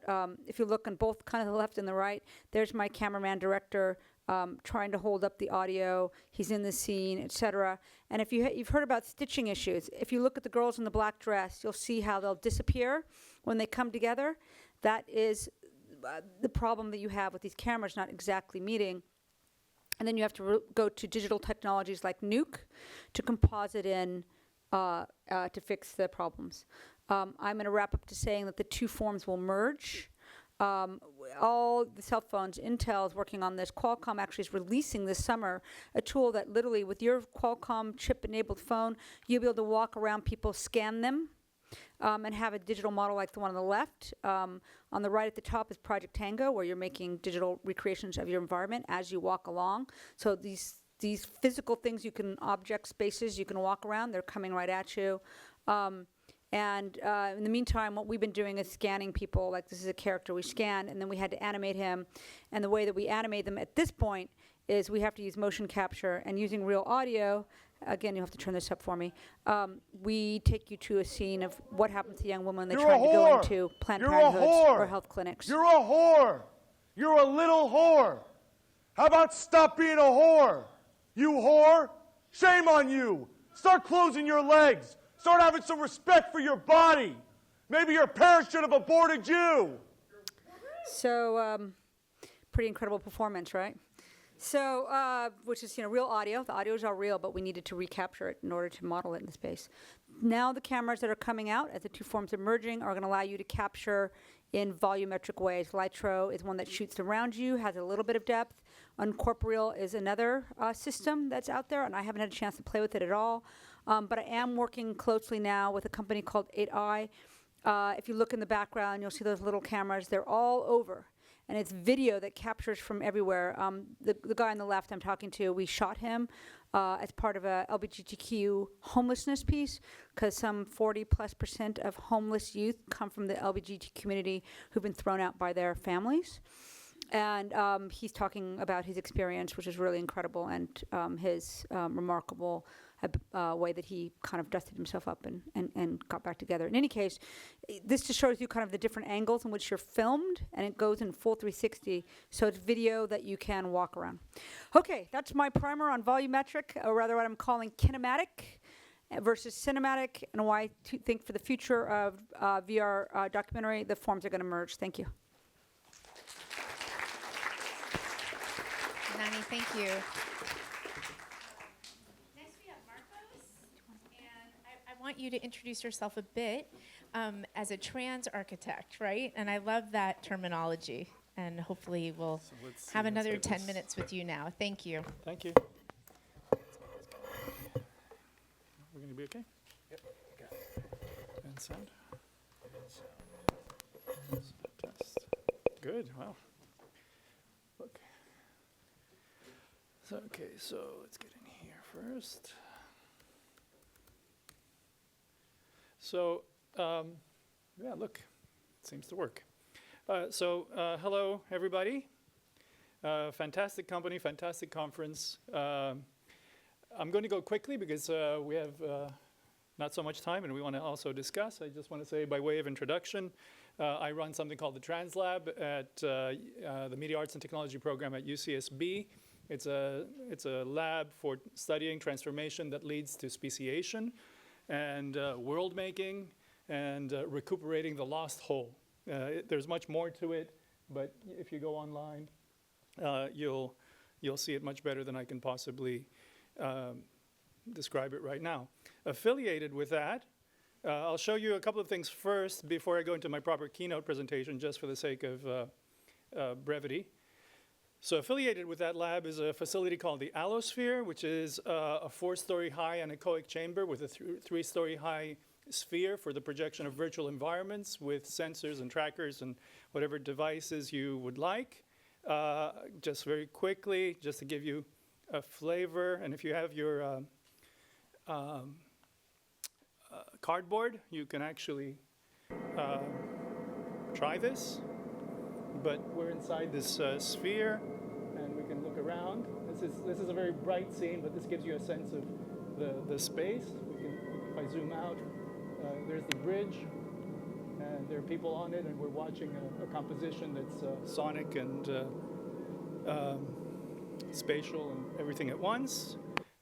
if you look on both kind of the left and the right, there's my cameraman director trying to hold up the audio. He's in the scene, etc. And if you've heard about stitching issues, if you look at the girls in the black dress, you'll see how they'll disappear when they come together. That is the problem that you have with these cameras not exactly meeting. And then you have to go to digital technologies like Nuke to composite in to fix the problems. I'm going to wrap up to saying that the two forms will merge. All the cell phones, Intel is working on this. Qualcomm actually is releasing this summer a tool that literally with your Qualcomm chip-enabled phone, you'll be able to walk around people, scan them, and have a digital model like the one on the left. On the right at the top is Project Tango, where you're making digital recreations of your environment as you walk along. So these physical things, object spaces, you can walk around, they're coming right at you. And in the meantime, what we've been doing is scanning people. Like this is a character we scan, and then we had to animate him. And the way that we animate them at this point is we have to use motion capture and using real audio. Again, you'll have to turn this up for me. We take you to a scene of what happens to a young woman when they try to go into Planned Parenthoods or health clinics. You're a whore. You're a little whore. How about stop being a whore? You whore. Shame on you. Start closing your legs. Start having some respect for your body. Maybe your parents should have aborted you. So, pretty incredible performance, right? So, which is, real audio. The audios are real, but we needed to recapture it in order to model it in the space. Now the cameras that are coming out as the two forms are merging are going to allow you to capture in volumetric ways. Litro is one that shoots around you, has a little bit of depth. Uncorporeal is another system that's out there, and I haven't had a chance to play with it at all. But I am working closely now with a company called 8i. If you look in the background, you'll see those little cameras. They're all over. And it's video that captures from everywhere. The guy on the left I'm talking to, we shot him as part of a LGBTQ homelessness piece, because some 40+% of homeless youth come from the LGBT community who've been thrown out by their families. And he's talking about his experience, which is really incredible, and his remarkable way that he kind of dusted himself up and got back together. In any case, this just shows you kind of the different angles in which you're filmed, and it goes in full 360, so it's video that you can walk around. Okay, that's my primer on volumetric, or rather what I'm calling kinematic versus cinematic, and why I think for the future of VR documentary, the forms are going to merge. Thank you. Nani, thank you. Next we have Marcos, and I want you to introduce yourself a bit as a trans architect, right? And I love that terminology, and hopefully we'll have another 10 minutes with you now. Thank you. Thank you. We're going to be okay? Yep. Okay. And sound? Test. Good, wow. Look. So, okay, so let's get in here first. So, yeah, look, it seems to work. Hello, everybody. Fantastic company, fantastic conference. I'm going to go quickly because we have not so much time and we want to also discuss. I just want to say by way of introduction, I run something called the Trans Lab at the Media Arts and Technology program at UCSB. It's a lab for studying transformation that leads to speciation and world making and recuperating the lost whole. There's much more to it, but if you go online, you'll see it much better than I can possibly describe it right now. Affiliated with that, I'll show you a couple of things first before I go into my proper keynote presentation, just for the sake of brevity. So affiliated with that lab is a facility called the Allosphere, which is a 4-story high anechoic chamber with a 3-story high sphere for the projection of virtual environments with sensors and trackers and whatever devices you would like. Just very quickly, just to give you a flavor, and if you have your cardboard, you can actually try this. but we're inside this sphere, and we can look around. This is a very bright scene, but this gives you a sense of the space. If I zoom out, there's the bridge, and there are people on it, and we're watching a composition that's sonic and spatial and everything at once.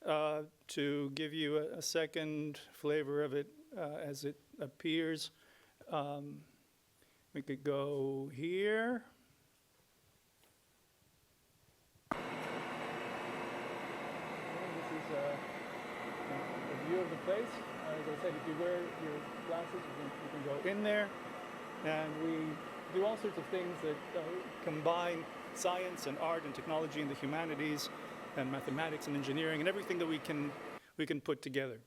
To give you a second flavor of it as it appears, we could go here. This is a view of the place. As I said, if you wear your glasses, you can go in there. And we do all sorts of things that combine science and art and technology and the humanities and mathematics and engineering and everything that we can put together.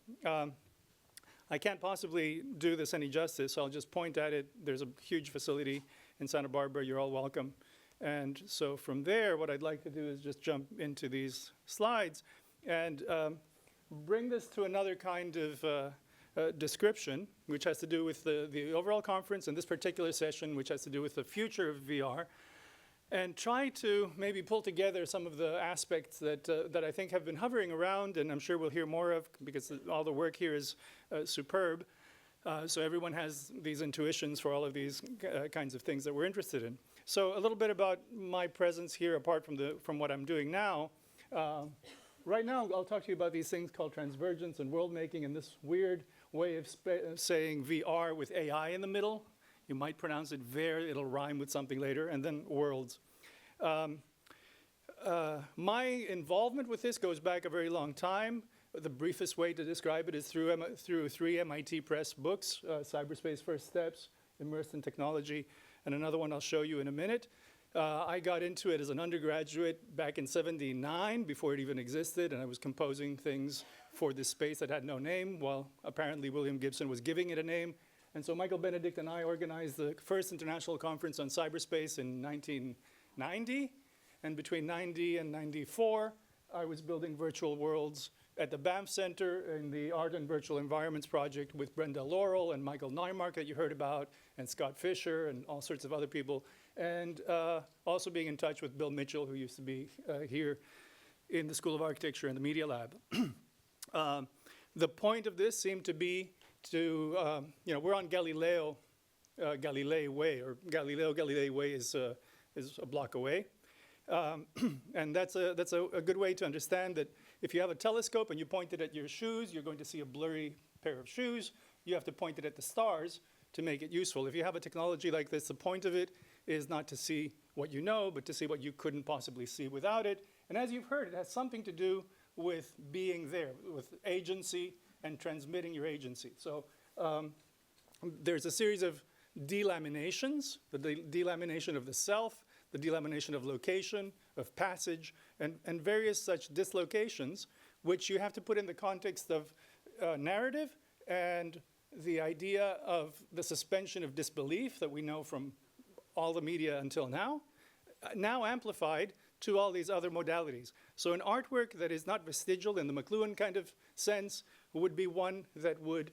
I can't possibly do this any justice, so I'll just point at it. There's a huge facility in Santa Barbara. You're all welcome. And so from there, what I'd like to do is just jump into these slides and bring this to another kind of description, which has to do with the overall conference and this particular session, which has to do with the future of VR, and try to maybe pull together some of the aspects that I think have been hovering around, and I'm sure we'll hear more of because all the work here is superb. So everyone has these intuitions for all of these kinds of things that we're interested in. So a little bit about my presence here, apart from what I'm doing now. Right now, I'll talk to you about these things called transvergence and world making, and this weird way of saying VR with AI in the middle. You might pronounce it ver, it'll rhyme with something later, and then worlds. My involvement with this goes back a very long time. The briefest way to describe it is through 3 MIT Press books, Cyberspace First Steps, Immersed in Technology, and another one I'll show you in a minute. I got into it as an undergraduate back in '79, before it even existed, and I was composing things for this space that had no name, while apparently William Gibson was giving it a name. And so Michael Benedict and I organized the first international conference on cyberspace in 1990. And between 90 and 94, I was building virtual worlds at the Banff Centre in the Art and Virtual Environments project with Brenda Laurel and Michael Neimark that you heard about, and Scott Fisher and all sorts of other people. And also being in touch with Bill Mitchell, who used to be here in the School of Architecture and the Media Lab. The point of this seemed to be to, we're on Galilei Way, or Galilei Way is a block away. And that's a good way to understand that if you have a telescope and you point it at your shoes, you're going to see a blurry pair of shoes. You have to point it at the stars to make it useful. If you have a technology like this, the point of it is not to see what you know, but to see what you couldn't possibly see without it. And as you've heard, it has something to do with being there, with agency and transmitting your agency. So there's a series of delaminations, the delamination of the self, the delamination of location, of passage, and various such dislocations, which you have to put in the context of narrative and the idea of the suspension of disbelief that we know from all the media until now, now amplified to all these other modalities. So an artwork that is not vestigial in the McLuhan kind of sense would be one that would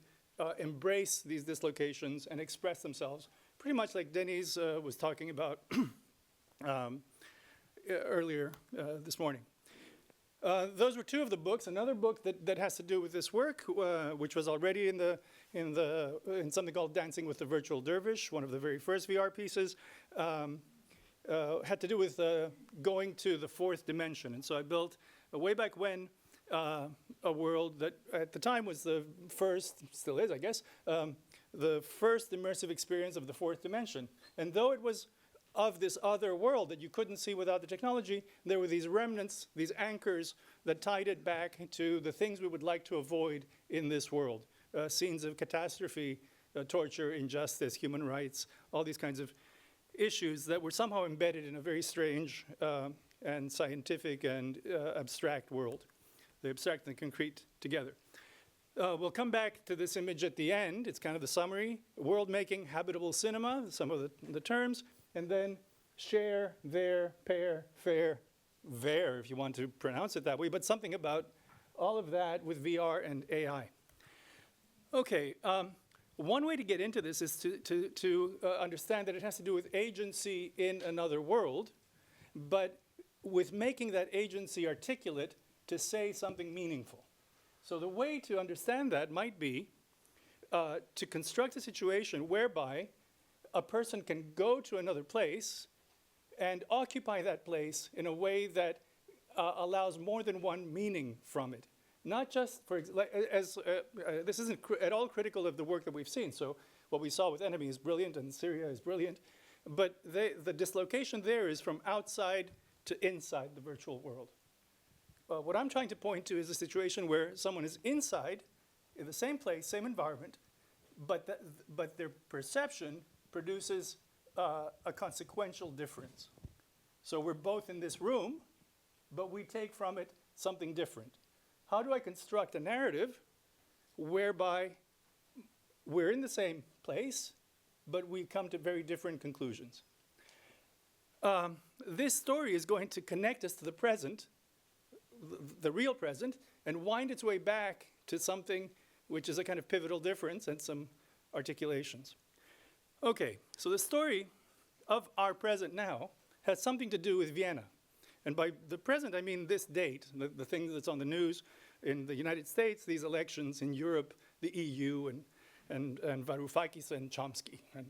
embrace these dislocations and express themselves, pretty much like Denise was talking about earlier this morning. Those were 2 of the books. Another book that has to do with this work, which was already in something called Dancing with the Virtual Dervish, one of the very first VR pieces, had to do with going to the 4th dimension. And so I built, way back when, a world that at the time was the first, still is, I guess, the first immersive experience of the 4th dimension. And though it was of this other world that you couldn't see without the technology, there were these remnants, these anchors that tied it back to the things we would like to avoid in this world. Scenes of catastrophe, torture, injustice, human rights, all these kinds of issues that were somehow embedded in a very strange and scientific and abstract world. The abstract and the concrete together. We'll come back to this image at the end. It's kind of the summary. World making, habitable cinema, some of the terms. And then share, there, pair, fair, ver, if you want to pronounce it that way, but something about all of that with VR and AI. Okay, one way to get into this is to understand that it has to do with agency in another world, but with making that agency articulate to say something meaningful. So the way to understand that might be to construct a situation whereby a person can go to another place and occupy that place in a way that allows more than one meaning from it. Not just, this isn't at all critical of the work that we've seen. So what we saw with Enemy is brilliant and Syria is brilliant. But the dislocation there is from outside to inside the virtual world. What I'm trying to point to is a situation where someone is inside, in the same place, same environment, but their perception produces a consequential difference. So we're both in this room, but we take from it something different. How do I construct a narrative whereby we're in the same place, but we come to very different conclusions? This story is going to connect us to the present, the real present, and wind its way back to something which is a kind of pivotal difference and some articulations. Okay, so the story of our present now has something to do with Vienna. And by the present, I mean this date, the thing that's on the news in the United States, these elections in Europe, the EU, and Varoufakis and Chomsky, and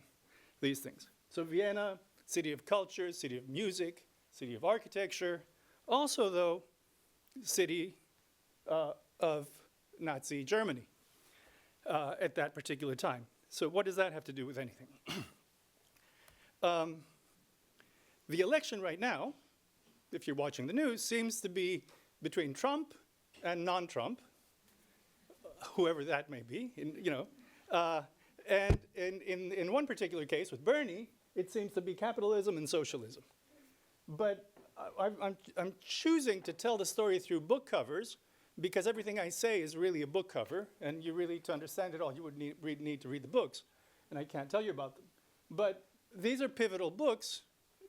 these things. So Vienna, city of culture, city of music, city of architecture, also, though, city of Nazi Germany at that particular time. So what does that have to do with anything? The election right now, if you're watching the news, seems to be between Trump and non-Trump, whoever that may be, and in one particular case with Bernie, it seems to be capitalism and socialism. But I'm choosing to tell the story through book covers because everything I say is really a book cover, and you really, to understand it all, you would need to read the books, and I can't tell you about them. But these are pivotal books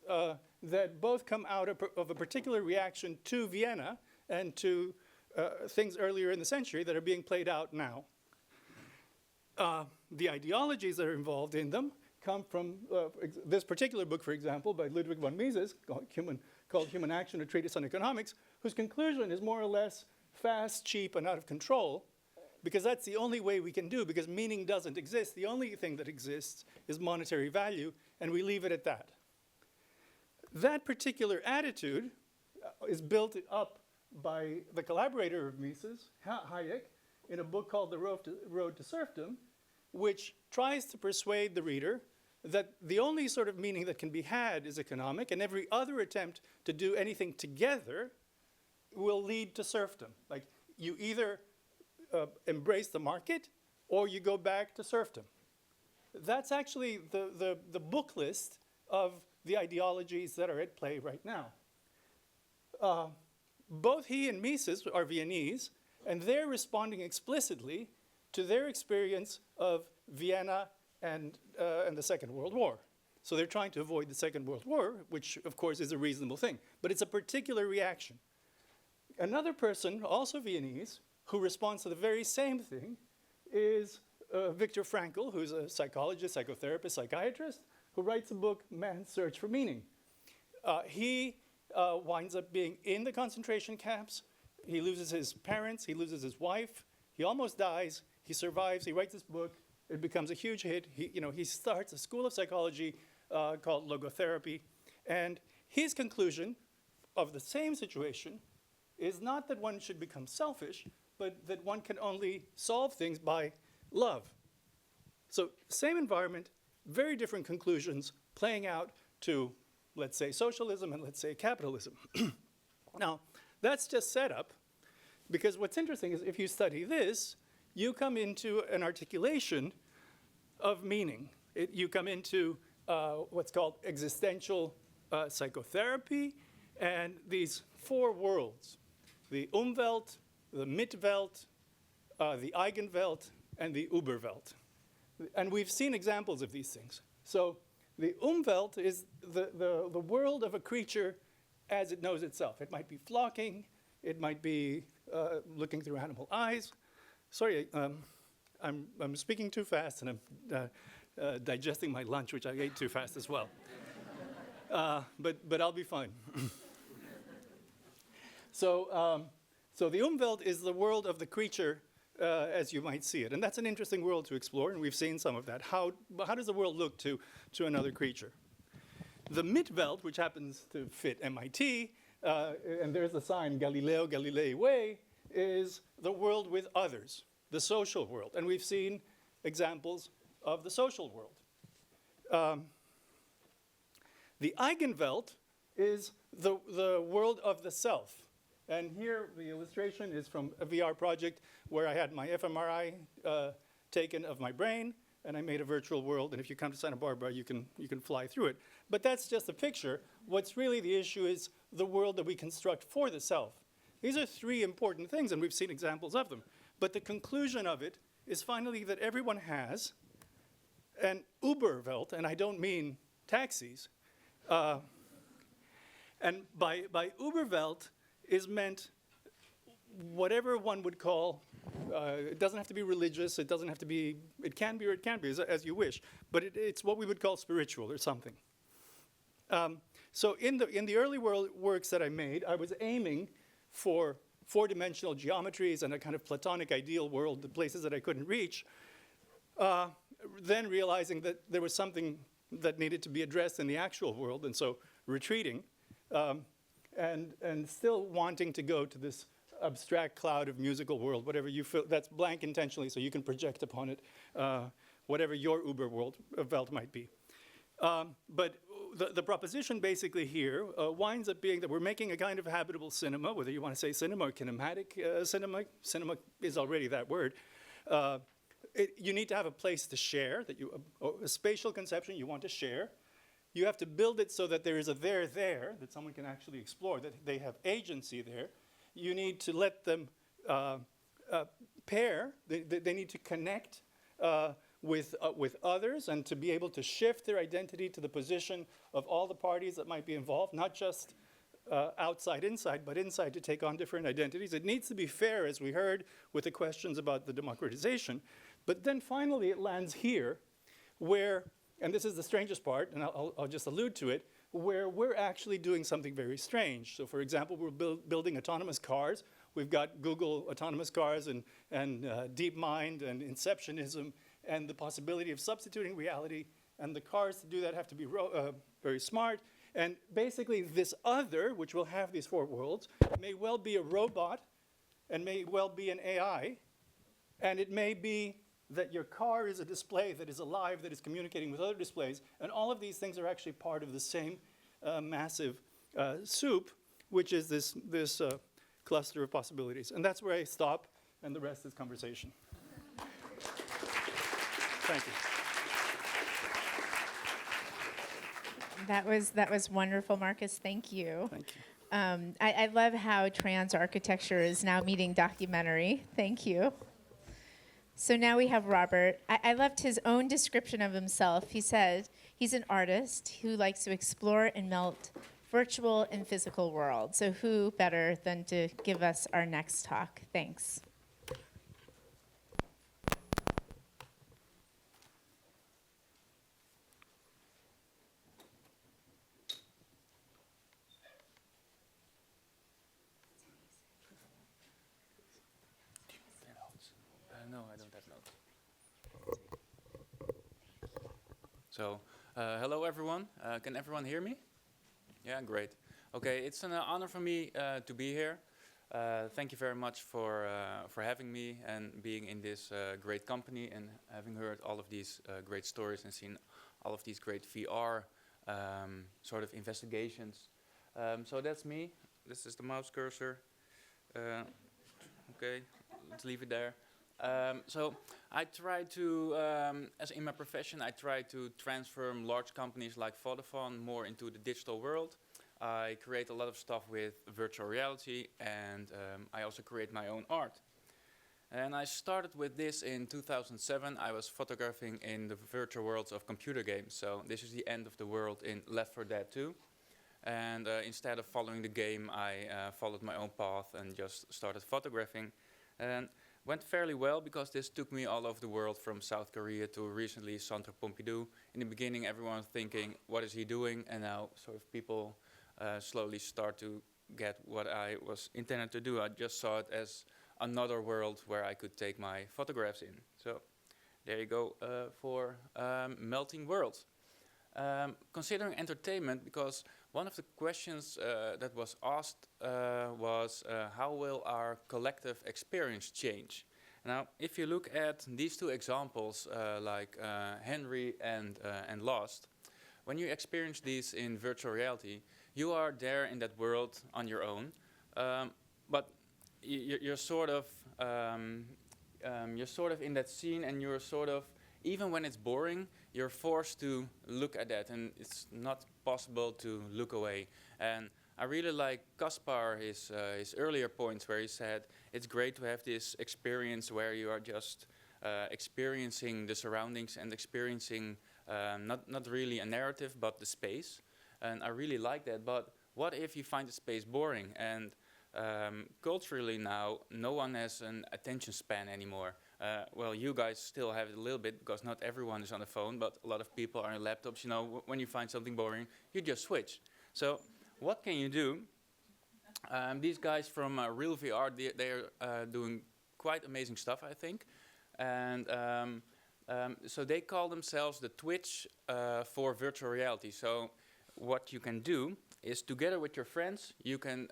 that both come out of a particular reaction to Vienna and to things earlier in the century that are being played out now. The ideologies that are involved in them come from this particular book, for example, by Ludwig von Mises, called Human Action, A Treatise on Economics, whose conclusion is more or less fast, cheap, and out of control, because that's the only way we can do, because meaning doesn't exist. The only thing that exists is monetary value, and we leave it at that. That particular attitude is built up by the collaborator of Mises, Hayek, in a book called The Road to Serfdom, which tries to persuade the reader that the only sort of meaning that can be had is economic, and every other attempt to do anything together will lead to serfdom. Like, you either embrace the market or you go back to serfdom. That's actually the book list of the ideologies that are at play right now. Both he and Mises are Viennese, and they're responding explicitly to their experience of Vienna and the Second World War. So they're trying to avoid the Second World War, which of course is a reasonable thing, but it's a particular reaction. Another person, also Viennese, who responds to the very same thing is Viktor Frankl, who's a psychologist, psychotherapist, psychiatrist, who writes a book, Man's Search for Meaning. He winds up being in the concentration camps. He loses his parents, he loses his wife, he almost dies, he survives, he writes this book, it becomes a huge hit. He starts a school of psychology called logotherapy, and his conclusion of the same situation is not that one should become selfish, but that one can only solve things by love. So same environment, very different conclusions playing out to, let's say, socialism and let's say capitalism. Now, that's just set up, because what's interesting is if you study this, you come into an articulation of meaning. You come into what's called existential psychotherapy, and these four worlds, the Umwelt, the Mitwelt, the Eigenwelt, and the Überwelt. And we've seen examples of these things. So the Umwelt is the world of a creature as it knows itself. It might be flocking, it might be looking through animal eyes. Sorry, I'm speaking too fast, and I'm digesting my lunch, which I ate too fast as well. But I'll be fine. So the Umwelt is the world of the creature as you might see it. And that's an interesting world to explore, and we've seen some of that. How does the world look to another creature? The Mitwelt, which happens to fit MIT, and there's the sign Galileo Galilei Way, is the world with others, the social world. And we've seen examples of the social world. The Eigenwelt is the world of the self. And here the illustration is from a VR project where I had my fMRI taken of my brain, and I made a virtual world. And if you come to Santa Barbara, you can fly through it. But that's just a picture. What's really the issue is the world that we construct for the self. These are three important things, and we've seen examples of them. But the conclusion of it is finally that everyone has an Uberwelt, and I don't mean taxis. And by Uberwelt is meant whatever one would call, it doesn't have to be religious, it doesn't have to be, it can be or it can't be, as you wish, but it's what we would call spiritual or something. So in the early works that I made, I was aiming for four-dimensional geometries and a kind of Platonic ideal world, the places that I couldn't reach, then realizing that there was something that needed to be addressed in the actual world, and so retreating, and still wanting to go to this abstract cloud of musical world, whatever you feel, that's blank intentionally, so you can project upon it whatever your Uber world Welt might be. But the proposition basically here winds up being that we're making a kind of habitable cinema, whether you want to say cinema or kinematic cinema. Cinema is already that word. You need to have a place to share, a spatial conception you want to share. You have to build it so that there is a there, that someone can actually explore, that they have agency there. You need to let them pair. They need to connect with others and to be able to shift their identity to the position of all the parties that might be involved, not just outside, inside, but inside to take on different identities. It needs to be fair, as we heard, with the questions about the democratization. But then finally it lands here, where, and this is the strangest part, and I'll just allude to it, where we're actually doing something very strange. So for example, we're building autonomous cars. We've got Google autonomous cars and DeepMind and Inceptionism and the possibility of substituting reality. And the cars to do that have to be very smart. And basically this other, which will have these four worlds, may well be a robot and may well be an AI. And it may be that your car is a display that is alive, that is communicating with other displays. And all of these things are actually part of the same massive soup, which is this cluster of possibilities. And that's where I stop, and the rest is conversation. Thank you. That was wonderful, Marcus. Thank you. Thank you. I love how trans architecture is now meeting documentary. Thank you. So now we have Robert. I loved his own description of himself. He said he's an artist who likes to explore and melt virtual and physical worlds. So who better than to give us our next talk? Thanks. No, I don't have notes. So, hello everyone. Can everyone hear me? Yeah, great. Okay, it's an honor for me to be here. Thank you very much for having me and being in this great company and having heard all of these great stories and seen all of these great VR sort of investigations. So that's me. This is the mouse cursor. Okay, let's leave it there. So I try to, as in my profession, I try to transform large companies like Vodafone more into the digital world. I create a lot of stuff with virtual reality, and I also create my own art. And I started with this in 2007. I was photographing in the virtual worlds of computer games. So this is the end of the world in Left 4 Dead 2. And instead of following the game, I followed my own path and just started photographing. And went fairly well because this took me all over the world, from South Korea to recently Centre Pompidou. In the beginning, everyone was thinking, what is he doing? And now sort of people slowly start to get what I was intended to do. I just saw it as another world where I could take my photographs in. So there you go for melting worlds. Considering entertainment, because one of the questions that was asked was how will our collective experience change? Now, if you look at these two examples, like Henry and Lost, when you experience these in virtual reality, you are there in that world on your own, but you're sort of in that scene, and you're sort of, even when it's boring, you're forced to look at that, and it's not possible to look away. And I really like Kaspar, his earlier points, where he said it's great to have this experience where you are just experiencing the surroundings and experiencing not really a narrative, but the space. And I really like that. But what if you find the space boring? And culturally now, no one has an attention span anymore. Well, you guys still have it a little bit because not everyone is on the phone, but a lot of people are on laptops. You know, when you find something boring, you just switch. So what can you do? These guys from Real VR, they're doing quite amazing stuff, I think. And so they call themselves the Twitch for virtual reality. So what you can do is, together with your friends, you can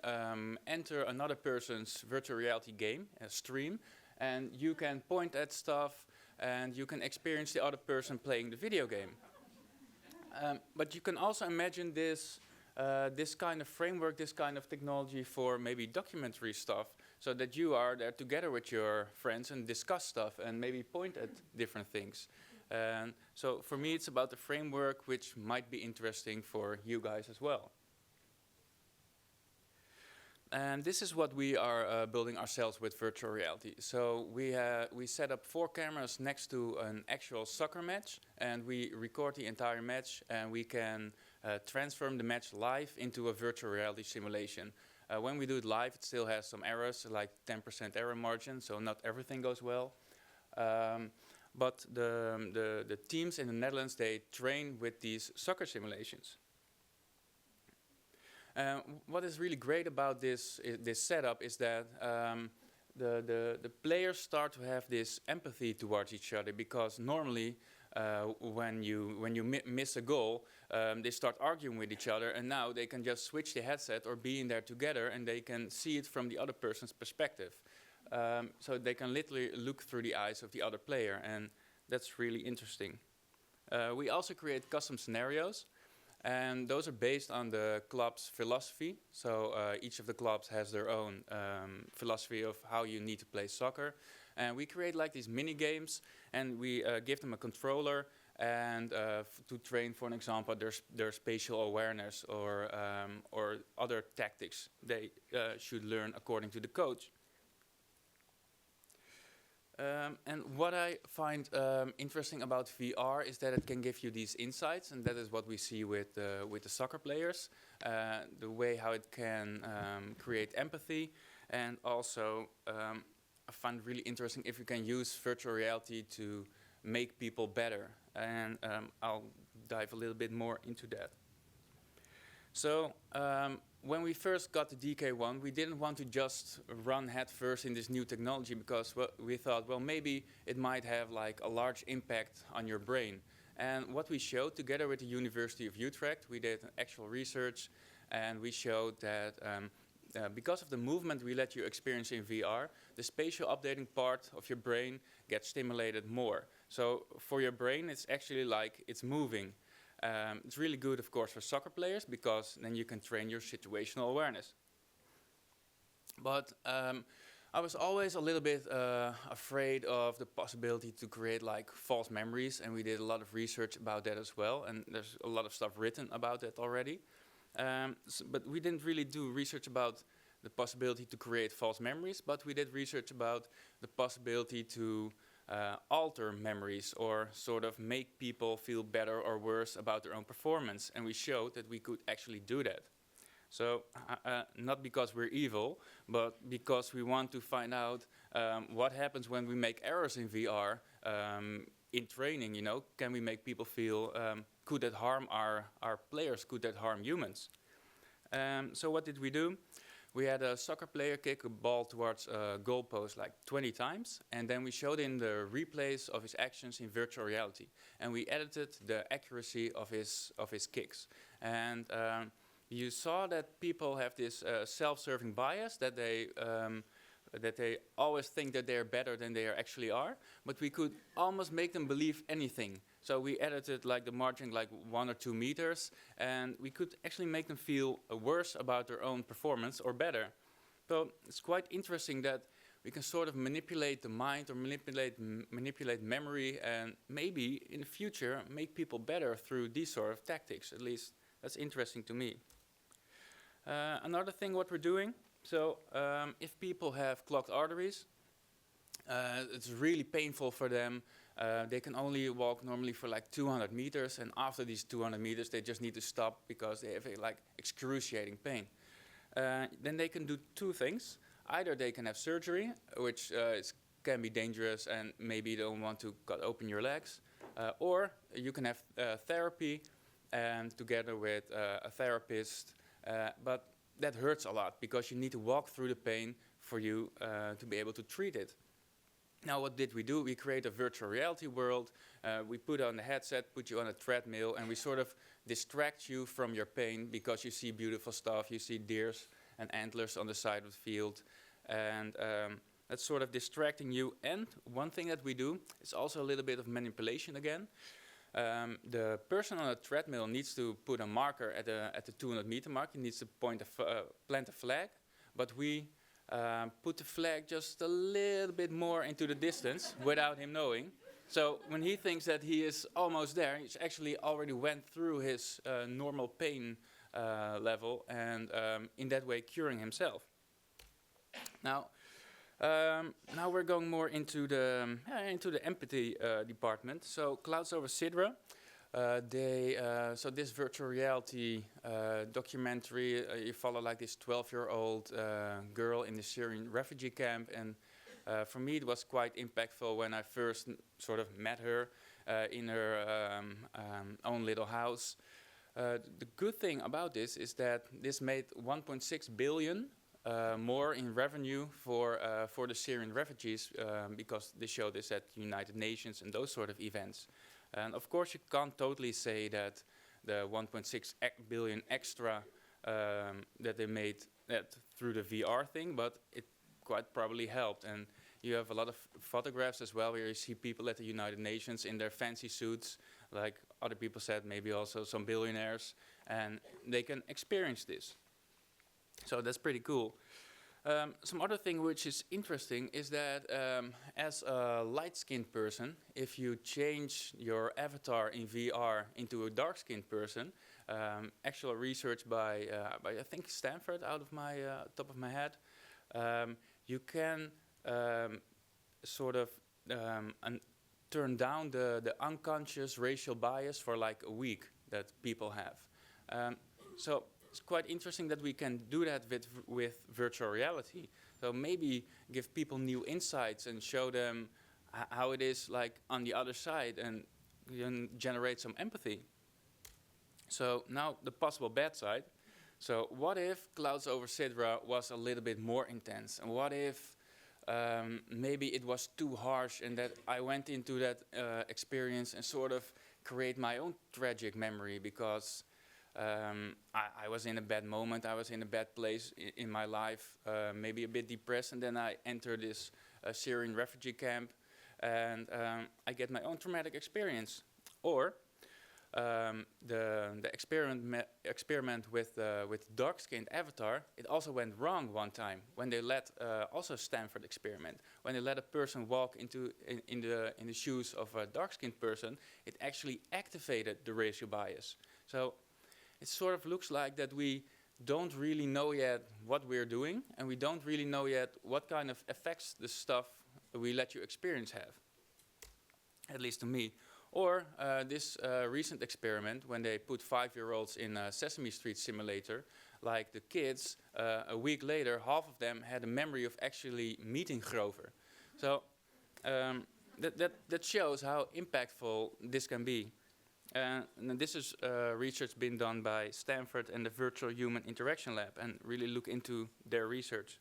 enter another person's virtual reality game, a stream, and you can point at stuff, and you can experience the other person playing the video game. But you can also imagine this kind of framework, this kind of technology for maybe documentary stuff, so that you are there together with your friends and discuss stuff and maybe point at different things. So for me, it's about the framework, which might be interesting for you guys as well. And this is what we are building ourselves with virtual reality. So we set up 4 cameras next to an actual soccer match, and we record the entire match, and we can transform the match live into a virtual reality simulation. When we do it live, it still has some errors, like 10% error margin, so not everything goes well. But the teams in the Netherlands, they train with these soccer simulations. What is really great about this setup is that the players start to have this empathy towards each other, because normally when you miss a goal, they start arguing with each other, and now they can just switch the headset or be in there together, and they can see it from the other person's perspective. So they can literally look through the eyes of the other player, and that's really interesting. We also create custom scenarios. And those are based on the club's philosophy. So each of the clubs has their own philosophy of how you need to play soccer. And we create like these mini games, and we give them a controller and to train, for an example, their spatial awareness or other tactics they should learn according to the coach. And what I find interesting about VR is that it can give you these insights, and that is what we see with the soccer players, the way how it can create empathy, and also I find it really interesting if you can use virtual reality to make people better, and I'll dive a little bit more into that. So when we first got the DK1, we didn't want to just run headfirst in this new technology, because we thought, well, maybe it might have like a large impact on your brain. And what we showed together with the University of Utrecht, we did actual research, and we showed that because of the movement we let you experience in VR, the spatial updating part of your brain gets stimulated more. So for your brain, it's actually like it's moving. It's really good, of course, for soccer players, because then you can train your situational awareness. But I was always a little bit afraid of the possibility to create like false memories, and we did a lot of research about that as well, and there's a lot of stuff written about that already. But we didn't really do research about the possibility to create false memories, but we did research about the possibility to alter memories, or sort of make people feel better or worse about their own performance. And we showed that we could actually do that. So not because we're evil, but because we want to find out what happens when we make errors in VR in training, you know? Can we make people feel, could that harm our players? Could that harm humans? So what did we do? We had a soccer player kick a ball towards a goalpost like 20 times, and then we showed him the replays of his actions in virtual reality, and we edited the accuracy of his kicks. And you saw that people have this self-serving bias that they always think that they're better than they actually are, but we could almost make them believe anything. So we edited like the margin like 1 or 2 meters, and we could actually make them feel worse about their own performance or better. So it's quite interesting that we can sort of manipulate the mind or manipulate memory, and maybe in the future make people better through these sort of tactics. At least that's interesting to me. Another thing what we're doing, so if people have clogged arteries, it's really painful for them. They can only walk normally for like 200 meters, and after these 200 meters they just need to stop because they have like excruciating pain. Then they can do 2 things. Either they can have surgery, which can be dangerous and maybe you don't want to cut open your legs, or you can have therapy and together with a therapist, but that hurts a lot because you need to walk through the pain for you to be able to treat it. Now what did we do? We create a virtual reality world, we put on the headset, put you on a treadmill, and we sort of distract you from your pain because you see beautiful stuff, you see deers and antlers on the side of the field, and that's sort of distracting you. And one thing that we do is also a little bit of manipulation again. The person on a treadmill needs to put a marker at the 200 meter mark, he needs to plant a flag, but we put the flag just a little bit more into the distance without him knowing. So when he thinks that he is almost there, he's actually already went through his normal pain level, and in that way curing himself. Now we're going more into the empathy department. So Clouds Over Sidra, so this virtual reality documentary, you follow like this 12-year-old girl in the Syrian refugee camp, and for me it was quite impactful when I first sort of met her in her own little house. The good thing about this is that this made 1.6 billion more in revenue for the Syrian refugees because they showed this at United Nations and those sort of events. And of course you can't totally say that the 1.6 billion extra that they made through the VR thing, but it quite probably helped. And you have a lot of photographs as well where you see people at the United Nations in their fancy suits, like other people said, maybe also some billionaires, and they can experience this. So that's pretty cool. Some other thing which is interesting is that as a light-skinned person, if you change your avatar in VR into a dark-skinned person, actual research by I think Stanford out of my top of my head, you can sort of turn down the unconscious racial bias for like a week that people have. So it's quite interesting that we can do that with virtual reality. So maybe give people new insights and show them how it is like on the other side, and generate some empathy. So now the possible bad side. So what if Clouds Over Sidra was a little bit more intense? And what if maybe it was too harsh and that I went into that experience and sort of create my own tragic memory because I was in a bad moment, I was in a bad place in my life, maybe a bit depressed, and then I enter this Syrian refugee camp and I get my own traumatic experience. Or the experiment with dark-skinned avatar, it also went wrong one time when they let also Stanford experiment. When they let a person walk in the shoes of a dark-skinned person, it actually activated the racial bias. So it sort of looks like that we don't really know yet what we're doing, and we don't really know yet what kind of effects the stuff we let you experience have, at least to me. Or this recent experiment when they put 5-year-olds in a Sesame Street simulator, like the kids, a week later, half of them had a memory of actually meeting Grover. So that shows how impactful this can be. And this is research being done by Stanford and the Virtual Human Interaction Lab, and really look into their research.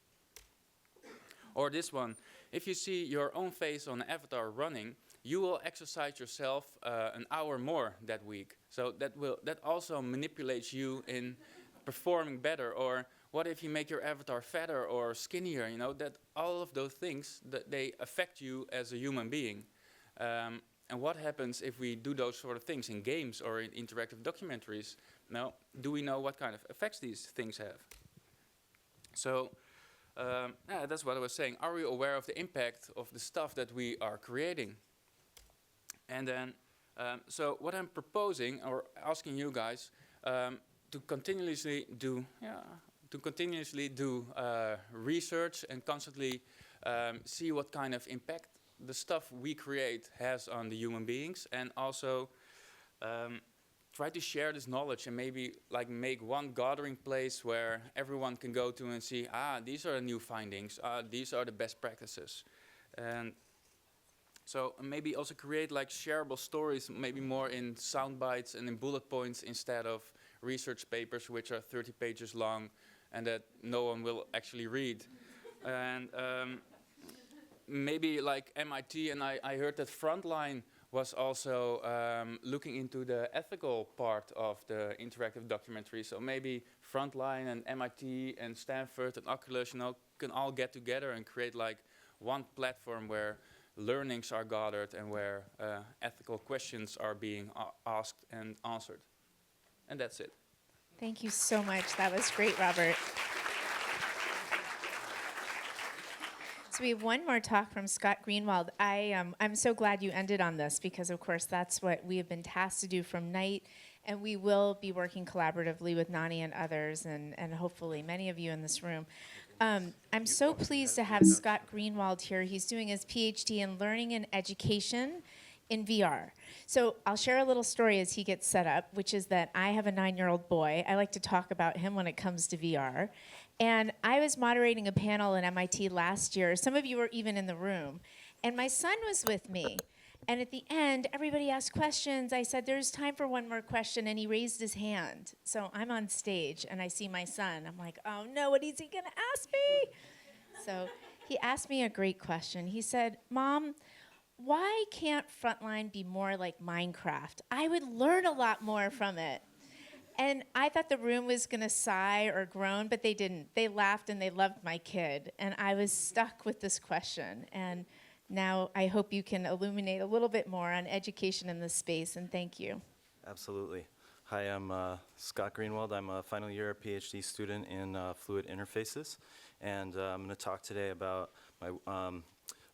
Or this one, if you see your own face on an avatar running, you will exercise yourself an hour more that week. So that also manipulates you in performing better. Or what if you make your avatar fatter or skinnier? You know, that all of those things, that they affect you as a human being. And what happens if we do those sort of things in games or in interactive documentaries? Now, do we know what kind of effects these things have? So that's what I was saying. Are we aware of the impact of the stuff that we are creating? And then, so what I'm proposing or asking you guys to continuously do research and constantly see what kind of impact the stuff we create has on the human beings, and also try to share this knowledge and maybe like make one gathering place where everyone can go to and see, these are the new findings, these are the best practices. And so maybe also create like shareable stories, maybe more in sound bites and in bullet points instead of research papers which are 30 pages long and that no one will actually read. And maybe like MIT, and I heard that Frontline was also looking into the ethical part of the interactive documentary. So maybe Frontline and MIT and Stanford and Oculus, you know, can all get together and create like one platform where learnings are gathered and where ethical questions are being asked and answered. And that's it. Thank you so much. That was great, Robert. So we have one more talk from Scott Greenwald. I'm so glad you ended on this because, of course, that's what we have been tasked to do from Knight, and we will be working collaboratively with Nani and others, and hopefully many of you in this room. I'm so pleased to have Scott Greenwald here. He's doing his PhD in Learning and Education in VR. So I'll share a little story as he gets set up, which is that I have a 9-year-old boy. I like to talk about him when it comes to VR. And I was moderating a panel at MIT last year. Some of you were even in the room. And my son was with me. And at the end, everybody asked questions. I said, there's time for one more question, and he raised his hand. So I'm on stage, and I see my son. I'm like, oh no, what is he gonna ask me? So he asked me a great question. He said, Mom, why can't Frontline be more like Minecraft? I would learn a lot more from it. And I thought the room was gonna sigh or groan, but they didn't. They laughed and they loved my kid. And I was stuck with this question. And now I hope you can illuminate a little bit more on education in this space, and thank you. Absolutely. Hi, I'm Scott Greenwald. I'm a final year PhD student in fluid interfaces. And I'm gonna talk today about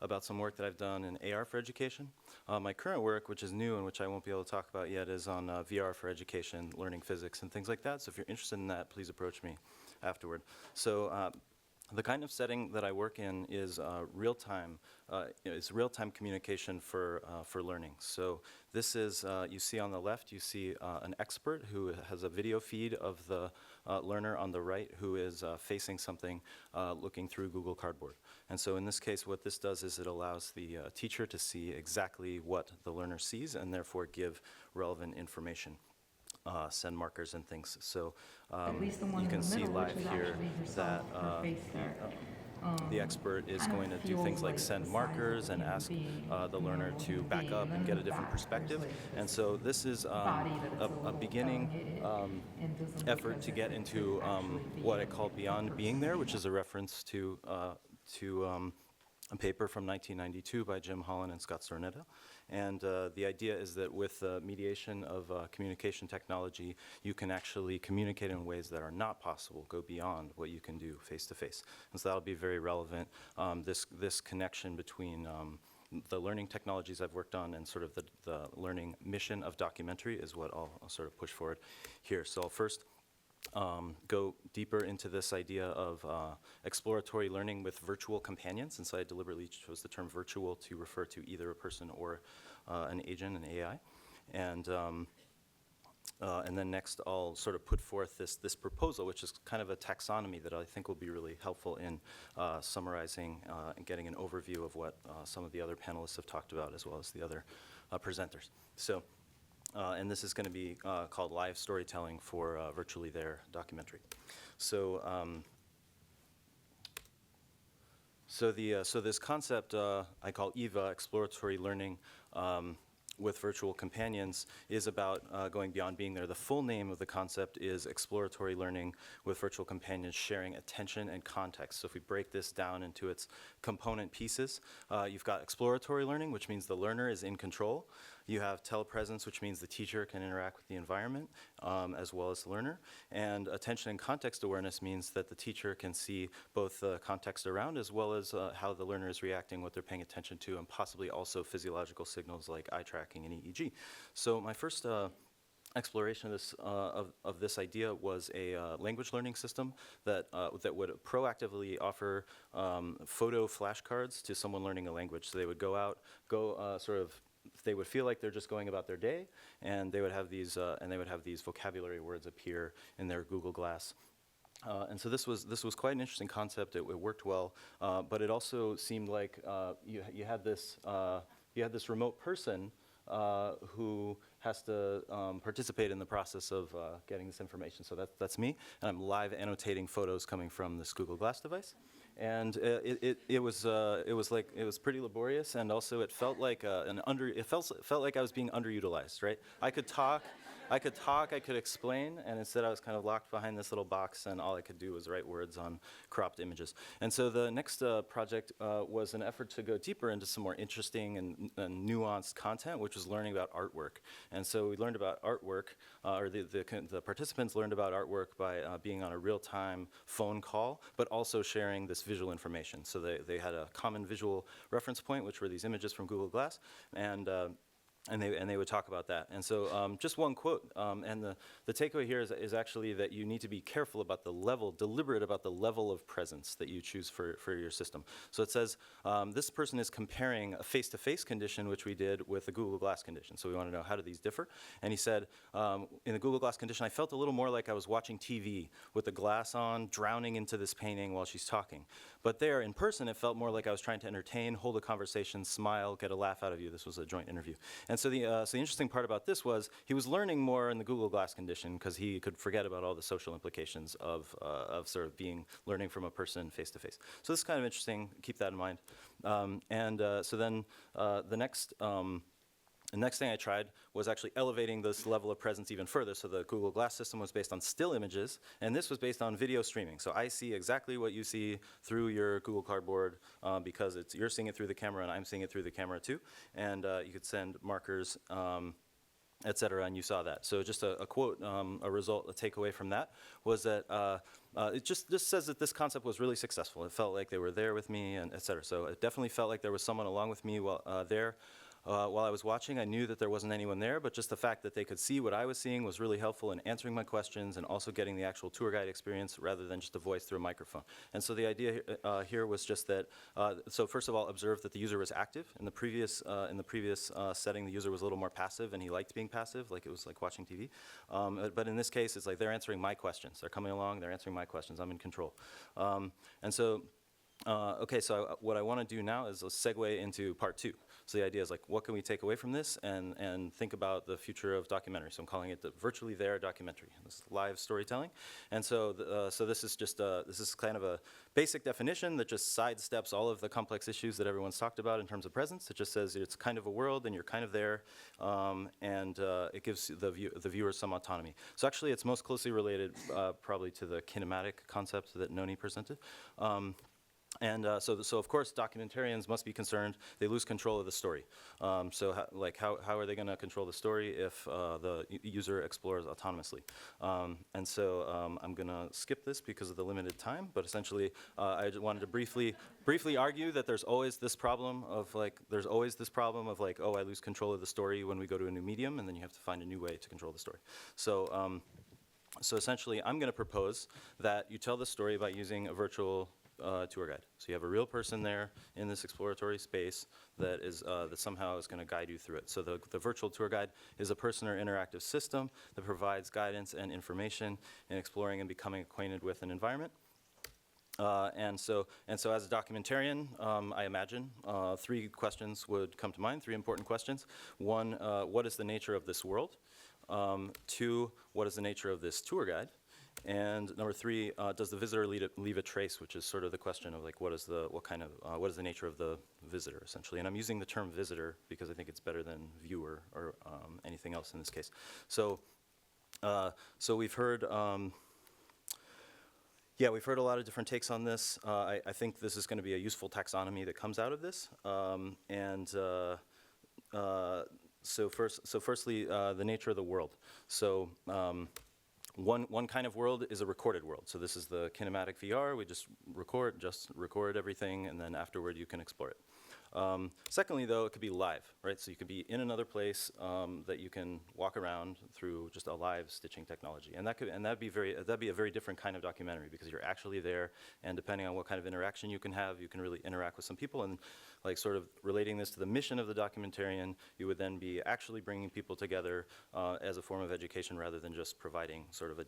about some work that I've done in AR for education. My current work, which is new and which I won't be able to talk about yet, is on VR for education, learning physics and things like that. So if you're interested in that, please approach me afterward. So the kind of setting that I work in is real-time. It's real-time communication for learning. So this is, you see on the left, you see an expert who has a video feed of the learner on the right who is facing something looking through Google Cardboard. And so in this case, what this does is it allows the teacher to see exactly what the learner sees and therefore give relevant information. Send markers and things. So you can see live here that the expert is going to do things like send markers and ask the learner to back up and get a different perspective. And so this is a beginning effort to get into what I call Beyond Being There, which is a reference to a paper from 1992 by Jim Holland and Scott Stornetta. And the idea is that with mediation of communication technology, you can actually communicate in ways that are not possible, go beyond what you can do face-to-face. And so that'll be very relevant. This connection between the learning technologies I've worked on and sort of the learning mission of documentary is what I'll sort of push forward here. So I'll first go deeper into this idea of exploratory learning with virtual companions, and so I deliberately chose the term virtual to refer to either a person or an agent, an AI. And And then next, I'll sort of put forth this proposal, which is kind of a taxonomy that I think will be really helpful in summarizing and getting an overview of what some of the other panelists have talked about, as well as the other presenters. So, and this is going to be called Live Storytelling for Virtually There documentary. So, so this concept I call EVA, exploratory learning with virtual companions, is about going beyond being there. The full name of the concept is exploratory learning with virtual companions sharing attention and context. So if we break this down into its component pieces, you've got exploratory learning, which means the learner is in control. You have telepresence, which means the teacher can interact with the environment as well as the learner. And attention and context awareness means that the teacher can see both the context around as well as how the learner is reacting, what they're paying attention to, and possibly also physiological signals like eye tracking and EEG. So my first exploration of this idea was a language learning system that would proactively offer photo flashcards to someone learning a language. So they would go they would feel like they're just going about their day, and they would have these vocabulary words appear in their Google Glass. And so this was quite an interesting concept. It worked well, but it also seemed like you had this remote person who has to participate in the process of getting this information. So that's me, and I'm live annotating photos coming from this Google Glass device. And it was pretty laborious, and also it felt like it felt like I was being underutilized, right? I could talk, I could explain, and instead I was kind of locked behind this little box, and all I could do was write words on cropped images. And so the next project was an effort to go deeper into some more interesting and nuanced content, which was learning about artwork. And so we learned about artwork, or the participants learned about artwork by being on a real-time phone call, but also sharing this visual information. So they had a common visual reference point, which were these images from Google Glass, and they would talk about that. And so just one quote, and the takeaway here is actually that you need to be careful about deliberate about the level of presence that you choose for your system. So it says, this person is comparing a face-to-face condition, which we did, with a Google Glass condition. So we want to know, how do these differ? And he said, in the Google Glass condition, I felt a little more like I was watching TV with the glass on, drowning into this painting while she's talking. But there, in person, it felt more like I was trying to entertain, hold a conversation, smile, get a laugh out of you. This was a joint interview. And so the interesting part about this was he was learning more in the Google Glass condition because he could forget about all the social implications of sort of learning from a person face to face. So this is kind of interesting. Keep that in mind. So then the next thing I tried was actually elevating this level of presence even further. So the Google Glass system was based on still images, and this was based on video streaming. So I see exactly what you see through your Google Cardboard because you're seeing it through the camera and I'm seeing it through the camera too. And you could send markers, et cetera, and you saw that. So just a quote, a result, a takeaway from that was that it just says that this concept was really successful. It felt like they were there with me, and et cetera. So it definitely felt like there was someone along with me there. While I was watching, I knew that there wasn't anyone there, but just the fact that they could see what I was seeing was really helpful in answering my questions and also getting the actual tour guide experience rather than just a voice through a microphone. And so the idea here was just that, so first of all, observe that the user was active. In the previous setting, the user was a little more passive, and he liked being passive, like it was like watching TV. But in this case, it's like they're answering my questions. They're coming along, they're answering my questions. I'm in control. And so, okay, so what I want to do now is let's segue into part 2. So the idea is like, what can we take away from this and think about the future of documentary? So I'm calling it the Virtually There documentary. This is live storytelling. And so this is just this is kind of a basic definition that just sidesteps all of the complex issues that everyone's talked about in terms of presence. It just says it's kind of a world and you're kind of there, and it gives the viewer some autonomy. So actually it's most closely related probably to the kinematic concept that Noni presented. So of course, documentarians must be concerned they lose control of the story. So how are they going to control the story if the user explores autonomously? I'm going to skip this because of the limited time. But essentially, I just wanted to briefly argue that there's always this problem of oh, I lose control of the story when we go to a new medium, and then you have to find a new way to control the story. So essentially, I'm going to propose that you tell the story by using a virtual tour guide. So you have a real person there in this exploratory space that is that somehow is going to guide you through it. So the virtual tour guide is a person or interactive system that provides guidance and information in exploring and becoming acquainted with an environment. And so as a documentarian, I imagine 3 questions would come to mind, 3 important questions. 1, what is the nature of this world? 2, what is the nature of this tour guide? And number 3, does the visitor leave a trace, which is sort of the question of like what is the nature of the visitor essentially. And I'm using the term visitor because I think it's better than viewer or anything else in this case. So we've heard. Yeah, we've heard a lot of different takes on this. I think this is going to be a useful taxonomy that comes out of this. Firstly, the nature of the world. So one kind of world is a recorded world. So this is the kinematic VR. We just record everything, and then afterward you can explore it. Secondly, though, it could be live, right? So you could be in another place that you can walk around through just a live stitching technology, and that'd be a very different kind of documentary because you're actually there, and depending on what kind of interaction you can have, you can really interact with some people, and like sort of relating this to the mission of the documentarian, you would then be actually bringing people together as a form of education rather than just providing sort of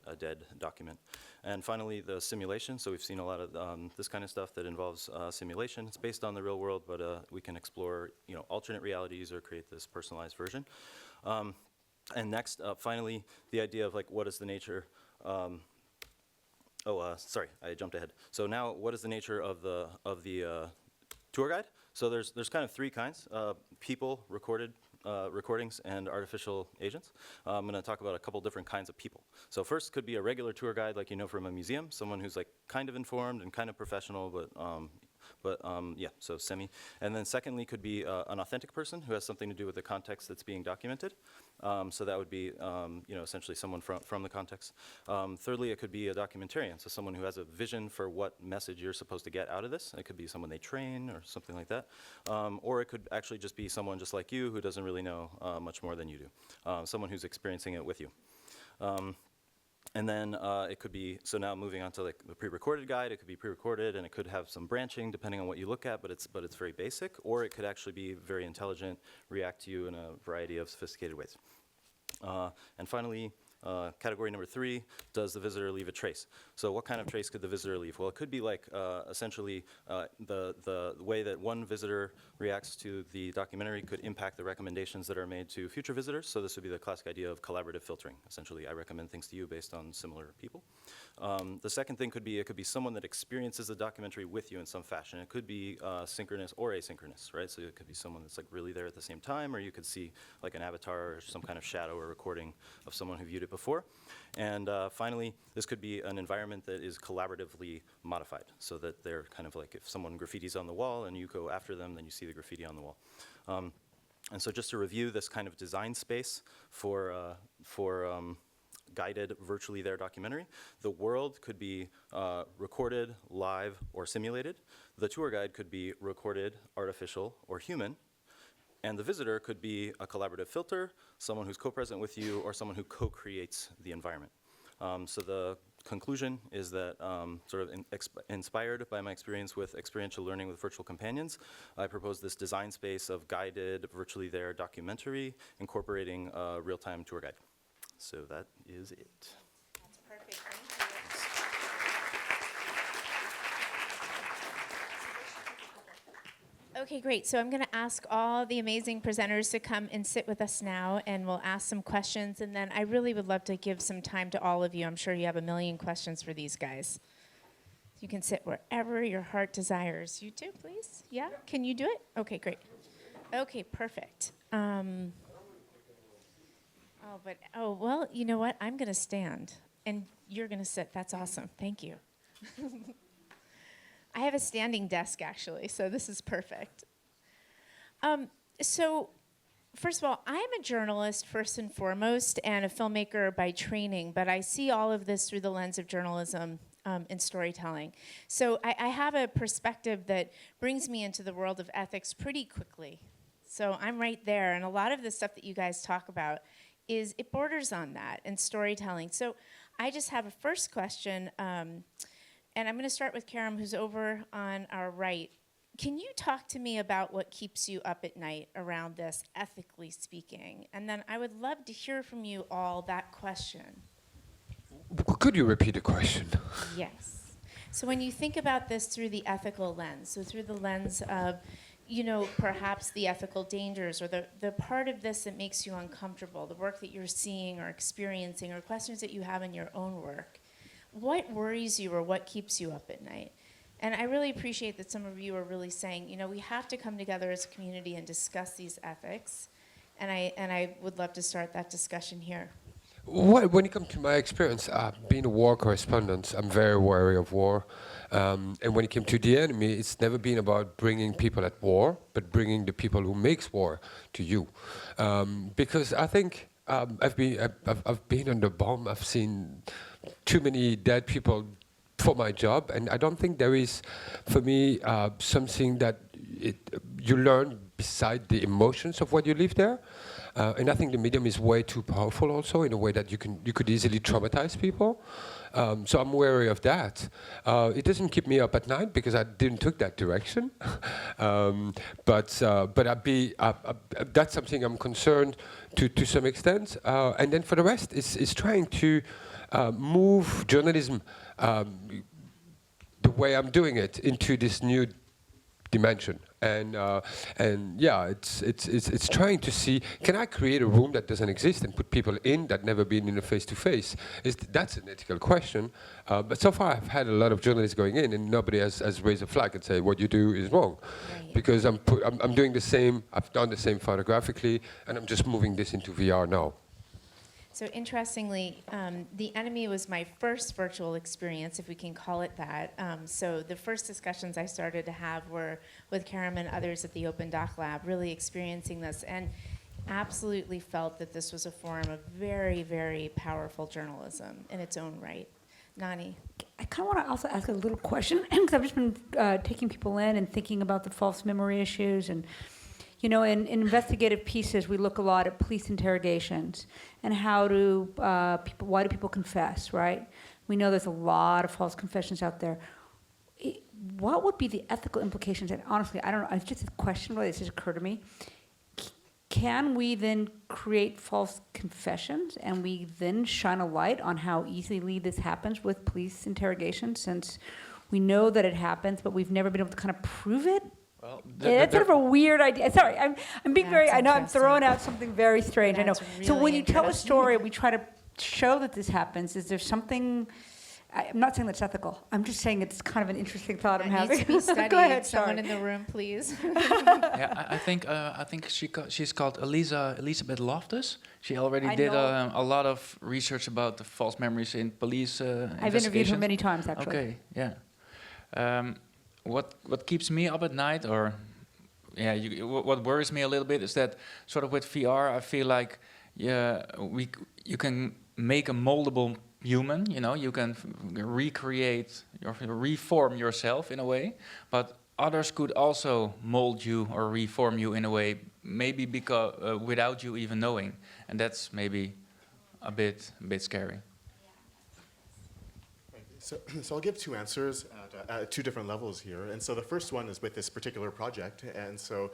a dead document. And finally, the simulation. So we've seen a lot of this kind of stuff that involves simulation. It's based on the real world, but we can explore alternate realities or create this personalized version. And next, finally, the idea of like what is the nature. Sorry, I jumped ahead. So now, what is the nature of the tour guide? So there's kind of 3 kinds: people, recordings, and artificial agents. I'm going to talk about a couple different kinds of people. So first could be a regular tour guide, like you know from a museum, someone who's like kind of informed and kind of professional, but yeah, so semi. And then secondly could be an authentic person who has something to do with the context that's being documented. So that would be essentially someone from the context. Thirdly, it could be a documentarian, so someone who has a vision for what message you're supposed to get out of this. It could be someone they train or something like that. Or it could actually just be someone just like you who doesn't really know much more than you do. Someone who's experiencing it with you. And then it could be, so now moving on to like the pre-recorded guide, it could be pre-recorded and it could have some branching depending on what you look at, but it's very basic, or it could actually be very intelligent, react to you in a variety of sophisticated ways. And finally, category number 3, does the visitor leave a trace? So what kind of trace could the visitor leave? Well, it could be like essentially the way that one visitor reacts to the documentary could impact the recommendations that are made to future visitors. So this would be the classic idea of collaborative filtering. Essentially, I recommend things to you based on similar people. The second thing could be, someone that experiences the documentary with you in some fashion. It could be synchronous or asynchronous, right? So it could be someone that's like really there at the same time, or you could see like an avatar or some kind of shadow or recording of someone who viewed it before. And finally, this could be an environment that is collaboratively modified, so that they're kind of like if someone graffitis on the wall and you go after them, then you see the graffiti on the wall. And so just to review this kind of design space for guided virtually there documentary, the world could be recorded, live, or simulated. The tour guide could be recorded, artificial, or human. And the visitor could be a collaborative filter, someone who's co-present with you, or someone who co-creates the environment. So the conclusion is that sort of inspired by my experience with experiential learning with virtual companions, I propose this design space of guided, virtually there documentary, incorporating a real-time tour guide. So that is it. That's perfect, thank you. Okay, great. So I'm going to ask all the amazing presenters to come and sit with us now, and we'll ask some questions. And then I really would love to give some time to all of you. I'm sure you have a million questions for these guys. You can sit wherever your heart desires. You too, please? Yeah? Can you do it? Okay, great. Okay, perfect. Well, you know what? I'm going to stand, and you're going to sit. That's awesome. Thank you. I have a standing desk, actually, so this is perfect. So, first of all, I'm a journalist first and foremost, and a filmmaker by training, but I see all of this through the lens of journalism and storytelling. So I have a perspective that brings me into the world of ethics pretty quickly. So I'm right there, and a lot of the stuff that you guys talk about it borders on that and storytelling. So I just have a first question. And I'm going to start with Karam, who's over on our right. Can you talk to me about what keeps you up at night around this, ethically speaking? And then I would love to hear from you all that question. Could you repeat the question? Yes. So when you think about this through the ethical lens, so through the lens of, you know, perhaps the ethical dangers or the part of this that makes you uncomfortable, the work that you're seeing or experiencing or questions that you have in your own work, what worries you or what keeps you up at night? And I really appreciate that some of you are really saying, you know, we have to come together as a community and discuss these ethics. And I would love to start that discussion here. Well, when it comes to my experience, being a war correspondent, I'm very wary of war. And when it came to the enemy, it's never been about bringing people at war, but bringing the people who makes war to you. Because I think I've been on the bomb. I've seen too many dead people for my job, and I don't think there is, for me, something that you learn beside the emotions of what you live there. And I think the medium is way too powerful also in a way that you could easily traumatize people. So I'm wary of that. It doesn't keep me up at night because I didn't took that direction. But that's something I'm concerned to some extent. And then for the rest, it's trying to move journalism the way I'm doing it into this new dimension. And yeah, it's trying to see, can I create a room that doesn't exist and put people in that never been in a face-to-face? That's an ethical question. But so far I've had a lot of journalists going in and nobody has raised a flag and say what you do is wrong. Right. Because I'm doing the same, I've done the same photographically, and I'm just moving this into VR now. So interestingly, The Enemy was my first virtual experience, if we can call it that. So the first discussions I started to have were with Karam and others at the Open Doc Lab, really experiencing this, and absolutely felt that this was a form of very, very powerful journalism in its own right. Nani? I kind of want to also ask a little question, because I've just been taking people in and thinking about the false memory issues. And you know, in investigative pieces, we look a lot at police interrogations and why do people confess, right? We know there's a lot of false confessions out there. What would be the ethical implications? And honestly, I don't know, it's just a question, really, this just occurred to me. Can we then create false confessions and we then shine a light on how easily this happens with police interrogations, since we know that it happens, but we've never been able to kind of prove it? Well, that's sort of a weird idea. Sorry, I'm being very, I know I'm throwing out something very strange, I know. Really so when you tell a story, we try to show that this happens. Is there something, I'm not saying that's ethical. I'm just saying it's kind of an interesting thought I'm having. Needs to be studied. Go ahead, Someone in the room, please. Yeah, I think she's called Elizabeth Loftus. She already did a lot of research about the false memories in police I've interviewed her many times, actually. Okay, yeah. What keeps me up at night, or what worries me a little bit is that sort of with VR, I feel like you can make a moldable human. You know, you can recreate or reform yourself in a way, but others could also mold you or reform you in a way, maybe because without you even knowing, and that's maybe a bit scary. So I'll give two answers at two different levels here. And so the first one is with this particular project. And so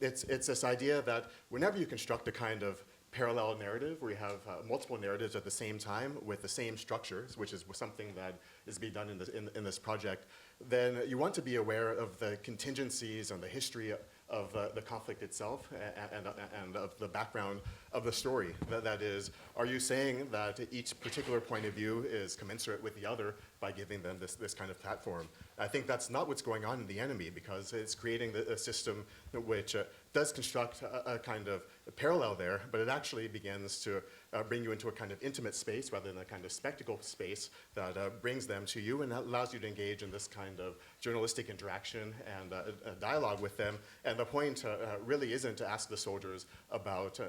it's this idea that whenever you construct a kind of parallel narrative where you have multiple narratives at the same time with the same structures, which is something that is being done in this project, then you want to be aware of the contingencies and the history of the conflict itself and of the background of the story. That is, are you saying that each particular point of view is commensurate with the other by giving them this kind of platform? I think that's not what's going on in The Enemy, because it's creating a system which does construct a kind of parallel there, but it actually begins to bring you into a kind of intimate space rather than a kind of spectacle space that brings them to you and allows you to engage in this kind of journalistic interaction and dialogue with them. And the point really isn't to ask the soldiers about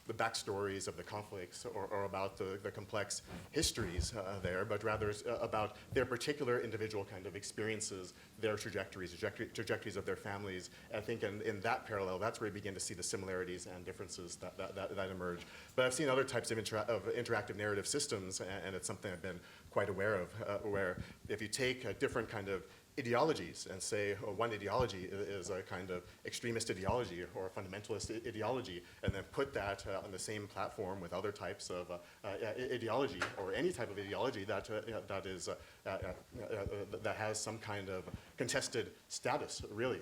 the backstories of the conflicts or about the complex histories there, but rather about their particular individual kind of experiences, their trajectories of their families. I think in that that parallel, that's where you begin to see the similarities and differences that emerge. But I've seen other types of interactive narrative systems, and it's something I've been quite aware of, where if you take a different kind of ideologies and say one ideology is a kind of extremist ideology or a fundamentalist ideology, and then put that on the same platform with other types of ideology or any type of ideology that has some kind of contested status, really,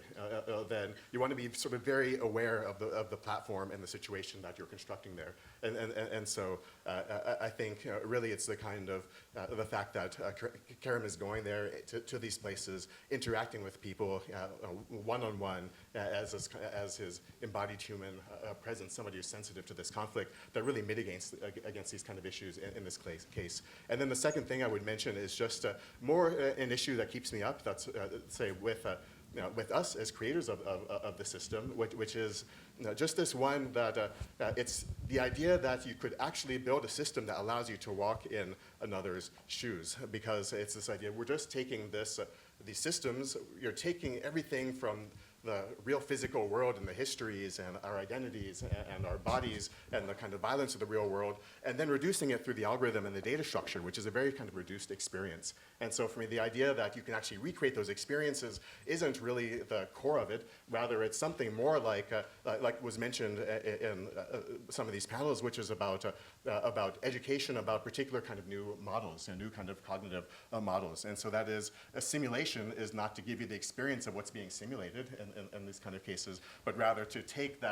then you want to be sort of very aware of the platform and the situation that you're constructing there. And so I think really it's the kind of the fact that Kerem is going there to these places, interacting with people one-on-one as his embodied human presence, somebody who's sensitive to this conflict, that really mitigates against these kind of issues in this case. And then the second thing I would mention is just more an issue that keeps me up, that's say with us as creators of the system, which is just this one that it's the idea that you could actually build a system that allows you to walk in another's shoes, because it's this idea, we're just taking these systems, you're taking everything from the real physical world and the histories and our identities and our bodies and the kind of violence of the real world, and then reducing it through the algorithm and the data structure, which is a very kind of reduced experience. And so for me, the idea that you can actually recreate those experiences isn't really the core of it. Rather, it's something more like was mentioned in some of these panels, which is about education, about particular kind of new models and new kind of cognitive models. And so that is, a simulation is not to give you the experience of what's being simulated in these kind of cases, but rather to take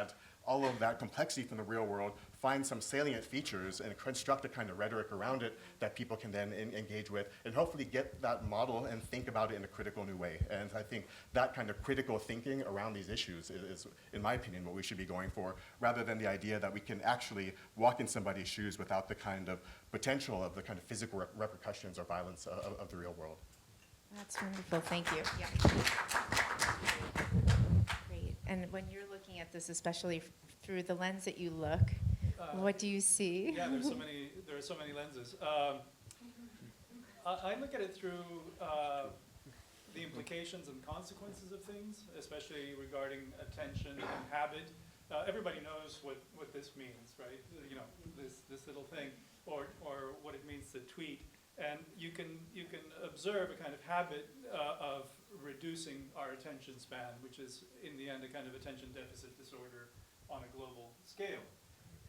all of that complexity from the real world, find some salient features, and construct a kind of rhetoric around it that people can then engage with, and hopefully get that model and think about it in a critical new way. And I think that kind of critical thinking around these issues is, in my opinion, what we should be going for, rather than the idea that we can actually walk in somebody's shoes without the kind of potential of the kind of physical repercussions or violence of the real world. That's wonderful. Thank you. Yeah. Great. And when you're looking at this, especially through the lens that you look, what do you see? Yeah, there are so many lenses. I look at it through the implications and consequences of things, especially regarding attention and habit. Everybody knows what this means, right? You know, this little thing, or what it means to tweet. And you can observe a kind of habit of reducing our attention span, which is in the end a kind of attention deficit disorder on a global scale.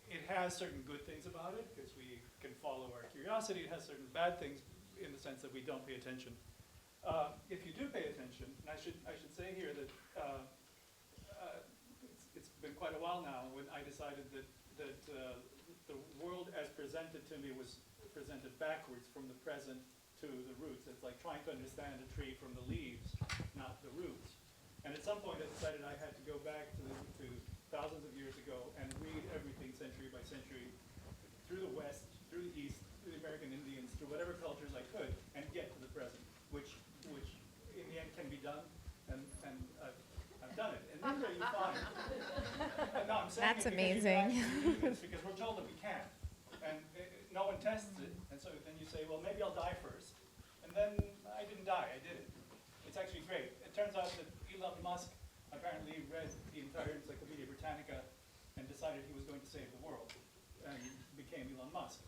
It has certain good things about it because we can follow our curiosity. It has certain bad things in the sense that we don't pay attention. If you do pay attention, and I should say here that it's been quite a while now when I decided that the world as presented to me was presented backwards from the present to the roots. It's like trying to understand a tree from the leaves, not the roots. And at some point I decided I had to go back to thousands of years ago and read everything century by century through the West, through the East, through the American Indians, through whatever cultures I could, and get to the present, which in the end can be done, and I've done it. And then what you find, no, I'm saying that's amazing. Because we're told that we can't. And no one tests it, and so then you say, well, maybe I'll die first. And then I didn't die, I did it. It's actually great. It turns out that Elon Musk apparently read the entire Encyclopedia Britannica and decided he was going to save the world, and became Elon Musk.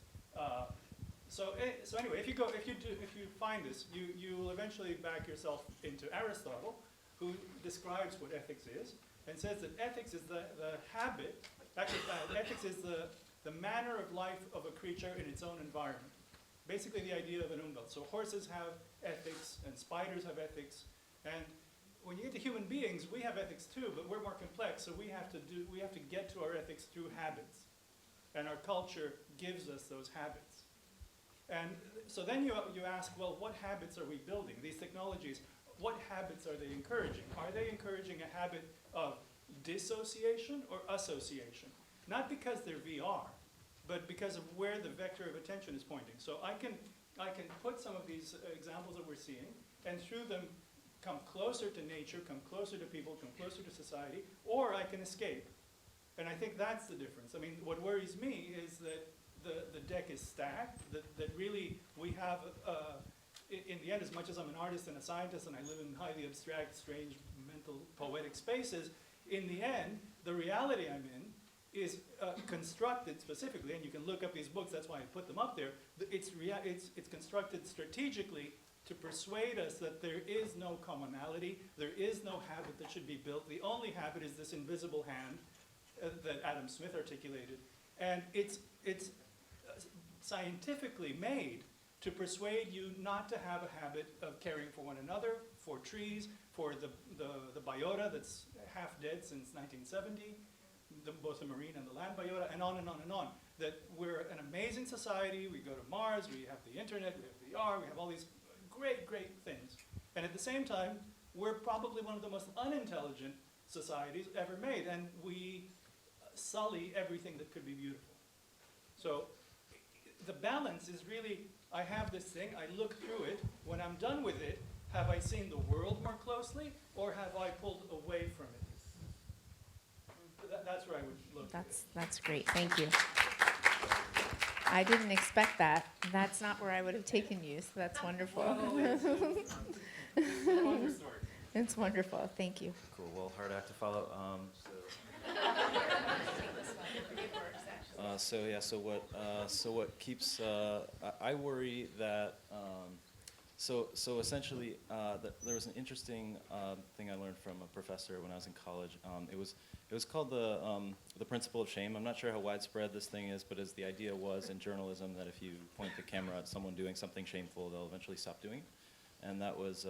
So anyway, if you find this, you will eventually back yourself into Aristotle, who describes what ethics is, and says that ethics is the habit. Actually, ethics is the manner of life of a creature in its own environment. Basically the idea of an umwelt. So horses have ethics, and spiders have ethics, and when you get to human beings, we have ethics too, but we're more complex, so we have to get to our ethics through habits. And our culture gives us those habits. And so then you ask, well, what habits are we building? These technologies, what habits are they encouraging? Are they encouraging a habit of dissociation or association? Not because they're VR, but because of where the vector of attention is pointing. So I can put some of these examples that we're seeing, and through them come closer to nature, come closer to people, come closer to society, or I can escape. And I think that's the difference. I mean, what worries me is that the deck is stacked, that really we have, in the end, as much as I'm an artist and a scientist and I live in highly abstract, strange, mental, poetic spaces, in the end, the reality I'm in is constructed specifically, and you can look up these books, that's why I put them up there. It's constructed strategically to persuade us that there is no commonality, there is no habit that should be built. The only habit is this invisible hand that Adam Smith articulated. And it's scientifically made to persuade you not to have a habit of caring for one another, for trees, for the biota that's half dead since 1970, both the marine and the land biota, and on and on and on. That we're an amazing society, we go to Mars, we have the internet, we have VR, we have all these great, great things. And at the same time, we're probably one of the most unintelligent societies ever made, and we sully everything that could be beautiful. So the balance is really, I have this thing, I look through it, when I'm done with it, have I seen the world more closely, or have I pulled away from it? That's where I would look. That's great, thank you. I didn't expect that. That's not where I would have taken you, so that's wonderful. It's wonderful, thank you. Cool, well, hard act to follow. So what keeps, I worry that, so essentially, there was an interesting thing I learned from a professor when I was in college. It was called the principle of shame. I'm not sure how widespread this thing is, but as the idea was in journalism that if you point the camera at someone doing something shameful, they'll eventually stop doing it. And that was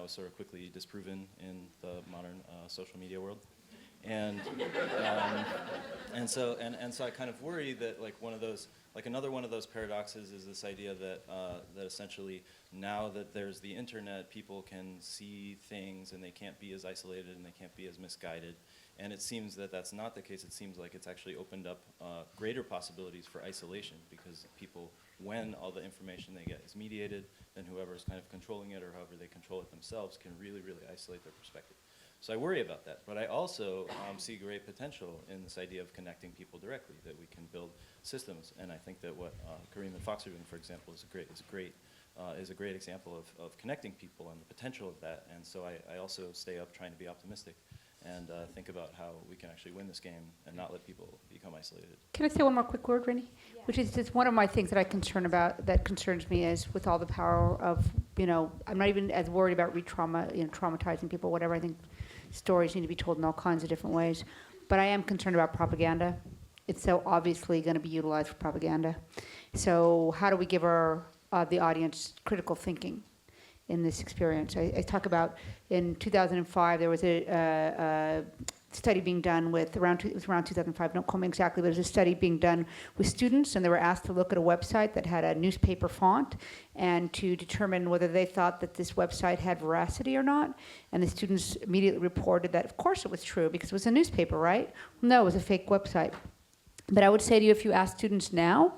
sort of quickly disproven in the modern social media world. And so I kind of worry that another one of those paradoxes is this idea that that essentially now that there's the internet, people can see things and they can't be as isolated and they can't be as misguided. And it seems that that's not the case. It seems like it's actually opened up greater possibilities for isolation, because people, when all the information they get is mediated, then whoever's kind of controlling it or however they control it themselves can really, really isolate their perspective. So I worry about that, but I also see great potential in this idea of connecting people directly, that we can build systems. And I think that what Kareem and Fox are doing, for example, is a great example of connecting people and the potential of that. And so I also stay up trying to be optimistic and think about how we can actually win this game and not let people become isolated. Can I say one more quick word, Rennie? Yeah. Which is just one of my things that that concerns me is with all the power of, I'm not even as worried about traumatizing people, whatever. I think stories need to be told in all kinds of different ways. But I am concerned about propaganda. It's so obviously going to be utilized for propaganda. So how do we give the audience critical thinking in this experience? I talk about in 2005 there was a study being done with it was around 2005, don't quote me exactly, but there was a study being done with students, and they were asked to look at a website that had a newspaper font and to determine whether they thought that this website had veracity or not. And the students immediately reported that of course it was true because it was a newspaper, right? No, it was a fake website. But I would say to you, if you ask students now,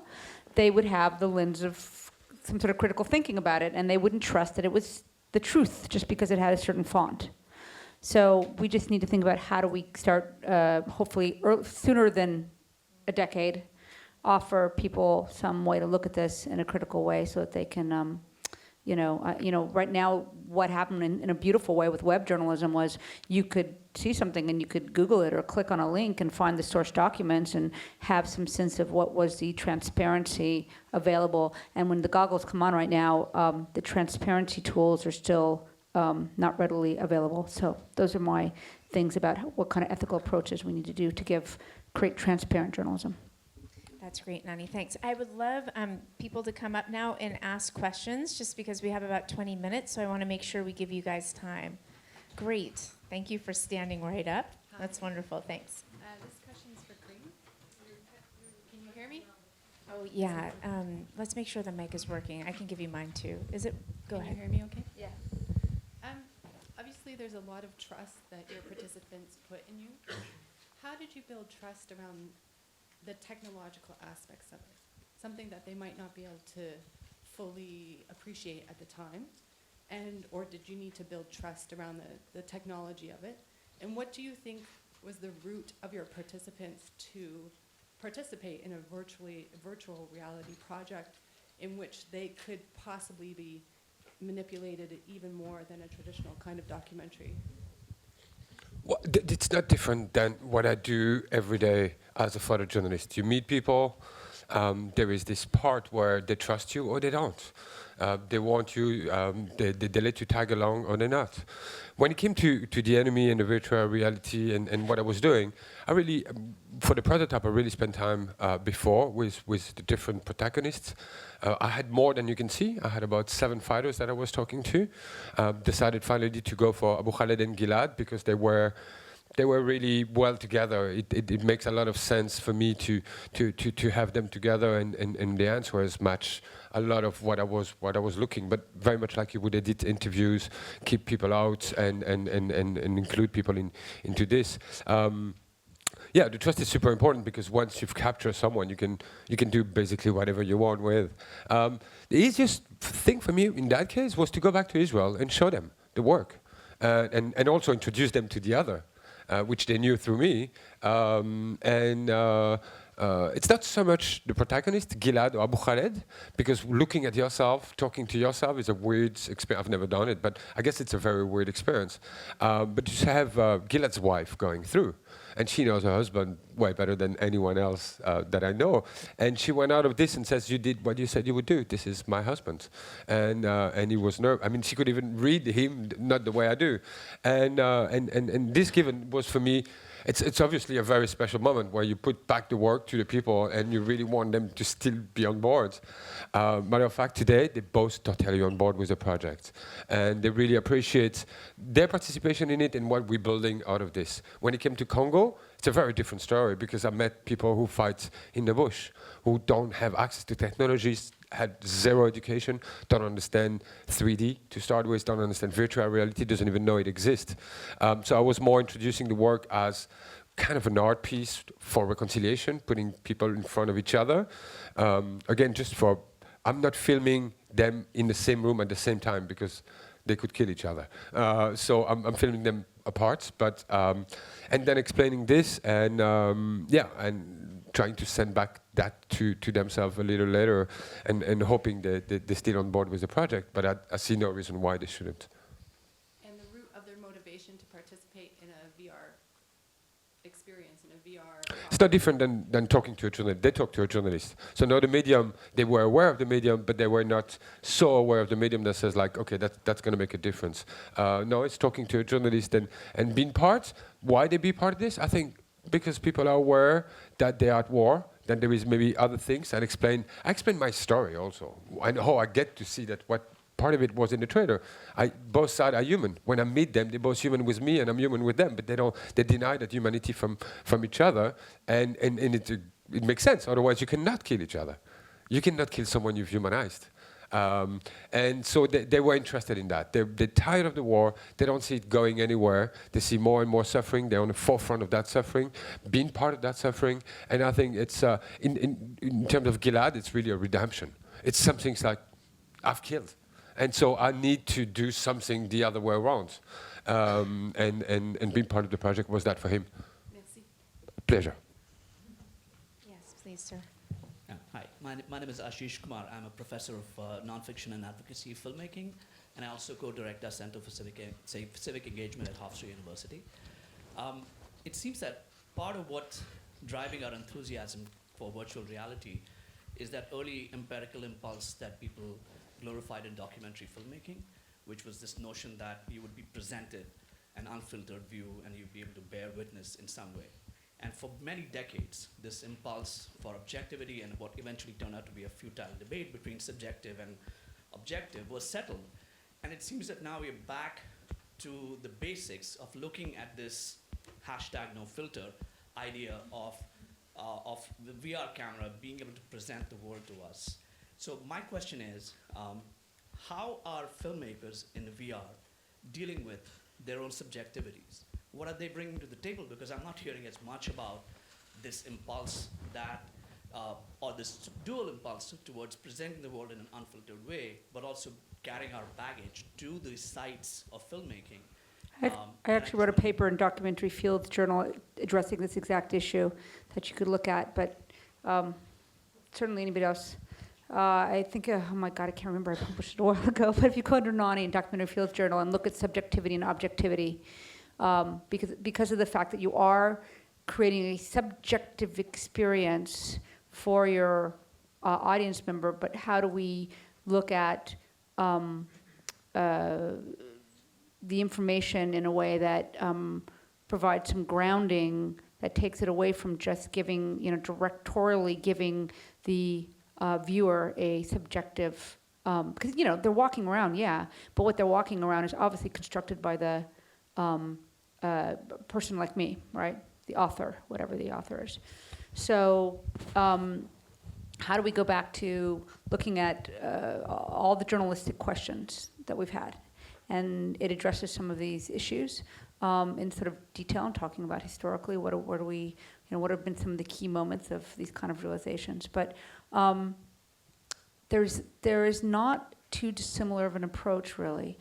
they would have the lens of some sort of critical thinking about it, and they wouldn't trust that it was the truth just because it had a certain font. So we just need to think about how do we start, hopefully sooner than a decade, offer people some way to look at this in a critical way so that they can, right now what happened in a beautiful way with web journalism was you could see something and you could Google it or click on a link and find the source documents and have some sense of what was the transparency available. And when the goggles come on right now, the transparency tools are still not readily available. So those are my things about what kind of ethical approaches we need to do to create transparent journalism. That's great, Nani, thanks. I would love people to come up now and ask questions just because we have about 20 minutes, so I want to make sure we give you guys time. Great, thank you for standing right up. That's wonderful, thanks. This question is for Kareem. Can you hear me? Oh yeah, let's make sure the mic is working. I can give you mine too. Is it? Go ahead. Can you hear me okay? Yeah. Obviously, there's a lot of trust that your participants put in you. How did you build trust around the technological aspects of it? Something that they might not be able to fully appreciate at the time, or did you need to build trust around the technology of it? And what do you think was the root of your participants to participate in a virtual reality project in which they could possibly be manipulated even more than a traditional kind of documentary? Well, it's not different than what I do every day as a photojournalist. You meet people. There is this part where they trust you or they don't. They want you, they let you tag along or they're not. When it came to the enemy and the virtual reality and what I was doing, I really, for the prototype, I really spent time before with the different protagonists. I had more than you can see. I had about 7 fighters that I was talking to. Decided finally to go for Abu Khaled and Gilad because they were really well together. It makes a lot of sense for me to have them together, and the answers match a lot of what I was looking. But very much like you would edit interviews, keep people out, and include people into this. Yeah, the trust is super important because once you've captured someone, you can do basically whatever you want with. The easiest thing for me in that case was to go back to Israel and show them the work, and also introduce them to the other. Which they knew through me. It's not so much the protagonist, Gilad or Abu Khaled, because looking at yourself, talking to yourself is a weird experience. I've never done it, but I guess it's a very weird experience. But you have Gilad's wife going through, and she knows her husband way better than anyone else that I know. And she went out of this and says, "You did what you said you would do. This is my husband." And he was nervous. I mean, she could even read him, not the way I do. And this given was for me. It's obviously a very special moment where you put back the work to the people and you really want them to still be on board. Matter of fact, today they both totally on board with the project, and they really appreciate their participation in it and what we're building out of this. When it came to Congo, it's a very different story because I met people who fight in the bush, who don't have access to technologies, had zero education, don't understand 3D to start with, don't understand virtual reality, doesn't even know it exists. So I was more introducing the work as kind of an art piece for reconciliation, putting people in front of each other. Again, I'm not filming them in the same room at the same time because they could kill each other. So I'm filming them apart, but and then explaining this and trying to send back that to themselves a little later and hoping that they're still on board with the project, but I see no reason why they shouldn't. And the root of their motivation to participate in a VR experience, in a VR... It's not different than talking to a journalist. They talk to a journalist. So now the medium, they were aware of the medium, but they were not so aware of the medium that says like, okay, that's going to make a difference. No, it's talking to a journalist and being part. Why they be part of this? I think because people are aware that they are at war, then there is maybe other things. I explain my story also, and how I get to see that what part of it was in the trailer. Both sides are human. When I meet them, they're both human with me, and I'm human with them. But they deny that humanity from each other, and it makes sense. Otherwise, you cannot kill each other. You cannot kill someone you've humanized. And so they were interested in that. They're tired of the war. They don't see it going anywhere. They see more and more suffering. They're on the forefront of that suffering, being part of that suffering. And I think it's, in terms of Gilad, it's really a redemption. It's something like, I've killed. And so I need to do something the other way around. And being part of the project was that for him. Merci. Pleasure. Yes, please, sir. Hi, my name is Ashish Kumar. I'm a professor of nonfiction and advocacy filmmaking, and I also co-direct our Center for Civic Engagement at Hofstra University. It seems that part of what's driving our enthusiasm for virtual reality is that early empirical impulse that people glorified in documentary filmmaking, which was this notion that you would be presented an unfiltered view and you'd be able to bear witness in some way. And for many decades, this impulse for objectivity and what eventually turned out to be a futile debate between subjective and objective was settled. And it seems that now we're back to the basics of looking at this #NoFilter idea of the VR camera being able to present the world to us. So my question is, how are filmmakers in VR dealing with their own subjectivities? What are they bringing to the table? Because I'm not hearing as much about this impulse that, or this dual impulse towards presenting the world in an unfiltered way, but also carrying our baggage to the sites of filmmaking. I actually wrote a paper in Documentary Fields Journal addressing this exact issue that you could look at, but certainly anybody else. I think, oh my God, I can't remember, I published it a while ago, but if you go under Nani in Documentary Fields Journal and look at subjectivity and objectivity, because of the fact that you are creating a subjective experience for your audience member, but how do we look at the information in a way that provides some grounding, that takes it away from just giving, directorially giving the viewer a subjective, because, they're walking around, yeah, but what they're walking around is obviously constructed by the person like me, right? The author, whatever the author is. So how do we go back to looking at all the journalistic questions that we've had? And it addresses some of these issues in sort of detail and talking about historically what have been some of the key moments of these kind of realizations. But there is not too dissimilar of an approach, really.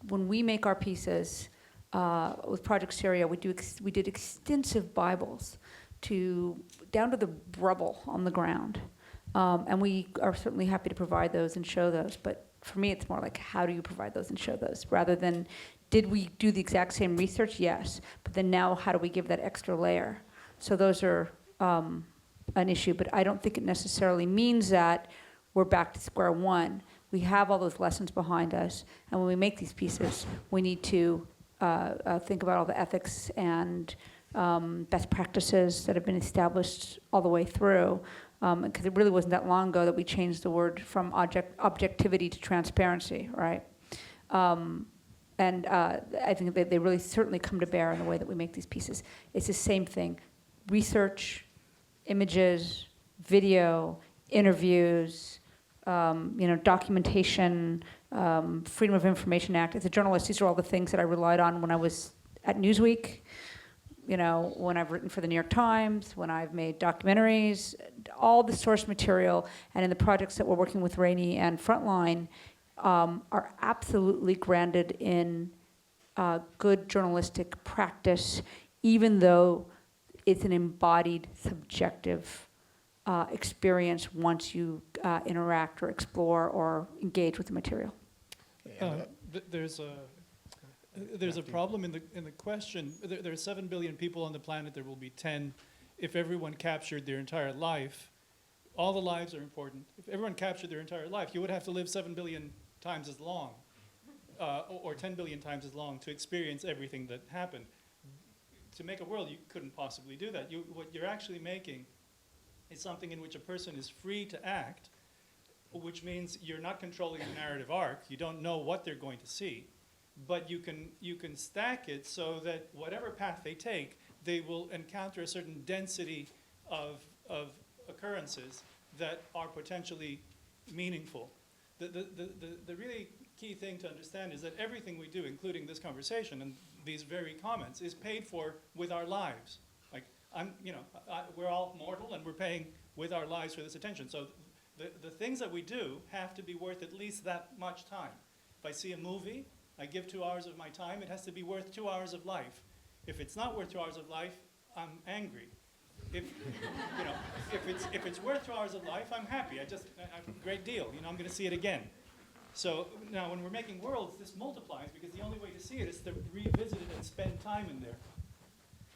When we make our pieces with Project Syria, we did extensive Bibles down to the rubble on the ground. And we are certainly happy to provide those and show those. But for me, it's more like, how do you provide those and show those? Rather than, did we do the exact same research? Yes. But then now, how do we give that extra layer? So those are an issue. But I don't think it necessarily means that we're back to square one. We have all those lessons behind us. And when we make these pieces, we need to think about all the ethics and best practices that have been established all the way through. Because it really wasn't that long ago that we changed the word from objectivity to transparency, right? And I think that they really certainly come to bear in the way that we make these pieces. It's the same thing. Research, images, video, interviews, documentation, Freedom of Information Act. As a journalist, these are all the things that I relied on when I was at Newsweek, when I've written for the New York Times, when I've made documentaries, all the source material, and in the projects that we're working with Rainey and Frontline are absolutely grounded in good journalistic practice, even though it's an embodied, subjective experience once you interact or explore or engage with the material. There's a problem in the question. There are 7 billion people on the planet. There will be 10. If everyone captured their entire life, all the lives are important. If everyone captured their entire life, you would have to live 7 billion times as long, or 10 billion times as long to experience everything that happened. To make a world, you couldn't possibly do that. What you're actually making is something in which a person is free to act, which means you're not controlling the narrative arc. You don't know what they're going to see. But you can stack it so that whatever path they take, they will encounter a certain density of occurrences that are potentially meaningful. The really key thing to understand is that everything we do, including this conversation and these very comments, is paid for with our lives. Like we're all mortal and we're paying with our lives for this attention. So the things that we do have to be worth at least that much time. If I see a movie, I give 2 hours of my time, it has to be worth 2 hours of life. If it's not worth 2 hours of life, I'm angry. If it's worth 2 hours of life, I'm happy. Great deal. I'm going to see it again. So now when we're making worlds, this multiplies because the only way to see it is to revisit it and spend time in there.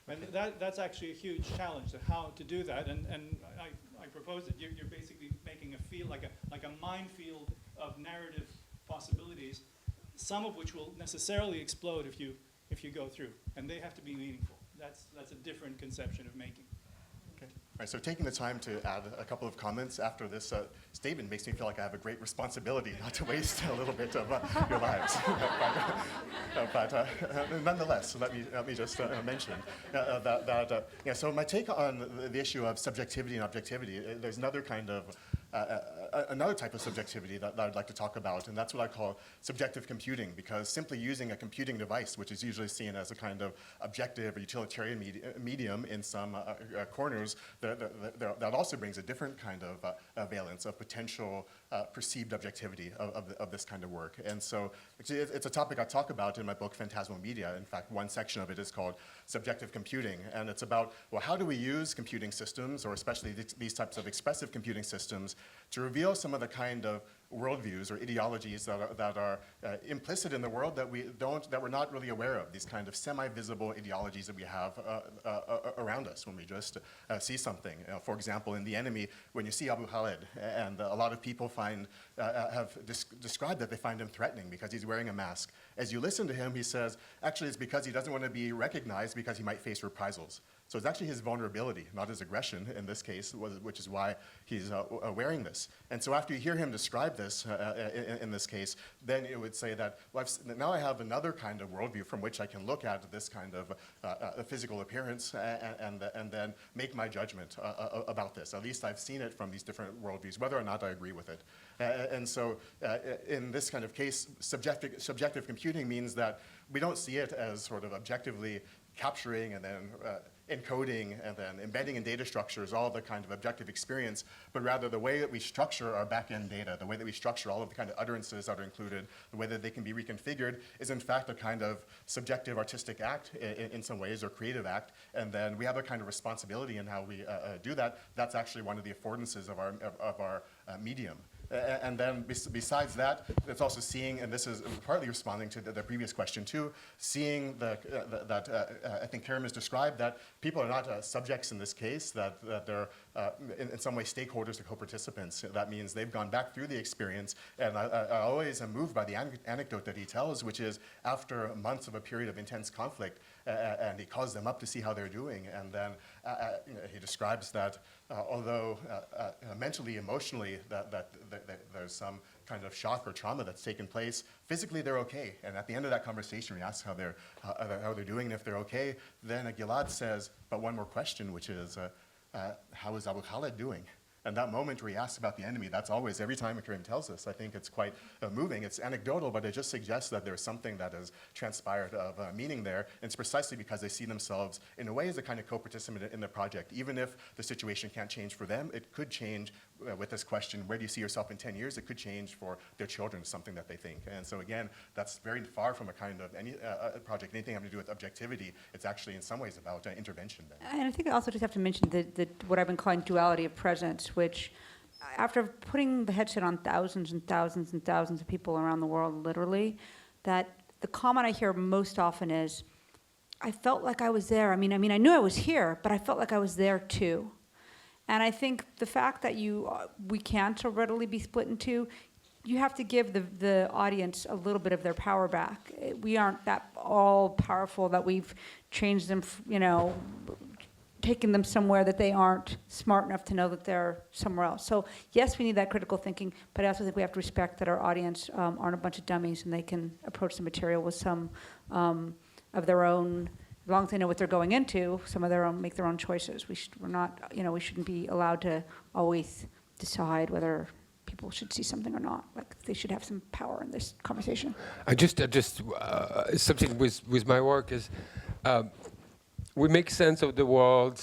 And that's actually a huge challenge, how to do that. And I propose that you're basically making a field, like a minefield of narrative possibilities, some of which will necessarily explode if you go through, and they have to be meaningful. That's a different conception of making. Okay. All right, so taking the time to add a couple of comments after this statement makes me feel like I have a great responsibility not to waste a little bit of your lives. but nonetheless, let me just mention that so my take on the issue of subjectivity and objectivity, there's another kind of another type of subjectivity that I'd like to talk about, and that's what I call subjective computing, because simply using a computing device, which is usually seen as a kind of objective or utilitarian medium in some corners, that also brings a different kind of valence of potential perceived objectivity of this kind of work. And so it's a topic I talk about in my book, Phantasmal Media. In fact, one section of it is called Subjective Computing, and it's about, well, how do we use computing systems, or especially these types of expressive computing systems, to reveal some of the kind of worldviews or ideologies that are implicit in the world that we're not really aware of, these kind of semi-visible ideologies that we have around us when we just see something. For example, in The Enemy, when you see Abu Khalid, and a lot of people have described that they find him threatening because he's wearing a mask. As you listen to him, he says, actually it's because he doesn't want to be recognized because he might face reprisals. So it's actually his vulnerability, not his aggression in this case, which is why he's wearing this. And so after you hear him describe this in this case, then it would say that, well, now I have another kind of worldview from which I can look at this kind of physical appearance and then make my judgment about this. At least I've seen it from these different worldviews, whether or not I agree with it. And so in this kind of case, subjective computing means that we don't see it as sort of objectively capturing and then encoding and then embedding in data structures all the kind of objective experience, but rather the way that we structure our back-end data, the way that we structure all of the kind of utterances that are included, the way that they can be reconfigured is in fact a kind of subjective artistic act in some ways, or creative act, and then we have a kind of responsibility in how we do that. That's actually one of the affordances of our medium. And then besides that, it's also seeing, and this is partly responding to the previous question too, seeing that I think Karim has described that people are not subjects in this case, that they're in some way stakeholders to co-participants. That means they've gone back through the experience, and I always am moved by the anecdote that he tells, which is after months of a period of intense conflict, and he calls them up to see how they're doing, and then he describes that although mentally, emotionally, that there's some kind of shock or trauma that's taken place, physically they're okay. And at the end of that conversation, we ask how they're doing, and if they're okay, then Gilad says, but one more question, which is, how is Abu Khalid doing? And that moment where he asks about the enemy, that's always, every time Karim tells us, I think it's quite moving. It's anecdotal, but it just suggests that there's something that has transpired of meaning there. And it's precisely because they see themselves, in a way, as a kind of co-participant in the project. Even if the situation can't change for them, it could change with this question, where do you see yourself in 10 years? It could change for their children, something that they think. And so again, that's very far from a kind of any project, anything having to do with objectivity. It's actually in some ways about intervention then. And I think I also just have to mention what I've been calling duality of presence, which after putting the headset on thousands and thousands and thousands of people around the world, literally, that the comment I hear most often is, I felt like I was there. I mean, I knew I was here, but I felt like I was there too. And I think the fact that we can't so readily be split in two, you have to give the audience a little bit of their power back. We aren't that all powerful that we've changed them, taken them somewhere that they aren't smart enough to know that they're somewhere else. So yes, we need that critical thinking, but I also think we have to respect that our audience aren't a bunch of dummies and they can approach the material with some of their own. As long as they know what they're going into, some of their own, make their own choices. We shouldn't be allowed to always decide whether people should see something or not. Like they should have some power in this conversation. Something with my work is, we make sense of the world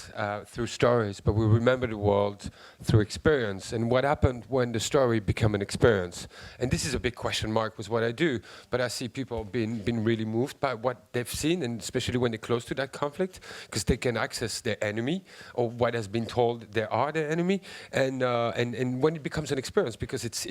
through stories, but we remember the world through experience. And what happened when the story became an experience? And this is a big question mark with what I do, but I see people being really moved by what they've seen, and especially when they're close to that conflict, because they can access their enemy, or what has been told they are their enemy. And when it becomes an experience, because it's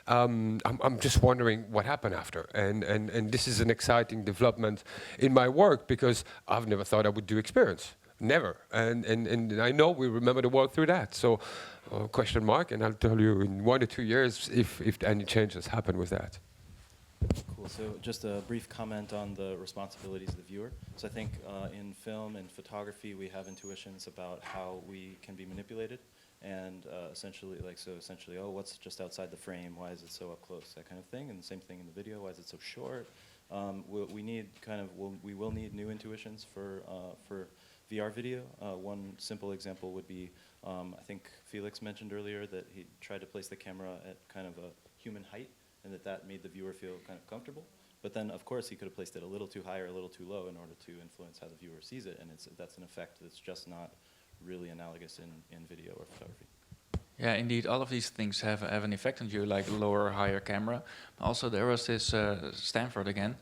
I'm just wondering what happened after. And this is an exciting development in my work, because I've never thought I would do experience. Never. And I know we remember the world through that. So question mark, and I'll tell you in 1 or 2 years if any changes happen with that. Cool. So just a brief comment on the responsibilities of the viewer. So I think in film and photography, we have intuitions about how we can be manipulated. And essentially, oh, what's just outside the frame? Why is it so up close? That kind of thing. And the same thing in the video. Why is it so short? We will need new intuitions for VR video. One simple example would be, I think Felix mentioned earlier that he tried to place the camera at kind of a human height, and that made the viewer feel kind of comfortable. But then, of course, he could have placed it a little too high or a little too low in order to influence how the viewer sees it, and that's an effect that's just not really analogous in video or photography. Yeah, indeed, all of these things have an effect on you, like lower or higher camera. Also, there was this Stanford again.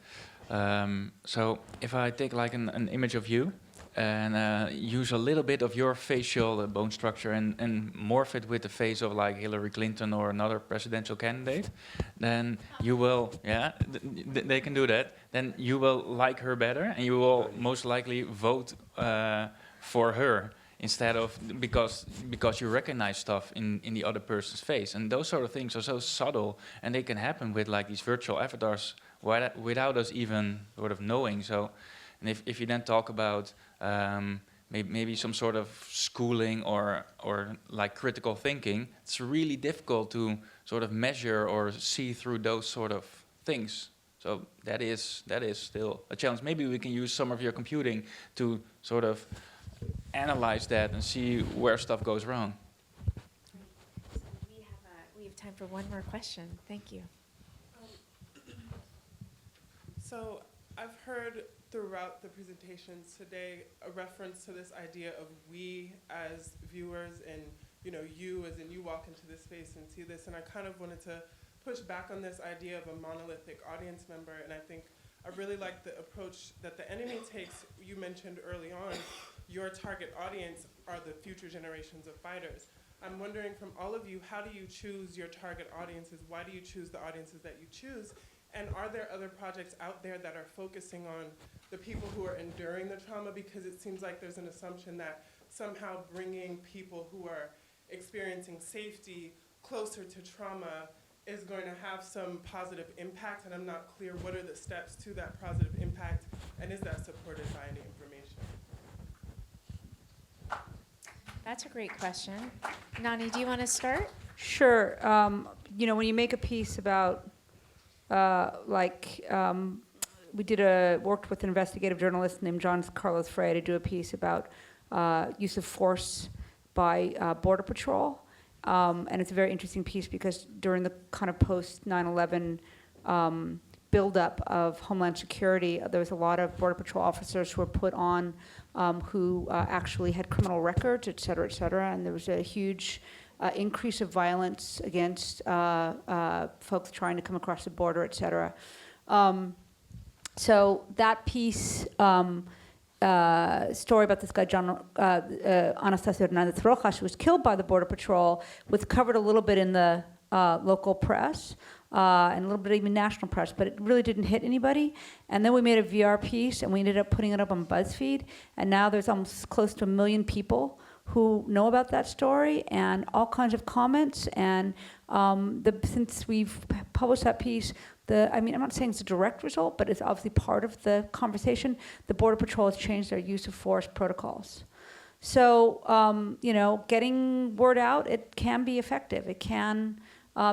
So if I take like an image of you, and use a little bit of your facial bone structure and morph it with the face of like Hillary Clinton or another presidential candidate, then you will, yeah, they can do that. Then you will like her better, and you will most likely vote for her instead of because you recognize stuff in the other person's face. And those sort of things are so subtle, and they can happen with like these virtual avatars without us even sort of knowing. So, and if you then talk about maybe some sort of schooling or like critical thinking, it's really difficult to sort of measure or see through those sort of things. So that is still a challenge. Maybe we can use some of your computing to sort of analyze that and see where stuff goes wrong. So we have time for one more question. Thank you. So I've heard throughout the presentations today a reference to this idea of we as viewers, and you as in you walk into this space and see this, and I kind of wanted to push back on this idea of a monolithic audience member, and I think I really like the approach that the enemy takes. You mentioned early on, your target audience are the future generations of fighters. I'm wondering from all of you, how do you choose your target audiences? Why do you choose the audiences that you choose? And are there other projects out there that are focusing on the people who are enduring the trauma? Because it seems like there's an assumption that somehow bringing people who are experiencing safety closer to trauma is going to have some positive impact, and I'm not clear what are the steps to that positive impact, and is that supported by any information? That's a great question. Nani, do you want to start? Sure. When you make a piece about, worked with an investigative journalist named John Carlos Frey to do a piece about use of force by Border Patrol. And it's a very interesting piece because during the kind of post 9/11 buildup of Homeland Security, there was a lot of Border Patrol officers who were put on who actually had criminal records, et cetera, and there was a huge increase of violence against folks trying to come across the border, et cetera. So that piece, story about this guy, John Anastasio Hernandez Rojas, who was killed by the Border Patrol, was covered a little bit in the local press and a little bit even national press, but it really didn't hit anybody. And then we made a VR piece, and we ended up putting it up on BuzzFeed, and now there's almost close to 1 million people who know about that story and all kinds of comments. And since we've published that piece, I'm not saying it's a direct result, but it's obviously part of the conversation. The Border Patrol has changed their use of force protocols. So, getting word out, it can be effective. It can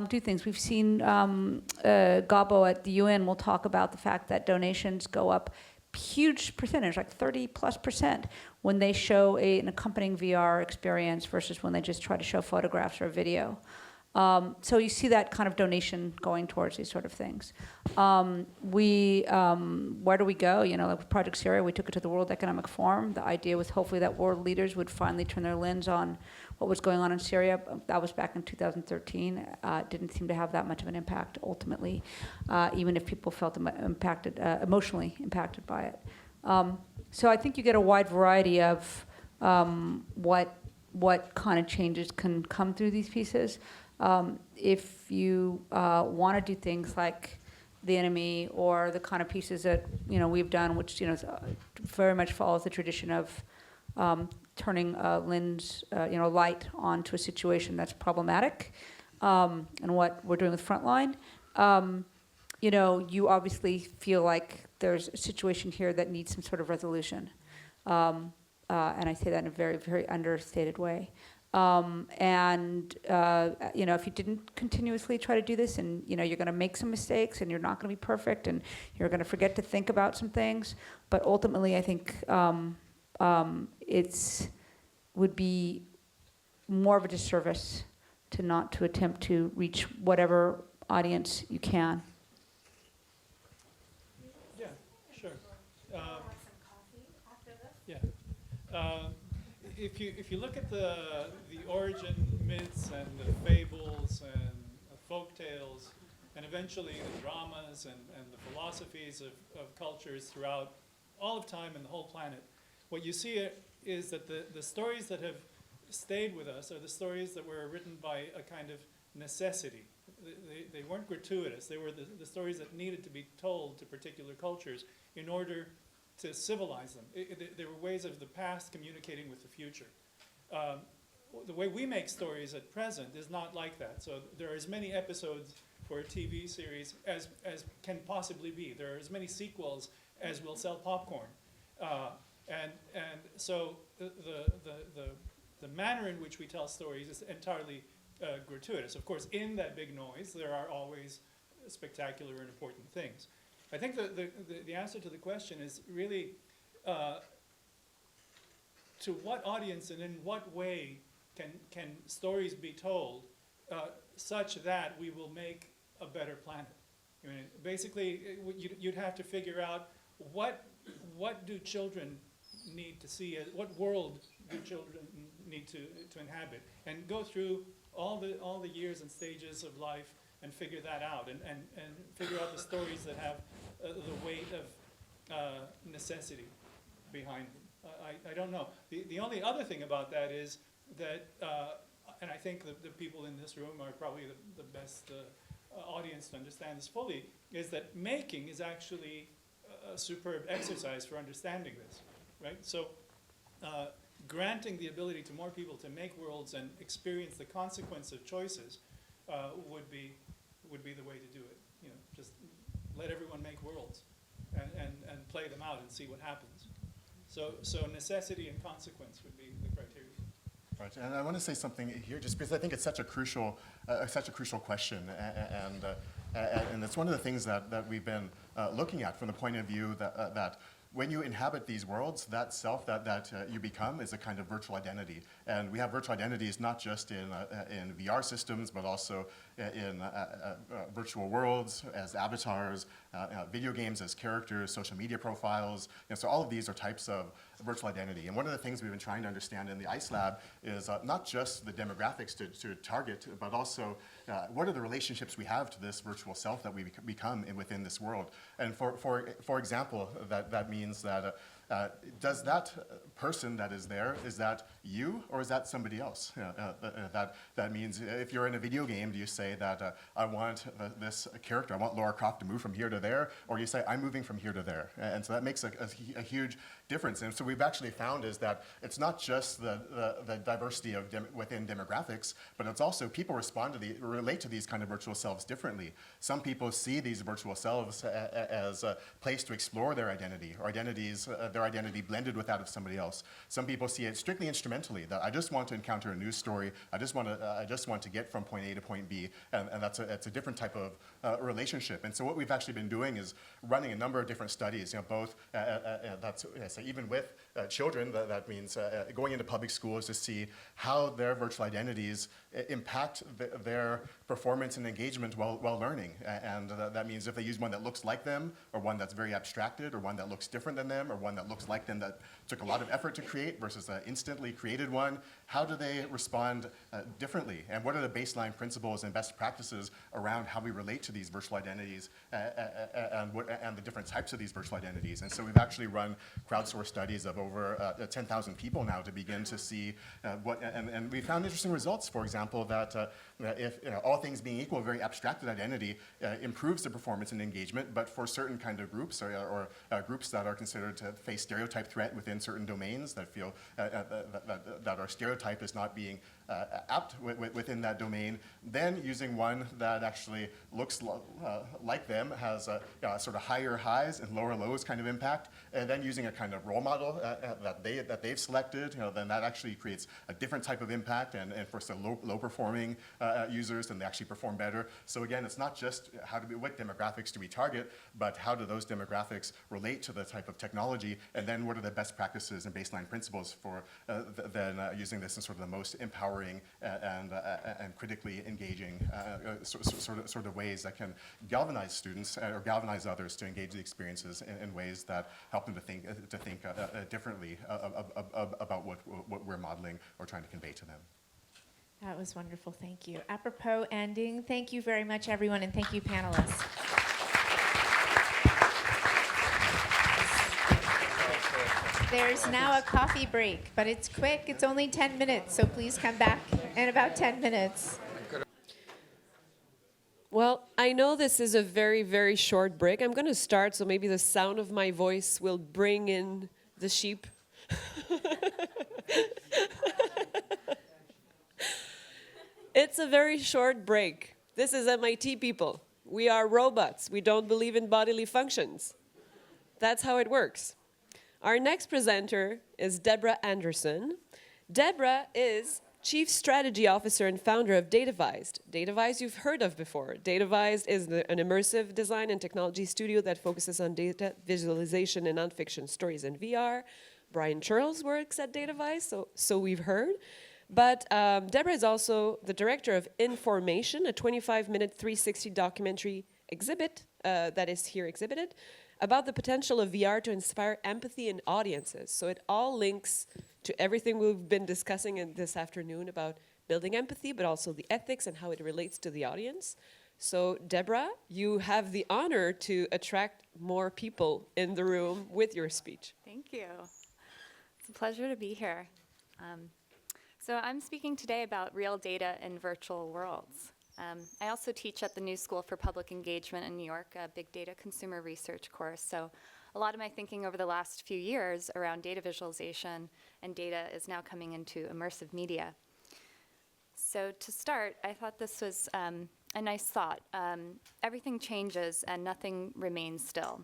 do things. We've seen Gabo at the UN will talk about the fact that donations go up huge percentage, like 30+%, when they show an accompanying VR experience versus when they just try to show photographs or video. So you see that kind of donation going towards these sort of things. Where do we go? Like with Project Syria, we took it to the World Economic Forum. The idea was hopefully that world leaders would finally turn their lens on what was going on in Syria. That was back in 2013. Didn't seem to have that much of an impact ultimately, even if people felt emotionally impacted by it. So I think you get a wide variety of what kind of changes can come through these pieces. If you want to do things like The Enemy or the kind of pieces that we've done, which very much follows the tradition of turning a lens, light onto a situation that's problematic, and what we're doing with Frontline, you obviously feel like there's a situation here that needs some sort of resolution, and I say that in a very, very understated way. If you didn't continuously try to do this, and you're going to make some mistakes, and you're not going to be perfect, and you're going to forget to think about some things, but ultimately, I think would be more of a disservice to not to attempt to reach whatever audience you can. Yeah, sure. If you look at the origin myths and the fables and the folk tales, and eventually the dramas and the philosophies of cultures throughout all of time and the whole planet, what you see is that the stories that have stayed with us are the stories that were written by a kind of necessity. They weren't gratuitous. They were the stories that needed to be told to particular cultures in order to civilize them. They were ways of the past communicating with the future. The way we make stories at present is not like that. So there are as many episodes for a TV series as can possibly be. There are as many sequels as will sell popcorn. And so the manner in which we tell stories is entirely gratuitous. Of course, in that big noise, there are always spectacular and important things. I think the answer to the question is really to what audience and in what way can stories be told such that we will make a better planet. I mean, basically, you'd have to figure out what do children need to see, what world do children need to inhabit, and go through all the years and stages of life and figure that out, and figure out the stories that have the weight of necessity behind them. I don't know. The only other thing about that is that, and I think the people in this room are probably the best audience to understand this fully, is that making is actually a superb exercise for understanding this, right? So granting the ability to more people to make worlds and experience the consequence of choices would be the way to do it. You know, just let everyone make worlds and play them out and see what happens. So necessity and consequence would be the criteria. Right, and I want to say something here, just because I think it's such a crucial question, and it's one of the things that we've been looking at from the point of view that when you inhabit these worlds, that self that you become is a kind of virtual identity. And we have virtual identities not just in VR systems, but also in virtual worlds as avatars, video games as characters, social media profiles. So all of these are types of virtual identity. And one of the things we've been trying to understand in the ICE Lab is not just the demographics to target, but also what are the relationships we have to this virtual self that we become within this world. And for example, that means that does that person that is there, is that you or is that somebody else? That means if you're in a video game, do you say that I want this character, I want Lara Croft to move from here to there, or you say I'm moving from here to there? And so that makes a huge difference. And so we've actually found is that it's not just the diversity of within demographics, but it's also people relate to these kind of virtual selves differently. Some people see these virtual selves as a place to explore their identity, or their identity blended with that of somebody else. Some people see it strictly instrumentally, that I just want to encounter a news story, I just want to get from point A to point B, and that's a different type of relationship. And so what we've actually been doing is running a number of different studies, both so even with children, that means going into public schools to see how their virtual identities impact their performance and engagement while learning. And that means if they use one that looks like them, or one that's very abstracted, or one that looks different than them, or one that looks like them that took a lot of effort to create versus an instantly created one, how do they respond differently? And what are the baseline principles and best practices around how we relate to these virtual identities and the different types of these virtual identities? And so we've actually run crowdsourced studies of over 10,000 people now to begin to see and we found interesting results. For example, that if all things being equal, a very abstracted identity improves the performance and engagement, but for certain kind of groups or groups that are considered to face stereotype threat within certain domains that feel that our stereotype is not being apt within that domain, then using one that actually looks like them has sort of higher highs and lower lows kind of impact, and then using a kind of role model that they've selected, then that actually creates a different type of impact, and for some low performing users, then they actually perform better. So again, it's not just what demographics do we target, but how do those demographics relate to the type of technology, and then what are the best practices and baseline principles for then using this in sort of the most empowering and critically engaging sort of ways that can galvanize students or galvanize others to engage the experiences in ways that help them to think differently about what we're modeling or trying to convey to them. That was wonderful. Thank you. Apropos ending, thank you very much, everyone, and thank you, panelists. There's now a coffee break, but it's quick. It's only 10 minutes, so please come back in about 10 minutes. Well, I know this is a very, very short break. I'm going to start, so maybe the sound of my voice will bring in the sheep. It's a very short break. This is MIT people. We are robots. We don't believe in bodily functions. That's how it works. Our next presenter is Deborah Anderson. Deborah is Chief Strategy Officer and founder of Datavized. Datavized you've heard of before. Datavized is an immersive design and technology studio that focuses on data visualization and nonfiction stories in VR. Brian Churls works at Datavized, so we've heard. But Deborah is also the director of Information, a 25-minute 360 documentary exhibit that is here exhibited about the potential of VR to inspire empathy in audiences. So it all links to everything we've been discussing this afternoon about building empathy, but also the ethics and how it relates to the audience. So Deborah, you have the honor to attract more people in the room with your speech. Thank you. It's a pleasure to be here. So I'm speaking today about real data in virtual worlds. I also teach at the New School for Public Engagement in New York, a big data consumer research course. So a lot of my thinking over the last few years around data visualization and data is now coming into immersive media. So to start, I thought this was a nice thought. Everything changes and nothing remains still.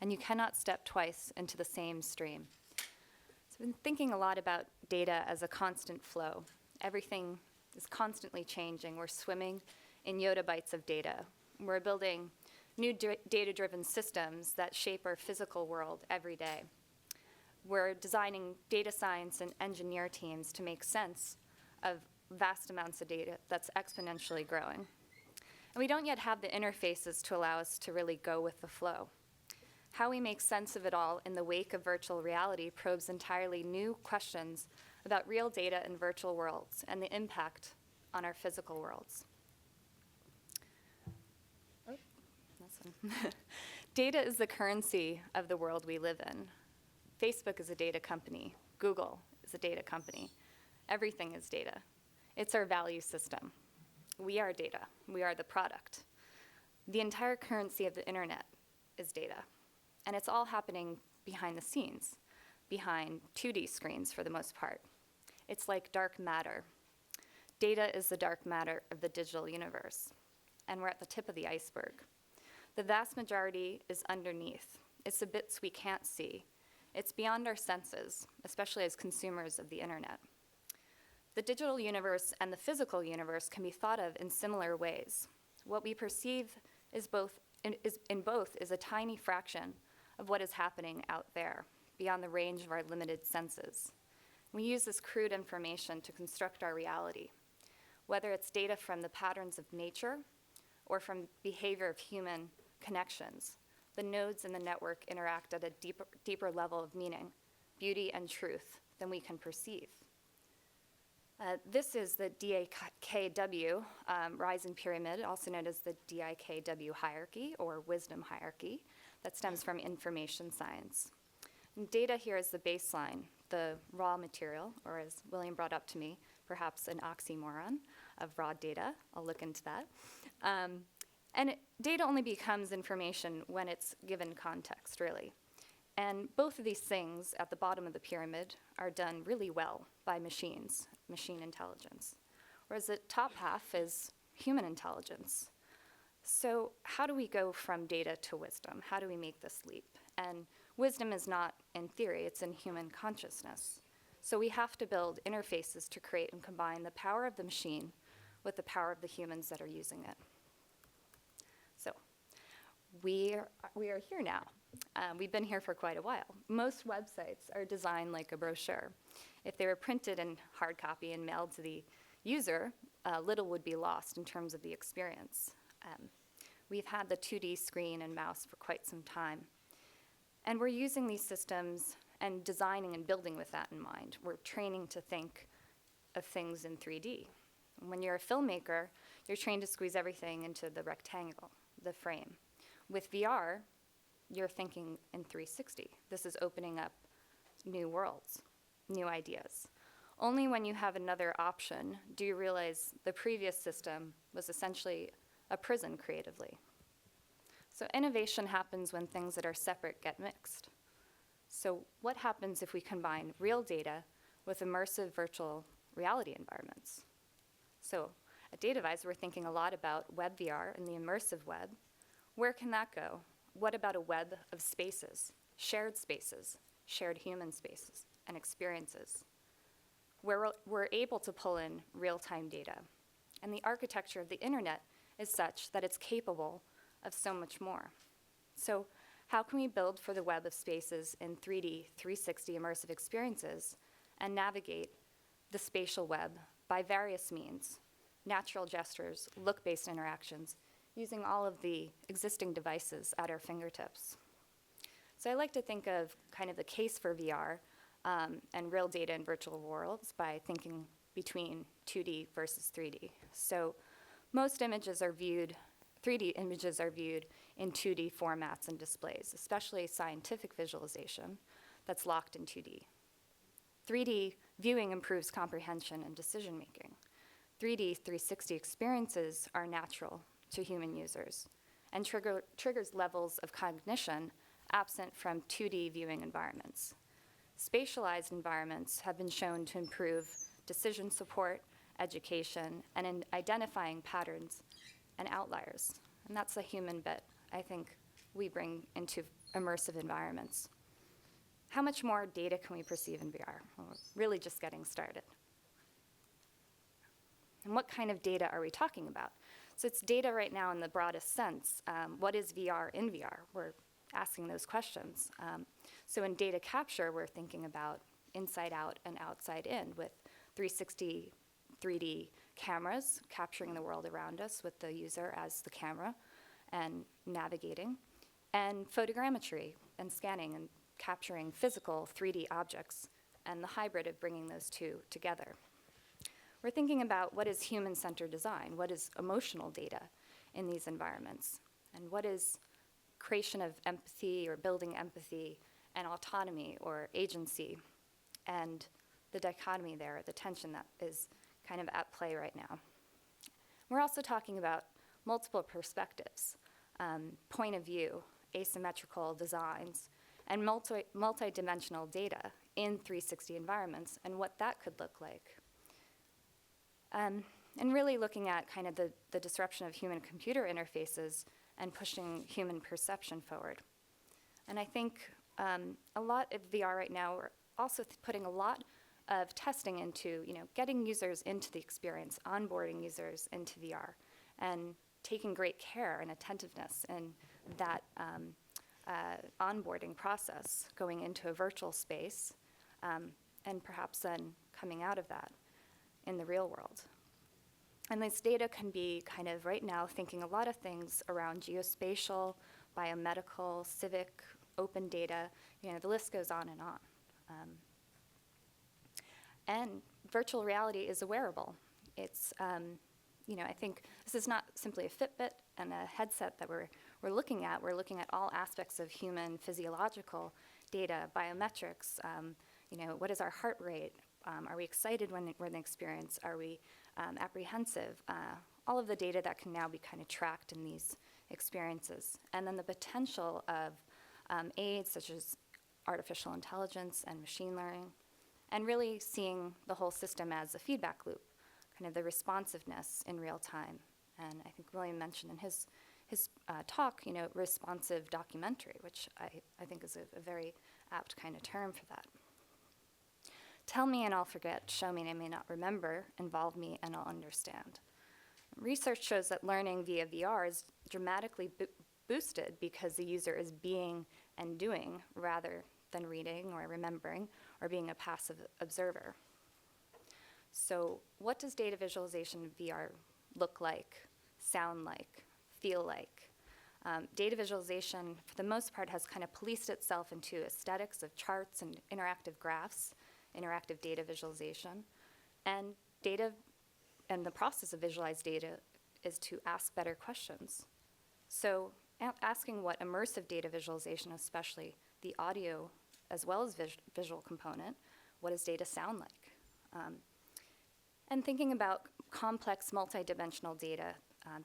And you cannot step twice into the same stream. So I've been thinking a lot about data as a constant flow. Everything is constantly changing. We're swimming in yottabytes of data. We're building new data-driven systems that shape our physical world every day. We're designing data science and engineer teams to make sense of vast amounts of data that's exponentially growing. And we don't yet have the interfaces to allow us to really go with the flow. How we make sense of it all in the wake of virtual reality probes entirely new questions about real data in virtual worlds and the impact on our physical worlds. Data is the currency of the world we live in. Facebook is a data company. Google is a data company. Everything is data. It's our value system. We are data. We are the product. The entire currency of the internet is data. And it's all happening behind the scenes, behind 2D screens for the most part. It's like dark matter. Data is the dark matter of the digital universe. And we're at the tip of the iceberg. The vast majority is underneath. It's the bits we can't see. It's beyond our senses, especially as consumers of the internet. The digital universe and the physical universe can be thought of in similar ways. What we perceive is in both is a tiny fraction of what is happening out there, beyond the range of our limited senses. We use this crude information to construct our reality, whether it's data from the patterns of nature or from behavior of human connections. The nodes in the network interact at a deeper level of meaning, beauty, and truth than we can perceive. This is the DIKW rising pyramid, also known as the DIKW hierarchy or wisdom hierarchy, that stems from information science. And data here is the baseline, the raw material, or as William brought up to me, perhaps an oxymoron of raw data. I'll look into that. Data only becomes information when it's given context, really. And both of these things at the bottom of the pyramid are done really well by machines, machine intelligence, whereas the top half is human intelligence. So how do we go from data to wisdom? How do we make this leap? And wisdom is not in theory, it's in human consciousness. So we have to build interfaces to create and combine the power of the machine with the power of the humans that are using it. So we are here now. We've been here for quite a while. Most websites are designed like a brochure. If they were printed in hard copy and mailed to the user, little would be lost in terms of the experience. We've had the 2D screen and mouse for quite some time. And we're using these systems and designing and building with that in mind. We're training to think of things in 3D. When you're a filmmaker, you're trained to squeeze everything into the rectangle, the frame. With VR, you're thinking in 360. This is opening up new worlds, new ideas. Only when you have another option do you realize the previous system was essentially a prison creatively. So innovation happens when things that are separate get mixed. So what happens if we combine real data with immersive virtual reality environments? So at DataVise, we're thinking a lot about web VR and the immersive web. Where can that go? What about a web of spaces, shared human spaces and experiences, where we're able to pull in real-time data? And the architecture of the internet is such that it's capable of so much more. So how can we build for the web of spaces in 3D, 360 immersive experiences and navigate the spatial web by various means, natural gestures, look-based interactions, using all of the existing devices at our fingertips? So I like to think of kind of the case for VR and real data in virtual worlds by thinking between 2D versus 3D. So most images are viewed, 3D images are viewed in 2D formats and displays, especially scientific visualization that's locked in 2D. 3D viewing improves comprehension and decision making. 3D 360 experiences are natural to human users and triggers levels of cognition absent from 2D viewing environments. Spatialized environments have been shown to improve decision support, education, and in identifying patterns and outliers. And that's the human bit I think we bring into immersive environments. How much more data can we perceive in VR? Well, we're really just getting started. And what kind of data are we talking about? So it's data right now in the broadest sense. What is VR in VR? We're asking those questions. So in data capture, we're thinking about inside out and outside in with 360 3D cameras capturing the world around us with the user as the camera and navigating, and photogrammetry and scanning and capturing physical 3D objects and the hybrid of bringing those two together. We're thinking about what is human-centered design, what is emotional data in these environments, and what is creation of empathy or building empathy and autonomy or agency, and the dichotomy there, the tension that is kind of at play right now. We're also talking about multiple perspectives, point of view, asymmetrical designs, and multi-dimensional data in 360 environments and what that could look like. And really looking at kind of the disruption of human-computer interfaces and pushing human perception forward. And I think a lot of VR right now, we're also putting a lot of testing into, getting users into the experience, onboarding users into VR, and taking great care and attentiveness in that onboarding process, going into a virtual space, and perhaps then coming out of that in the real world. And this data can be kind of right now thinking a lot of things around geospatial, biomedical, civic, open data, the list goes on and on. And virtual reality is a wearable. It's, I think this is not simply a Fitbit and a headset that we're looking at. We're looking at all aspects of human physiological data, biometrics, what is our heart rate? Are we excited when we're in the experience? Are we apprehensive? All of the data that can now be kind of tracked in these experiences. And then the potential of aids such as artificial intelligence and machine learning, and really seeing the whole system as a feedback loop, kind of the responsiveness in real time. And I think William mentioned in his talk, responsive documentary, which I think is a very apt kind of term for that. Tell me and I'll forget, show me and I may not remember, involve me and I'll understand. Research shows that learning via VR is dramatically boosted because the user is being and doing rather than reading or remembering or being a passive observer. So what does data visualization in VR look like, sound like, feel like? Data visualization, for the most part, has kind of policed itself into aesthetics of charts and interactive graphs, interactive data visualization. And data, and the process of visualized data is to ask better questions. So asking what immersive data visualization, especially the audio as well as visual component, what does data sound like? And thinking about complex multidimensional data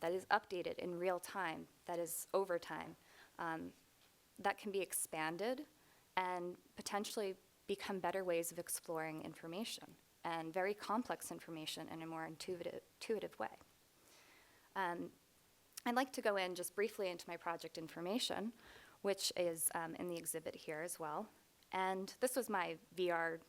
that is updated in real time, that is over time, that can be expanded and potentially become better ways of exploring information and very complex information in a more intuitive way. I'd like to go in just briefly into my project information, which is in the exhibit here as well. And this was my VR,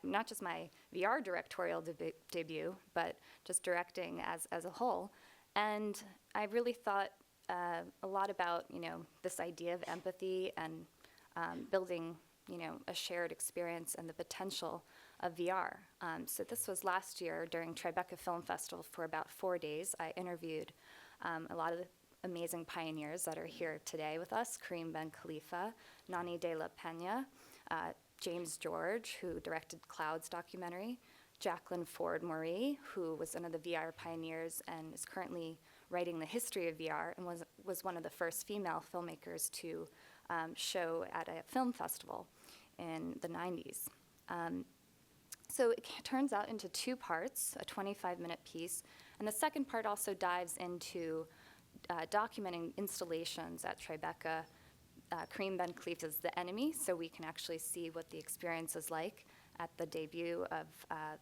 not just my VR directorial debut, but just directing as a whole. And I really thought a lot about, this idea of empathy and building, a shared experience and the potential of VR. So this was last year during Tribeca Film Festival for about 4 days. I interviewed a lot of the amazing pioneers that are here today with us, Karim Ben Khalifa, Nani de la Pena, James George, who directed Clouds documentary, Jacqueline Ford Maury, who was one of the VR pioneers and is currently writing the history of VR and was one of the first female filmmakers to show at a film festival in the 90s. So it turns out into 2 parts, a 25-minute piece, and the second part also dives into documenting installations at Tribeca. Karim Ben Khalifa is the enemy, so we can actually see what the experience is like at the debut of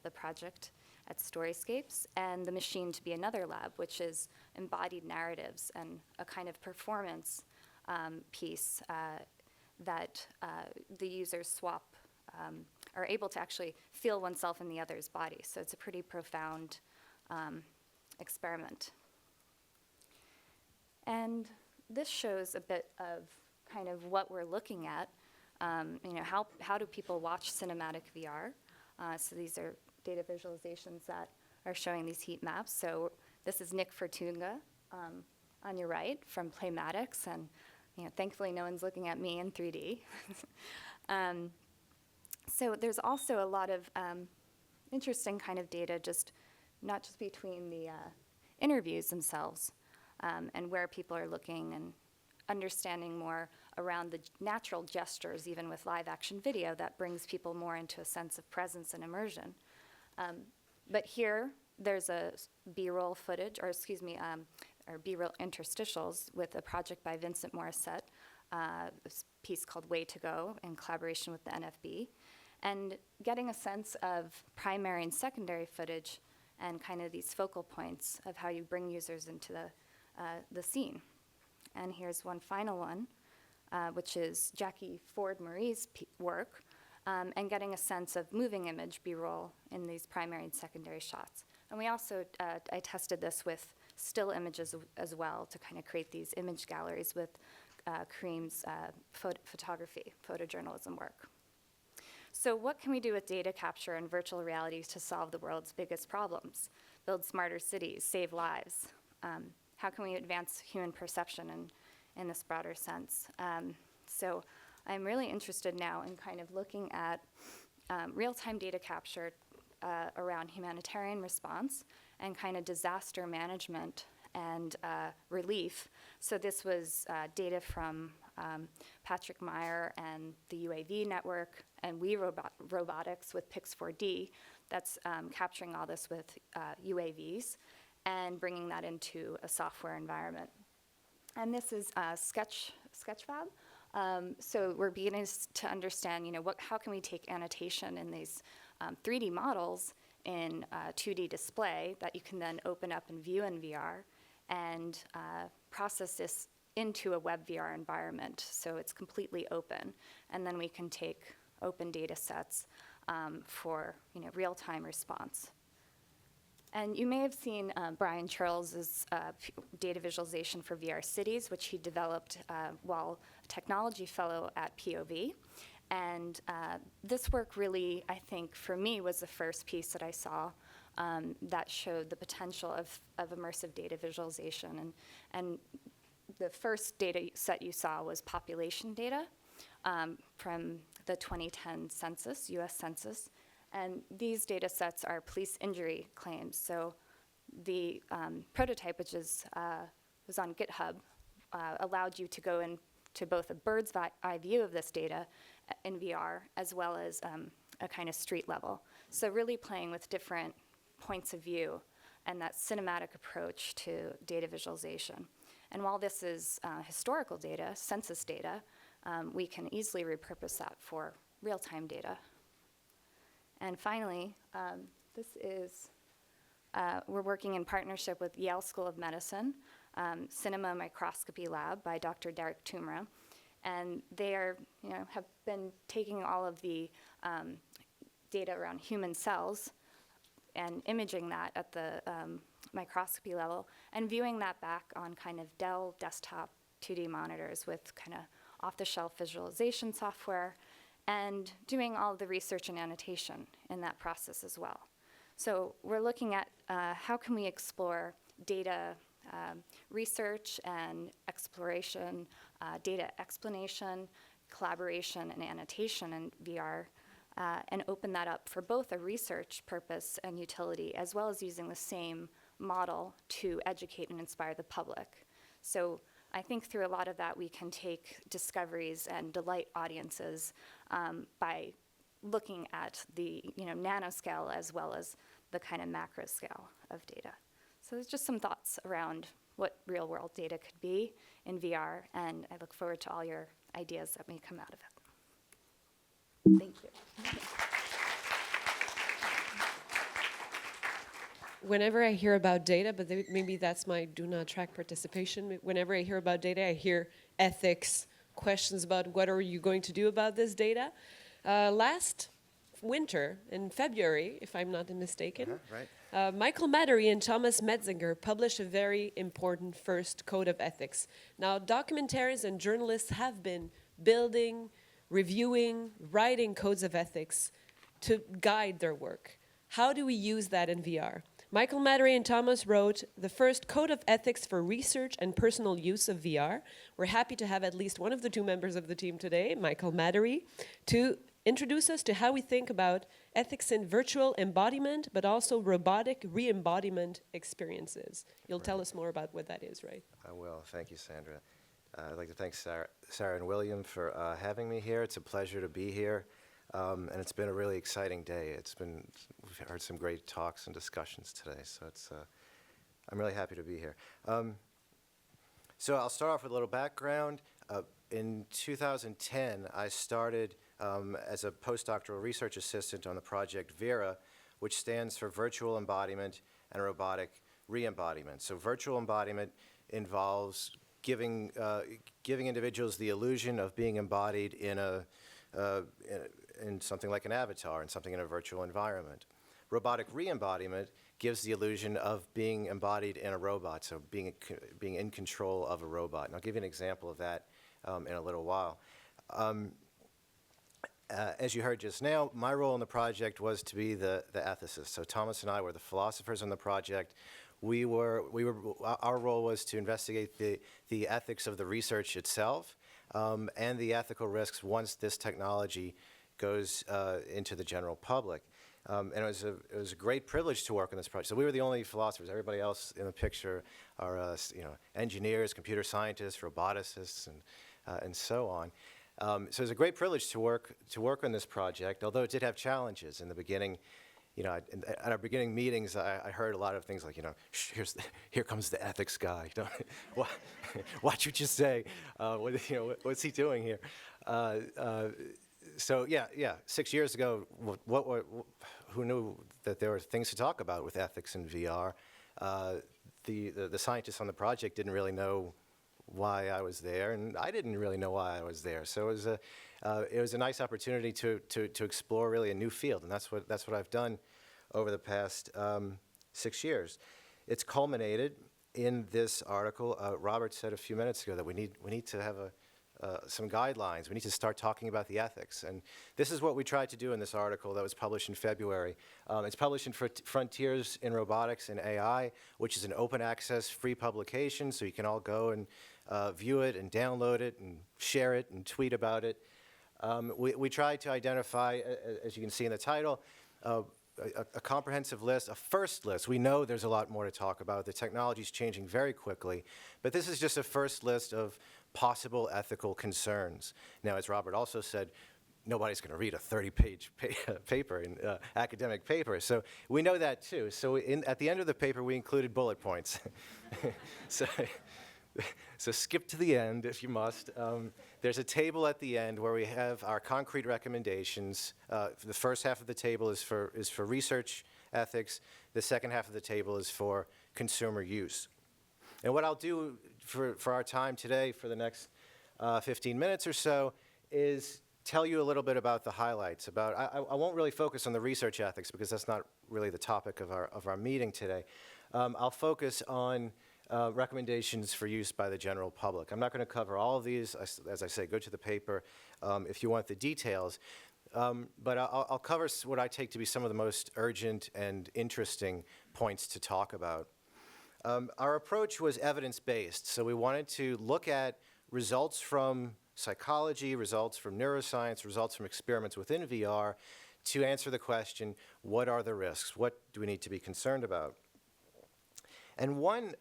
the project at Storyscapes, and The Machine to be Another Lab, which is embodied narratives and a kind of performance piece that the users swap, are able to actually feel oneself in the other's body. So it's a pretty profound experiment. And this shows a bit of kind of what we're looking at. How do people watch cinematic VR? So these are data visualizations that are showing these heat maps. So this is Nick Fortunga on your right from Playmatics, and thankfully no one's looking at me in 3D. So there's also a lot of interesting kind of data, not just between the interviews themselves and where people are looking and understanding more around the natural gestures, even with live action video, that brings people more into a sense of presence and immersion. But here, there's a B-roll footage, or B-roll interstitials with a project by Vincent Morissette, this piece called Way to Go in collaboration with the NFB, and getting a sense of primary and secondary footage and kind of these focal points of how you bring users into the scene. And here's one final one, which is Jackie Ford Marie's work, and getting a sense of moving image B-roll in these primary and secondary shots. And we also, I tested this with still images as well to kind of create these image galleries with Karim's photography, photojournalism work. So what can we do with data capture and virtual reality to solve the world's biggest problems? Build smarter cities, save lives. How can we advance human perception in this broader sense? So I'm really interested now in kind of looking at real-time data capture around humanitarian response and kind of disaster management and relief. So this was data from Patrick Meyer and the UAV network and We Robotics with Pix4D that's capturing all this with UAVs and bringing that into a software environment. And this is Sketchfab. So we're beginning to understand, how can we take annotation in these 3D models in 2D display that you can then open up and view in VR and process this into a web VR environment. So it's completely open. And then we can take open data sets for real-time response. And you may have seen Brian Charles's data visualization for VR cities, which he developed while a technology fellow at POV. And this work really, I think, for me, was the first piece that I saw that showed the potential of immersive data visualization. And the first data set you saw was population data from the 2010 census, US Census. And these data sets are police injury claims. So the prototype, which was on GitHub, allowed you to go into both a bird's eye view of this data in VR, as well as a kind of street level. So really playing with different points of view and that cinematic approach to data visualization. And while this is historical data, census data, we can easily repurpose that for real-time data. And finally, we're working in partnership with Yale School of Medicine, Cinema Microscopy Lab by Dr. Derek Tumra. And they have been taking all of the data around human cells and imaging that at the microscopy level and viewing that back on kind of Dell desktop 2D monitors with kind of off-the-shelf visualization software and doing all of the research and annotation in that process as well. So we're looking at how can we explore data research and exploration, data explanation, collaboration, and annotation in VR, and open that up for both a research purpose and utility, as well as using the same model to educate and inspire the public. So I think through a lot of that, we can take discoveries and delight audiences by looking at the nanoscale as well as the kind of macro scale of data. So there's just some thoughts around what real-world data could be in VR, and I look forward to all your ideas that may come out of it. Thank you. Whenever I hear about data, but maybe that's my do not track participation, whenever I hear about data, I hear ethics, questions about what are you going to do about this data. Last winter, in February, if I'm not mistaken, Michael Mattery and Thomas Metzinger published a very important first code of ethics. Now, documentarians and journalists have been building, reviewing, writing codes of ethics to guide their work. How do we use that in VR? Michael Mattery and Thomas wrote the first code of ethics for research and personal use of VR. We're happy to have at least one of the two members of the team today, Michael Mattery, to introduce us to how we think about ethics in virtual embodiment, but also robotic re-embodiment experiences. You'll tell us more about what that is, right? I will. Thank you, Sandra. I'd like to thank Sarah and William for having me here. It's a pleasure to be here. And it's been a really exciting day. We've heard some great talks and discussions today, so I'm really happy to be here. So I'll start off with a little background. In 2010, I started as a postdoctoral research assistant on the project VERA, which stands for Virtual Embodiment and Robotic Re-embodiment. So virtual embodiment involves giving individuals the illusion of being embodied in something like an avatar, in something in a virtual environment. Robotic re-embodiment gives the illusion of being embodied in a robot, so being in control of a robot. And I'll give you an example of that in a little while. As you heard just now, my role in the project was to be the ethicist. So Thomas and I were the philosophers on the project. Our role was to investigate the ethics of the research itself and the ethical risks once this technology goes into the general public. And it was a great privilege to work on this project. So we were the only philosophers. Everybody else in the picture are engineers, computer scientists, roboticists, and so on. So it was a great privilege to work on this project, although it did have challenges in the beginning. At our beginning meetings, I heard a lot of things like, here comes the ethics guy. Watch what you say. What's he doing here? So 6 years ago, who knew that there were things to talk about with ethics in VR? The scientists on the project didn't really know why I was there, and I didn't really know why I was there. So it was a nice opportunity to explore really a new field, and that's what I've done over the past 6 years. It's culminated in this article. Robert said a few minutes ago that we need to have some guidelines. We need to start talking about the ethics, and this is what we tried to do in this article that was published in February. It's published in Frontiers in Robotics and AI, which is an open access free publication, so you can all go and view it and download it and share it and tweet about it. We tried to identify, as you can see in the title, a comprehensive list, a first list. We know there's a lot more to talk about. The technology is changing very quickly, but this is just a first list of possible ethical concerns. Now, as Robert also said, nobody's going to read a 30-page paper, academic paper. So we know that too. So at the end of the paper, we included bullet points. So skip to the end if you must. There's a table at the end where we have our concrete recommendations. The first half of the table is for research ethics. The second half of the table is for consumer use. And what I'll do for our time today, for the next 15 minutes or so, is tell you a little bit about the highlights. I won't really focus on the research ethics because that's not really the topic of our meeting today. I'll focus on recommendations for use by the general public. I'm not going to cover all of these. As I say, go to the paper if you want the details. But I'll cover what I take to be some of the most urgent and interesting points to talk about. Our approach was evidence-based, so we wanted to look at results from psychology, results from neuroscience, results from experiments within VR to answer the question, what are the risks? What do we need to be concerned about? And one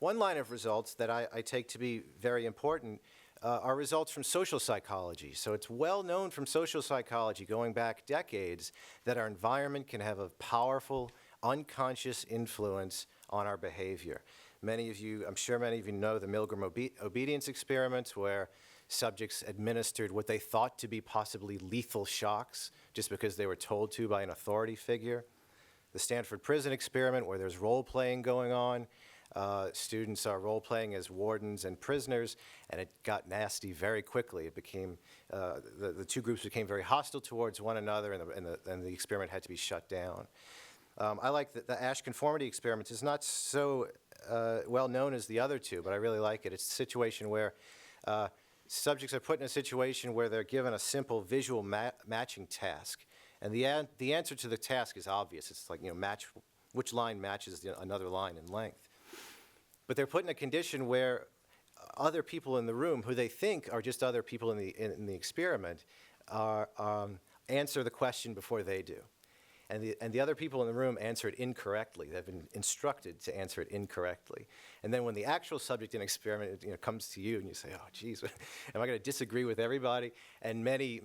line of results that I take to be very important are results from social psychology. So it's well known from social psychology going back decades that our environment can have a powerful, unconscious influence on our behavior. I'm sure many of you know the Milgram obedience experiments where subjects administered what they thought to be possibly lethal shocks just because they were told to by an authority figure. The Stanford prison experiment where there's role-playing going on. Students are role-playing as wardens and prisoners, and it got nasty very quickly. It became, the two groups became very hostile towards one another, and the experiment had to be shut down. I like the Ash conformity experiment. It's not so well known as the other two, but I really like it. It's a situation where subjects are put in a situation where they're given a simple visual matching task. And the answer to the task is obvious. It's like, match which line matches another line in length. But they're put in a condition where other people in the room, who they think are just other people in the experiment, answer the question before they do. And the other people in the room answer it incorrectly. They've been instructed to answer it incorrectly. And then when the actual subject in experiment comes to you and you say, oh, geez, am I going to disagree with everybody? And many,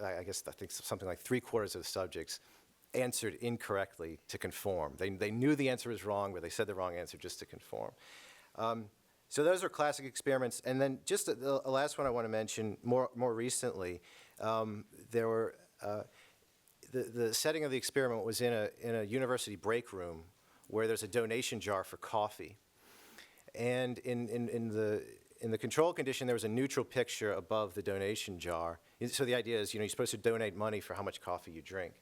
I think something like 3/4 of the subjects answered incorrectly to conform. They knew the answer was wrong, but they said the wrong answer just to conform. So those are classic experiments. And then just the last one I want to mention, more recently, there were... The setting of the experiment was in a university break room where there's a donation jar for coffee. And in the control condition, there was a neutral picture above the donation jar. So the idea is, you're supposed to donate money for how much coffee you drink.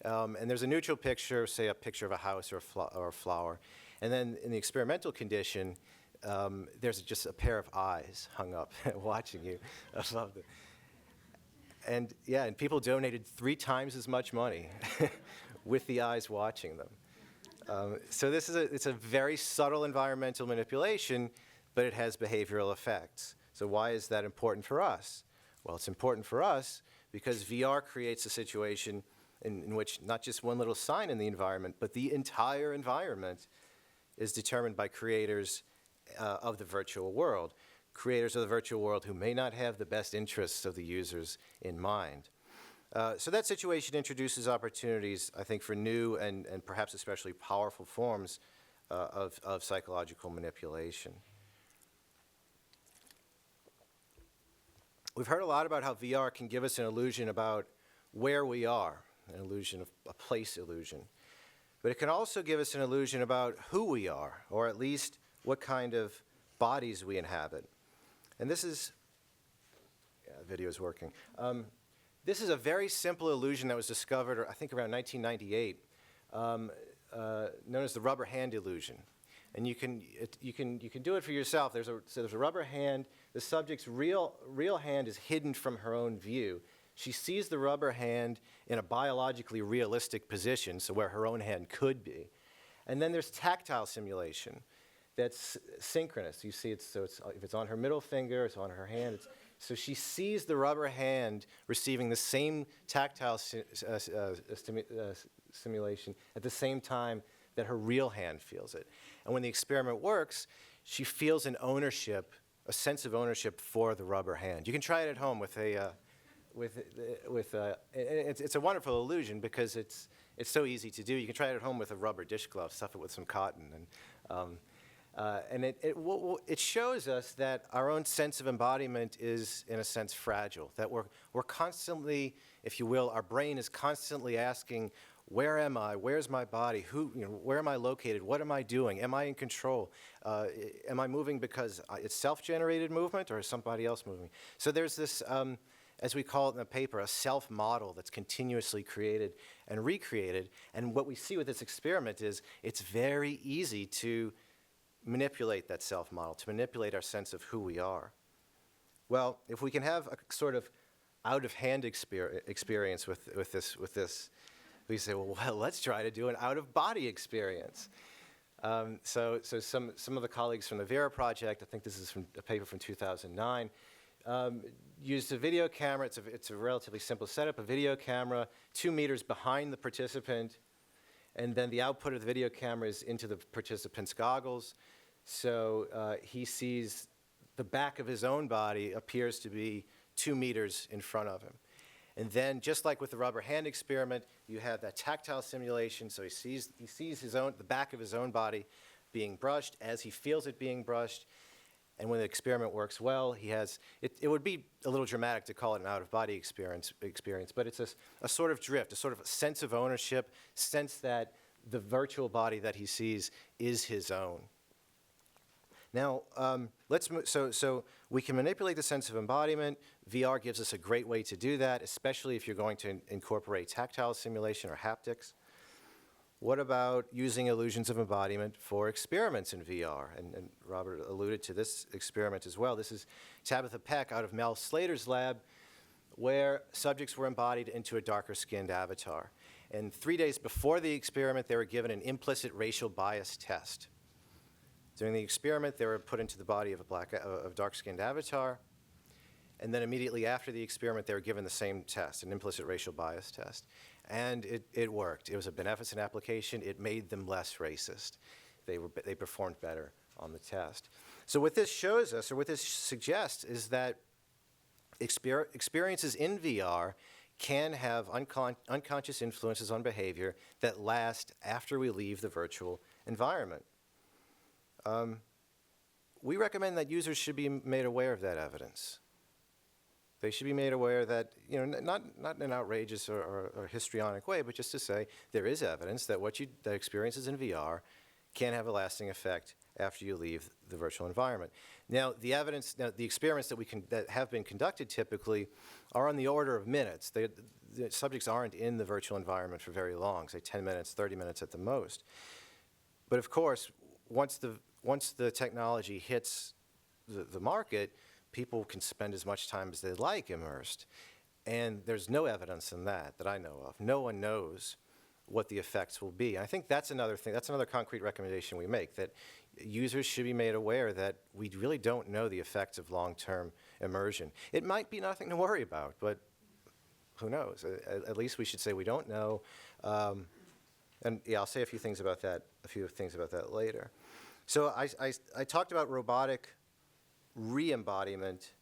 And there's a neutral picture, say a picture of a house or a flower. And then in the experimental condition, there's just a pair of eyes hung up watching you above the... And people donated 3 times as much money with the eyes watching them. So it's a very subtle environmental manipulation, but it has behavioral effects. So why is that important for us? Well, it's important for us because VR creates a situation in which not just one little sign in the environment, but the entire environment is determined by creators of the virtual world. Creators of the virtual world who may not have the best interests of the users in mind. So that situation introduces opportunities, I think, for new and perhaps especially powerful forms of psychological manipulation. We've heard a lot about how VR can give us an illusion about where we are, an illusion of a place illusion. But it can also give us an illusion about who we are, or at least what kind of bodies we inhabit. And this is, the video is working. This is a very simple illusion that was discovered, I think, around 1998, known as the rubber hand illusion. And you can do it for yourself. There's a rubber hand. The subject's real hand is hidden from her own view. She sees the rubber hand in a biologically realistic position, so where her own hand could be. And then there's tactile simulation. That's synchronous. You see, if it's on her middle finger, it's on her hand. So she sees the rubber hand receiving the same tactile simulation at the same time that her real hand feels it. And when the experiment works, she feels an ownership, a sense of ownership for the rubber hand. You can try it at home with it's a wonderful illusion because it's so easy to do. You can try it at home with a rubber dish glove, stuff it with some cotton, and it shows us that our own sense of embodiment is, in a sense, fragile. That we're constantly, if you will, our brain is constantly asking, where am I? Where's my body? Where am I located? What am I doing? Am I in control? Am I moving because it's self-generated movement, or is somebody else moving? So there's this, as we call it in the paper, a self-model that's continuously created and recreated. And what we see with this experiment is it's very easy to manipulate that self-model, to manipulate our sense of who we are. Well, if we can have a sort of out-of-hand experience with this, we say, well, let's try to do an out-of-body experience. So some of the colleagues from the Vera project, I think this is from a paper from 2009, used a video camera. It's a relatively simple setup, a video camera 2 meters behind the participant, and then the output of the video camera is into the participant's goggles. So he sees the back of his own body appears to be 2 meters in front of him. And then, just like with the rubber hand experiment, you have that tactile simulation. So he sees the back of his own body being brushed as he feels it being brushed. And when the experiment works well, he has it would be a little dramatic to call it an out-of-body experience, but it's a sort of drift, a sort of sense of ownership, sense that the virtual body that he sees is his own. Now, so we can manipulate the sense of embodiment. VR gives us a great way to do that, especially if you're going to incorporate tactile simulation or haptics. What about using illusions of embodiment for experiments in VR? And Robert alluded to this experiment as well. This is Tabitha Peck out of Mel Slater's lab, where subjects were embodied into a darker-skinned avatar. And 3 days before the experiment, they were given an implicit racial bias test. During the experiment, they were put into the body of a dark-skinned avatar. And then immediately after the experiment, they were given the same test, an implicit racial bias test. And it worked. It was a beneficent application. It made them less racist. They performed better on the test. So what this shows us, or what this suggests, is that experiences in VR can have unconscious influences on behavior that last after we leave the virtual environment. We recommend that users should be made aware of that evidence. They should be made aware that, not in an outrageous or histrionic way, but just to say there is evidence that that experiences in VR can have a lasting effect after you leave the virtual environment. Now, the experiments that have been conducted typically are on the order of minutes. The subjects aren't in the virtual environment for very long, say 10 minutes, 30 minutes at the most. But of course, once the technology hits the market, people can spend as much time as they like immersed. And there's no evidence in that I know of. No one knows what the effects will be. And I think that's another thing, that's another concrete recommendation we make, that users should be made aware that we really don't know the effects of long-term immersion. It might be nothing to worry about, but who knows? At least we should say we don't know. And yeah, I'll say a few things about that later. So I talked about robotic re-embodiment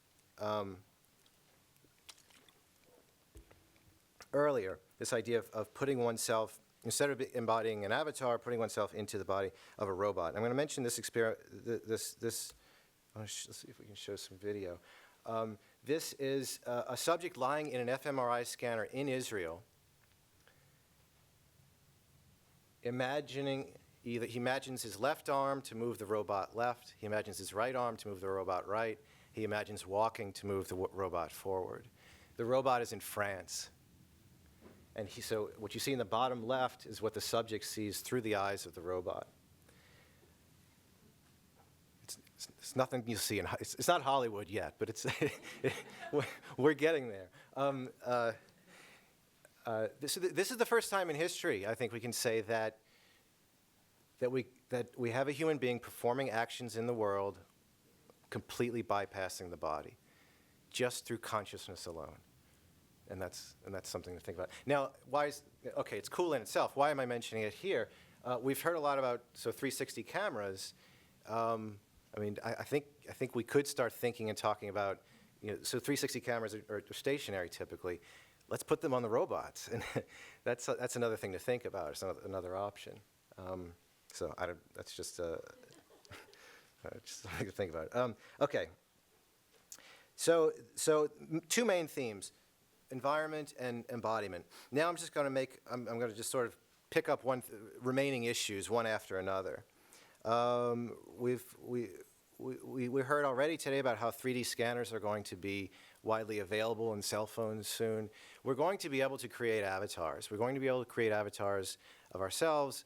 earlier, this idea of putting oneself, instead of embodying an avatar, putting oneself into the body of a robot. I'm going to mention this experiment, let's see if we can show some video. This is a subject lying in an fMRI scanner in Israel, he imagines his left arm to move the robot left. He imagines his right arm to move the robot right. He imagines walking to move the robot forward. The robot is in France. And so what you see in the bottom left is what the subject sees through the eyes of the robot. It's nothing you see it's not Hollywood yet, but we're getting there. This is the first time in history, I think we can say that we have a human being performing actions in the world completely bypassing the body, just through consciousness alone. And that's something to think about. Now, it's cool in itself. Why am I mentioning it here? We've heard a lot about 360 cameras. I think we could start thinking and talking about so 360 cameras are stationary typically. Let's put them on the robots, and that's another thing to think about. It's another option. So that's just something to think about. Okay. So two main themes: environment and embodiment. Now I'm just going to I'm going to just sort of pick up remaining issues one after another. We heard already today about how 3D scanners are going to be widely available in cell phones soon. We're going to be able to create avatars. We're going to be able to create avatars of ourselves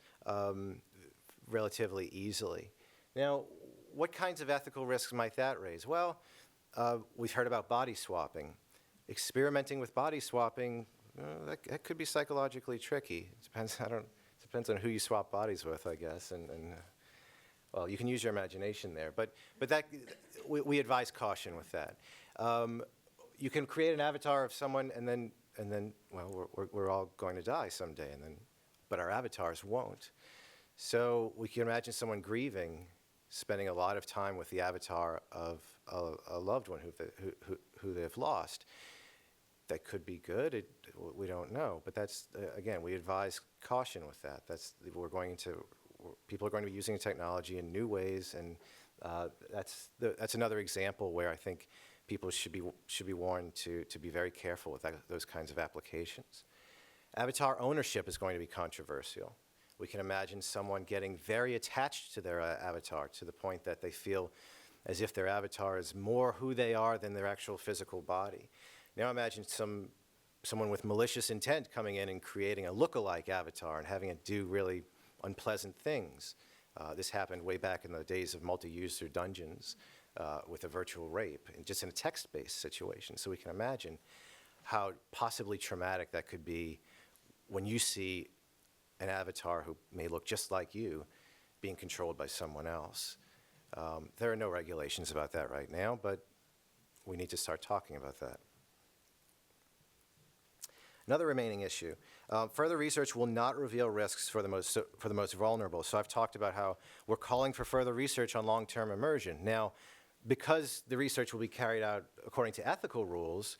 relatively easily. Now, what kinds of ethical risks might that raise? Well, we've heard about body swapping. Experimenting with body swapping, that could be psychologically tricky. It depends on who you swap bodies with, I guess, and well, you can use your imagination there, but we advise caution with that. You can create an avatar of someone, and then well, we're all going to die someday, but our avatars won't. So we can imagine someone grieving, spending a lot of time with the avatar of a loved one who they've lost. That could be good. We don't know, but that's again, we advise caution with that. People are going to be using technology in new ways, and that's another example where I think people should be warned to be very careful with those kinds of applications. Avatar ownership is going to be controversial. We can imagine someone getting very attached to their avatar to the point that they feel as if their avatar is more who they are than their actual physical body. Now imagine someone with malicious intent coming in and creating a look-alike avatar and having it do really unpleasant things. This happened way back in the days of multi-user dungeons with a virtual rape, and just in a text-based situation. So we can imagine how possibly traumatic that could be when you see an avatar who may look just like you being controlled by someone else. There are no regulations about that right now, but we need to start talking about that. Another remaining issue, further research will not reveal risks for the most vulnerable. So I've talked about how we're calling for further research on long-term immersion. Now, because the research will be carried out according to ethical rules,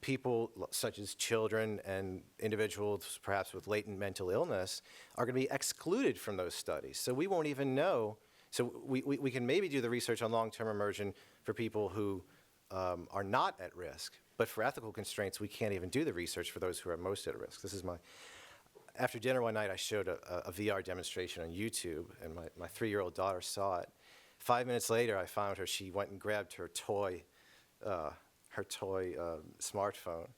people such as children and individuals perhaps with latent mental illness are going to be excluded from those studies. So we won't even know. So we can maybe do the research on long-term immersion for people who are not at risk. But for ethical constraints, we can't even do the research for those who are most at risk. This is after dinner one night, I showed a VR demonstration on YouTube, and my 3-year-old daughter saw it. 5 minutes later, I found her. She went and grabbed her toy smartphone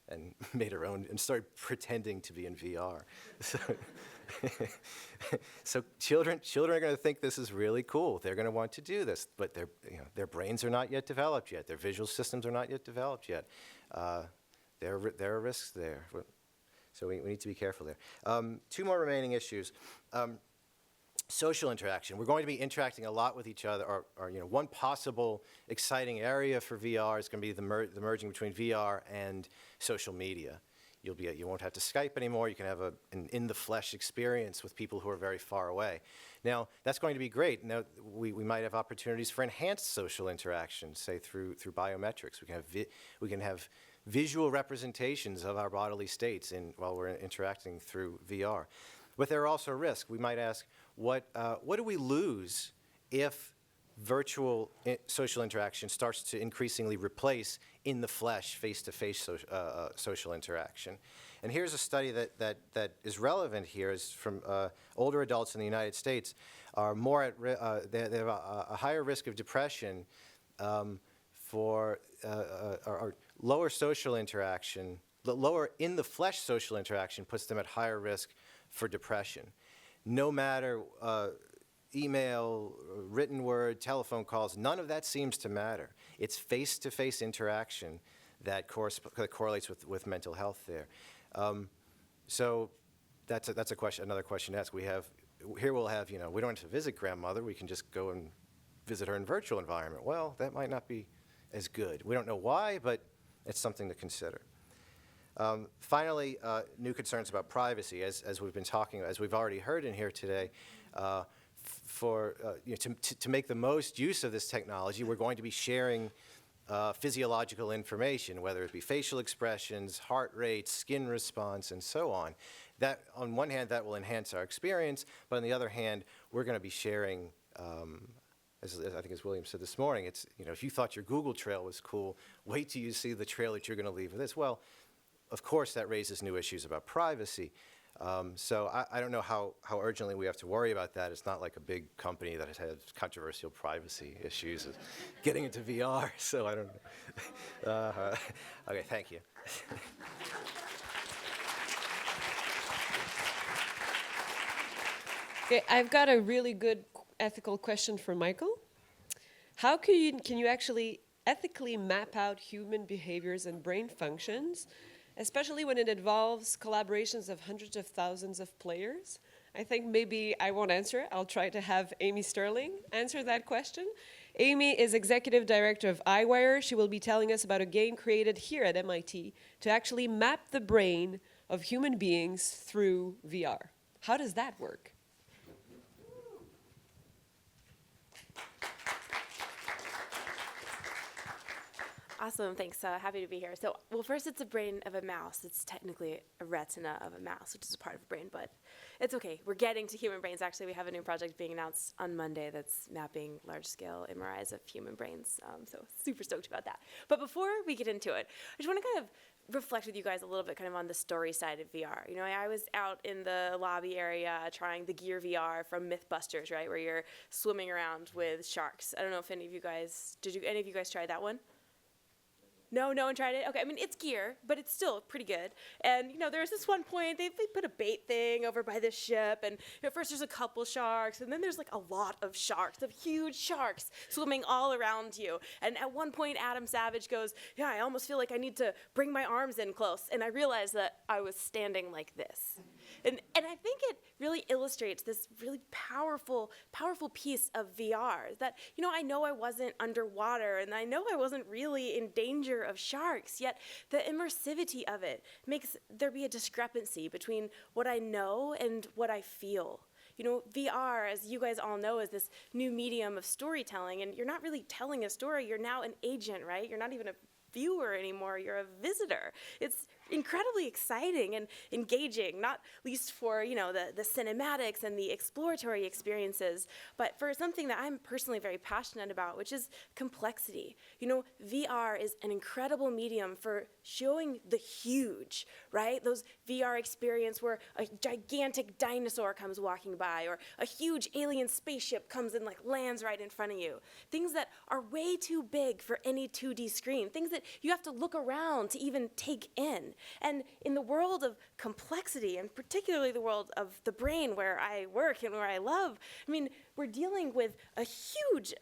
and made her own, and started pretending to be in VR. So children are going to think this is really cool. They're going to want to do this, but their brains are not yet developed yet. Their visual systems are not yet developed yet. There are risks there. So we need to be careful there. 2 more remaining issues. Social interaction. We're going to be interacting a lot with each other. Or one possible exciting area for VR is going to be the merging between VR and social media. You won't have to Skype anymore. You can have an in-the-flesh experience with people who are very far away. Now, that's going to be great. Now, we might have opportunities for enhanced social interaction, say through biometrics. We can have visual representations of our bodily states while we're interacting through VR. But there are also risks. We might ask, what do we lose if virtual social interaction starts to increasingly replace in the flesh, face-to-face social interaction? And here's a study that is relevant here. Is from older adults in the United States are more at they have a higher risk of depression for lower social interaction. The lower in the flesh social interaction puts them at higher risk for depression. No matter email, written word, telephone calls, none of that seems to matter. It's face-to-face interaction that correlates with mental health there. So that's a question. Another question to ask. We don't have to visit grandmother. We can just go and visit her in virtual environment. Well, that might not be as good. We don't know why, but it's something to consider. Finally, new concerns about privacy, as we've been talking, as we've already heard in here today. To make the most use of this technology, we're going to be sharing physiological information, whether it be facial expressions, heart rate, skin response, and so on. That, on one hand, that will enhance our experience, but on the other hand, we're going to be sharing, as I think as William said this morning, it's, if you thought your Google trail was cool, wait till you see the trail that you're going to leave with this. Well, of course, that raises new issues about privacy. So I don't know how urgently we have to worry about that. It's not like a big company that has had controversial privacy issues of getting into VR, so I don't know. Okay, thank you. Okay, I've got a really good ethical question for Michael. How can you actually ethically map out human behaviors and brain functions, especially when it involves collaborations of hundreds of thousands of players? I think maybe I won't answer it. I'll try to have Amy Sterling answer that question. Amy is executive director of iWire. She will be telling us about a game created here at MIT to actually map the brain of human beings through VR. How does that work? Awesome, thanks. Happy to be here. So, well, first it's a brain of a mouse. It's technically a retina of a mouse, which is a part of a brain, but it's okay. We're getting to human brains. Actually, we have a new project being announced on Monday that's mapping large-scale MRIs of human brains. So super stoked about that. But before we get into it, I just want to kind of reflect with you guys a little bit kind of on the story side of VR. You know, I was out in the lobby area trying the Gear VR from Mythbusters, right, where you're swimming around with sharks. I don't know if any of you guys, any of you guys try that one? No one tried it? Okay, I mean, it's gear, but it's still pretty good. And, there's this one point, they put a bait thing over by this ship, and at first there's a couple sharks, and then there's like a lot of sharks, of huge sharks swimming all around you. And at one point, Adam Savage goes, yeah, I almost feel like I need to bring my arms in close. And I realized that I was standing like this. And I think it really illustrates this really powerful piece of VR that, I know I wasn't underwater and I know I wasn't really in danger of sharks, yet the immersivity of it makes there be a discrepancy between what I know and what I feel. VR, as you guys all know, is this new medium of storytelling, and you're not really telling a story, you're now an agent, right? You're not even a viewer anymore, you're a visitor. It's incredibly exciting and engaging, not least for, the cinematics and the exploratory experiences, but for something that I'm personally very passionate about, which is complexity. VR is an incredible medium for showing the huge, right? Those VR experience where a gigantic dinosaur comes walking by, or a huge alien spaceship comes and lands right in front of you. Things that are way too big for any 2D screen, things that you have to look around to even take in. And in the world of complexity, and particularly the world of the brain where I work and where I love, we're dealing with a huge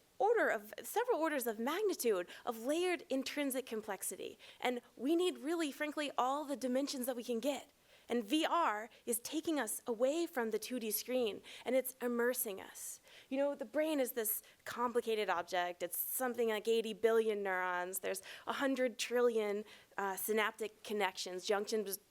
several orders of magnitude of layered intrinsic complexity. And we need really, frankly, all the dimensions that we can get. And VR is taking us away from the 2D screen, and it's immersing us. The brain is this complicated object. It's something like 80 billion neurons. There's 100 trillion synaptic connections,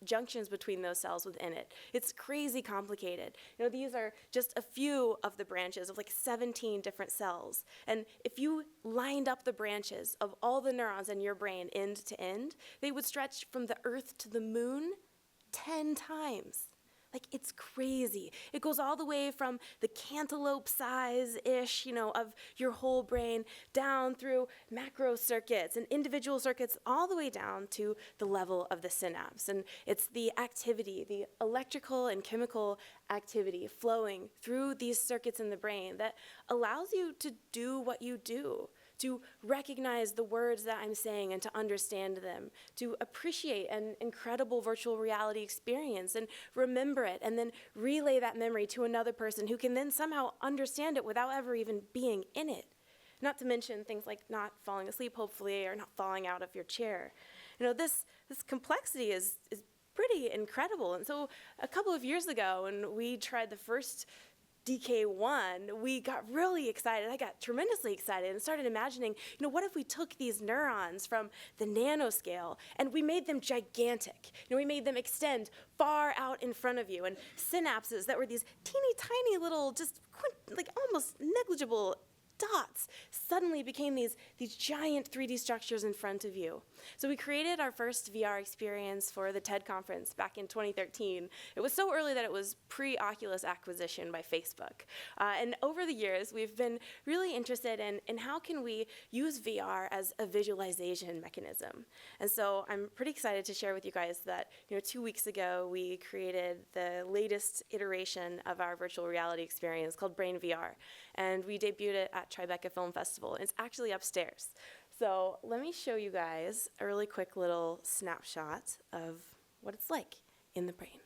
junctions between those cells within it. It's crazy complicated. These are just a few of the branches of 17 different cells. And if you lined up the branches of all the neurons in your brain end to end, they would stretch from the Earth to the moon 10 times. It's crazy. It goes all the way from the cantaloupe size-ish, of your whole brain down through macro circuits and individual circuits all the way down to the level of the synapse. And it's the activity, the electrical and chemical activity flowing through these circuits in the brain that allows you to do what you do, to recognize the words that I'm saying and to understand them, to appreciate an incredible virtual reality experience and remember it, and then relay that memory to another person who can then somehow understand it without ever even being in it. Not to mention things like not falling asleep, hopefully, or not falling out of your chair. This complexity is pretty incredible. And so a couple of years ago, when we tried the first DK1, we got really excited. I got tremendously excited and started imagining, what if we took these neurons from the nanoscale and we made them gigantic? We made them extend far out in front of you, and synapses that were these teeny tiny little, just almost negligible dots suddenly became these giant 3D structures in front of you. So we created our first VR experience for the TED conference back in 2013. It was so early that it was pre-Oculus acquisition by Facebook. And over the years, we've been really interested in how can we use VR as a visualization mechanism. And so I'm pretty excited to share with you guys that 2 weeks ago, we created the latest iteration of our virtual reality experience called Brain VR. And we debuted it at Tribeca Film Festival. And it's actually upstairs. So let me show you guys a really quick little snapshot of what it's like in the brain.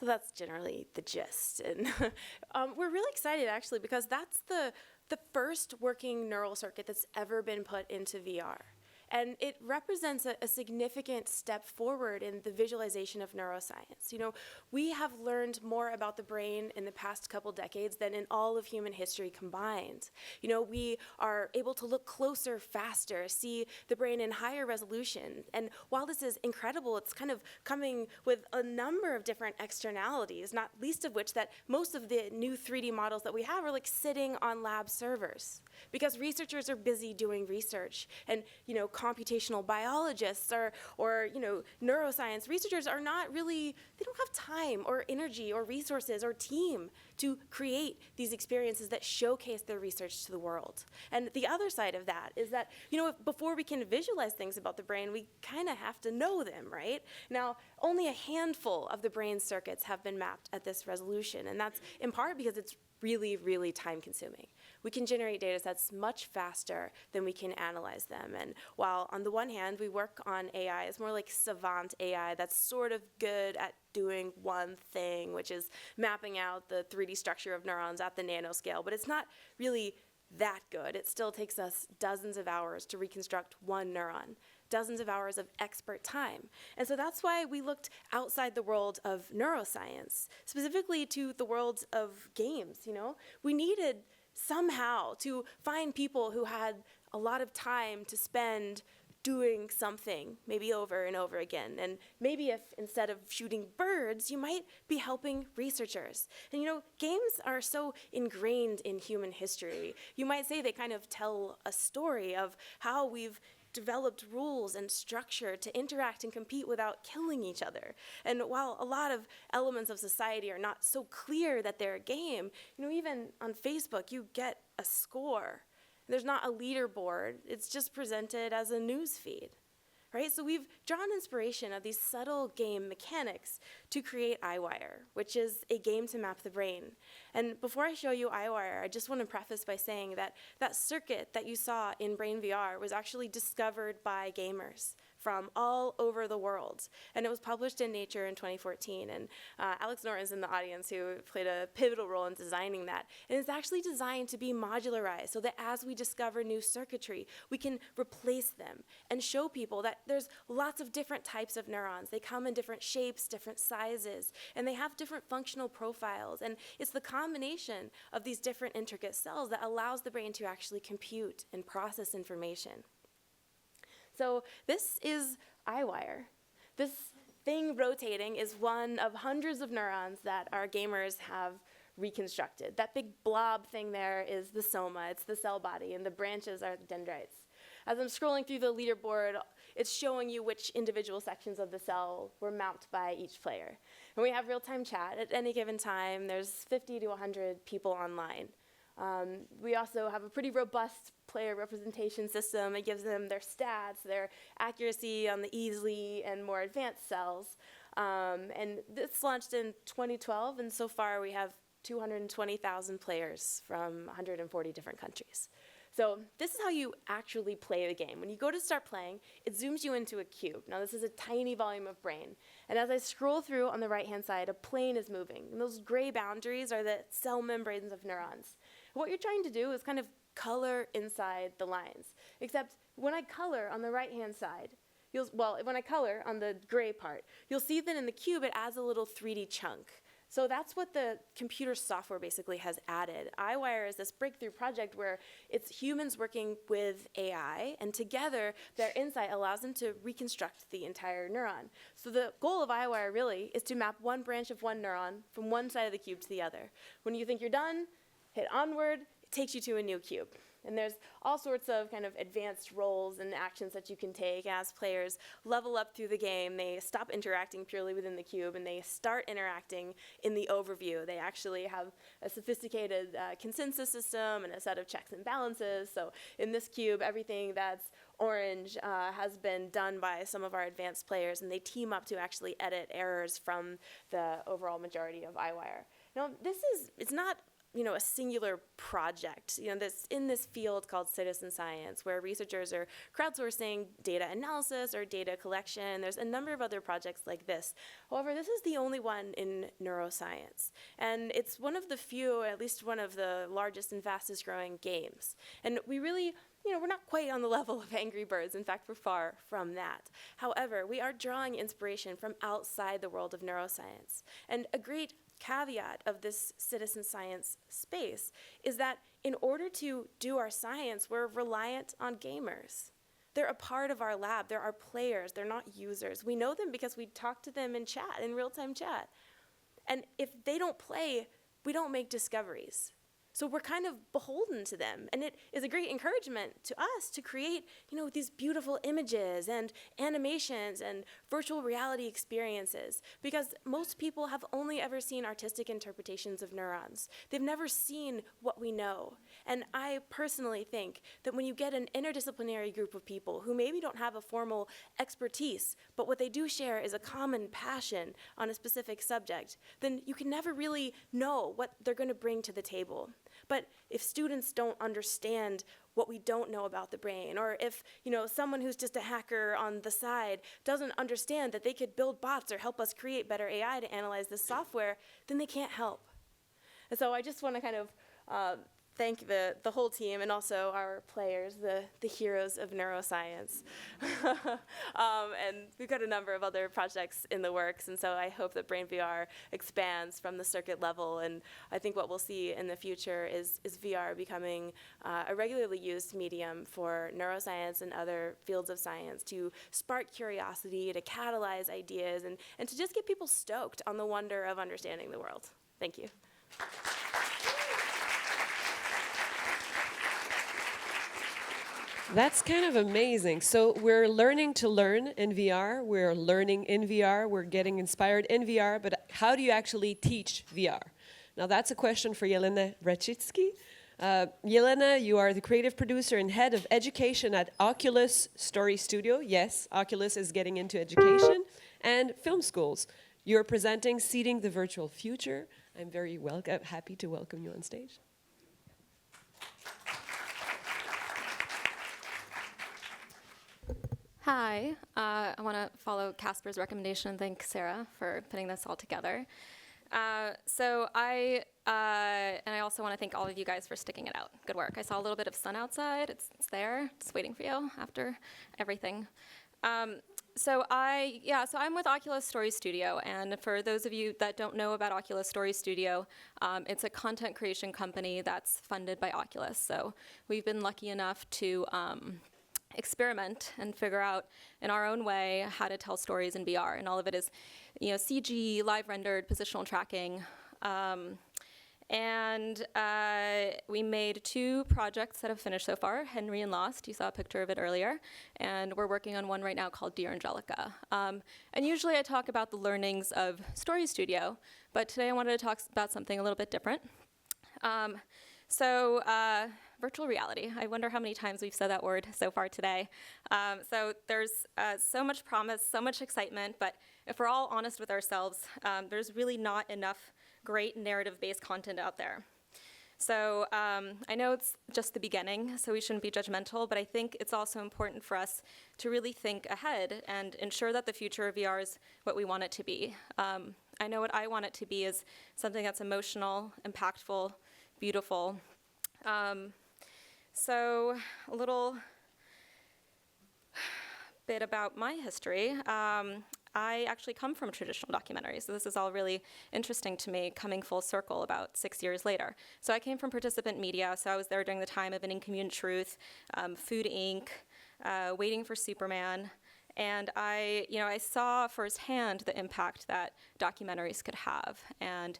So that's generally the gist. And we're really excited, actually, because that's the first working neural circuit that's ever been put into VR. And it represents a significant step forward in the visualization of neuroscience. We have learned more about the brain in the past couple decades than in all of human history combined. We are able to look closer, faster, see the brain in higher resolution. And while this is incredible, it's kind of coming with a number of different externalities, not least of which that most of the new 3D models that we have are like sitting on lab servers. Because researchers are busy doing research, and computational biologists or neuroscience researchers are not really, they don't have time or energy or resources or team to create these experiences that showcase their research to the world. And the other side of that is that, before we can visualize things about the brain, we kind of have to know them, right? Now, only a handful of the brain circuits have been mapped at this resolution, and that's in part because it's really, really time consuming. We can generate data sets much faster than we can analyze them. And while on the one hand, we work on AI, it's more like savant AI that's sort of good at doing one thing, which is mapping out the 3D structure of neurons at the nanoscale, but it's not really that good. It still takes us dozens of hours to reconstruct one neuron, dozens of hours of expert time. And so that's why we looked outside the world of neuroscience, specifically to the world of games. We needed somehow to find people who had a lot of time to spend doing something, maybe over and over again. And maybe if instead of shooting birds, you might be helping researchers. And games are so ingrained in human history. You might say they kind of tell a story of how we've developed rules and structure to interact and compete without killing each other. And while a lot of elements of society are not so clear that they're a game, even on Facebook, you get a score. There's not a leaderboard. It's just presented as a news feed. Right? So we've drawn inspiration of these subtle game mechanics to create iWire, which is a game to map the brain. And before I show you iWire, I just want to preface by saying that that circuit that you saw in Brain VR was actually discovered by gamers from all over the world. And it was published in Nature in 2014. And Alex Norton's in the audience, who played a pivotal role in designing that. And it's actually designed to be modularized so that as we discover new circuitry, we can replace them and show people that there's lots of different types of neurons. They come in different shapes, different sizes, and they have different functional profiles. And it's the combination of these different intricate cells that allows the brain to actually compute and process information. So this is iWire. This thing rotating is one of hundreds of neurons that our gamers have reconstructed. That big blob thing there is the soma, it's the cell body, and the branches are the dendrites. as I'm scrolling through the leaderboard, it's showing you which individual sections of the cell were mapped by each player. And we have real-time chat. At any given time, there's 50 to 100 people online. We also have a pretty robust player representation system. It gives them their stats, their accuracy on the easily and more advanced cells. And this launched in 2012, and so far we have 220,000 players from 140 different countries. So this is how you actually play the game. When you go to start playing, it zooms you into a cube. Now this is a tiny volume of brain. And as I scroll through on the right-hand side, a plane is moving. And those gray boundaries are the cell membranes of neurons. What you're trying to do is kind of color inside the lines. Except when I color on the right-hand side, when I color on the gray part, you'll see that in the cube it adds a little 3D chunk. So that's what the computer software basically has added. EyeWire is this breakthrough project where it's humans working with AI, and together their insight allows them to reconstruct the entire neuron. So the goal of EyeWire really is to map one branch of one neuron from one side of the cube to the other. When you think you're done, hit onward, it takes you to a new cube. And there's all sorts of kind of advanced roles and actions that you can take as players level up through the game. They stop interacting purely within the cube and they start interacting in the overview. They actually have a sophisticated consensus system and a set of checks and balances. So in this cube, everything that's orange has been done by some of our advanced players, and they team up to actually edit errors from the overall majority of EyeWire. Now, it's not a singular project, in this field called citizen science, where researchers are crowdsourcing data analysis or data collection. There's a number of other projects like this. However, this is the only one in neuroscience. And it's one of the few, at least one of the largest and fastest growing games. And we really, we're not quite on the level of Angry Birds. In fact, we're far from that. However, we are drawing inspiration from outside the world of neuroscience. And a great caveat of this citizen science space is that in order to do our science, we're reliant on gamers. They're a part of our lab. They're our players. They're not users. We know them because we talk to them in chat, in real-time chat. And if they don't play, we don't make discoveries. So we're kind of beholden to them. And it is a great encouragement to us to create, these beautiful images and animations and virtual reality experiences, because most people have only ever seen artistic interpretations of neurons. They've never seen what we know. And I personally think that when you get an interdisciplinary group of people who maybe don't have a formal expertise, but what they do share is a common passion on a specific subject, then you can never really know what they're going to bring to the table. But if students don't understand what we don't know about the brain, or if someone who's just a hacker on the side doesn't understand that they could build bots or help us create better AI to analyze this software, then they can't help. And so I just want to kind of thank the whole team and also our players, the heroes of neuroscience. And we've got a number of other projects in the works, and so I hope that Brain VR expands from the circuit level. And I think what we'll see in the future is VR becoming a regularly used medium for neuroscience and other fields of science to spark curiosity, to catalyze ideas, and to just get people stoked on the wonder of understanding the world. Thank you. That's kind of amazing. So we're learning to learn in VR. We're learning in VR. We're getting inspired in VR. But how do you actually teach VR? Now, that's a question for Jelena Rachitsky. Jelena, you are the creative producer and head of education at Oculus Story Studio. Yes, Oculus is getting into education and film schools. You're presenting Seeding the Virtual Future. I'm very happy to welcome you on stage. Hi, I want to follow Casper's recommendation and thank Sarah for putting this all together. And I also want to thank all of you guys for sticking it out. Good work. I saw a little bit of sun outside. It's there. It's waiting for you after everything. So I'm with Oculus Story Studio, and for those of you that don't know about Oculus Story Studio, it's a content creation company that's funded by Oculus. So we've been lucky enough to experiment and figure out in our own way how to tell stories in VR, and all of it is, CG, live rendered, positional tracking, And we made 2 projects that have finished so far, Henry and Lost. You saw a picture of it earlier. And we're working on one right now called Dear Angelica. And usually I talk about the learnings of Story Studio, but today I wanted to talk about something a little bit different. Virtual reality. I wonder how many times we've said that word so far today. So there's so much promise, so much excitement, but if we're all honest with ourselves, there's really not enough great narrative-based content out there. So I know it's just the beginning, so we shouldn't be judgmental, but I think it's also important for us to really think ahead and ensure that the future of VR is what we want it to be. I know what I want it to be is something that's emotional, impactful, beautiful. So a little bit about my history. I actually come from traditional documentaries, so this is all really interesting to me, coming full circle about 6 years later. So I came from participant media, so I was there during the time of An Incommune Truth, Food Inc., Waiting for Superman, and I saw firsthand the impact that documentaries could have, and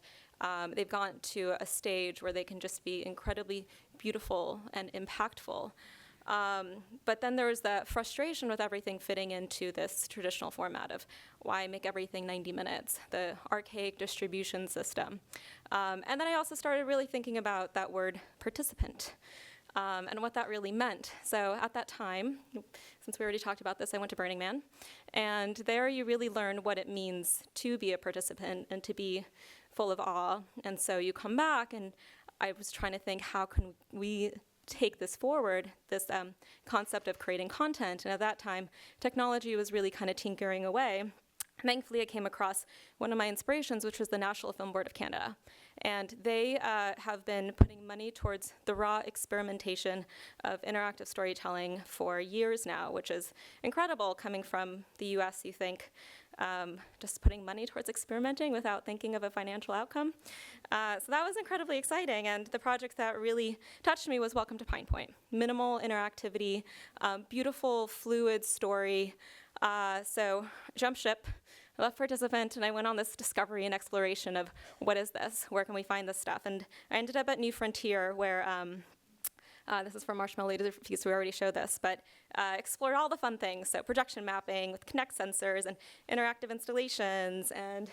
they've gone to a stage where they can just be incredibly beautiful and impactful. But then there was that frustration with everything fitting into this traditional format of why make everything 90 minutes, the archaic distribution system. And then I also started really thinking about that word participant and what that really meant. So at that time, since we already talked about this, I went to Burning Man. And there you really learn what it means to be a participant and to be full of awe. And so you come back, and I was trying to think, how can we take this forward, this concept of creating content. And at that time, technology was really kind of tinkering away. Thankfully, I came across one of my inspirations, which was the National Film Board of Canada. And they have been putting money towards the raw experimentation of interactive storytelling for years now, which is incredible coming from the US, you think. Just putting money towards experimenting without thinking of a financial outcome. So that was incredibly exciting, and the project that really touched me was Welcome to Pine Point. Minimal interactivity, beautiful, fluid story. So jump ship, I left participant, and I went on this discovery and exploration of what is this? Where can we find this stuff? And I ended up at New Frontier, where this is from Marshmallow Laser Feast, we already showed this, but explored all the fun things, so projection mapping with Kinect sensors and interactive installations and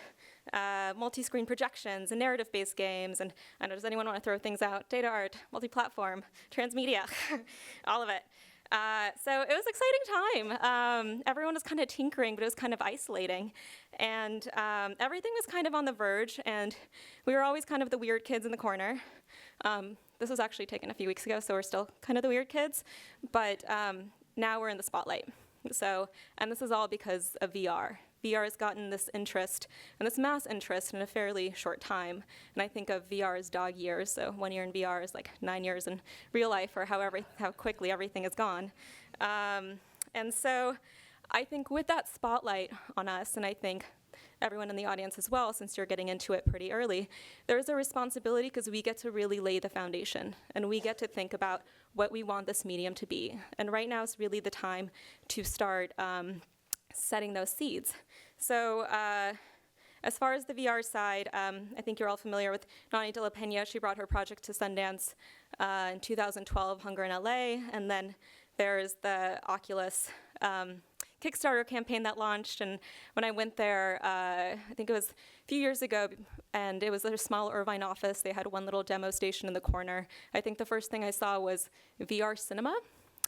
multi-screen projections and narrative-based games, and I don't know, does anyone want to throw things out? Data art, multi-platform, transmedia, all of it. So it was an exciting time. Everyone was kind of tinkering, but it was kind of isolating. And everything was kind of on the verge, and we were always kind of the weird kids in the corner. This was actually taken a few weeks ago, so we're still kind of the weird kids. But now we're in the spotlight. So, and this is all because of VR. VR has gotten this interest, and this mass interest in a fairly short time. And I think of VR as dog years, so 1 year in VR is like 9 years in real life, or how quickly everything is gone. And so I think with that spotlight on us, and I think everyone in the audience as well, since you're getting into it pretty early, there's a responsibility because we get to really lay the foundation, and we get to think about what we want this medium to be. And right now is really the time to start setting those seeds. So as far as the VR side, I think you're all familiar with Nani de la Peña. She brought her project to Sundance in 2012, Hunger in LA, and then there's the Oculus Kickstarter campaign that launched, and when I went there, I think it was a few years ago, and it was a small Irvine office. They had one little demo station in the corner. I think the first thing I saw was VR cinema.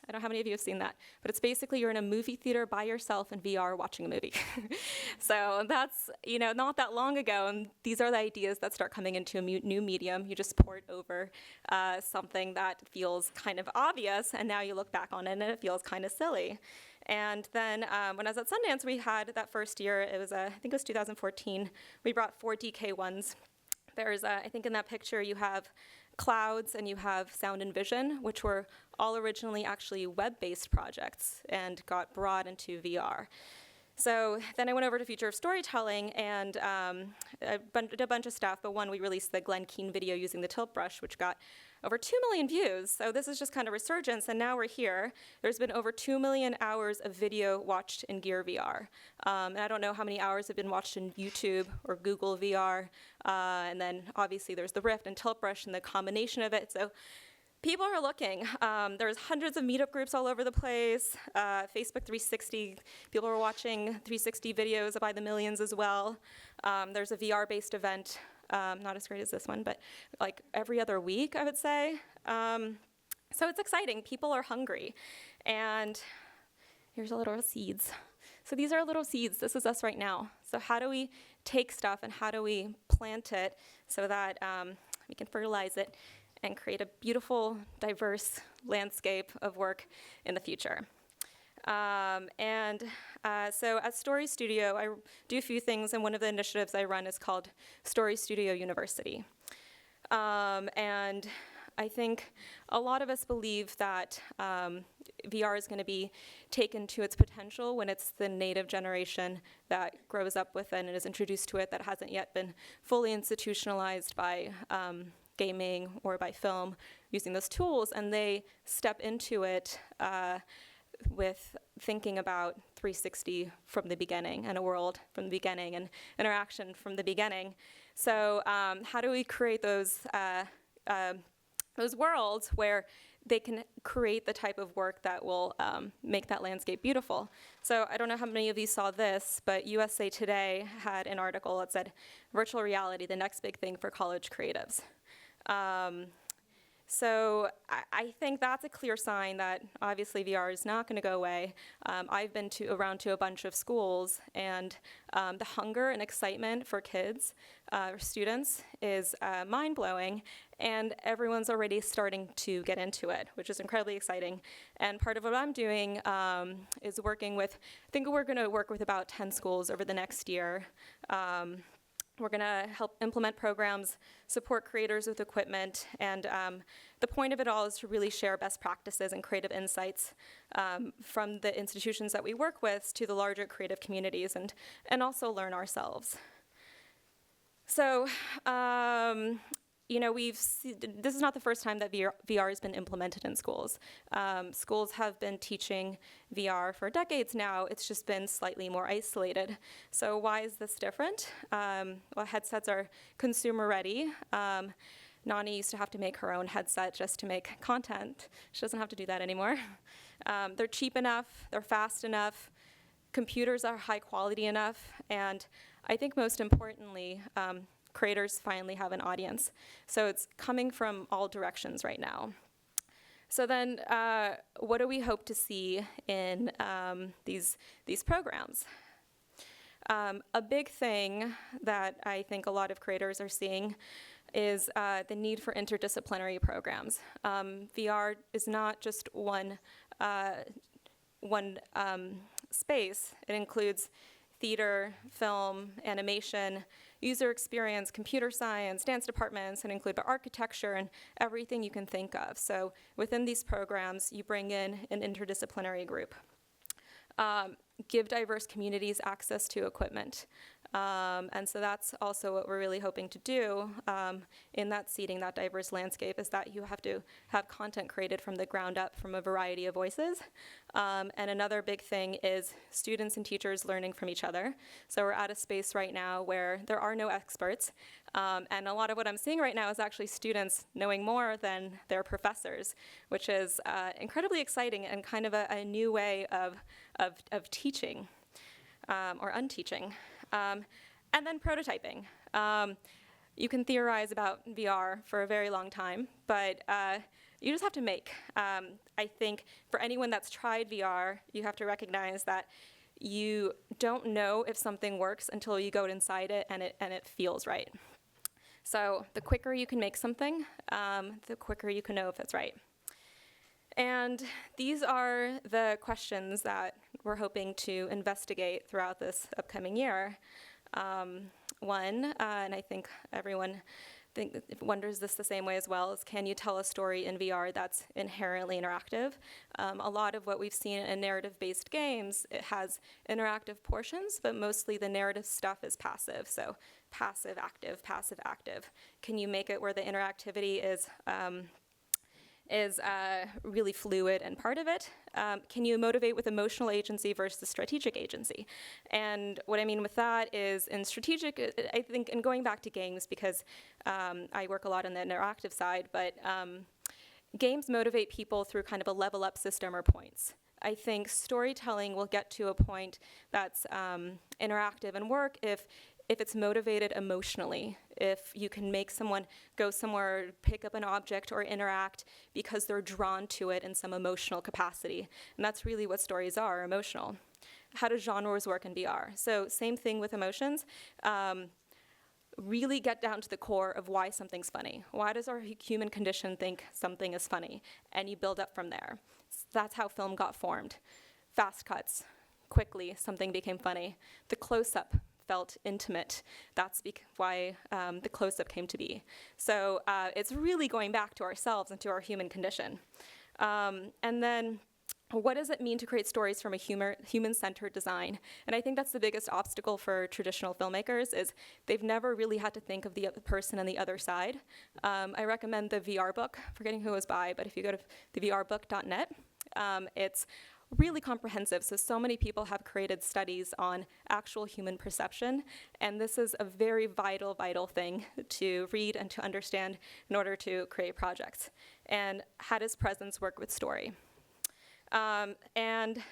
I don't know how many of you have seen that, but it's basically you're in a movie theater by yourself in VR watching a movie. So that's, not that long ago, and these are the ideas that start coming into a new medium. You just port over something that feels kind of obvious, and now you look back on it and it feels kind of silly. And then when I was at Sundance, we had that first year, it was, I think it was 2014, we brought 4 DK1s. There's, I think in that picture you have Clouds and you have Sound and Vision, which were all originally actually web-based projects and got brought into VR. So then I went over to Future of Storytelling and did a bunch of stuff, but one, we released the Glenn Keane video using the tilt brush, which got over 2 million views. So this is just kind of resurgence, and now we're here. There's been over 2 million hours of video watched in Gear VR. And I don't know how many hours have been watched in YouTube or Google VR. And then obviously there's the Rift and Tilt Brush and the combination of it. So people are looking. There's hundreds of meetup groups all over the place. Facebook 360, people are watching 360 videos by the millions as well. There's a VR-based event, not as great as this one, but like every other week, I would say. So it's exciting. People are hungry. And here's a little seeds. So these are little seeds. This is us right now. So how do we take stuff and how do we plant it so that we can fertilize it and create a beautiful, diverse landscape of work in the future. So at Story Studio, I do a few things, and one of the initiatives I run is called Story Studio University. And I think a lot of us believe that VR is going to be taken to its potential when it's the native generation that grows up with it and is introduced to it that hasn't yet been fully institutionalized by gaming or by film, using those tools, and they step into it with thinking about 360 from the beginning and a world from the beginning and interaction from the beginning. So how do we create those worlds where they can create the type of work that will make that landscape beautiful? So I don't know how many of you saw this, but USA Today had an article that said, virtual reality, the next big thing for college creatives. So I think that's a clear sign that obviously VR is not going to go away. I've been around to a bunch of schools, and the hunger and excitement for kids, or students, is mind-blowing, and everyone's already starting to get into it, which is incredibly exciting. And part of what I'm doing is working with, I think we're going to work with about 10 schools over the next year. We're going to help implement programs, support creators with equipment, and the point of it all is to really share best practices and creative insights from the institutions that we work with to the larger creative communities, and also learn ourselves. So, this is not the first time that VR has been implemented in schools. Schools have been teaching VR for decades now. It's just been slightly more isolated. So why is this different? Well, headsets are consumer ready. Nani used to have to make her own headset just to make content. She doesn't have to do that anymore. They're cheap enough, they're fast enough, computers are high quality enough, and I think most importantly, creators finally have an audience. So it's coming from all directions right now. So then what do we hope to see in these programs? A big thing that I think a lot of creators are seeing is the need for interdisciplinary programs. VR is not just one space. It includes theater, film, animation, user experience, computer science, dance departments, and include architecture and everything you can think of. So within these programs, you bring in an interdisciplinary group. Give diverse communities access to equipment. And so that's also what we're really hoping to do in that seeding, that diverse landscape, is that you have to have content created from the ground up from a variety of voices. And another big thing is students and teachers learning from each other. So we're at a space right now where there are no experts. And a lot of what I'm seeing right now is actually students knowing more than their professors, which is incredibly exciting and kind of a new way of teaching or unteaching. And then prototyping. You can theorize about VR for a very long time, but you just have to make. I think for anyone that's tried VR, you have to recognize that you don't know if something works until you go inside it and it feels right. So the quicker you can make something, the quicker you can know if it's right. And these are the questions that we're hoping to investigate throughout this upcoming year. One, and I think everyone wonders this the same way as well, is can you tell a story in VR that's inherently interactive? A lot of what we've seen in narrative-based games, it has interactive portions, but mostly the narrative stuff is passive. So passive, active, passive, active. Can you make it where the interactivity is is really fluid and part of it. Can you motivate with emotional agency versus strategic agency? And what I mean with that is in strategic, I think, and going back to games, because I work a lot on the interactive side, but games motivate people through kind of a level up system or points. I think storytelling will get to a point that's interactive and work if it's motivated emotionally, if you can make someone go somewhere, pick up an object or interact because they're drawn to it in some emotional capacity. And that's really what stories are, emotional. How do genres work in VR? So same thing with emotions. Really get down to the core of why something's funny. Why does our human condition think something is funny? And you build up from there. That's how film got formed. Fast cuts. Quickly, something became funny. The close-up felt intimate. That's why the close-up came to be. So it's really going back to ourselves and to our human condition. And then what does it mean to create stories from a human-centered design? And I think that's the biggest obstacle for traditional filmmakers is they've never really had to think of the person on the other side. I recommend the VR book, forgetting who it was by, but if you go to thevrbook.net, it's really comprehensive. So many people have created studies on actual human perception, and this is a very vital, vital thing to read and to understand in order to create projects. And how does presence work with story? And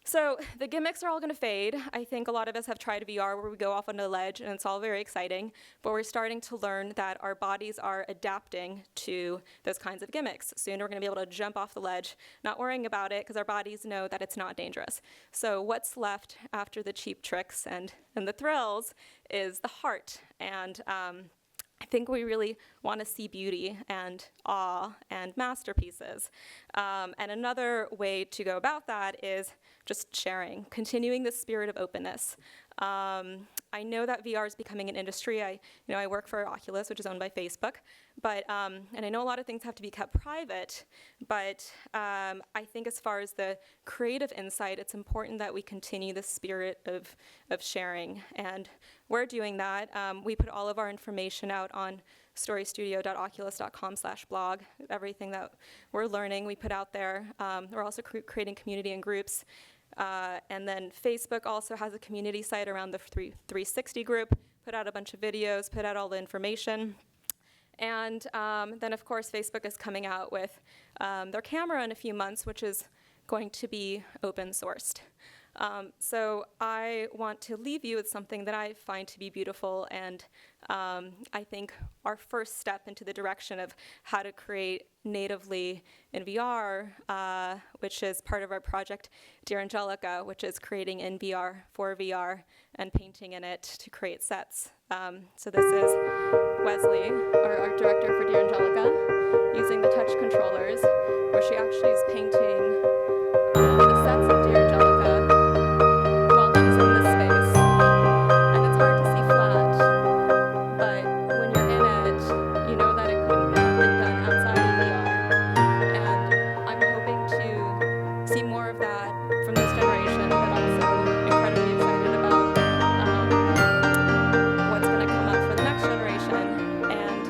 so the gimmicks are all going to fade. I think a lot of us have tried VR where we go off on a ledge and it's all very exciting, but we're starting to learn that our bodies are adapting to those kinds of gimmicks. Soon we're going to be able to jump off the ledge, not worrying about it because our bodies know that it's not dangerous. So what's left after the cheap tricks and the thrills is the heart. And I think we really want to see beauty and awe and masterpieces. And another way to go about that is just sharing, continuing the spirit of openness. I know that VR is becoming an industry. I work for Oculus, which is owned by Facebook, but and I know a lot of things have to be kept private, but I think as far as the creative insight, it's important that we continue the spirit of sharing, and we're doing that. We put all of our information out on storystudio.oculus.com/blog. Everything that we're learning, we put out there. We're also creating community and groups. And then Facebook also has a community site around the 360 group, put out a bunch of videos, put out all the information. And then, of course, Facebook is coming out with their camera in a few months, which is going to be open sourced. So I want to leave you with something that I find to be beautiful, and I think our first step into the direction of how to create natively in VR, which is part of our project Dear Angelica, which is creating in VR for VR and painting in it to create sets. So this is Wesley, our art director for Dear Angelica, using the touch controllers, where she actually is painting the sets of Dear Angelica while she's in this space. And it's hard to see flat, but when you're in it, you know that it couldn't have been done outside of VR. And I'm hoping to see more of that from this generation, but also incredibly excited about what's going to come up for the next generation. And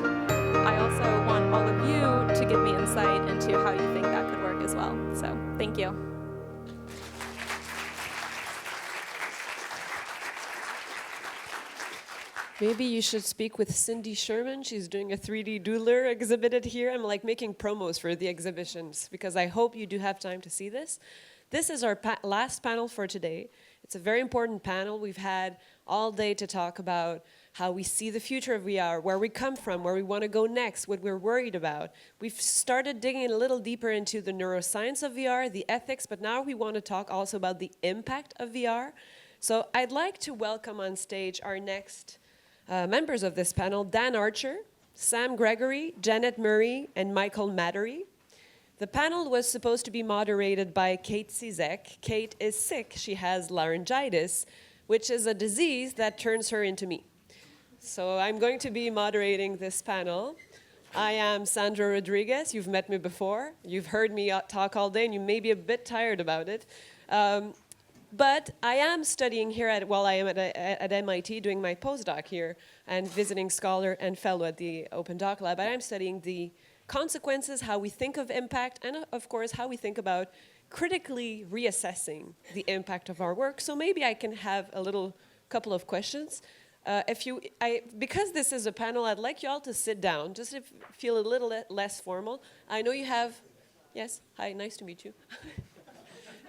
I also want all of you to give me insight into how you think that could work as well. So thank you. Maybe you should speak with Cindy Sherman. She's doing a 3D doodler exhibited here. I'm like making promos for the exhibitions because I hope you do have time to see this. This is our last panel for today. It's a very important panel. We've had all day to talk about how we see the future of VR, where we come from, where we want to go next, what we're worried about. We've started digging a little deeper into the neuroscience of VR, the ethics, but now we want to talk also about the impact of VR. So I'd like to welcome on stage our next members of this panel: Dan Archer, Sam Gregory, Janet Murray, and Michael Mattery. The panel was supposed to be moderated by Kate Cizek. Kate is sick. She has laryngitis, which is a disease that turns her into me. So I'm going to be moderating this panel. I am Sandra Rodriguez. You've met me before. You've heard me talk all day, and you may be a bit tired about it. But I am studying here while I am at MIT doing my postdoc here and visiting scholar and fellow at the Open Doc Lab. I am studying the consequences, how we think of impact, and of course, how we think about critically reassessing the impact of our work. So maybe I can have a little couple of questions. Because this is a panel, I'd like you all to sit down, just to feel a little less formal. I know you have, yes, hi, nice to meet you.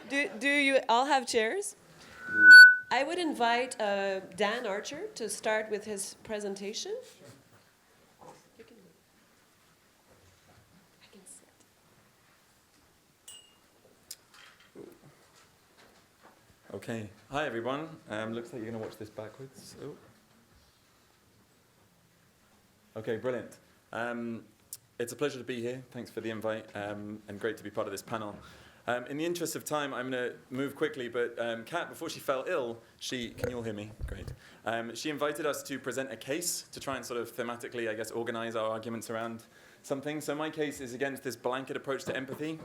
Do you all have chairs? I would invite Dan Archer to start with his presentation. I can sit. Okay. Hi, everyone. Looks like you're going to watch this backwards. Oh. Okay, brilliant. It's a pleasure to be here. Thanks for the invite, and great to be part of this panel. In the interest of time, I'm going to move quickly, but Kat, before she fell ill, can you all hear me? Great. She invited us to present a case to try and sort of thematically, I guess, organize our arguments around something. So my case is against this blanket approach to empathy.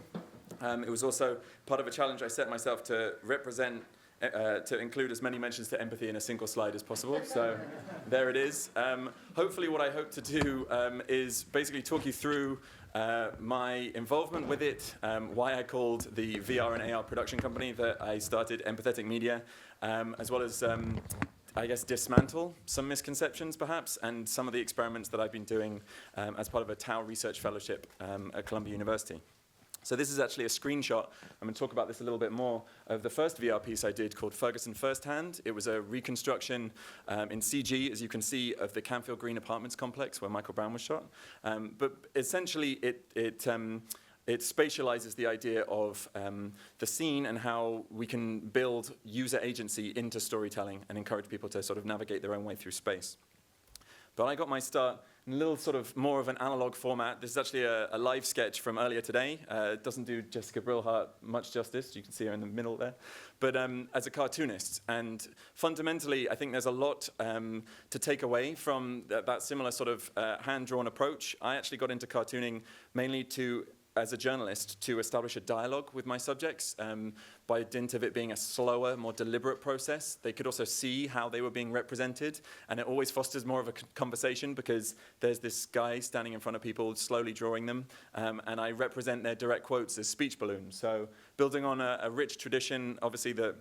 It was also part of a challenge I set myself to represent to include as many mentions to empathy in a single slide as possible. So there it is. Hopefully what I hope to do is basically talk you through my involvement with it, why I called the VR and AR production company that I started, Empathetic Media, as well as, I guess, dismantle some misconceptions, perhaps, and some of the experiments that I've been doing as part of a Tau Research Fellowship at Columbia University. So this is actually a screenshot. I'm going to talk about this a little bit more of the first VR piece I did called Ferguson Firsthand. It was a reconstruction in CG, as you can see, of the Canfield Green Apartments complex where Michael Brown was shot. But essentially, it spatializes the idea of the scene and how we can build user agency into storytelling and encourage people to sort of navigate their own way through space. But I got my start in a little sort of more of an analog format. This is actually a live sketch from earlier today. It doesn't do Jessica Brilhart much justice. You can see her in the middle there. But as a cartoonist. And fundamentally, I think there's a lot to take away from that similar sort of hand-drawn approach. I actually got into cartooning mainly as a journalist, to establish a dialogue with my subjects by dint of it being a slower, more deliberate process. They could also see how they were being represented, and it always fosters more of a conversation because there's this guy standing in front of people slowly drawing them, and I represent their direct quotes as speech balloons. So building on a rich tradition, obviously, that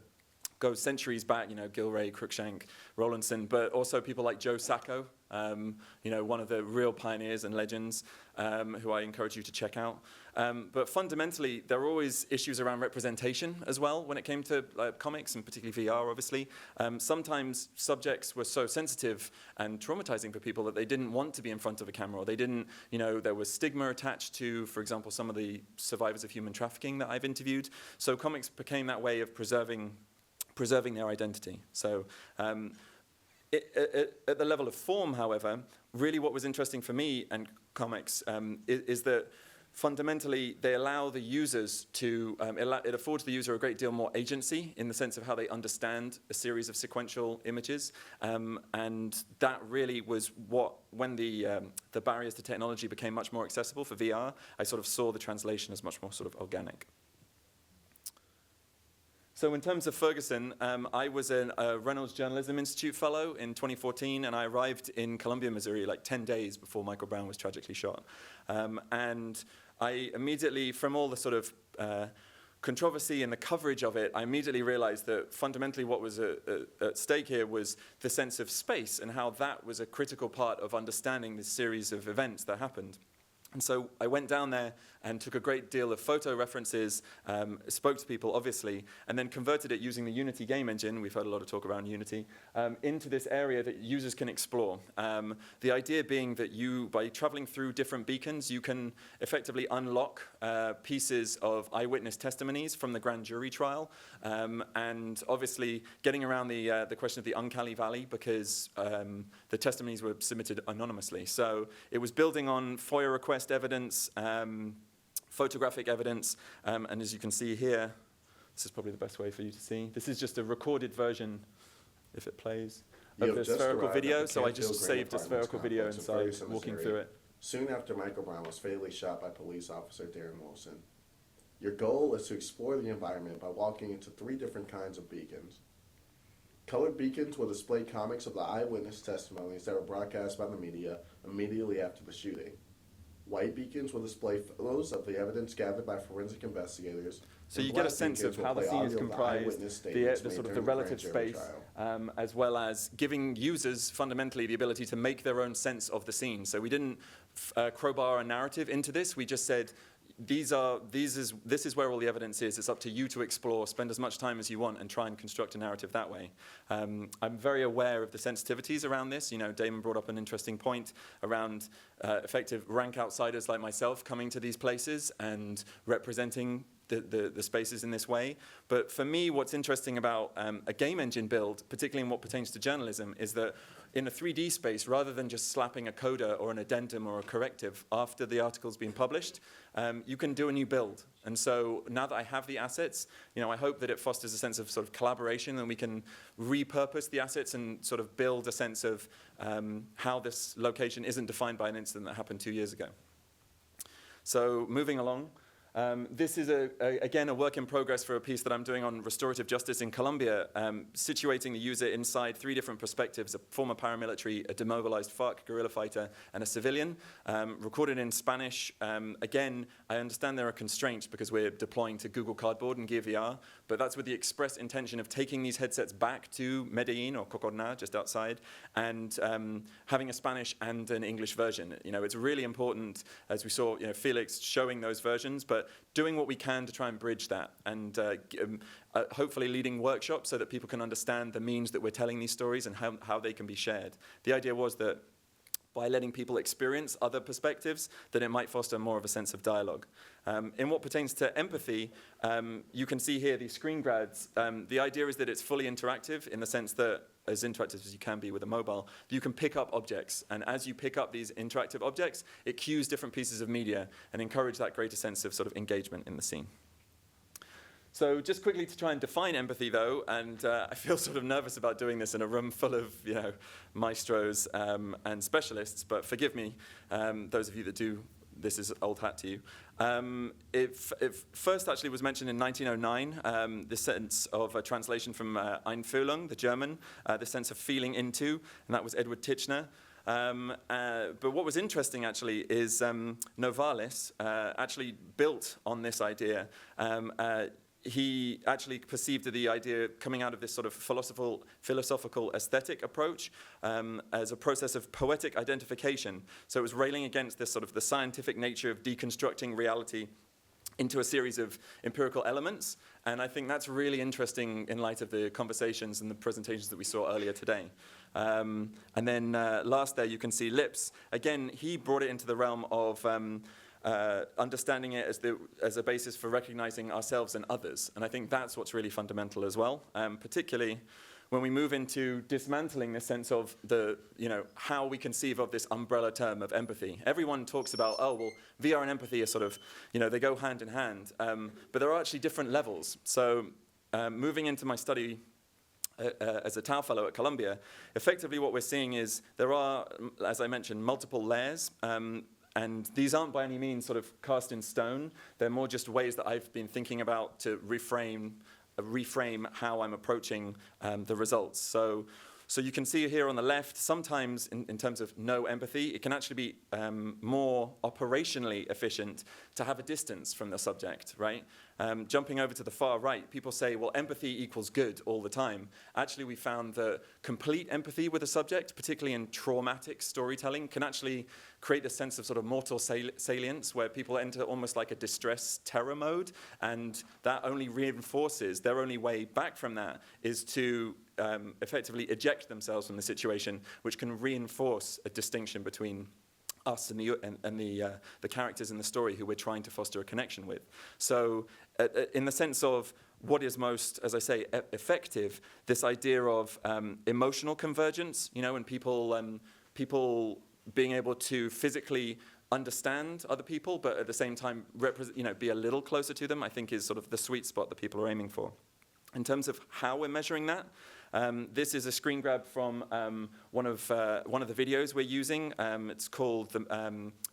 goes centuries back, Gilray, Cruikshank, Rowlandson, but also people like Joe Sacco, one of the real pioneers and legends who I encourage you to check out. But fundamentally, there were always issues around representation as well when it came to comics, and particularly VR, obviously. Sometimes subjects were so sensitive and traumatizing for people that they didn't want to be in front of a camera, or they didn't, there was stigma attached to, for example, some of the survivors of human trafficking that I've interviewed. So comics became that way of preserving their identity. So at the level of form, however, really what was interesting for me and comics is that fundamentally they allow the users to, it affords the user a great deal more agency in the sense of how they understand a series of sequential images. And that really was when the barriers to technology became much more accessible for VR, I sort of saw the translation as much more sort of organic. So in terms of Ferguson, I was a Reynolds Journalism Institute fellow in 2014, and I arrived in Columbia, Missouri, like 10 days before Michael Brown was tragically shot. And I immediately, from all the sort of controversy and the coverage of it, I immediately realized that fundamentally what was at stake here was the sense of space and how that was a critical part of understanding this series of events that happened. And so I went down there and took a great deal of photo references, spoke to people, obviously, and then converted it using the Unity game engine, we've heard a lot of talk around Unity, into this area that users can explore. The idea being that by traveling through different beacons, you can effectively unlock pieces of eyewitness testimonies from the grand jury trial, and obviously getting around the question of the Uncali Valley because the testimonies were submitted anonymously. So it was building on FOIA request evidence, photographic evidence, and as you can see here, this is probably the best way for you to see. This is just a recorded version, if it plays, of the spherical video. So I just saved a spherical video inside, walking through it. Soon after Michael Brown was fatally shot by police officer Darren Wilson. Your goal is to explore the environment by walking into 3 different kinds of beacons. Colored beacons will display comics of the eyewitness testimonies that were broadcast by the media immediately after the shooting. White beacons will display photos of the evidence gathered by forensic investigators. So and you get a black sense of beacons will how the play scene is audio of the comprised, eyewitness the statements sort made of the during relative grand jury space, trial. as well as giving users fundamentally the ability to make their own sense of the scene. So we didn't crowbar a narrative into this. We just said, this is where all the evidence is. It's up to you to explore, spend as much time as you want, and try and construct a narrative that way. I'm very aware of the sensitivities around this. You know, Damon brought up an interesting point around effective rank outsiders like myself coming to these places and representing the spaces in this way. But for me, what's interesting about a game engine build, particularly in what pertains to journalism, is that in a 3D space, rather than just slapping a coda or an addendum or a corrective after the article's been published, you can do a new build. And so now that I have the assets, you know, I hope that it fosters a sense of sort of collaboration, and we can repurpose the assets and sort of build a sense of how this location isn't defined by an incident that happened 2 years ago. So moving along. This is, again, a work in progress for a piece that I'm doing on restorative justice in Colombia, situating the user inside 3 different perspectives: a former paramilitary, a demobilized FARC guerrilla fighter, and a civilian, recorded in Spanish. Again, I understand there are constraints because we're deploying to Google Cardboard and Gear VR, but that's with the express intention of taking these headsets back to Medellin or Cocorná, just outside, and having a Spanish and an English version. You know, it's really important, as we saw, you know, Felix showing those versions, but doing what we can to try and bridge that, and hopefully leading workshops so that people can understand the means that we're telling these stories and how they can be shared. The idea was that by letting people experience other perspectives, that it might foster more of a sense of dialogue. In what pertains to empathy, you can see here these screen grabs. The idea is that it's fully interactive in the sense that, as interactive as you can be with a mobile, you can pick up objects. And as you pick up these interactive objects, it cues different pieces of media and encourage that greater sense of sort of engagement in the scene. So just quickly to try and define empathy, though, and I feel sort of nervous about doing this in a room full of, you know, maestros and specialists, but forgive me, those of you that do. This is old hat to you. It first actually was mentioned in 1909, the sense of a translation from Einfühlung, the German, the sense of feeling into, and that was Edward Titchener. But what was interesting actually is Novalis actually built on this idea. He actually perceived the idea coming out of this sort of philosophical aesthetic approach as a process of poetic identification. So it was railing against this sort of the scientific nature of deconstructing reality into a series of empirical elements. And I think that's really interesting in light of the conversations and the presentations that we saw earlier today. And then last there you can see Lips. Again, he brought it into the realm of understanding it as a basis for recognizing ourselves and others. And I think that's what's really fundamental as well, particularly when we move into dismantling the sense of how we conceive of this umbrella term of empathy. Everyone talks about, oh, well, VR and empathy are sort of, they go hand in hand. But there are actually different levels. So moving into my study as a Tau Fellow at Columbia, effectively what we're seeing is there are, as I mentioned, multiple layers. And these aren't by any means sort of cast in stone. They're more just ways that I've been thinking about to reframe how I'm approaching the results. So you can see here on the left, sometimes in terms of no empathy, it can actually be more operationally efficient to have a distance from the subject, right? Jumping over to the far right, people say, well, empathy equals good all the time. Actually, we found that complete empathy with a subject, particularly in traumatic storytelling, can actually create a sense of sort of mortal salience where people enter almost like a distress terror mode, and that only reinforces, their only way back from that is to effectively eject themselves from the situation, which can reinforce a distinction between us and the characters in the story who we're trying to foster a connection with. So in the sense of what is most, as I say, effective, this idea of emotional convergence, and people being able to physically understand other people, but at the same time, be a little closer to them, I think is sort of the sweet spot that people are aiming for. In terms of how we're measuring that, this is a screen grab from one of the videos we're using. It's called,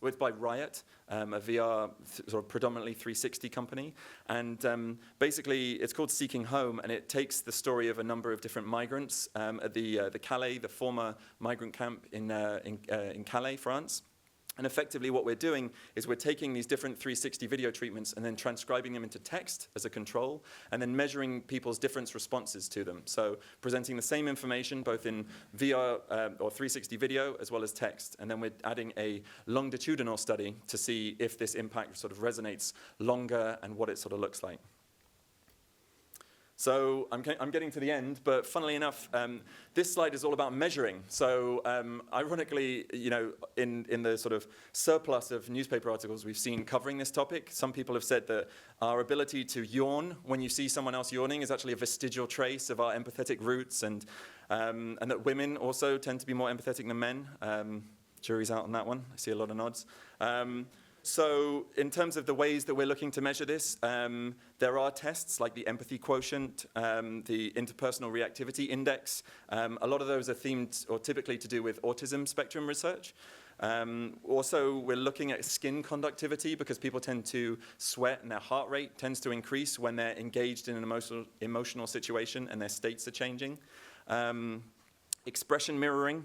it's by Riot, a VR sort of predominantly 360 company. And basically, it's called Seeking Home, and it takes the story of a number of different migrants at the Calais, the former migrant camp in Calais, France. And effectively what we're doing is we're taking these different 360 video treatments and then transcribing them into text as a control, and then measuring people's different responses to them. So presenting the same information both in VR or 360 video as well as text. And then we're adding a longitudinal study to see if this impact sort of resonates longer and what it sort of looks like. So I'm getting to the end, but funnily enough, this slide is all about measuring. So ironically, you know, in the sort of surplus of newspaper articles we've seen covering this topic, some people have said that our ability to yawn when you see someone else yawning is actually a vestigial trace of our empathetic roots, and that women also tend to be more empathetic than men. Jury's out on that one. I see a lot of nods. So in terms of the ways that we're looking to measure this, there are tests like the empathy quotient, the interpersonal reactivity index. A lot of those are themed or typically to do with autism spectrum research. Also, we're looking at skin conductivity because people tend to sweat and their heart rate tends to increase when they're engaged in an emotional situation and their states are changing. Expression mirroring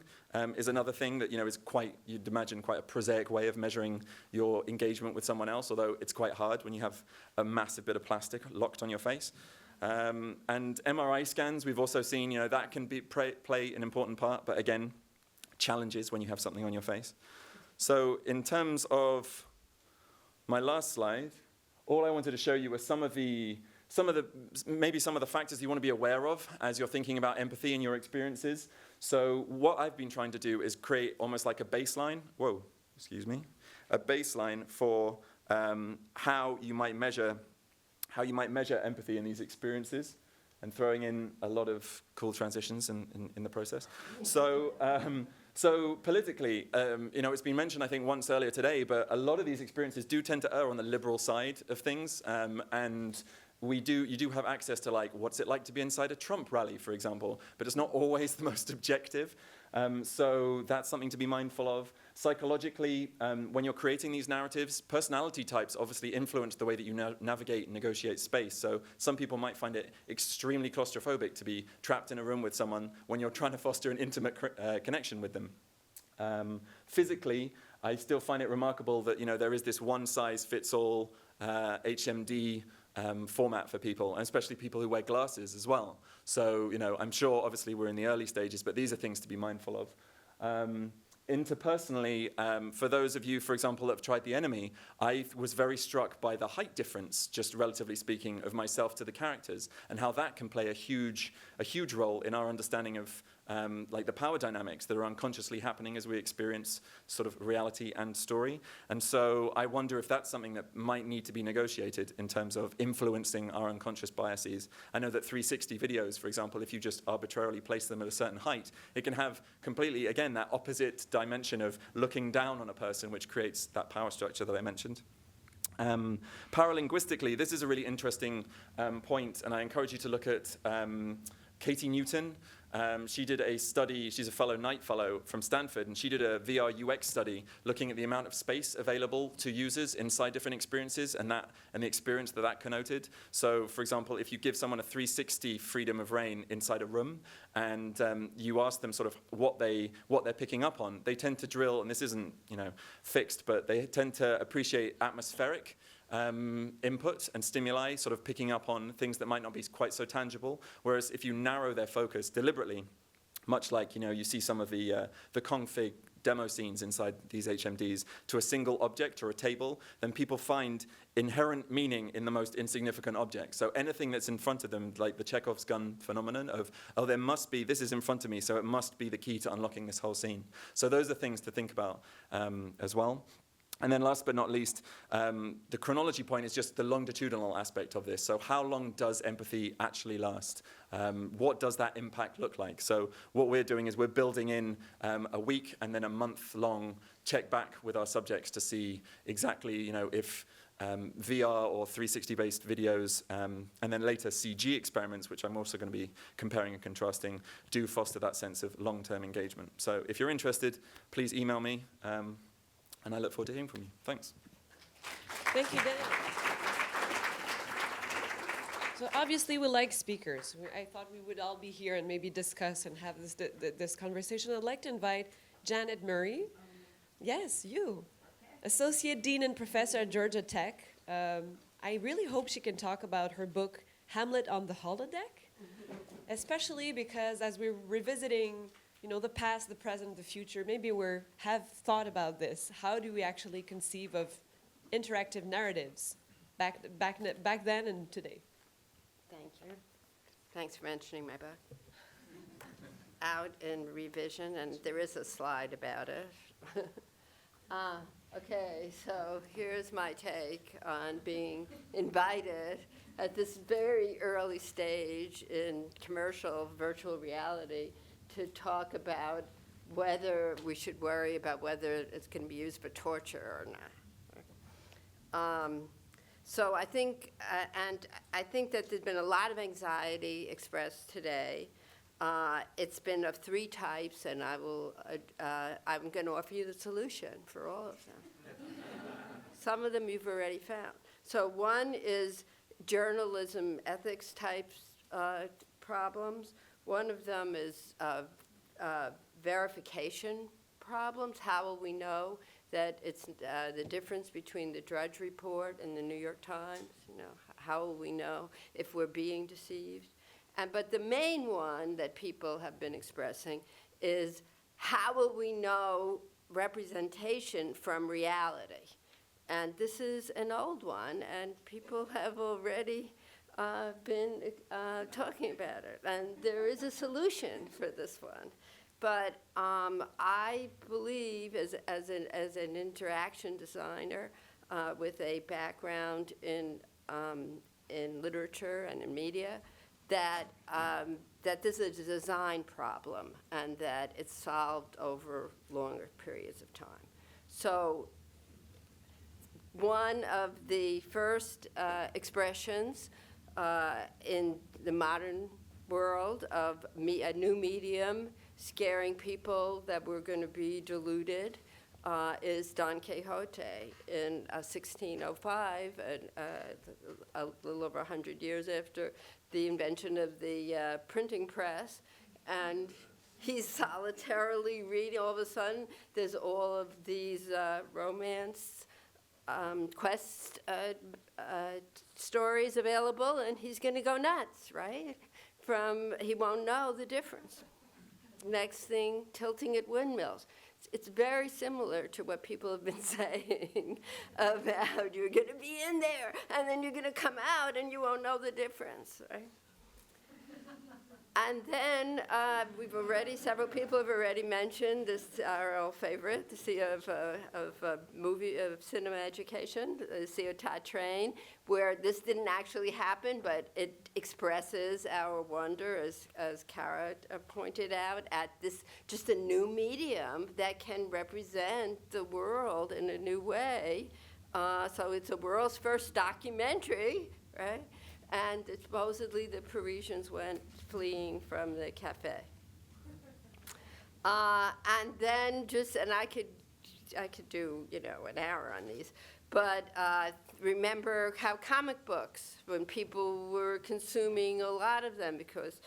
is another thing that, you know, is quite, you'd imagine, quite a prosaic way of measuring your engagement with someone else, although it's quite hard when you have a massive bit of plastic locked on your face. And MRI scans, we've also seen, you know, that can play an important part, but again, challenges when you have something on your face. So in terms of my last slide, all I wanted to show you were some of the factors you want to be aware of as you're thinking about empathy in your experiences. So what I've been trying to do is create almost like a baseline, a baseline for how you might measure empathy in these experiences, and throwing in a lot of cool transitions in the process. So politically, you know, it's been mentioned, I think, once earlier today, but a lot of these experiences do tend to err on the liberal side of things, and you do have access to, like, what's it like to be inside a Trump rally, for example, but it's not always the most objective. So that's something to be mindful of. Psychologically, when you're creating these narratives, personality types obviously influence the way that you navigate and negotiate space. So some people might find it extremely claustrophobic to be trapped in a room with someone when you're trying to foster an intimate connection with them. Physically, I still find it remarkable that, you know, there is this one-size-fits-all HMD format for people, and especially people who wear glasses as well. So, you know, I'm sure obviously we're in the early stages, but these are things to be mindful of. Interpersonally, for those of you, for example, that have tried The Enemy, I was very struck by the height difference, just relatively speaking, of myself to the characters, and how that can play a huge role in our understanding of like the power dynamics that are unconsciously happening as we experience sort of reality and story. And so I wonder if that's something that might need to be negotiated in terms of influencing our unconscious biases. I know that 360 videos, for example, if you just arbitrarily place them at a certain height, it can have completely, again, that opposite dimension of looking down on a person, which creates that power structure that I mentioned. Paralinguistically, this is a really interesting point, and I encourage you to look at Katie Newton. She did a study, she's a Knight Fellow from Stanford, and she did a VR UX study looking at the amount of space available to users inside different experiences and the experience that connoted. So, for example, if you give someone a 360 freedom of reign inside a room and you ask them sort of what they're picking up on, they tend to drill, and this isn't, you know, fixed, but they tend to appreciate atmospheric input and stimuli, sort of picking up on things that might not be quite so tangible. Whereas if you narrow their focus deliberately, much like, you know, you see some of the config demo scenes inside these HMDs, to a single object or a table, then people find inherent meaning in the most insignificant object. So anything that's in front of them, like the Chekhov's gun phenomenon of, oh, there must be, this is in front of me, so it must be the key to unlocking this whole scene. So those are things to think about as well. And then last but not least, the chronology point is just the longitudinal aspect of this. So how long does empathy actually last? What does that impact look like? So what we're doing is we're building in a week and then a month-long check back with our subjects to see exactly, you know, if VR or 360-based videos, and then later CG experiments, which I'm also going to be comparing and contrasting, do foster that sense of long-term engagement. So if you're interested, please email me. And I look forward to hearing from you. Thanks. Thank you, Dan. So obviously we like speakers. I thought we would all be here and maybe discuss and have this conversation. I'd like to invite Janet Murray. Yes, you. Associate Dean and Professor at Georgia Tech. I really hope she can talk about her book, Hamlet on the Holodeck, especially because as we're revisiting, the past, the present, the future, maybe have thought about this. How do we actually conceive of interactive narratives back then and today? Thank you. Thanks for mentioning my book. Out in revision, and there is a slide about it. Okay, so here's my take on being invited at this very early stage in commercial virtual reality to talk about whether we should worry about whether it's going to be used for torture or not. So I think, and I think that there's been a lot of anxiety expressed today. It's been of three types, and I'm going to offer you the solution for all of them. Some of them you've already found. So one is journalism ethics types problems. One of them is verification problems. How will we know that it's the difference between the Drudge Report and the New York Times? How will we know if we're being deceived? But the main one that people have been expressing is how will we know representation from reality? And this is an old one, and people have already been talking about it. And there is a solution for this one. But I believe, as an interaction designer with a background in literature and in media, that this is a design problem and that it's solved over longer periods of time. So one of the first expressions in the modern world of a new medium scaring people that we're going to be deluded is Don Quixote in 1605, a little over 100 years after the invention of the printing press. And he's solitarily reading. All of a sudden, there's all of these romance quest stories available, and he's going to go nuts, right? He won't know the difference. Next thing, tilting at windmills. It's very similar to what people have been saying about you're going to be in there, and then you're going to come out, and you won't know the difference, right? And then several people have already mentioned this, our old favorite, the Sea of cinema education, the Sea of Ta Train, where this didn't actually happen, but it expresses our wonder, as Kara pointed out, at this just a new medium that can represent the world in a new way. So it's the world's first documentary, right? And supposedly the Parisians went fleeing from the cafe. And then I could do, an hour on these, but remember how comic books, when people were consuming a lot of them because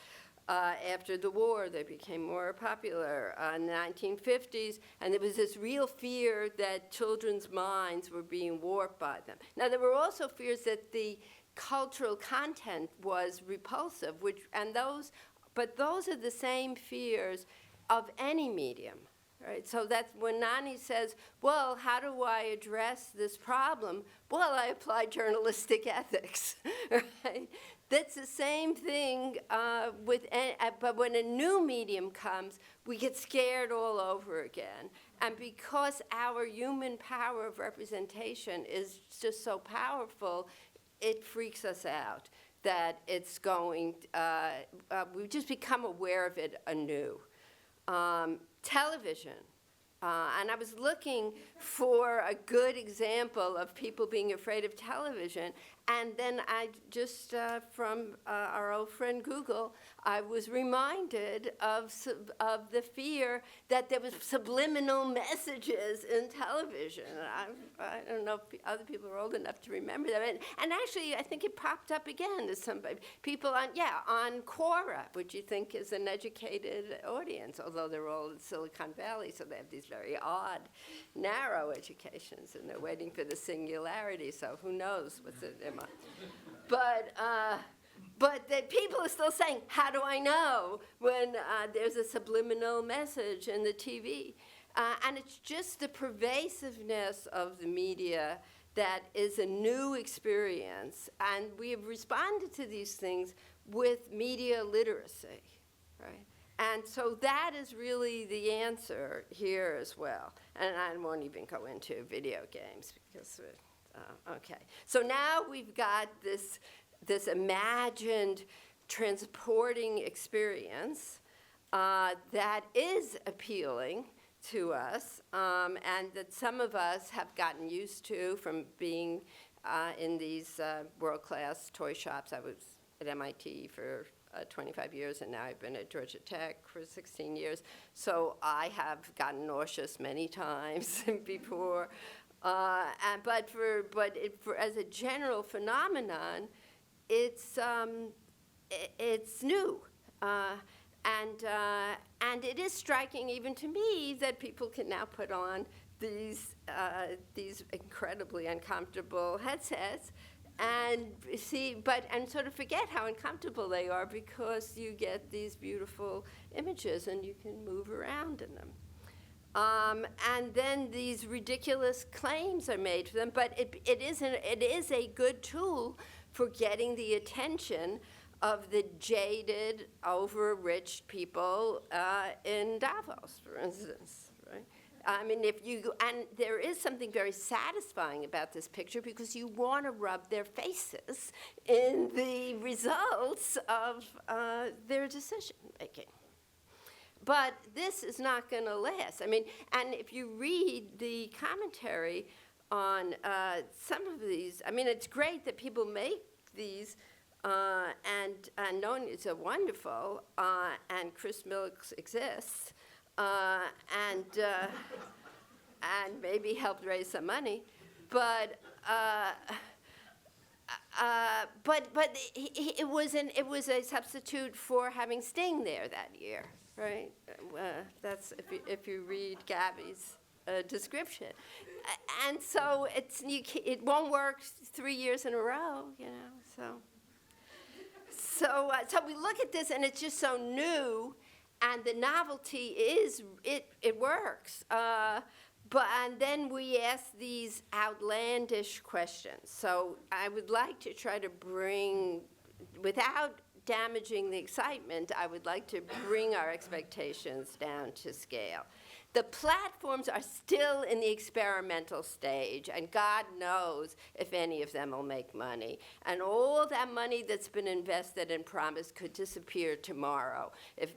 after the war they became more popular in the 1950s, and there was this real fear that children's minds were being warped by them. Now there were also fears that the cultural content was repulsive, but those are the same fears of any medium, right? So that's when Nani says, well, how do I address this problem? Well, I apply journalistic ethics, right? That's the same thing but when a new medium comes, we get scared all over again. And because our human power of representation is just so powerful, it freaks us out that it's going, we've just become aware of it anew. Television. And I was looking for a good example of people being afraid of television, And then I just, from our old friend Google, I was reminded of the fear that there was subliminal messages in television. I don't know if other people are old enough to remember that. And actually, I think it popped up again to some people on Quora, which you think is an educated audience, although they're all in Silicon Valley, so they have these very odd, narrow educations, and they're waiting for the singularity, so who knows what's in their mind. But the people are still saying, how do I know when there's a subliminal message in the TV? And it's just the pervasiveness of the media that is a new experience. And we have responded to these things with media literacy, right? And so that is really the answer here as well. And I won't even go into video games because, okay. So now we've got this imagined transporting experience that is appealing to us, and that some of us have gotten used to from being in these world-class toy shops. I was at MIT for 25 years, and now I've been at Georgia Tech for 16 years. So I have gotten nauseous many times before. But as a general phenomenon, it's new. And it is striking even to me that people can now put on these incredibly uncomfortable headsets and sort of forget how uncomfortable they are because you get these beautiful images and you can move around in them. And then these ridiculous claims are made to them, but it is a good tool for getting the attention of the jaded, over-rich people in Davos, for instance, right? I mean, and there is something very satisfying about this picture because you want to rub their faces in the results of their decision-making. But this is not going to last. I mean, and if you read the commentary on some of these, I mean, it's great that people make these, and knowing it's a wonderful, and Chris Mills exists, and maybe helped raise some money, but it was a substitute for having Sting there that year, right? That's if you read Gabby's description, and so it won't work 3 years in a row, you know. So we look at this, and it's just so new, and the novelty is it works. And then we ask these outlandish questions. So I would like to try to bring, without damaging the excitement, I would like to bring our expectations down to scale. The platforms are still in the experimental stage, and God knows if any of them will make money. And all that money that's been invested and promised could disappear tomorrow if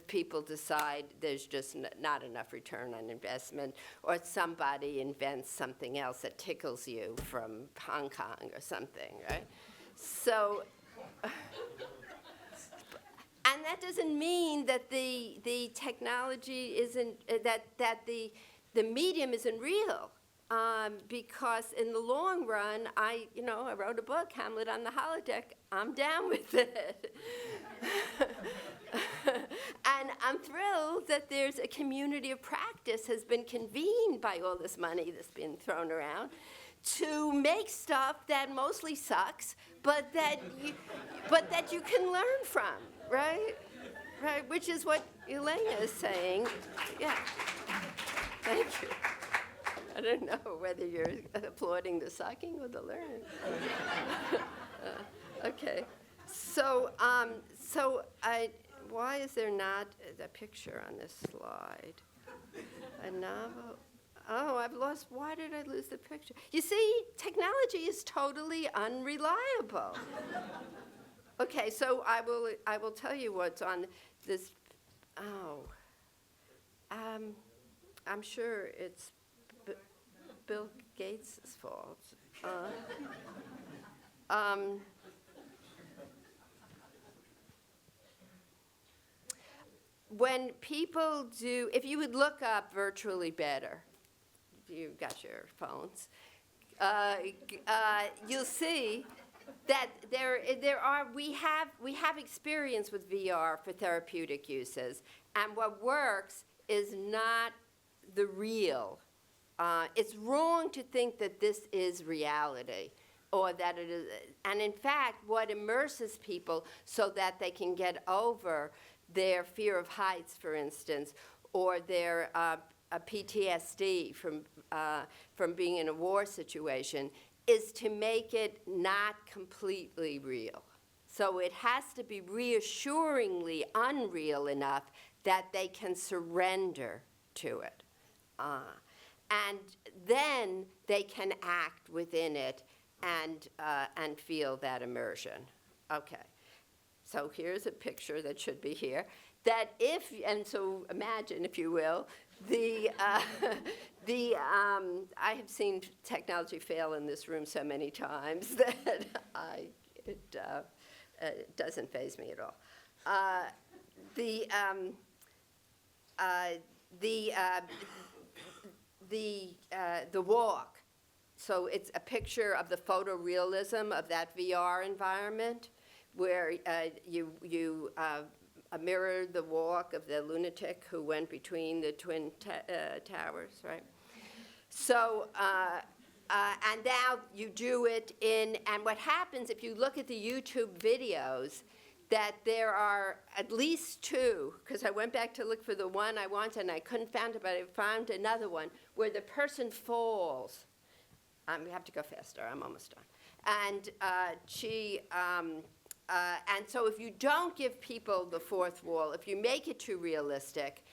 people decide there's just not enough return on investment, or somebody invents something else that tickles you from Hong Kong or something, right? So. And that doesn't mean that the technology isn't, that the medium isn't real, because in the long run, I wrote a book, Hamlet on the Holodeck. I'm down with it. And I'm thrilled that there's a community of practice has been convened by all this money that's been thrown around to make stuff that mostly sucks, but that you can learn from. Right? Right, which is what Elena is saying. Yeah. Thank you. I don't know whether you're applauding the sucking or the learning. Okay. So why is there not a picture on this slide? A novel. Oh, I've lost. Why did I lose the picture? You see, technology is totally unreliable. Okay, so I will tell you what's on this. Oh, I'm sure it's Bill Gates' fault. when people do, if you would look up virtually better, if you've got your phones, you'll see that we have experience with VR for therapeutic uses, and what works is not the real. It's wrong to think that this is reality, or that it is, and in fact, what immerses people so that they can get over their fear of heights, for instance, or their PTSD from being in a war situation, is to make it not completely real. So it has to be reassuringly unreal enough that they can surrender to it. And then they can act within it and feel that immersion. Okay. So here's a picture that should be here. That if, and so imagine, if you will, I have seen technology fail in this room so many times that it doesn't faze me at all. The walk. So it's a picture of the photorealism of that VR environment, where you mirror the walk of the lunatic who went between the twin towers, right? So, and now you do it and what happens if you look at the YouTube videos, that there are at least two, because I went back to look for the one I wanted and I couldn't find it, but I found another one, where the person falls. We have to go faster, I'm almost done. And and so if you don't give people the fourth wall, if you make it too realistic,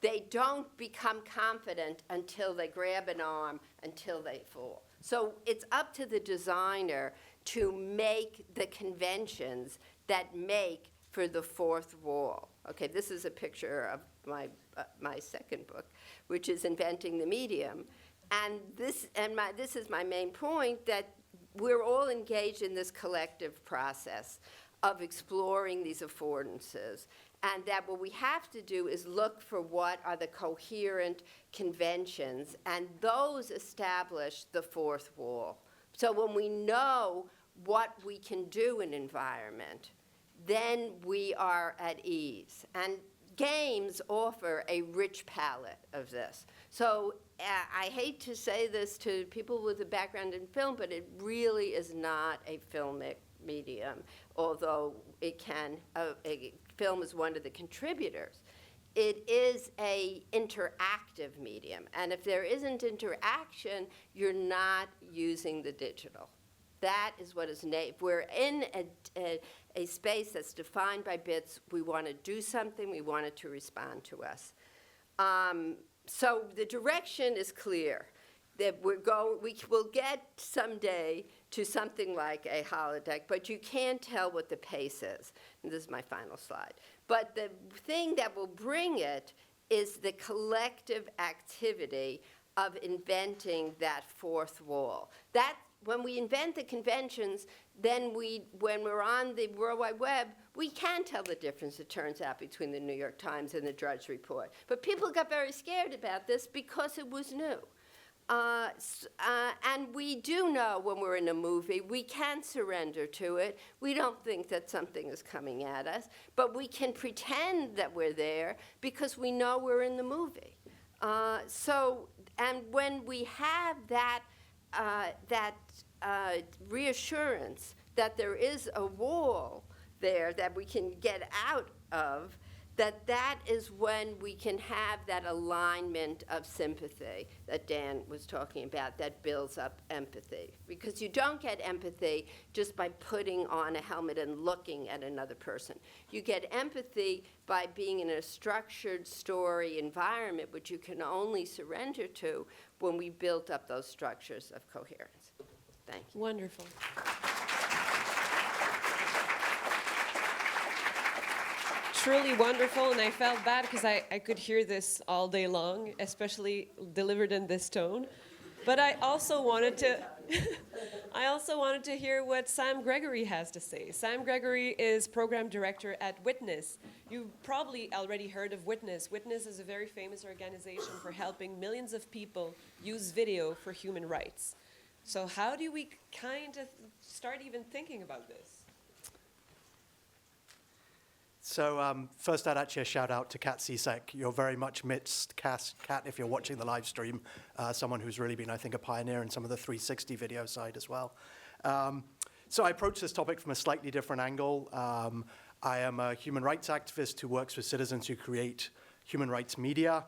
they don't become confident until they grab an arm, until they fall. So it's up to the designer to make the conventions that make for the fourth wall. Okay, this is a picture of my second book, which is Inventing the Medium. And this is my main point, that we're all engaged in this collective process of exploring these affordances, and that what we have to do is look for what are the coherent conventions, and those establish the fourth wall. So when we know what we can do in environment, then we are at ease. And games offer a rich palette of this. So I hate to say this to people with a background in film, but it really is not a filmic medium, although it can, film is one of the contributors. It is a interactive medium, and if there isn't interaction, you're not using the digital. That is what is if we're in a space that's defined by bits, we want to do something, we want it to respond to us. So the direction is clear, that we will get someday to something like a holodeck, but you can't tell what the pace is. And this is my final slide. But the thing that will bring it is the collective activity of inventing that fourth wall. That, when we invent the conventions, then when we're on the World Wide Web, we can tell the difference, it turns out, between the New York Times and the Drudge Report. But people got very scared about this because it was new. And we do know when we're in a movie, we can surrender to it. We don't think that something is coming at us, but we can pretend that we're there because we know we're in the movie. And when we have that reassurance that there is a wall there that we can get out of, that is when we can have that alignment of sympathy that Dan was talking about, that builds up empathy. Because you don't get empathy just by putting on a helmet and looking at another person. You get empathy by being in a structured story environment, which you can only surrender to when we built up those structures of coherence. Thank you. Wonderful. Truly wonderful, and I felt bad because I could hear this all day long, especially delivered in this tone. But I also wanted to I also wanted to hear what Sam Gregory has to say. Sam Gregory is program director at Witness. You've probably already heard of Witness. Witness is a very famous organization for helping millions of people use video for human rights. So how do we kind of start even thinking about this? So first, I'd actually a shout out to Kat Cisek. You're very much missed, Kat, if you're watching the live stream, someone who's really been, I think, a pioneer in some of the 360 video side as well. So I approach this topic from a slightly different angle. I am a human rights activist who works with citizens who create human rights media.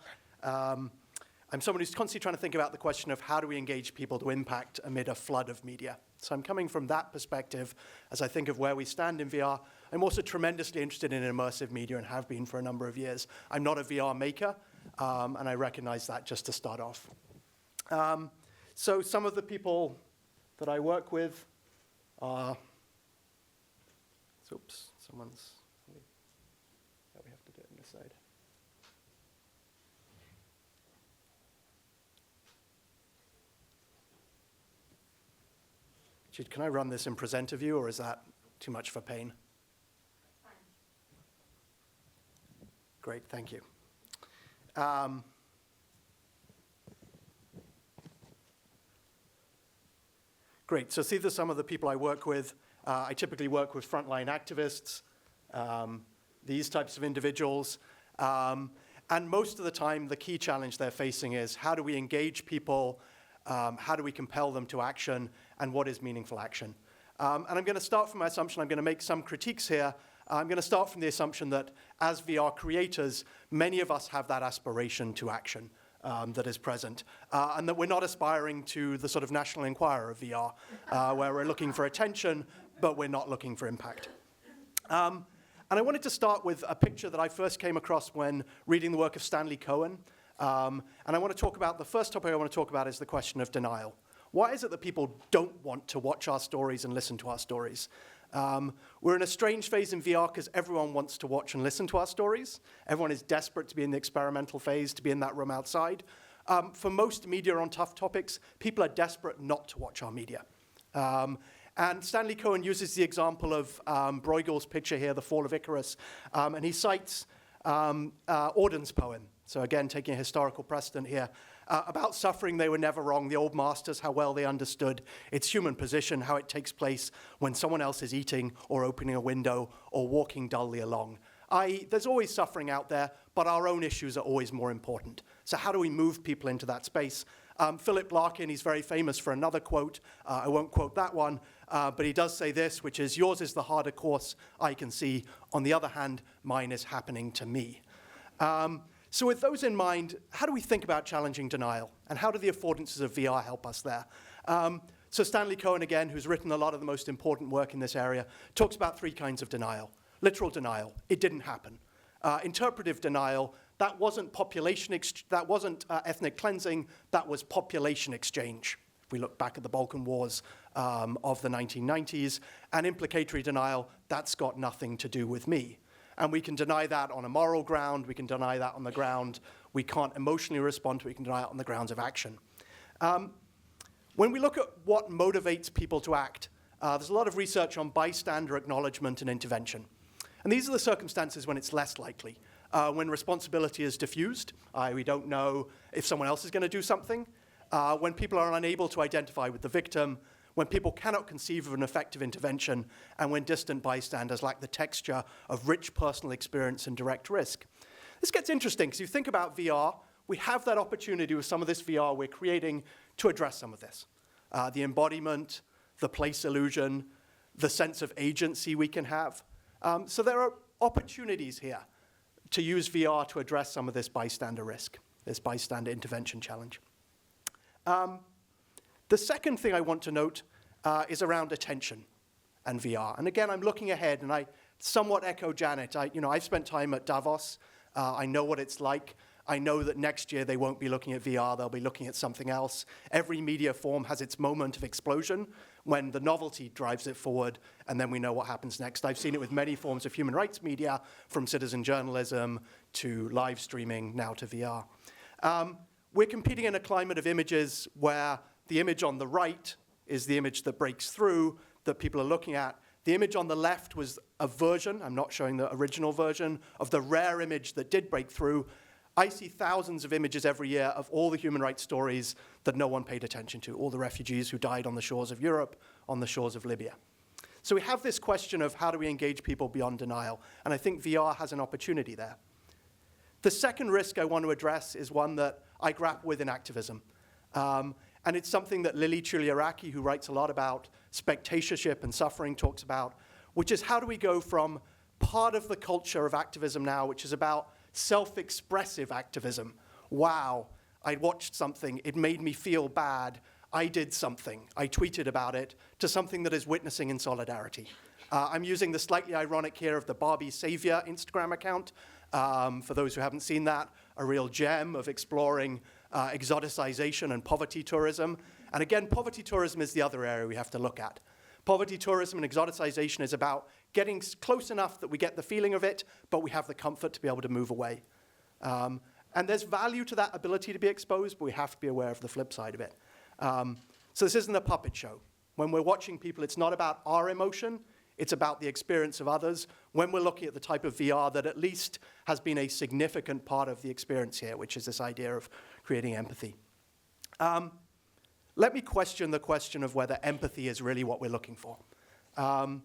I'm someone who's constantly trying to think about the question of how do we engage people to impact amid a flood of media. So I'm coming from that perspective as I think of where we stand in VR. I'm also tremendously interested in immersive media and have been for a number of years. I'm not a VR maker, and I recognize that just to start off. So some of the people that I work with are, oops, someone's, yeah, we have to do it on this side. Jude, can I run this in presenter view, or is that too much for pain? Great, thank you. Great, so these are some of the people I work with. I typically work with frontline activists, these types of individuals. And most of the time, the key challenge they're facing is how do we engage people, how do we compel them to action, and what is meaningful action? And I'm going to start from my assumption, I'm going to make some critiques here. I'm going to start from the assumption that as VR creators, many of us have that aspiration to action that is present, and that we're not aspiring to the sort of National Enquirer of VR, where we're looking for attention, but we're not looking for impact. And I wanted to start with a picture that I first came across when reading the work of Stanley Cohen. And I want to talk about, the first topic I want to talk about is the question of denial. Why is it that people don't want to watch our stories and listen to our stories? We're in a strange phase in VR because everyone wants to watch and listen to our stories. Everyone is desperate to be in the experimental phase, to be in that room outside. For most media on tough topics, people are desperate not to watch our media. And Stanley Cohen uses the example of Bruegel's picture here, The Fall of Icarus, and he cites Auden's poem. So again, taking a historical precedent here. About suffering, they were never wrong. The old masters, how well they understood its human position, how it takes place when someone else is eating or opening a window or walking dully along. I.e., there's always suffering out there, but our own issues are always more important. So how do we move people into that space? Philip Larkin, he's very famous for another quote. I won't quote that one, but he does say this, which is, yours is the harder course I can see. On the other hand, mine is happening to me. So with those in mind, how do we think about challenging denial? And how do the affordances of VR help us there? So Stanley Cohen, again, who's written a lot of the most important work in this area, talks about three kinds of denial. Literal denial, it didn't happen. Interpretive denial, that wasn't ethnic cleansing, that was population exchange. If we look back at the Balkan Wars of the 1990s. And implicatory denial, that's got nothing to do with me. And we can deny that on a moral ground, we can deny that on the ground we can't emotionally respond to, we can deny it on the grounds of action. When we look at what motivates people to act, there's a lot of research on bystander acknowledgement and intervention. And these are the circumstances when it's less likely. When responsibility is diffused, we don't know if someone else is going to do something. When people are unable to identify with the victim, when people cannot conceive of an effective intervention, and when distant bystanders lack the texture of rich personal experience and direct risk. This gets interesting, because you think about VR, we have that opportunity with some of this VR we're creating to address some of this. The embodiment, the place illusion, the sense of agency we can have. So there are opportunities here to use VR to address some of this bystander risk, this bystander intervention challenge. The second thing I want to note is around attention and VR. And again, I'm looking ahead, and I somewhat echo Janet. I've spent time at Davos. I know what it's like. I know that next year they won't be looking at VR, they'll be looking at something else. Every media form has its moment of explosion when the novelty drives it forward, and then we know what happens next. I've seen it with many forms of human rights media, from citizen journalism to live streaming, now to VR. We're competing in a climate of images where the image on the right is the image that breaks through that people are looking at. The image on the left was a version, I'm not showing the original version, of the rare image that did break through. I see thousands of images every year of all the human rights stories that no one paid attention to, all the refugees who died on the shores of Europe, on the shores of Libya. So we have this question of how do we engage people beyond denial, and I think VR has an opportunity there. The second risk I want to address is one that I grapple with in activism. And it's something that Lily Chulieraki, who writes a lot about spectatorship and suffering, talks about, which is how do we go from part of the culture of activism now, which is about self-expressive activism. Wow, I watched something, it made me feel bad, I did something, I tweeted about it, to something that is witnessing in solidarity. I'm using the slightly ironic here of the Barbie Savior Instagram account. For those who haven't seen that, a real gem of exploring exoticization and poverty tourism. And again, poverty tourism is the other area we have to look at. Poverty tourism and exoticization is about getting close enough that we get the feeling of it, but we have the comfort to be able to move away. And there's value to that ability to be exposed, but we have to be aware of the flip side of it. So this isn't a puppet show. When we're watching people, it's not about our emotion, it's about the experience of others when we're looking at the type of VR that at least has been a significant part of the experience here, which is this idea of creating empathy. Let me question the question of whether empathy is really what we're looking for. And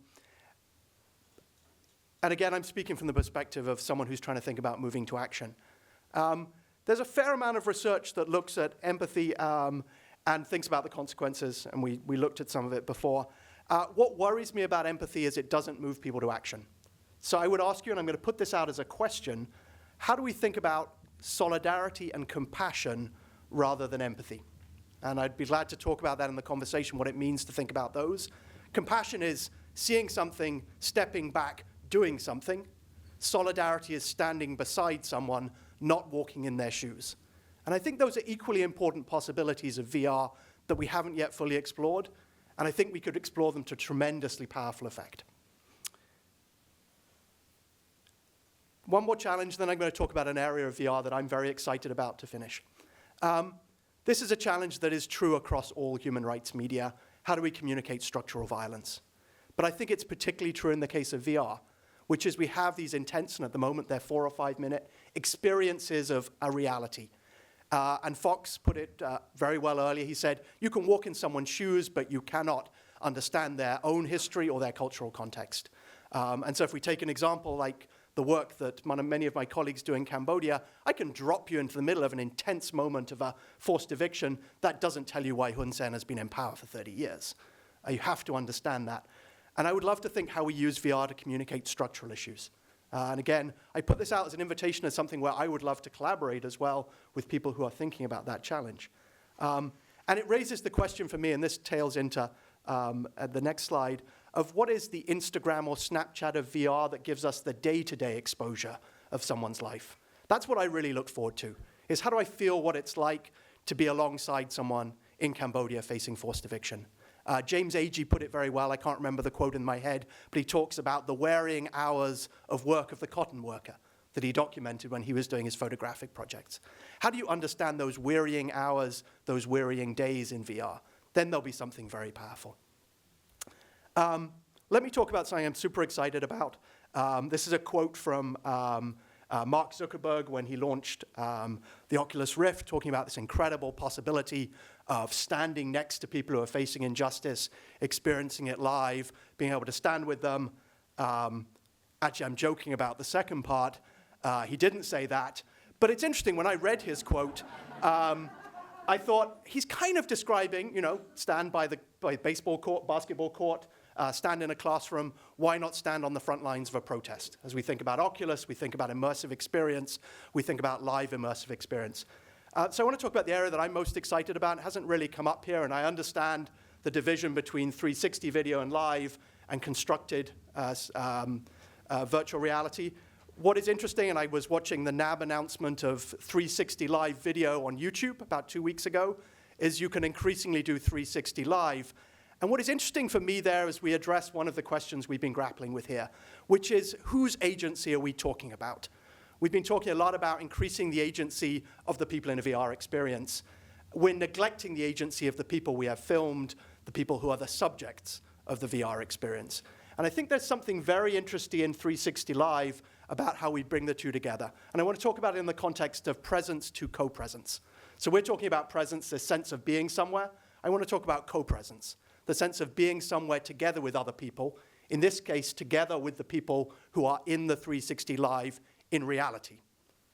again, I'm speaking from the perspective of someone who's trying to think about moving to action. There's a fair amount of research that looks at empathy and thinks about the consequences, and we looked at some of it before. What worries me about empathy is it doesn't move people to action. So I would ask you, and I'm going to put this out as a question, how do we think about solidarity and compassion rather than empathy? And I'd be glad to talk about that in the conversation, what it means to think about those. Compassion is seeing something, stepping back, doing something. Solidarity is standing beside someone, not walking in their shoes. And I think those are equally important possibilities of VR that we haven't yet fully explored. And I think we could explore them to tremendously powerful effect. One more challenge, then I'm going to talk about an area of VR that I'm very excited about to finish. This is a challenge that is true across all human rights media. How do we communicate structural violence? But I think it's particularly true in the case of VR, which is we have these intense, and at the moment they're 4 or 5 minute, experiences of a reality. And Fox put it very well earlier. He said, you can walk in someone's shoes, but you cannot understand their own history or their cultural context. And so if we take an example like the work that many of my colleagues do in Cambodia, I can drop you into the middle of an intense moment of a forced eviction. That doesn't tell you why Hun Sen has been in power for 30 years. You have to understand that. And I would love to think how we use VR to communicate structural issues. And again, I put this out as an invitation as something where I would love to collaborate as well with people who are thinking about that challenge. And it raises the question for me, and this tails into the next slide, of what is the Instagram or Snapchat of VR that gives us the day-to-day exposure of someone's life? That's what I really look forward to, is how do I feel what it's like to be alongside someone in Cambodia facing forced eviction? James Agee put it very well. I can't remember the quote in my head, but he talks about the wearying hours of work of the cotton worker that he documented when he was doing his photographic projects. How do you understand those wearying hours, those wearying days in VR? Then there'll be something very powerful. Let me talk about something I'm super excited about. This is a quote from Mark Zuckerberg when he launched the Oculus Rift, talking about this incredible possibility of standing next to people who are facing injustice, experiencing it live, being able to stand with them. Actually, I'm joking about the second part. He didn't say that. But it's interesting, when I read his quote, I thought he's kind of describing, stand by the baseball court, basketball court, stand in a classroom. Why not stand on the front lines of a protest? As we think about Oculus, we think about immersive experience, we think about live immersive experience. So I want to talk about the area that I'm most excited about. It hasn't really come up here, and I understand the division between 360 video and live and constructed virtual reality. What is interesting, and I was watching the NAB announcement of 360 live video on YouTube about 2 weeks ago, is you can increasingly do 360 live. And what is interesting for me there is we address one of the questions we've been grappling with here, which is whose agency are we talking about? We've been talking a lot about increasing the agency of the people in a VR experience. We're neglecting the agency of the people we have filmed, the people who are the subjects of the VR experience. And I think there's something very interesting in 360 Live about how we bring the two together. And I want to talk about it in the context of presence to co-presence. So we're talking about presence, this sense of being somewhere. I want to talk about co-presence, the sense of being somewhere together with other people, in this case, together with the people who are in the 360 Live in reality,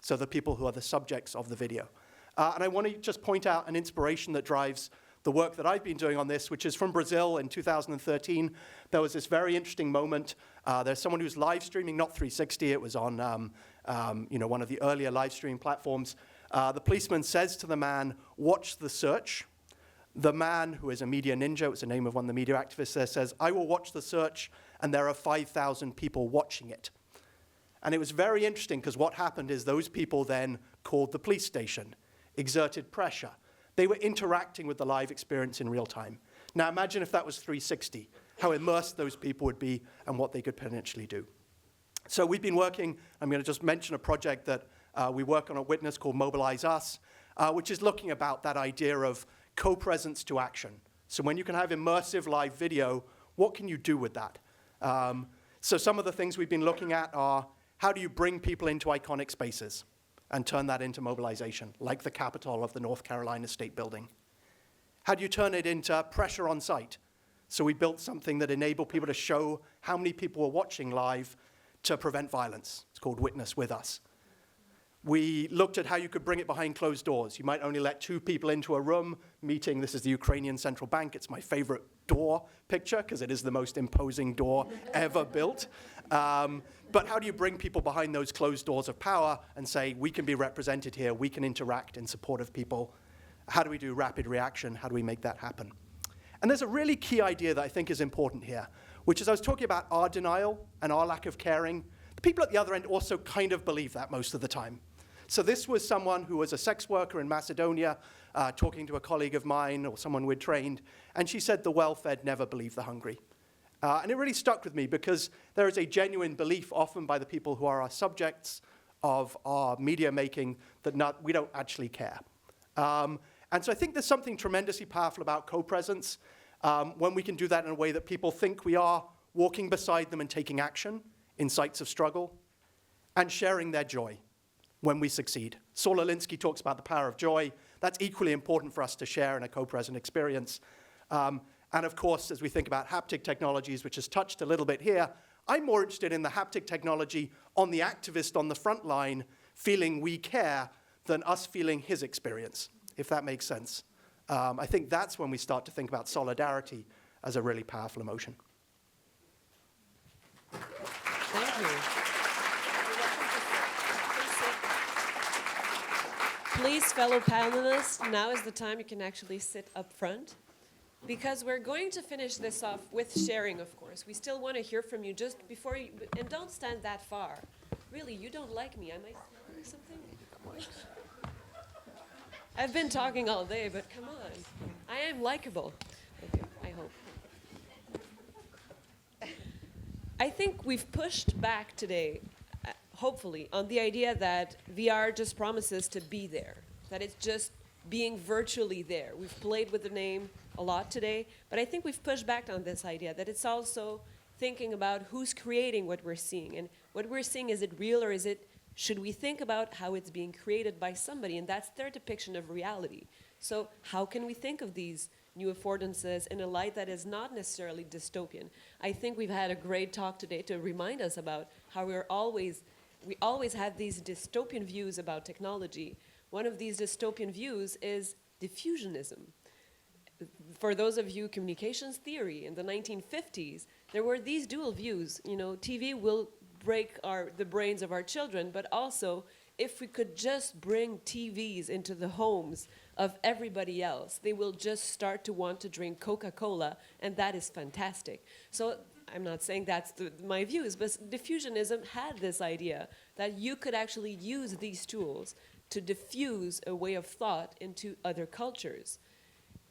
so the people who are the subjects of the video. And I want to just point out an inspiration that drives the work that I've been doing on this, which is from Brazil in 2013. There was this very interesting moment. There's someone who's live streaming, not 360, it was on one of the earlier live streaming platforms. The policeman says to the man, "Watch the search." The man, who is a media ninja, it was the name of one of the media activists there, says, "I will watch the search, and there are 5,000 people watching it." And it was very interesting, because what happened is those people then called the police station, exerted pressure. They were interacting with the live experience in real time. Now imagine if that was 360, how immersed those people would be and what they could potentially do. So we've been working, I'm going to just mention a project that we work on at Witness called Mobilize Us, which is looking about that idea of co-presence to action. So when you can have immersive live video, what can you do with that? So some of the things we've been looking at are, how do you bring people into iconic spaces and turn that into mobilization, like the Capitol of the North Carolina State Building? How do you turn it into pressure on site? So we built something that enabled people to show how many people were watching live to prevent violence. It's called Witness With Us. We looked at how you could bring it behind closed doors. You might only let 2 people into a room meeting. This is the Ukrainian Central Bank. It's my favorite door picture because it is the most imposing door ever built. But how do you bring people behind those closed doors of power and say, we can be represented here, we can interact in support of people? How do we do rapid reaction? How do we make that happen? And there's a really key idea that I think is important here, which is I was talking about our denial and our lack of caring. The people at the other end also kind of believe that most of the time. So this was someone who was a sex worker in Macedonia, talking to a colleague of mine or someone we'd trained, and she said the well-fed never believe the hungry. And it really stuck with me because there is a genuine belief often by the people who are our subjects of our media making that we don't actually care. And so I think there's something tremendously powerful about co-presence when we can do that in a way that people think we are walking beside them and taking action in sites of struggle and sharing their joy when we succeed. Saul Alinsky talks about the power of joy. That's equally important for us to share in a co-present experience. And of course, as we think about haptic technologies, which is touched a little bit here, I'm more interested in the haptic technology on the activist on the front line feeling we care than us feeling his experience, if that makes sense. I think that's when we start to think about solidarity as a really powerful emotion. Thank you. Please, fellow panelists, now is the time you can actually sit up front, because we're going to finish this off with sharing, of course. We still want to hear from you just before you, and don't stand that far. Really, you don't like me. I might smell or something. I've been talking all day, but come on. I am likable. Okay, I hope. I think we've pushed back today, hopefully, on the idea that VR just promises to be there, that it's just being virtually there. We've played with the name a lot today, but I think we've pushed back on this idea that it's also thinking about who's creating what we're seeing. And what we're seeing, is it real, or should we think about how it's being created by somebody? And that's their depiction of reality. So how can we think of these new affordances in a light that is not necessarily dystopian? I think we've had a great talk today to remind us about how we always have these dystopian views about technology. One of these dystopian views is diffusionism. For those of you communications theory, in the 1950s, there were these dual views. You know, TV will break the brains of our children, but also if we could just bring TVs into the homes of everybody else, they will just start to want to drink Coca-Cola, and that is fantastic. So I'm not saying that's my views, but diffusionism had this idea that you could actually use these tools to diffuse a way of thought into other cultures.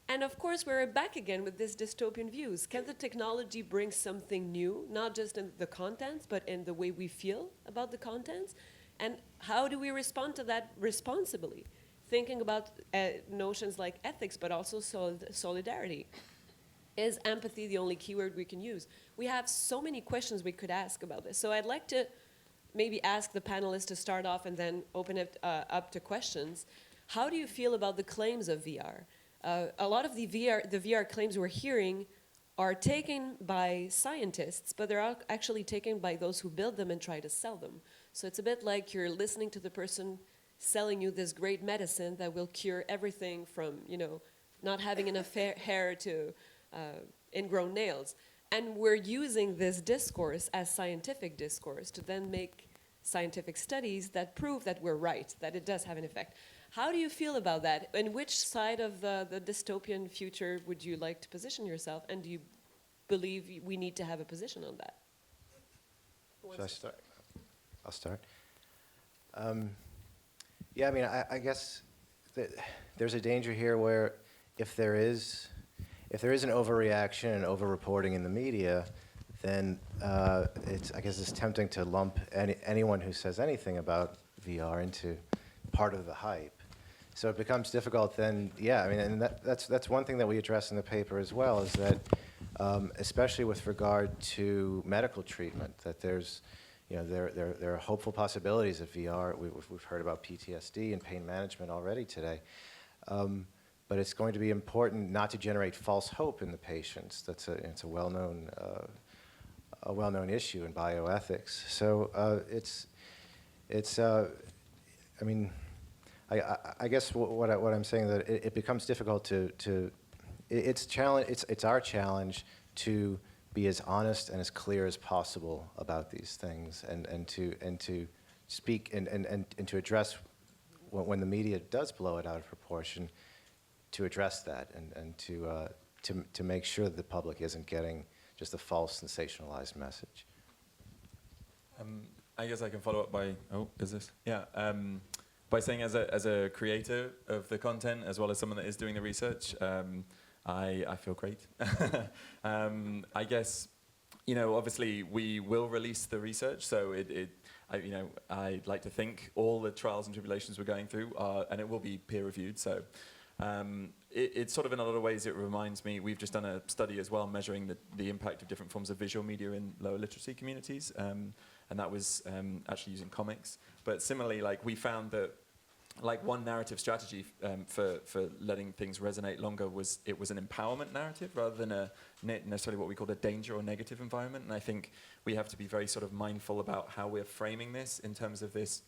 And of course, we're back again with this dystopian views. Can the technology bring something new, not just in the contents, but in the way we feel about the contents? And how do we respond to that responsibly? Thinking about notions like ethics, but also solidarity. Is empathy the only keyword we can use? We have so many questions we could ask about this. So I'd like to maybe ask the panelists to start off and then open it up to questions. How do you feel about the claims of VR? A lot of the VR claims we're hearing are taken by scientists, but they're actually taken by those who build them and try to sell them. So it's a bit like you're listening to the person selling you this great medicine that will cure everything from, not having enough hair to ingrown nails. And we're using this discourse as scientific discourse to then make scientific studies that prove that we're right, that it does have an effect. How do you feel about that? And which side of the dystopian future would you like to position yourself? And do you believe we need to have a position on that? Should I start? I'll start. Yeah, I mean, I guess that there's a danger here where if there is an overreaction and overreporting in the media, then I guess it's tempting to lump anyone who says anything about VR into part of the hype. So it becomes difficult then, yeah, I mean, and that's one thing that we address in the paper as well, is that especially with regard to medical treatment, that there's, there are hopeful possibilities of VR. We've heard about PTSD and pain management already today. But it's going to be important not to generate false hope in the patients. It's a well-known issue in bioethics. So I mean, I guess what I'm saying that it becomes difficult it's our challenge to be as honest and as clear as possible about these things, and to speak and to address when the media does blow it out of proportion, to address that and to make sure that the public isn't getting just a false sensationalized message. I guess I can follow up by by saying, as a creator of the content as well as someone that is doing the research, I feel great. I guess, obviously we will release the research, so I'd like to think all the trials and tribulations we're going through and it will be peer reviewed. So it's sort of, in a lot of ways, it reminds me, we've just done a study as well measuring the impact of different forms of visual media in lower literacy communities, and that was actually using comics. But similarly, we found that one narrative strategy for letting things resonate longer was an empowerment narrative rather than necessarily what we call a danger or negative environment. And I think we have to be very sort of mindful about how we're framing this in terms of this.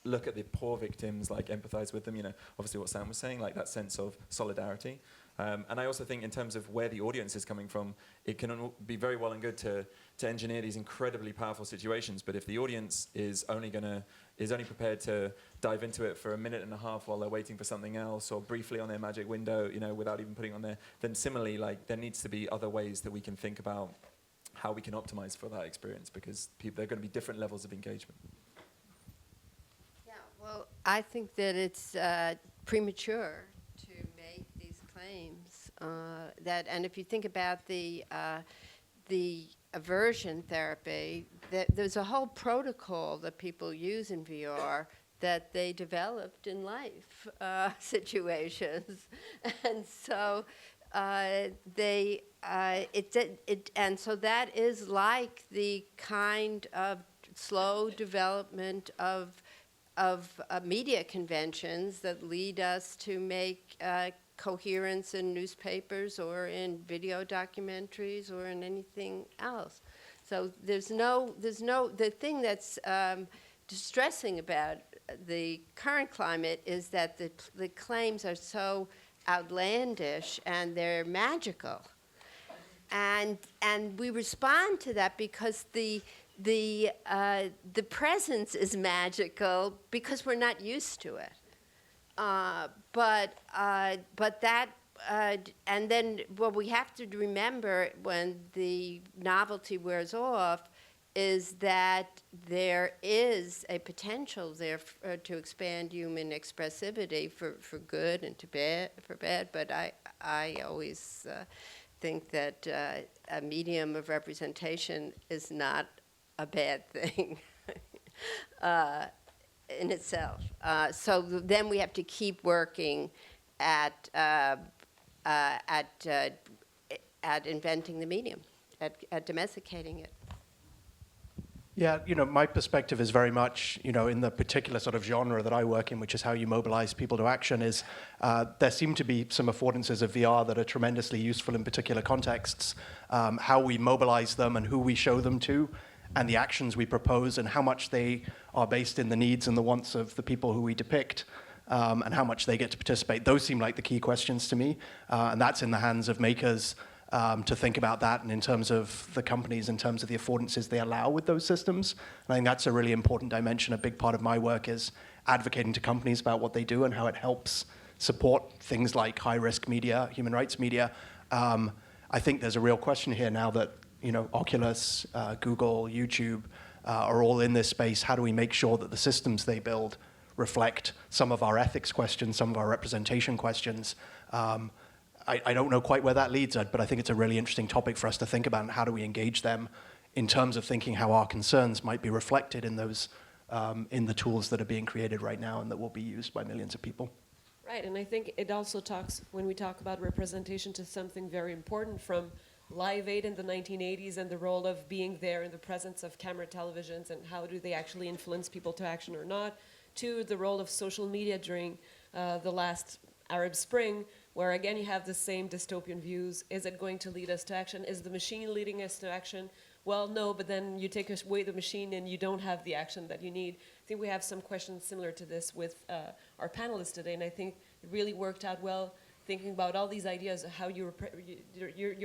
Look at the poor victims, empathize with them, obviously what Sam was saying, that sense of solidarity. And I also think in terms of where the audience is coming from, it can be very well and good to engineer these incredibly powerful situations, but if the audience is only prepared to dive into it for a minute and a half while they're waiting for something else, or briefly on their magic window, without even putting it on there, then similarly, there needs to be other ways that we can think about how we can optimize for that experience, because there are going to be different levels of engagement. Well, I think that it's premature to make these claims. And if you think about the aversion therapy, there's a whole protocol that people use in VR that they developed in life situations, and so and so that is like the kind of slow development of media conventions that lead us to make coherence in newspapers or in video documentaries or in anything else. So the thing that's distressing about the current climate is that the claims are so outlandish and they're magical. And we respond to that because the presence is magical because we're not used to it. But that, and then what we have to remember when the novelty wears off is that there is a potential there to expand human expressivity for good and for bad. But I always think that a medium of representation is not a bad thing in itself. So then we have to keep working at at inventing the medium, at domesticating it. Yeah, my perspective is very much, in the particular sort of genre that I work in, which is how you mobilize people to action, is there seem to be some affordances of VR that are tremendously useful in particular contexts. How we mobilize them and who we show them to, and the actions we propose, and how much they are based in the needs and the wants of the people who we depict, and how much they get to participate. Those seem like the key questions to me, and that's in the hands of makers to think about that, and in terms of the companies, in terms of the affordances they allow with those systems. And I think that's a really important dimension. A big part of my work is advocating to companies about what they do and how it helps support things like high-risk media, human rights media. I think there's a real question here now that Oculus, Google, YouTube are all in this space. How do we make sure that the systems they build reflect some of our ethics questions, some of our representation questions? I don't know quite where that leads, but I think it's a really interesting topic for us to think about, and how do we engage them in terms of thinking how our concerns might be reflected in those, in the tools that are being created right now and that will be used by millions of people. Right, and I think it also talks, when we talk about representation, to something very important from Live Aid in the 1980s and the role of being there in the presence of camera televisions and how do they actually influence people to action or not, to the role of social media during the last Arab Spring, where again you have the same dystopian views. Is it going to lead us to action? Is the machine leading us to action? Well, no, but then you take away the machine and you don't have the action that you need. I think we have some questions similar to this with our panelists today, and I think it really worked out well, thinking about all these ideas of how your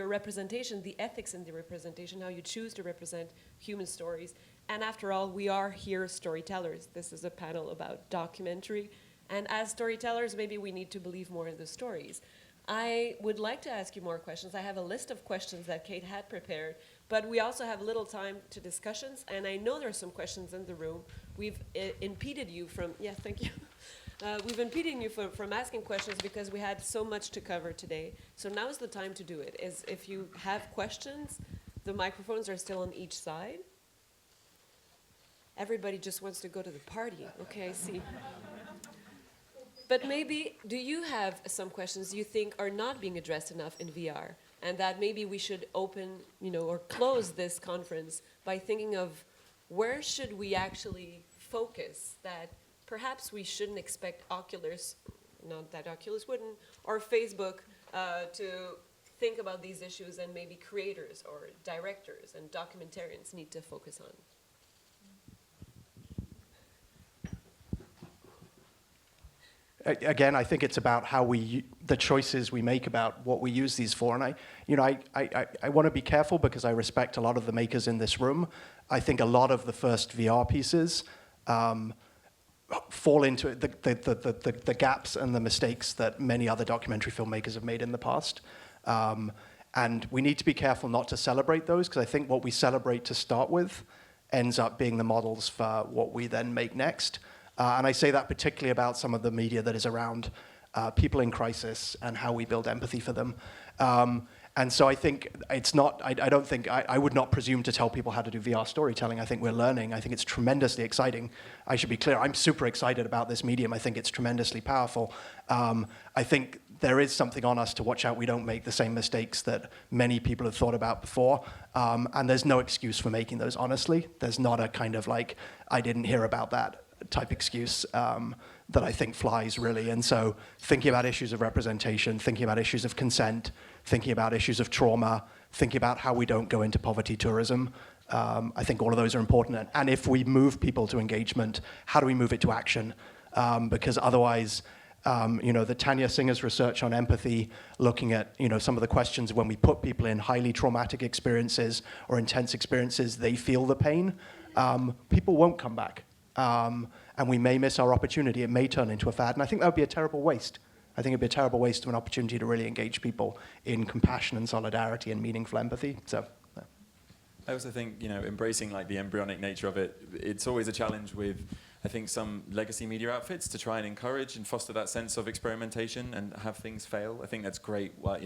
representation, the ethics in the representation, how you choose to represent human stories. And after all, we are here storytellers. This is a panel about documentary. And as storytellers, maybe we need to believe more in the stories. I would like to ask you more questions. I have a list of questions that Kate had prepared, but we also have little time to discussions, and I know there are some questions in the room. We've impeded you from, yeah, thank you. We've impeded you from asking questions because we had so much to cover today. So now is the time to do it. If you have questions, the microphones are still on each side. Everybody just wants to go to the party. Okay, I see. But maybe, do you have some questions you think are not being addressed enough in VR, and that maybe we should open, or close this conference by thinking of where should we actually focus, that perhaps we shouldn't expect Oculus, not that Oculus wouldn't, or Facebook to think about these issues, and maybe creators or directors and documentarians need to focus on. Again, I think it's about how the choices we make about what we use these for. And I want to be careful because I respect a lot of the makers in this room. I think a lot of the first VR pieces fall into the gaps and the mistakes that many other documentary filmmakers have made in the past. And we need to be careful not to celebrate those, because I think what we celebrate to start with ends up being the models for what we then make next. And I say that particularly about some of the media that is around people in crisis and how we build empathy for them. And so I think it's not, I don't think, I would not presume to tell people how to do VR storytelling. I think we're learning. I think it's tremendously exciting. I should be clear, I'm super excited about this medium. I think it's tremendously powerful. I think there is something on us to watch out we don't make the same mistakes that many people have thought about before. And there's no excuse for making those, honestly. There's not a kind of like, I didn't hear about that type excuse that I think flies, really. And so thinking about issues of representation, thinking about issues of consent, thinking about issues of trauma, thinking about how we don't go into poverty tourism, I think all of those are important. And if we move people to engagement, how do we move it to action? Because otherwise, the Tanya Singer's research on empathy, looking at some of the questions when we put people in highly traumatic experiences or intense experiences, they feel the pain, people won't come back. And we may miss our opportunity. It may turn into a fad. And I think that would be a terrible waste. I think it would be a terrible waste of an opportunity to really engage people in compassion and solidarity and meaningful empathy. So, yeah. I also think, embracing like the embryonic nature of it, it's always a challenge with, I think, some legacy media outfits to try and encourage and foster that sense of experimentation and have things fail. I think that's great. Well,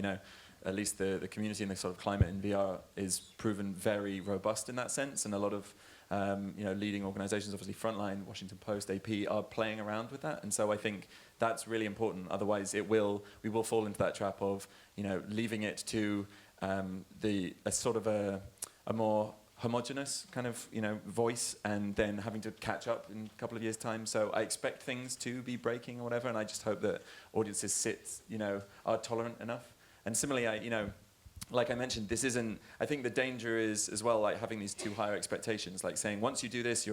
at least the community and the sort of climate in VR is proven very robust in that sense, and a lot of leading organizations, obviously Frontline, Washington Post, AP, are playing around with that. And so I think that's really important. Otherwise, we will fall into that trap of, leaving it to a sort of a more homogenous kind of voice, and then having to catch up in a couple of years' time. So I expect things to be breaking or whatever, and I just hope that audiences are tolerant enough. And similarly, like I mentioned, this isn't. I think the danger is as well, like having these too high expectations, like saying once you do this,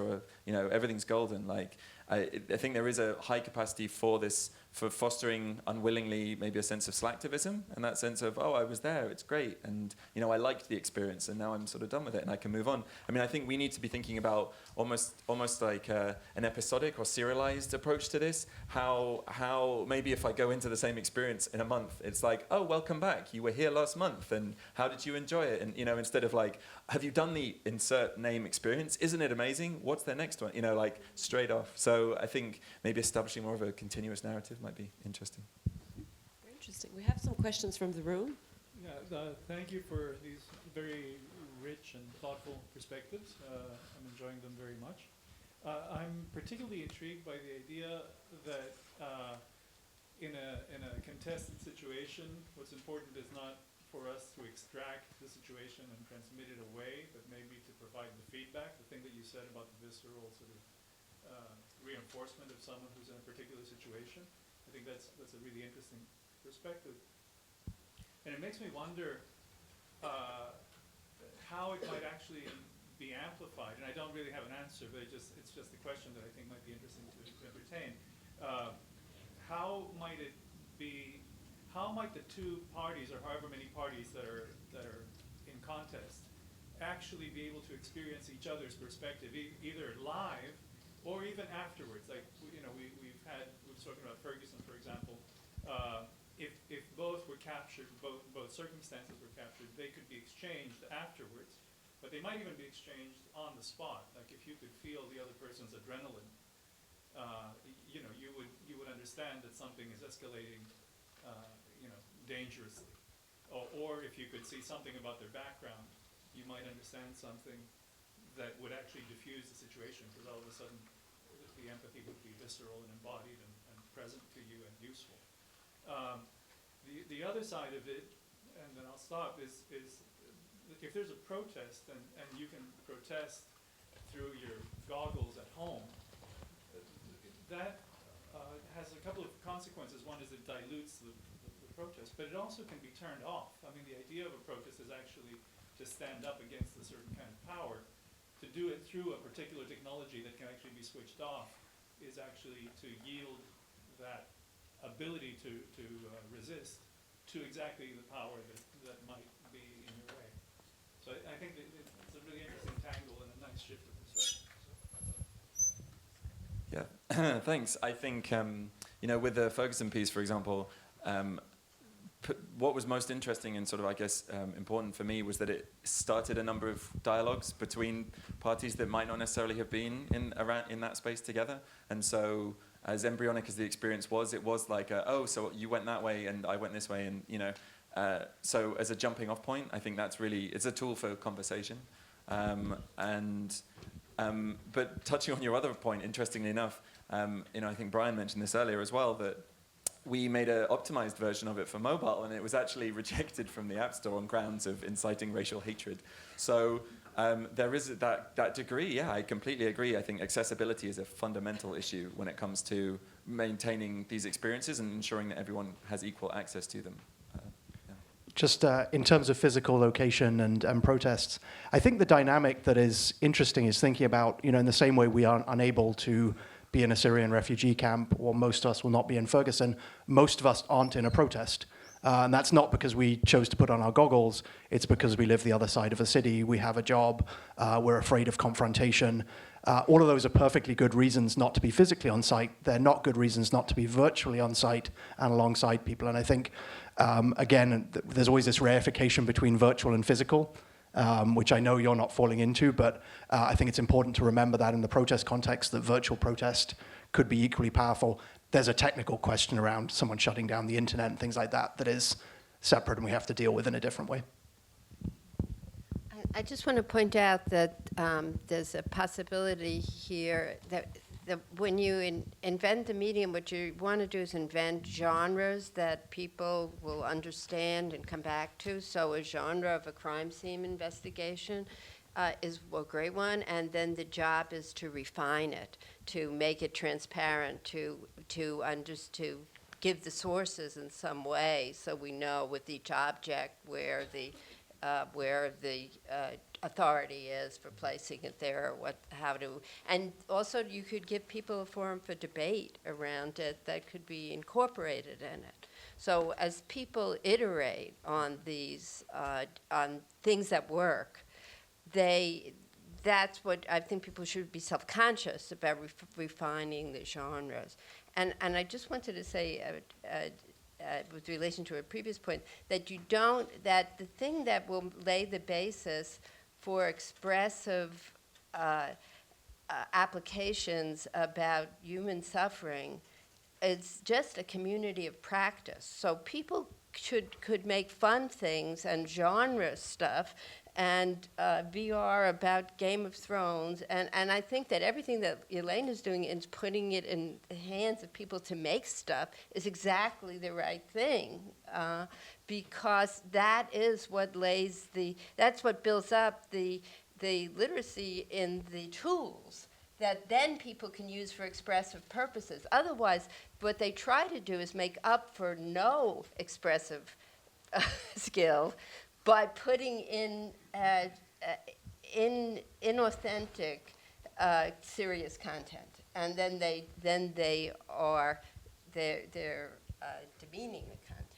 everything's golden. Like I think there is a high capacity for this, for fostering unwillingly maybe a sense of slacktivism, and that sense of, oh, I was there, it's great, and I liked the experience, and now I'm sort of done with it, and I can move on. I mean, I think we need to be thinking about almost like an episodic or serialized approach to this. How maybe if I go into the same experience in a month, it's like, oh, welcome back, you were here last month, and how did you enjoy it? And instead of like, have you done the insert name experience? Isn't it amazing? What's their next one? Like straight off. So I think maybe establishing more of a continuous narrative might be interesting. Very interesting. We have some questions from the room. Yeah, thank you for these very rich and thoughtful perspectives. I'm enjoying them very much. I'm particularly intrigued by the idea that in a contested situation, what's important is not for us to extract the situation and transmit it away, but maybe to provide the feedback, the thing that you said about the visceral sort of reinforcement of someone who's in a particular situation. I think that's a really interesting perspective. And it makes me wonder how it might actually be amplified. And I don't really have an answer, but it's just a question that I think might be interesting to entertain. How might it be? How might the two parties, or however many parties that are in contest, actually be able to experience each other's perspective, either live or even afterwards? Like we've spoken about Ferguson, for example. If both were captured, both circumstances were captured, they could be exchanged afterwards, but they might even be exchanged on the spot. Like if you could feel the other person's adrenaline, you would understand that something is escalating, dangerously. Or if you could see something about their background, you might understand something that would actually diffuse the situation, because all of a sudden the empathy would be visceral and embodied and present to you and useful. The other side of it, and then I'll stop, is if there's a protest and you can protest through your goggles at home, that has a couple of consequences. One is it dilutes the protest, but it also can be turned off. I mean, the idea of a protest is actually to stand up against a certain kind of power. To do it through a particular technology that can actually be switched off is actually to yield that ability to resist to exactly the power that might be in your way. So I think it's a really interesting tangle and a nice shift of perspective. Yeah, thanks. I think, with the Ferguson piece, for example, what was most interesting and sort of, I guess, important for me was that it started a number of dialogues between parties that might not necessarily have been in that space together. And so, as embryonic as the experience was, it was like, so you went that way and I went this way, and so as a jumping off point, I think that's really, it's a tool for conversation. But touching on your other point, interestingly enough, I think Brian mentioned this earlier as well, that we made an optimized version of it for mobile, and it was actually rejected from the App Store on grounds of inciting racial hatred. So there is that degree. Yeah, I completely agree. I think accessibility is a fundamental issue when it comes to maintaining these experiences and ensuring that everyone has equal access to them. Just in terms of physical location and protests, I think the dynamic that is interesting is thinking about, in the same way we are unable to be in a Syrian refugee camp, or most of us will not be in Ferguson, most of us aren't in a protest. And that's not because we chose to put on our goggles, it's because we live the other side of a city, we have a job, we're afraid of confrontation. All of those are perfectly good reasons not to be physically on site. They're not good reasons not to be virtually on site and alongside people. And I think, again, there's always this reification between virtual and physical, which I know you're not falling into, but I think it's important to remember that in the protest context, that virtual protest could be equally powerful. There's a technical question around someone shutting down the internet and things like that that is separate and we have to deal with in a different way. I just want to point out that there's a possibility here that when you invent the medium, what you want to do is invent genres that people will understand and come back to. So a genre of a crime scene investigation is a great one, and then the job is to refine it, to make it transparent, to give the sources in some way, so we know with each object where the authority is for placing it there, and also you could give people a forum for debate around it that could be incorporated in it. So as people iterate on these, on things that work, that's what I think people should be self-conscious about refining the genres. And I just wanted to say, with relation to a previous point, that that the thing that will lay the basis for expressive applications about human suffering is just a community of practice. So people could make fun things and genre stuff and VR about Game of Thrones. And I think that everything that Elaine is doing in putting it in the hands of people to make stuff is exactly the right thing, because that is what that's what builds up the literacy in the tools that then people can use for expressive purposes. Otherwise, what they try to do is make up for no expressive skill by putting in inauthentic, serious content, and then they're demeaning the content.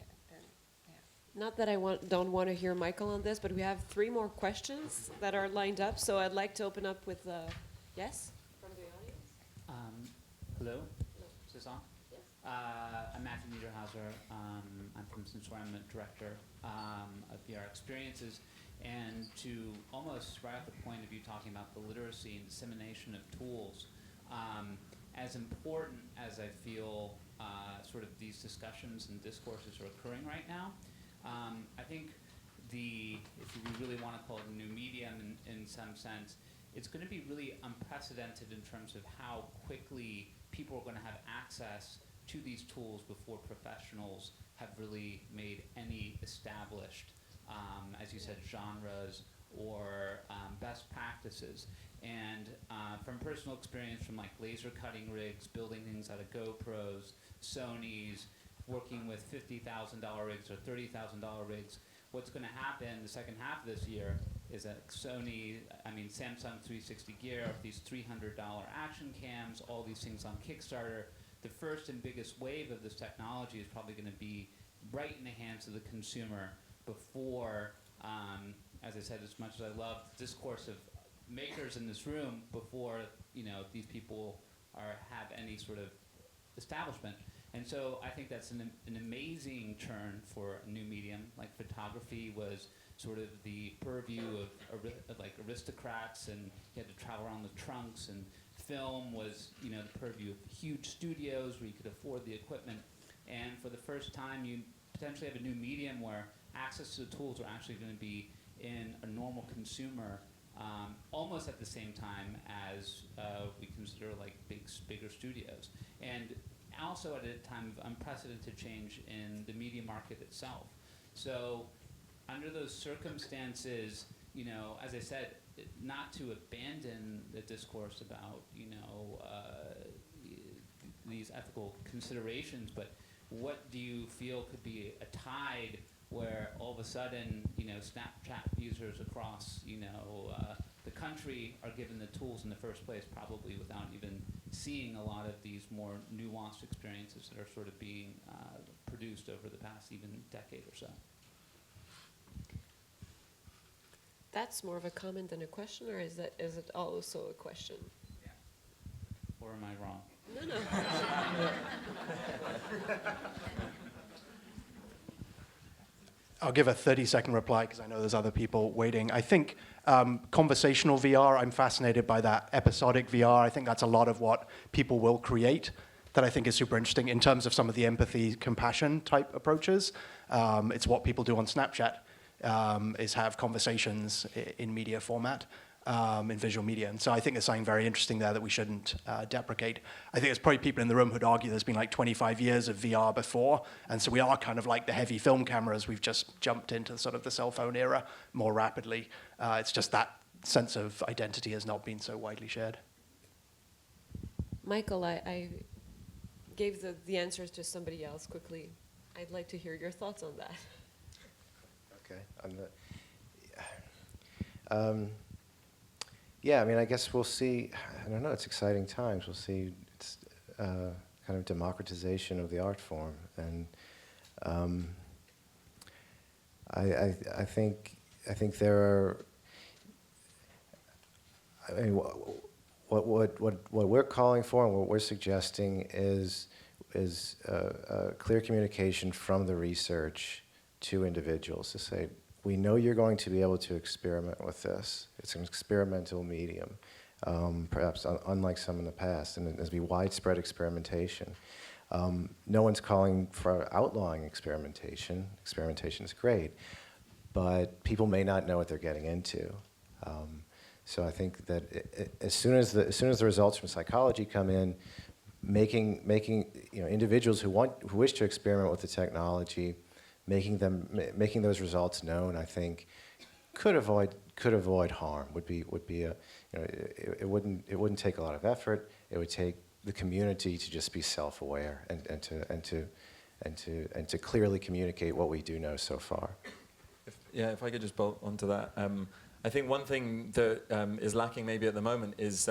Not that I don't want to hear Michael on this, but we have 3 more questions that are lined up, so I'd like to open up with yes from the audience. Hello, is this on? Yes. I'm Matthew Niederhauser. I'm from Sensor. I'm a director of VR experiences. And to almost right at the point of you talking about the literacy and dissemination of tools, as important as I feel sort of these discussions and discourses are occurring right now, I think if we really want to call it a new medium in some sense, it's going to be really unprecedented in terms of how quickly people are going to have access to these tools before professionals have really made any established, as you said, genres or best practices. And from personal experience, from like laser cutting rigs, building things out of GoPros, Sonys, working with $50,000 rigs or $30,000 rigs, what's going to happen the second half of this year is that Samsung 360 Gear, these $300 action cams, all these things on Kickstarter, the first and biggest wave of this technology is probably going to be right in the hands of the consumer before, as I said, as much as I love the discourse of makers in this room, before these people have any sort of establishment. And so I think that's an amazing turn for a new medium. Like photography was sort of the purview of like aristocrats, and you had to travel around with trunks, and film was the purview of huge studios where you could afford the equipment. And for the first time, you potentially have a new medium where access to the tools are actually going to be in a normal consumer almost at the same time as we consider like bigger studios. And also at a time of unprecedented change in the media market itself. So under those circumstances, as I said, not to abandon the discourse about, these ethical considerations, but what do you feel could be a tide where all of a sudden, Snapchat users across, the country are given the tools in the first place, probably without even seeing a lot of these more nuanced experiences that are sort of being produced over the past even decade or so? That's more of a comment than a question, or is it also a question? Yeah. Or am I wrong? No. I'll give a 30-second reply because I know there's other people waiting. I think conversational VR, I'm fascinated by that. Episodic VR, I think that's a lot of what people will create that I think is super interesting in terms of some of the empathy, compassion type approaches. It's what people do on Snapchat, is have conversations in media format. in visual media. And so I think there's something very interesting there that we shouldn't deprecate. I think there's probably people in the room who'd argue there's been like 25 years of VR before, and so we are kind of like the heavy film cameras. We've just jumped into sort of the cell phone era more rapidly. It's just that sense of identity has not been so widely shared. Michael, I gave the answers to somebody else quickly. I'd like to hear your thoughts on that. Okay. Yeah, I mean, I guess we'll see. I don't know. It's exciting times. We'll see. It's kind of democratization of the art form, and I think there are. I mean, what we're calling for and what we're suggesting is clear communication from the research to individuals to say, we know you're going to be able to experiment with this. It's an experimental medium, perhaps unlike some in the past, and there's be widespread experimentation. No one's calling for outlawing experimentation. Experimentation is great, but people may not know what they're getting into. So I think that as soon as the results from psychology come in, making individuals who wish to experiment with the technology, making those results known, I think, could avoid harm. Would be a, it wouldn't take a lot of effort. It would take the community to just be self-aware and to clearly communicate what we do know so far. If I could just bolt onto that. I think one thing that is lacking maybe at the moment is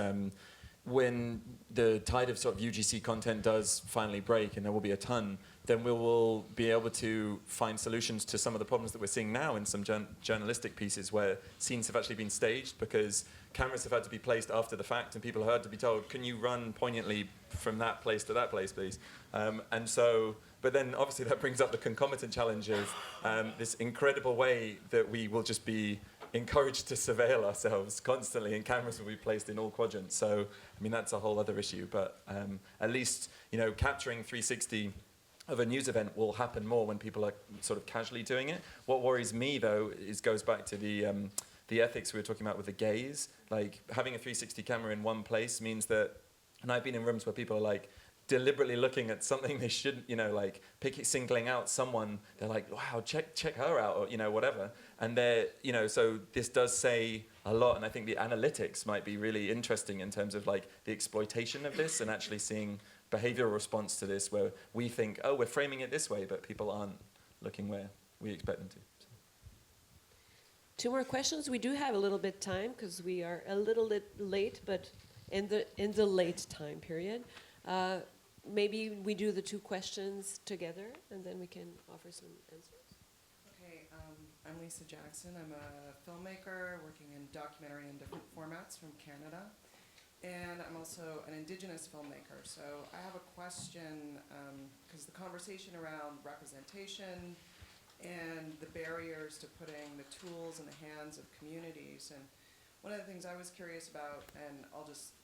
when the tide of sort of UGC content does finally break, and there will be a ton, then we will be able to find solutions to some of the problems that we're seeing now in some journalistic pieces where scenes have actually been staged because cameras have had to be placed after the fact and people have had to be told, can you run poignantly from that place to that place, please? And so, but then obviously that brings up the concomitant challenge of this incredible way that we will just be encouraged to surveil ourselves constantly, and cameras will be placed in all quadrants. So, I mean, that's a whole other issue. But at least, capturing 360 of a news event will happen more when people are sort of casually doing it. What worries me, though, goes back to the ethics we were talking about with the gaze. Like, having a 360 camera in one place means that, and I've been in rooms where people are like, deliberately looking at something they shouldn't, like singling out someone, they're like, wow, check her out, or, whatever. And they're, so this does say a lot, and I think the analytics might be really interesting in terms of like the exploitation of this and actually seeing behavioral response to this where we think, oh, we're framing it this way, but people aren't looking where we expect them to. So. 2 more questions. We do have a little bit time because we are a little bit late, but in the late time period. Maybe we do the 2 questions together, and then we can offer some answers. Okay, I'm Lisa Jackson. I'm a filmmaker working in documentary in different formats from Canada, and I'm also an Indigenous filmmaker. So I have a question, because the conversation around representation and the barriers to putting the tools in the hands of communities, and one of the things I was curious about, and I'll just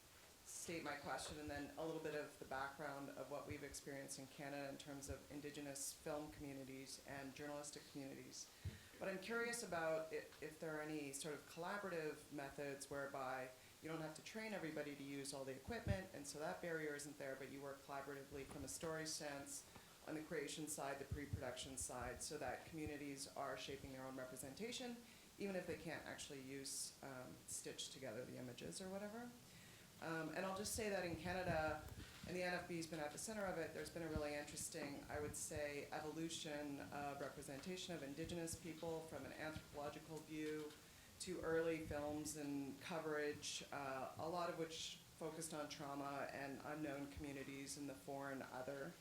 state my question and then a little bit of the background of what we've experienced in Canada in terms of Indigenous film communities and journalistic communities. But I'm curious about if there are any sort of collaborative methods whereby you don't have to train everybody to use all the equipment, and so that barrier isn't there, but you work collaboratively from a story sense on the creation side, the pre-production side, so that communities are shaping their own representation, even if they can't actually use stitch together the images or whatever. And I'll just say that in Canada, and the NFB's been at the center of it, there's been a really interesting, I would say, evolution of representation of Indigenous people from an anthropological view to early films and coverage, a lot of which focused on trauma and unknown communities and the foreign other,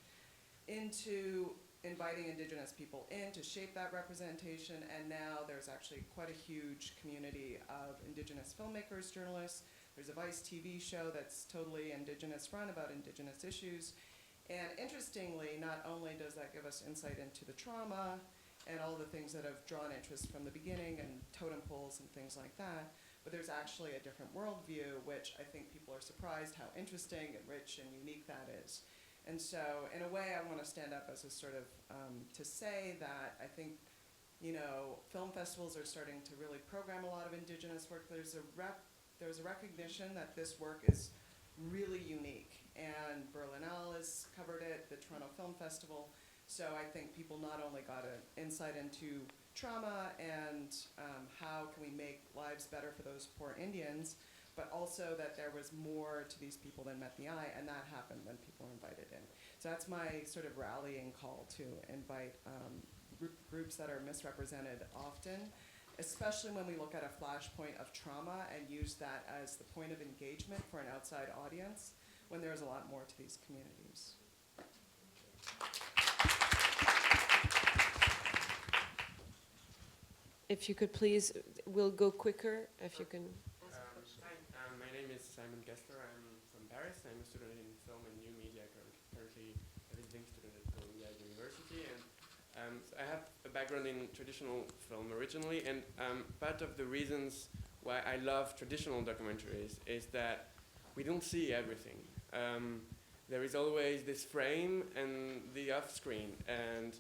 into inviting Indigenous people in to shape that representation. And now there's actually quite a huge community of Indigenous filmmakers, journalists. There's a Vice TV show that's totally Indigenous run about Indigenous issues. And interestingly, not only does that give us insight into the trauma and all the things that have drawn interest from the beginning and totem poles and things like that, but there's actually a different worldview, which I think people are surprised how interesting and rich and unique that is. And so in a way, I want to stand up as a sort of, to say that I think, film festivals are starting to really program a lot of Indigenous work. There's a there's a recognition that this work is really unique. And Berlinale has covered it, the Toronto Film Festival. So I think people not only got an insight into trauma and how can we make lives better for those poor Indians, but also that there was more to these people than met the eye, and that happened when people were invited in. So that's my sort of rallying call to invite groups that are misrepresented often, especially when we look at a flashpoint of trauma and use that as the point of engagement for an outside audience, when there's a lot more to these communities. If you could please, we'll go quicker if you can. Hi, my name is Simon Gessler. I'm from Paris. I'm a student in film and new media, currently a visiting student at Columbia University. And so I have a background in traditional film originally, and part of the reasons why I love traditional documentaries is that we don't see everything. There is always this frame and the off-screen, and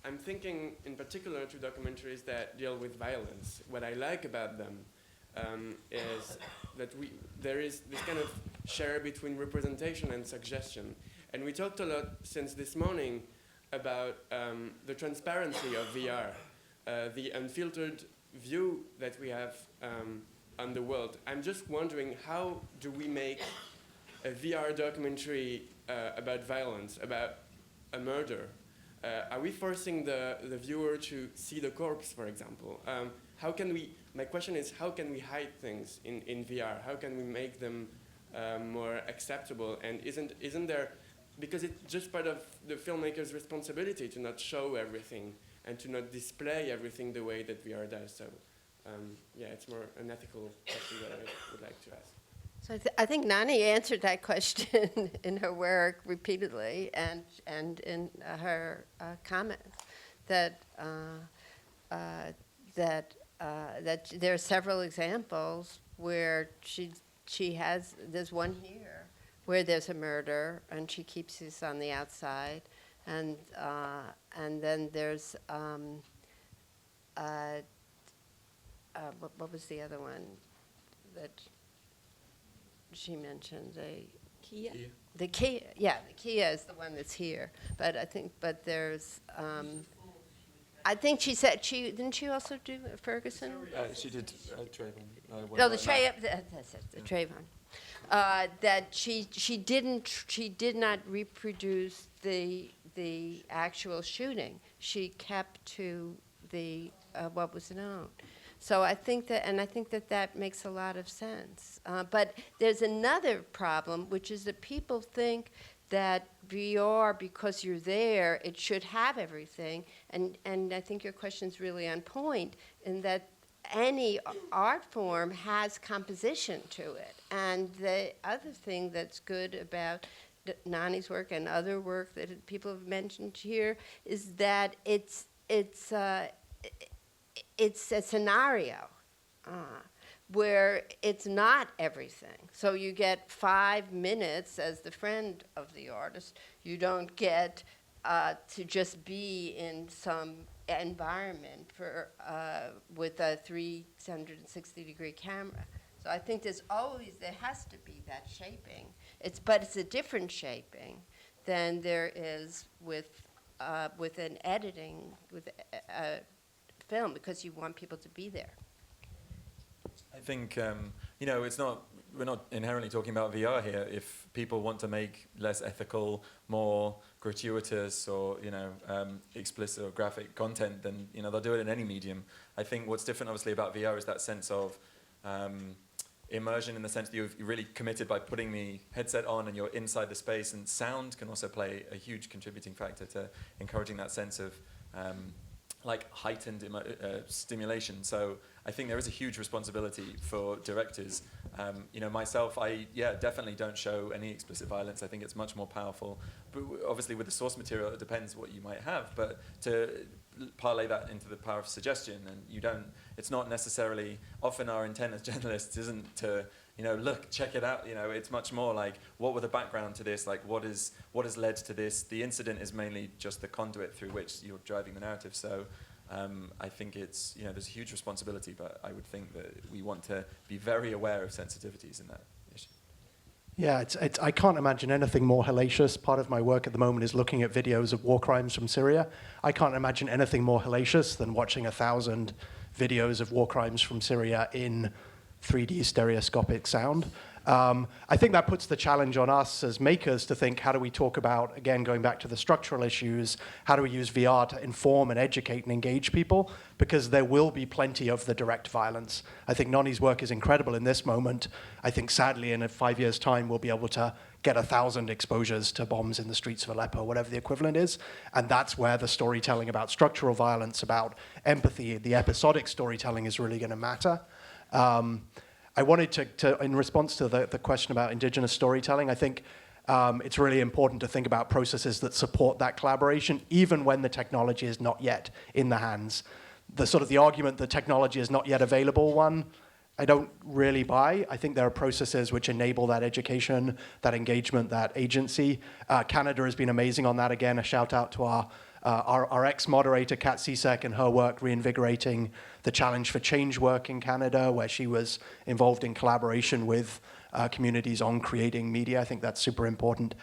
I'm thinking in particular to documentaries that deal with violence. What I like about them is that there is this kind of share between representation and suggestion. And we talked a lot since this morning about the transparency of VR, the unfiltered view that we have on the world. I'm just wondering, how do we make a VR documentary about violence, about a murder? Are we forcing the viewer to see the corpse, for example? How can we, my question is, how can we hide things in VR? How can we make them more acceptable? And isn't there, because it's just part of the filmmaker's responsibility to not show everything and to not display everything the way that VR does. So yeah, it's more an ethical question that I would like to ask. So I think Nani answered that question in her work repeatedly and in her comments that there are several examples where she has, there's one here where there's a murder and she keeps this on the outside, and then there's what was the other one that she mentioned? Kia. The Kia, yeah, the Kia is the one that's here. But I think, there's, I think she said didn't she also do Ferguson? She did Trayvon. No, the Trayvon. That she did not reproduce the actual shooting. She kept to the what was known. So I think that makes a lot of sense. But there's another problem, which is that people think that VR, because you're there, it should have everything. And I think your question's really on point in that any art form has composition to it. And the other thing that's good about Nani's work and other work that people have mentioned here is that it's a scenario where it's not everything. So you get 5 minutes as the friend of the artist. You don't get to just be in some environment with a 360-degree camera. So I think there has to be that shaping. But it's a different shaping than there is with an editing, with a film, because you want people to be there. I think, we're not inherently talking about VR here. If people want to make less ethical, more gratuitous or, explicit or graphic content, then, they'll do it in any medium. I think what's different, obviously, about VR is that sense of immersion, in the sense that you're really committed by putting the headset on and you're inside the space, and sound can also play a huge contributing factor to encouraging that sense of heightened stimulation. So I think there is a huge responsibility for directors. Myself, I definitely don't show any explicit violence. I think it's much more powerful. But obviously with the source material, it depends what you might have. But to parlay that into the power of suggestion, and it's not necessarily, often our intent as journalists isn't to, look, check it out. It's much more like, what were the background to this? Like, what has led to this? The incident is mainly just the conduit through which you're driving the narrative. So I think it's, there's a huge responsibility, but I would think that we want to be very aware of sensitivities in that issue. Yeah, I can't imagine anything more hellacious. Part of my work at the moment is looking at videos of war crimes from Syria. I can't imagine anything more hellacious than watching 1,000 videos of war crimes from Syria in 3D stereoscopic sound. I think that puts the challenge on us as makers to think, how do we talk about, again, going back to the structural issues, how do we use VR to inform and educate and engage people? Because there will be plenty of the direct violence. I think Noni's work is incredible in this moment. I think sadly in 5 years' time, we'll be able to get 1,000 exposures to bombs in the streets of Aleppo, whatever the equivalent is. And that's where the storytelling about structural violence, about empathy, the episodic storytelling is really going to matter. I wanted to, in response to the question about indigenous storytelling, I think it's really important to think about processes that support that collaboration, even when the technology is not yet in the hands. The argument that technology is not yet available one, I don't really buy. I think there are processes which enable that education, that engagement, that agency. Canada has been amazing on that. Again, a shout out to our ex-moderator, Kat Sisek, and her work reinvigorating the Challenge for Change work in Canada, where she was involved in collaboration with communities on creating media. I think that's super important.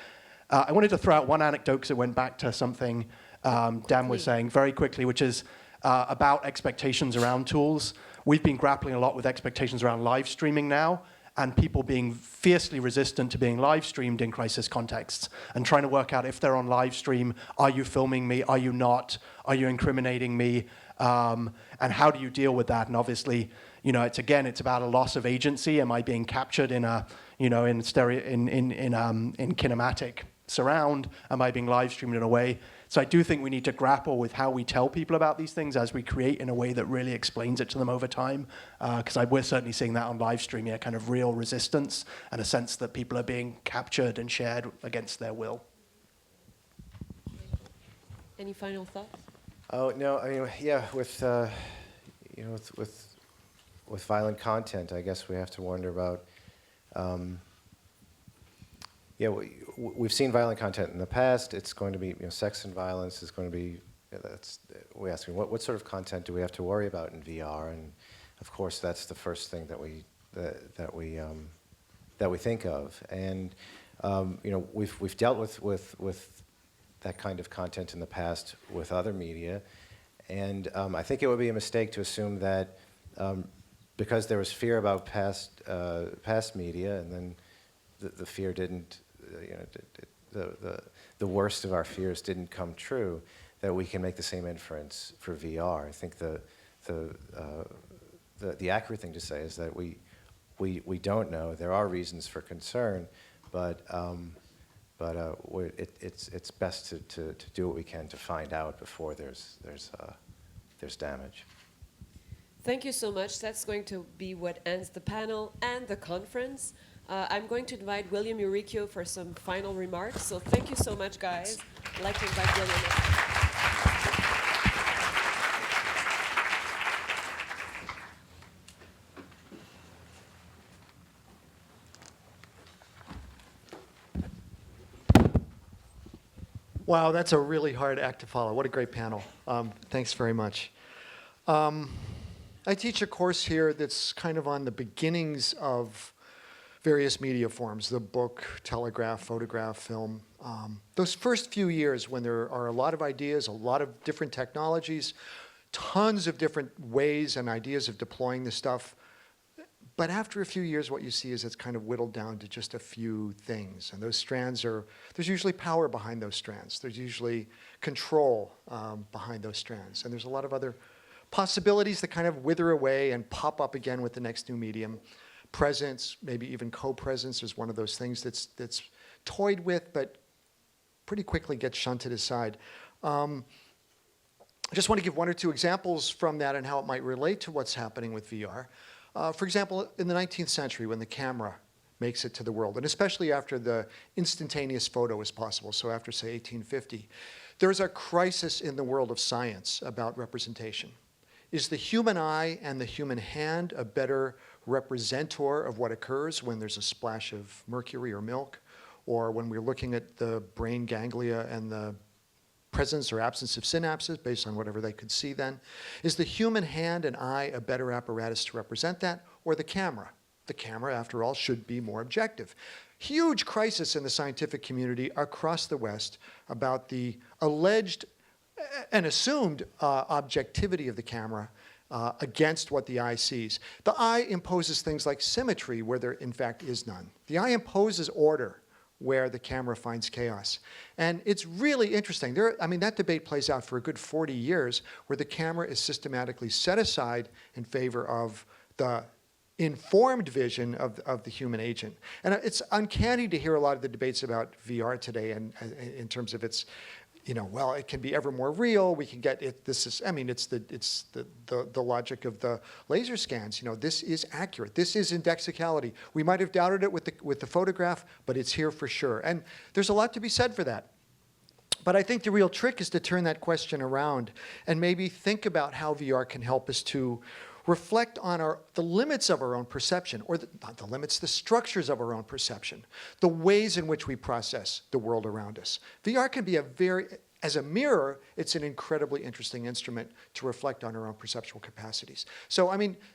I wanted to throw out one anecdote because it went back to something Dan was saying very quickly, which is about expectations around tools. We've been grappling a lot with expectations around live streaming now, and people being fiercely resistant to being live streamed in crisis contexts and trying to work out if they're on live stream, are you filming me, are you not, are you incriminating me, and how do you deal with that? And obviously, it's about a loss of agency. Am I being captured in a, in kinematic surround? Am I being live streamed in a way? So I do think we need to grapple with how we tell people about these things as we create in a way that really explains it to them over time. Because we're certainly seeing that on live stream, kind of real resistance and a sense that people are being captured and shared against their will. Any final thoughts? Oh no, I mean, yeah, with violent content, I guess we have to wonder about. We've seen violent content in the past. It's going to be, sex and violence is going to be. We're asking what sort of content do we have to worry about in VR? And of course, that's the first thing that we think of. And we've dealt with that kind of content in the past with other media, and I think it would be a mistake to assume that because there was fear about past media, and then the fear didn't. The worst of our fears didn't come true, that we can make the same inference for VR. I think the accurate thing to say is that we don't know. There are reasons for concern, but it's best to do what we can to find out before there's damage. Thank you so much. That's going to be what ends the panel and the conference. I'm going to invite William Uricchio for some final remarks. So thank you so much, guys. I'd like to invite William. Wow, that's a really hard act to follow. What a great panel. Thanks very much. I teach a course here that's kind of on the beginnings of various media forms, the book, telegraph, photograph, film. Those first few years when there are a lot of ideas, a lot of different technologies, tons of different ways and ideas of deploying this stuff. But after a few years, what you see is it's kind of whittled down to just a few things. And those strands there's usually power behind those strands. There's usually control behind those strands. And there's a lot of other possibilities that kind of wither away and pop up again with the next new medium. Presence, maybe even co-presence is one of those things that's toyed with, but pretty quickly gets shunted aside. I just want to give one or two examples from that and how it might relate to what's happening with VR. For example, in the 19th century, when the camera makes it to the world, and especially after the instantaneous photo is possible, so after, say, 1850, there's a crisis in the world of science about representation. Is the human eye and the human hand a better representor of what occurs when there's a splash of mercury or milk, or when we're looking at the brain ganglia and the presence or absence of synapses based on whatever they could see then. Is the human hand and eye a better apparatus to represent that, or the camera? The camera, after all, should be more objective. Huge crisis in the scientific community across the West about the alleged and assumed objectivity of the camera against what the eye sees. The eye imposes things like symmetry where there in fact is none. The eye imposes order where the camera finds chaos. And it's really interesting. That debate plays out for a good 40 years where the camera is systematically set aside in favor of the informed vision of the human agent. And it's uncanny to hear a lot of the debates about VR today and in terms of its, well, it can be ever more real. We can get it. It's the logic of the laser scans. This is accurate. This is indexicality. We might have doubted it with the photograph, but it's here for sure. And there's a lot to be said for that. But I think the real trick is to turn that question around and maybe think about how VR can help us to reflect on the limits of our own perception, or not the limits, the structures of our own perception, the ways in which we process the world around us. VR can be as a mirror, it's an incredibly interesting instrument to reflect on our own perceptual capacities. So,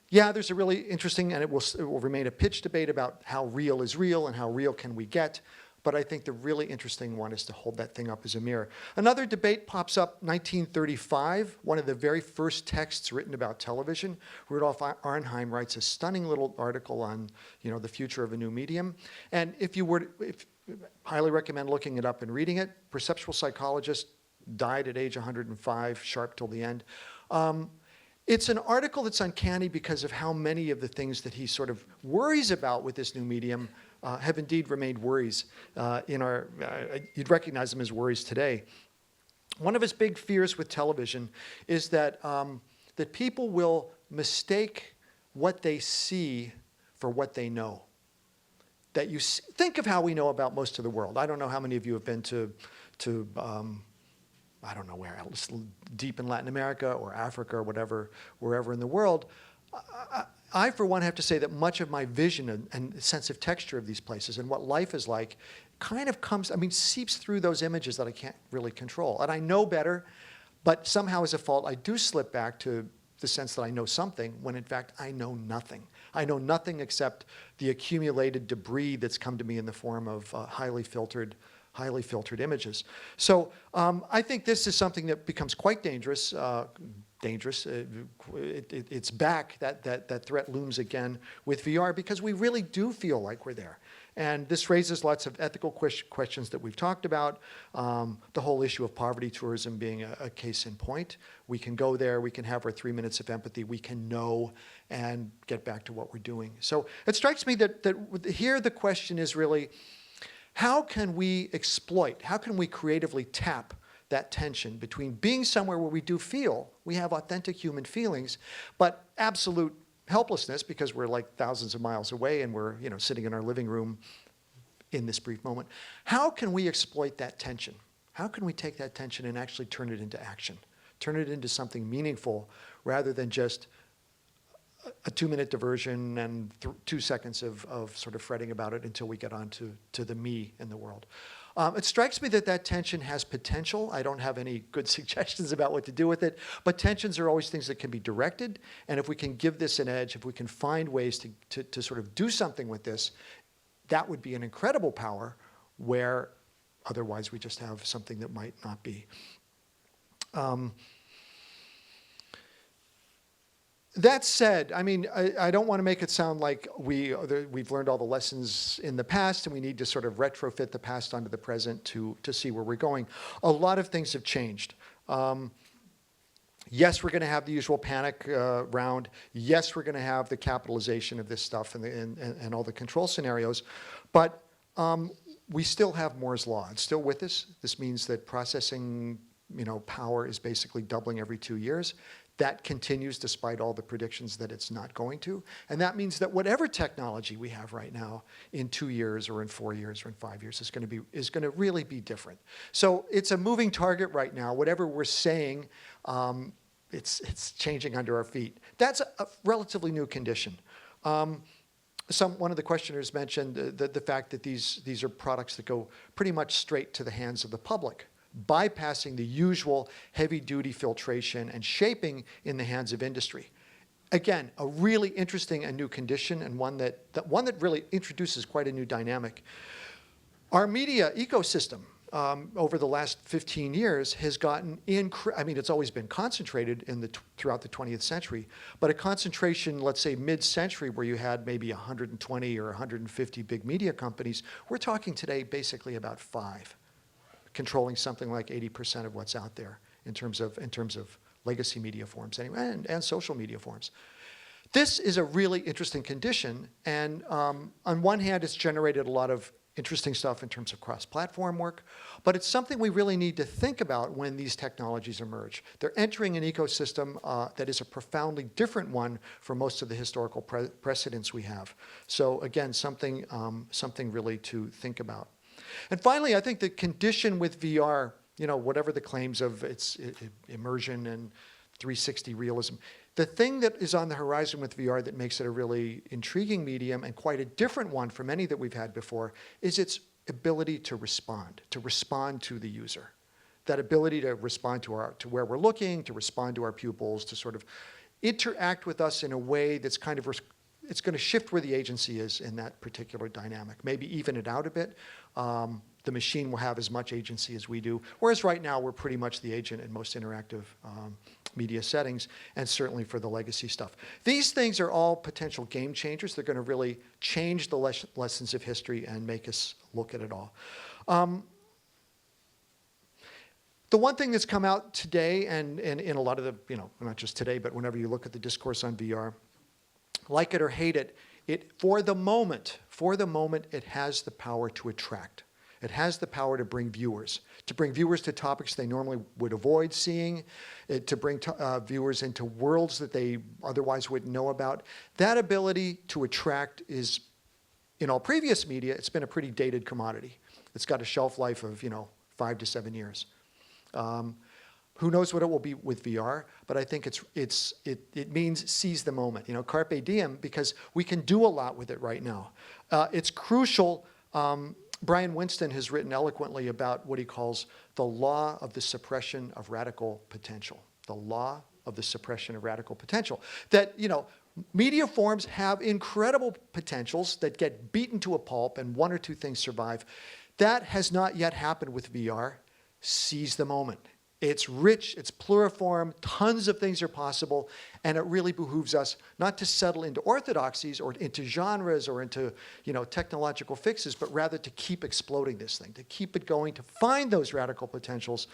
there's a really interesting, and it will remain a pitch debate about how real is real and how real can we get. But I think the really interesting one is to hold that thing up as a mirror. Another debate pops up, 1935, one of the very first texts written about television. Rudolf Arnheim writes a stunning little article on, the future of a new medium. And highly recommend looking it up and reading it. Perceptual psychologist, died at age 105, sharp till the end. It's an article that's uncanny because of how many of the things that he sort of worries about with this new medium have indeed remained worries you'd recognize them as worries today. One of his big fears with television is that people will mistake what they see for what they know. That think of how we know about most of the world. I don't know how many of you have been to I don't know where else, deep in Latin America or Africa or wherever in the world. I, for one, have to say that much of my vision and sense of texture of these places and what life is like kind of seeps through those images that I can't really control. And I know better, but somehow as a fault, I do slip back to the sense that I know something when in fact I know nothing. I know nothing except the accumulated debris that's come to me in the form of highly filtered images. So I think this is something that becomes quite dangerous. It's back, that threat looms again with VR because we really do feel like we're there. And this raises lots of ethical questions that we've talked about. The whole issue of poverty tourism being a case in point. We can go there, we can have our 3 minutes of empathy, we can know and get back to what we're doing. So it strikes me that here the question is really, how can we exploit, how can we creatively tap that tension between being somewhere where we do feel, we have authentic human feelings, but absolute helplessness because we're like thousands of miles away and we're sitting in our living room in this brief moment. How can we exploit that tension? How can we take that tension and actually turn it into action? Turn it into something meaningful rather than just a 2-minute diversion and 2 seconds of sort of fretting about it until we get on to the me in the world. It strikes me that tension has potential. I don't have any good suggestions about what to do with it, but tensions are always things that can be directed, and if we can give this an edge, if we can find ways to sort of do something with this, that would be an incredible power where otherwise we just have something that might not be. That said, I don't want to make it sound like we've learned all the lessons in the past and we need to sort of retrofit the past onto the present to see where we're going. A lot of things have changed. Yes, we're going to have the usual panic round. Yes, we're going to have the capitalization of this stuff and all the control scenarios. But we still have Moore's Law. It's still with us. This means that processing power is basically doubling every 2 years. That continues despite all the predictions that it's not going to. And that means that whatever technology we have right now in 2 years or in 4 years or in 5 years is going to really be different. So it's a moving target right now. Whatever we're saying, it's changing under our feet. That's a relatively new condition. One of the questioners mentioned the fact that these are products that go pretty much straight to the hands of the public. bypassing the usual heavy-duty filtration and shaping in the hands of industry. Again, a really interesting and new condition, and one that really introduces quite a new dynamic. Our media ecosystem over the last 15 years has gotten it's always been concentrated throughout the 20th century, but a concentration, let's say mid-century, where you had maybe 120 or 150 big media companies, we're talking today basically about 5, controlling something like 80% of what's out there in terms of legacy media forms anyway, and social media forms. This is a really interesting condition, and on one hand, it's generated a lot of interesting stuff in terms of cross-platform work, but it's something we really need to think about when these technologies emerge. They're entering an ecosystem that is a profoundly different one from most of the historical precedents we have. So again, something really to think about. And finally, I think the condition with VR, whatever the claims of its immersion and 360 realism, the thing that is on the horizon with VR that makes it a really intriguing medium and quite a different one from any that we've had before is its ability to respond to the user. That ability to respond to where we're looking, to respond to our pupils, to sort of interact with us in a way that's it's going to shift where the agency is in that particular dynamic, maybe even it out a bit. The machine will have as much agency as we do, whereas right now we're pretty much the agent in most interactive media settings, and certainly for the legacy stuff. These things are all potential game changers. They're going to really change the lessons of history and make us look at it all. The one thing that's come out today, and in a lot of the, not just today, but whenever you look at the discourse on VR, like it or hate it, for the moment, it has the power to attract. It has the power to bring viewers to topics they normally would avoid seeing, to bring viewers into worlds that they otherwise wouldn't know about. That ability to attract is, in all previous media, it's been a pretty dated commodity. It's got a shelf life of 5 to 7 years. Who knows what it will be with VR, but I think it means seize the moment. Carpe diem, because we can do a lot with it right now. It's crucial. Brian Winston has written eloquently about what he calls the law of the suppression of radical potential. The law of the suppression of radical potential. That, media forms have incredible potentials that get beaten to a pulp and 1 or 2 things survive. That has not yet happened with VR. Seize the moment. It's rich, it's pluriform, tons of things are possible, and it really behooves us not to settle into orthodoxies or into genres or into technological fixes, but rather to keep exploding this thing, to keep it going, to find those radical potentials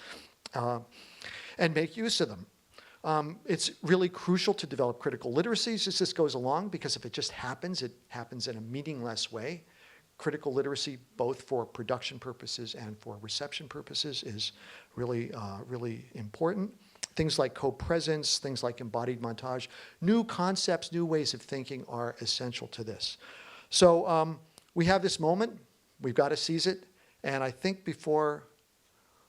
and make use of them. It's really crucial to develop critical literacies as this goes along, because if it just happens, it happens in a meaningless way. Critical literacy, both for production purposes and for reception purposes, is really, really important. Things like co-presence, things like embodied montage, new concepts, new ways of thinking are essential to this. So we have this moment, we've got to seize it, and I think we're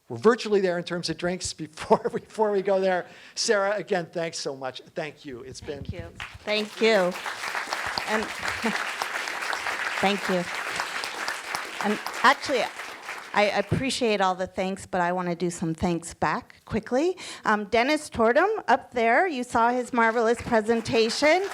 virtually there in terms of drinks before we go there. Sarah, again, thanks so much. Thank you. Thank you. Thank you. And thank you. And actually, I appreciate all the thanks, but I want to do some thanks back quickly. Dennis Tordam up there, you saw his marvelous presentation.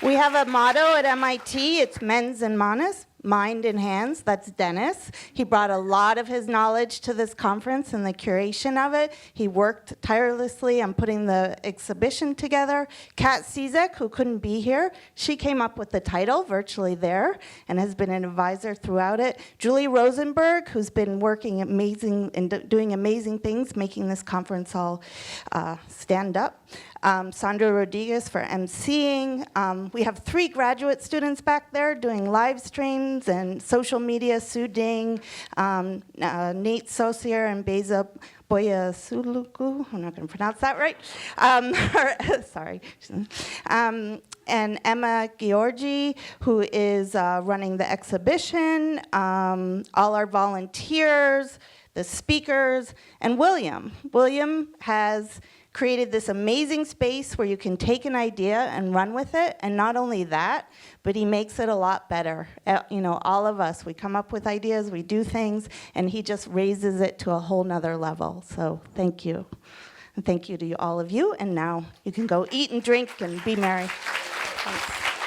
We have a motto at MIT, it's mens in manus, mind in hands. That's Dennis. He brought a lot of his knowledge to this conference and the curation of it. He worked tirelessly on putting the exhibition together. Kat Cizek, who couldn't be here, she came up with the title, Virtually There, and has been an advisor throughout it. Julie Rosenberg, who's been working amazing and doing amazing things, making this conference all stand up. Sandra Rodriguez for emceeing. We have 3 graduate students back there doing live streams and social media, Sue Ding, Nate Saucier, and Beza Boyasuluku. I'm not going to pronounce that right. Sorry. And Emma Georgi, who is running the exhibition. All our volunteers. the speakers, and William. William has created this amazing space where you can take an idea and run with it, and not only that, but he makes it a lot better. You know, all of us, we come up with ideas, we do things, and he just raises it to a whole nother level. So thank you. And thank you to all of you, and now you can go eat and drink and be merry. Thanks.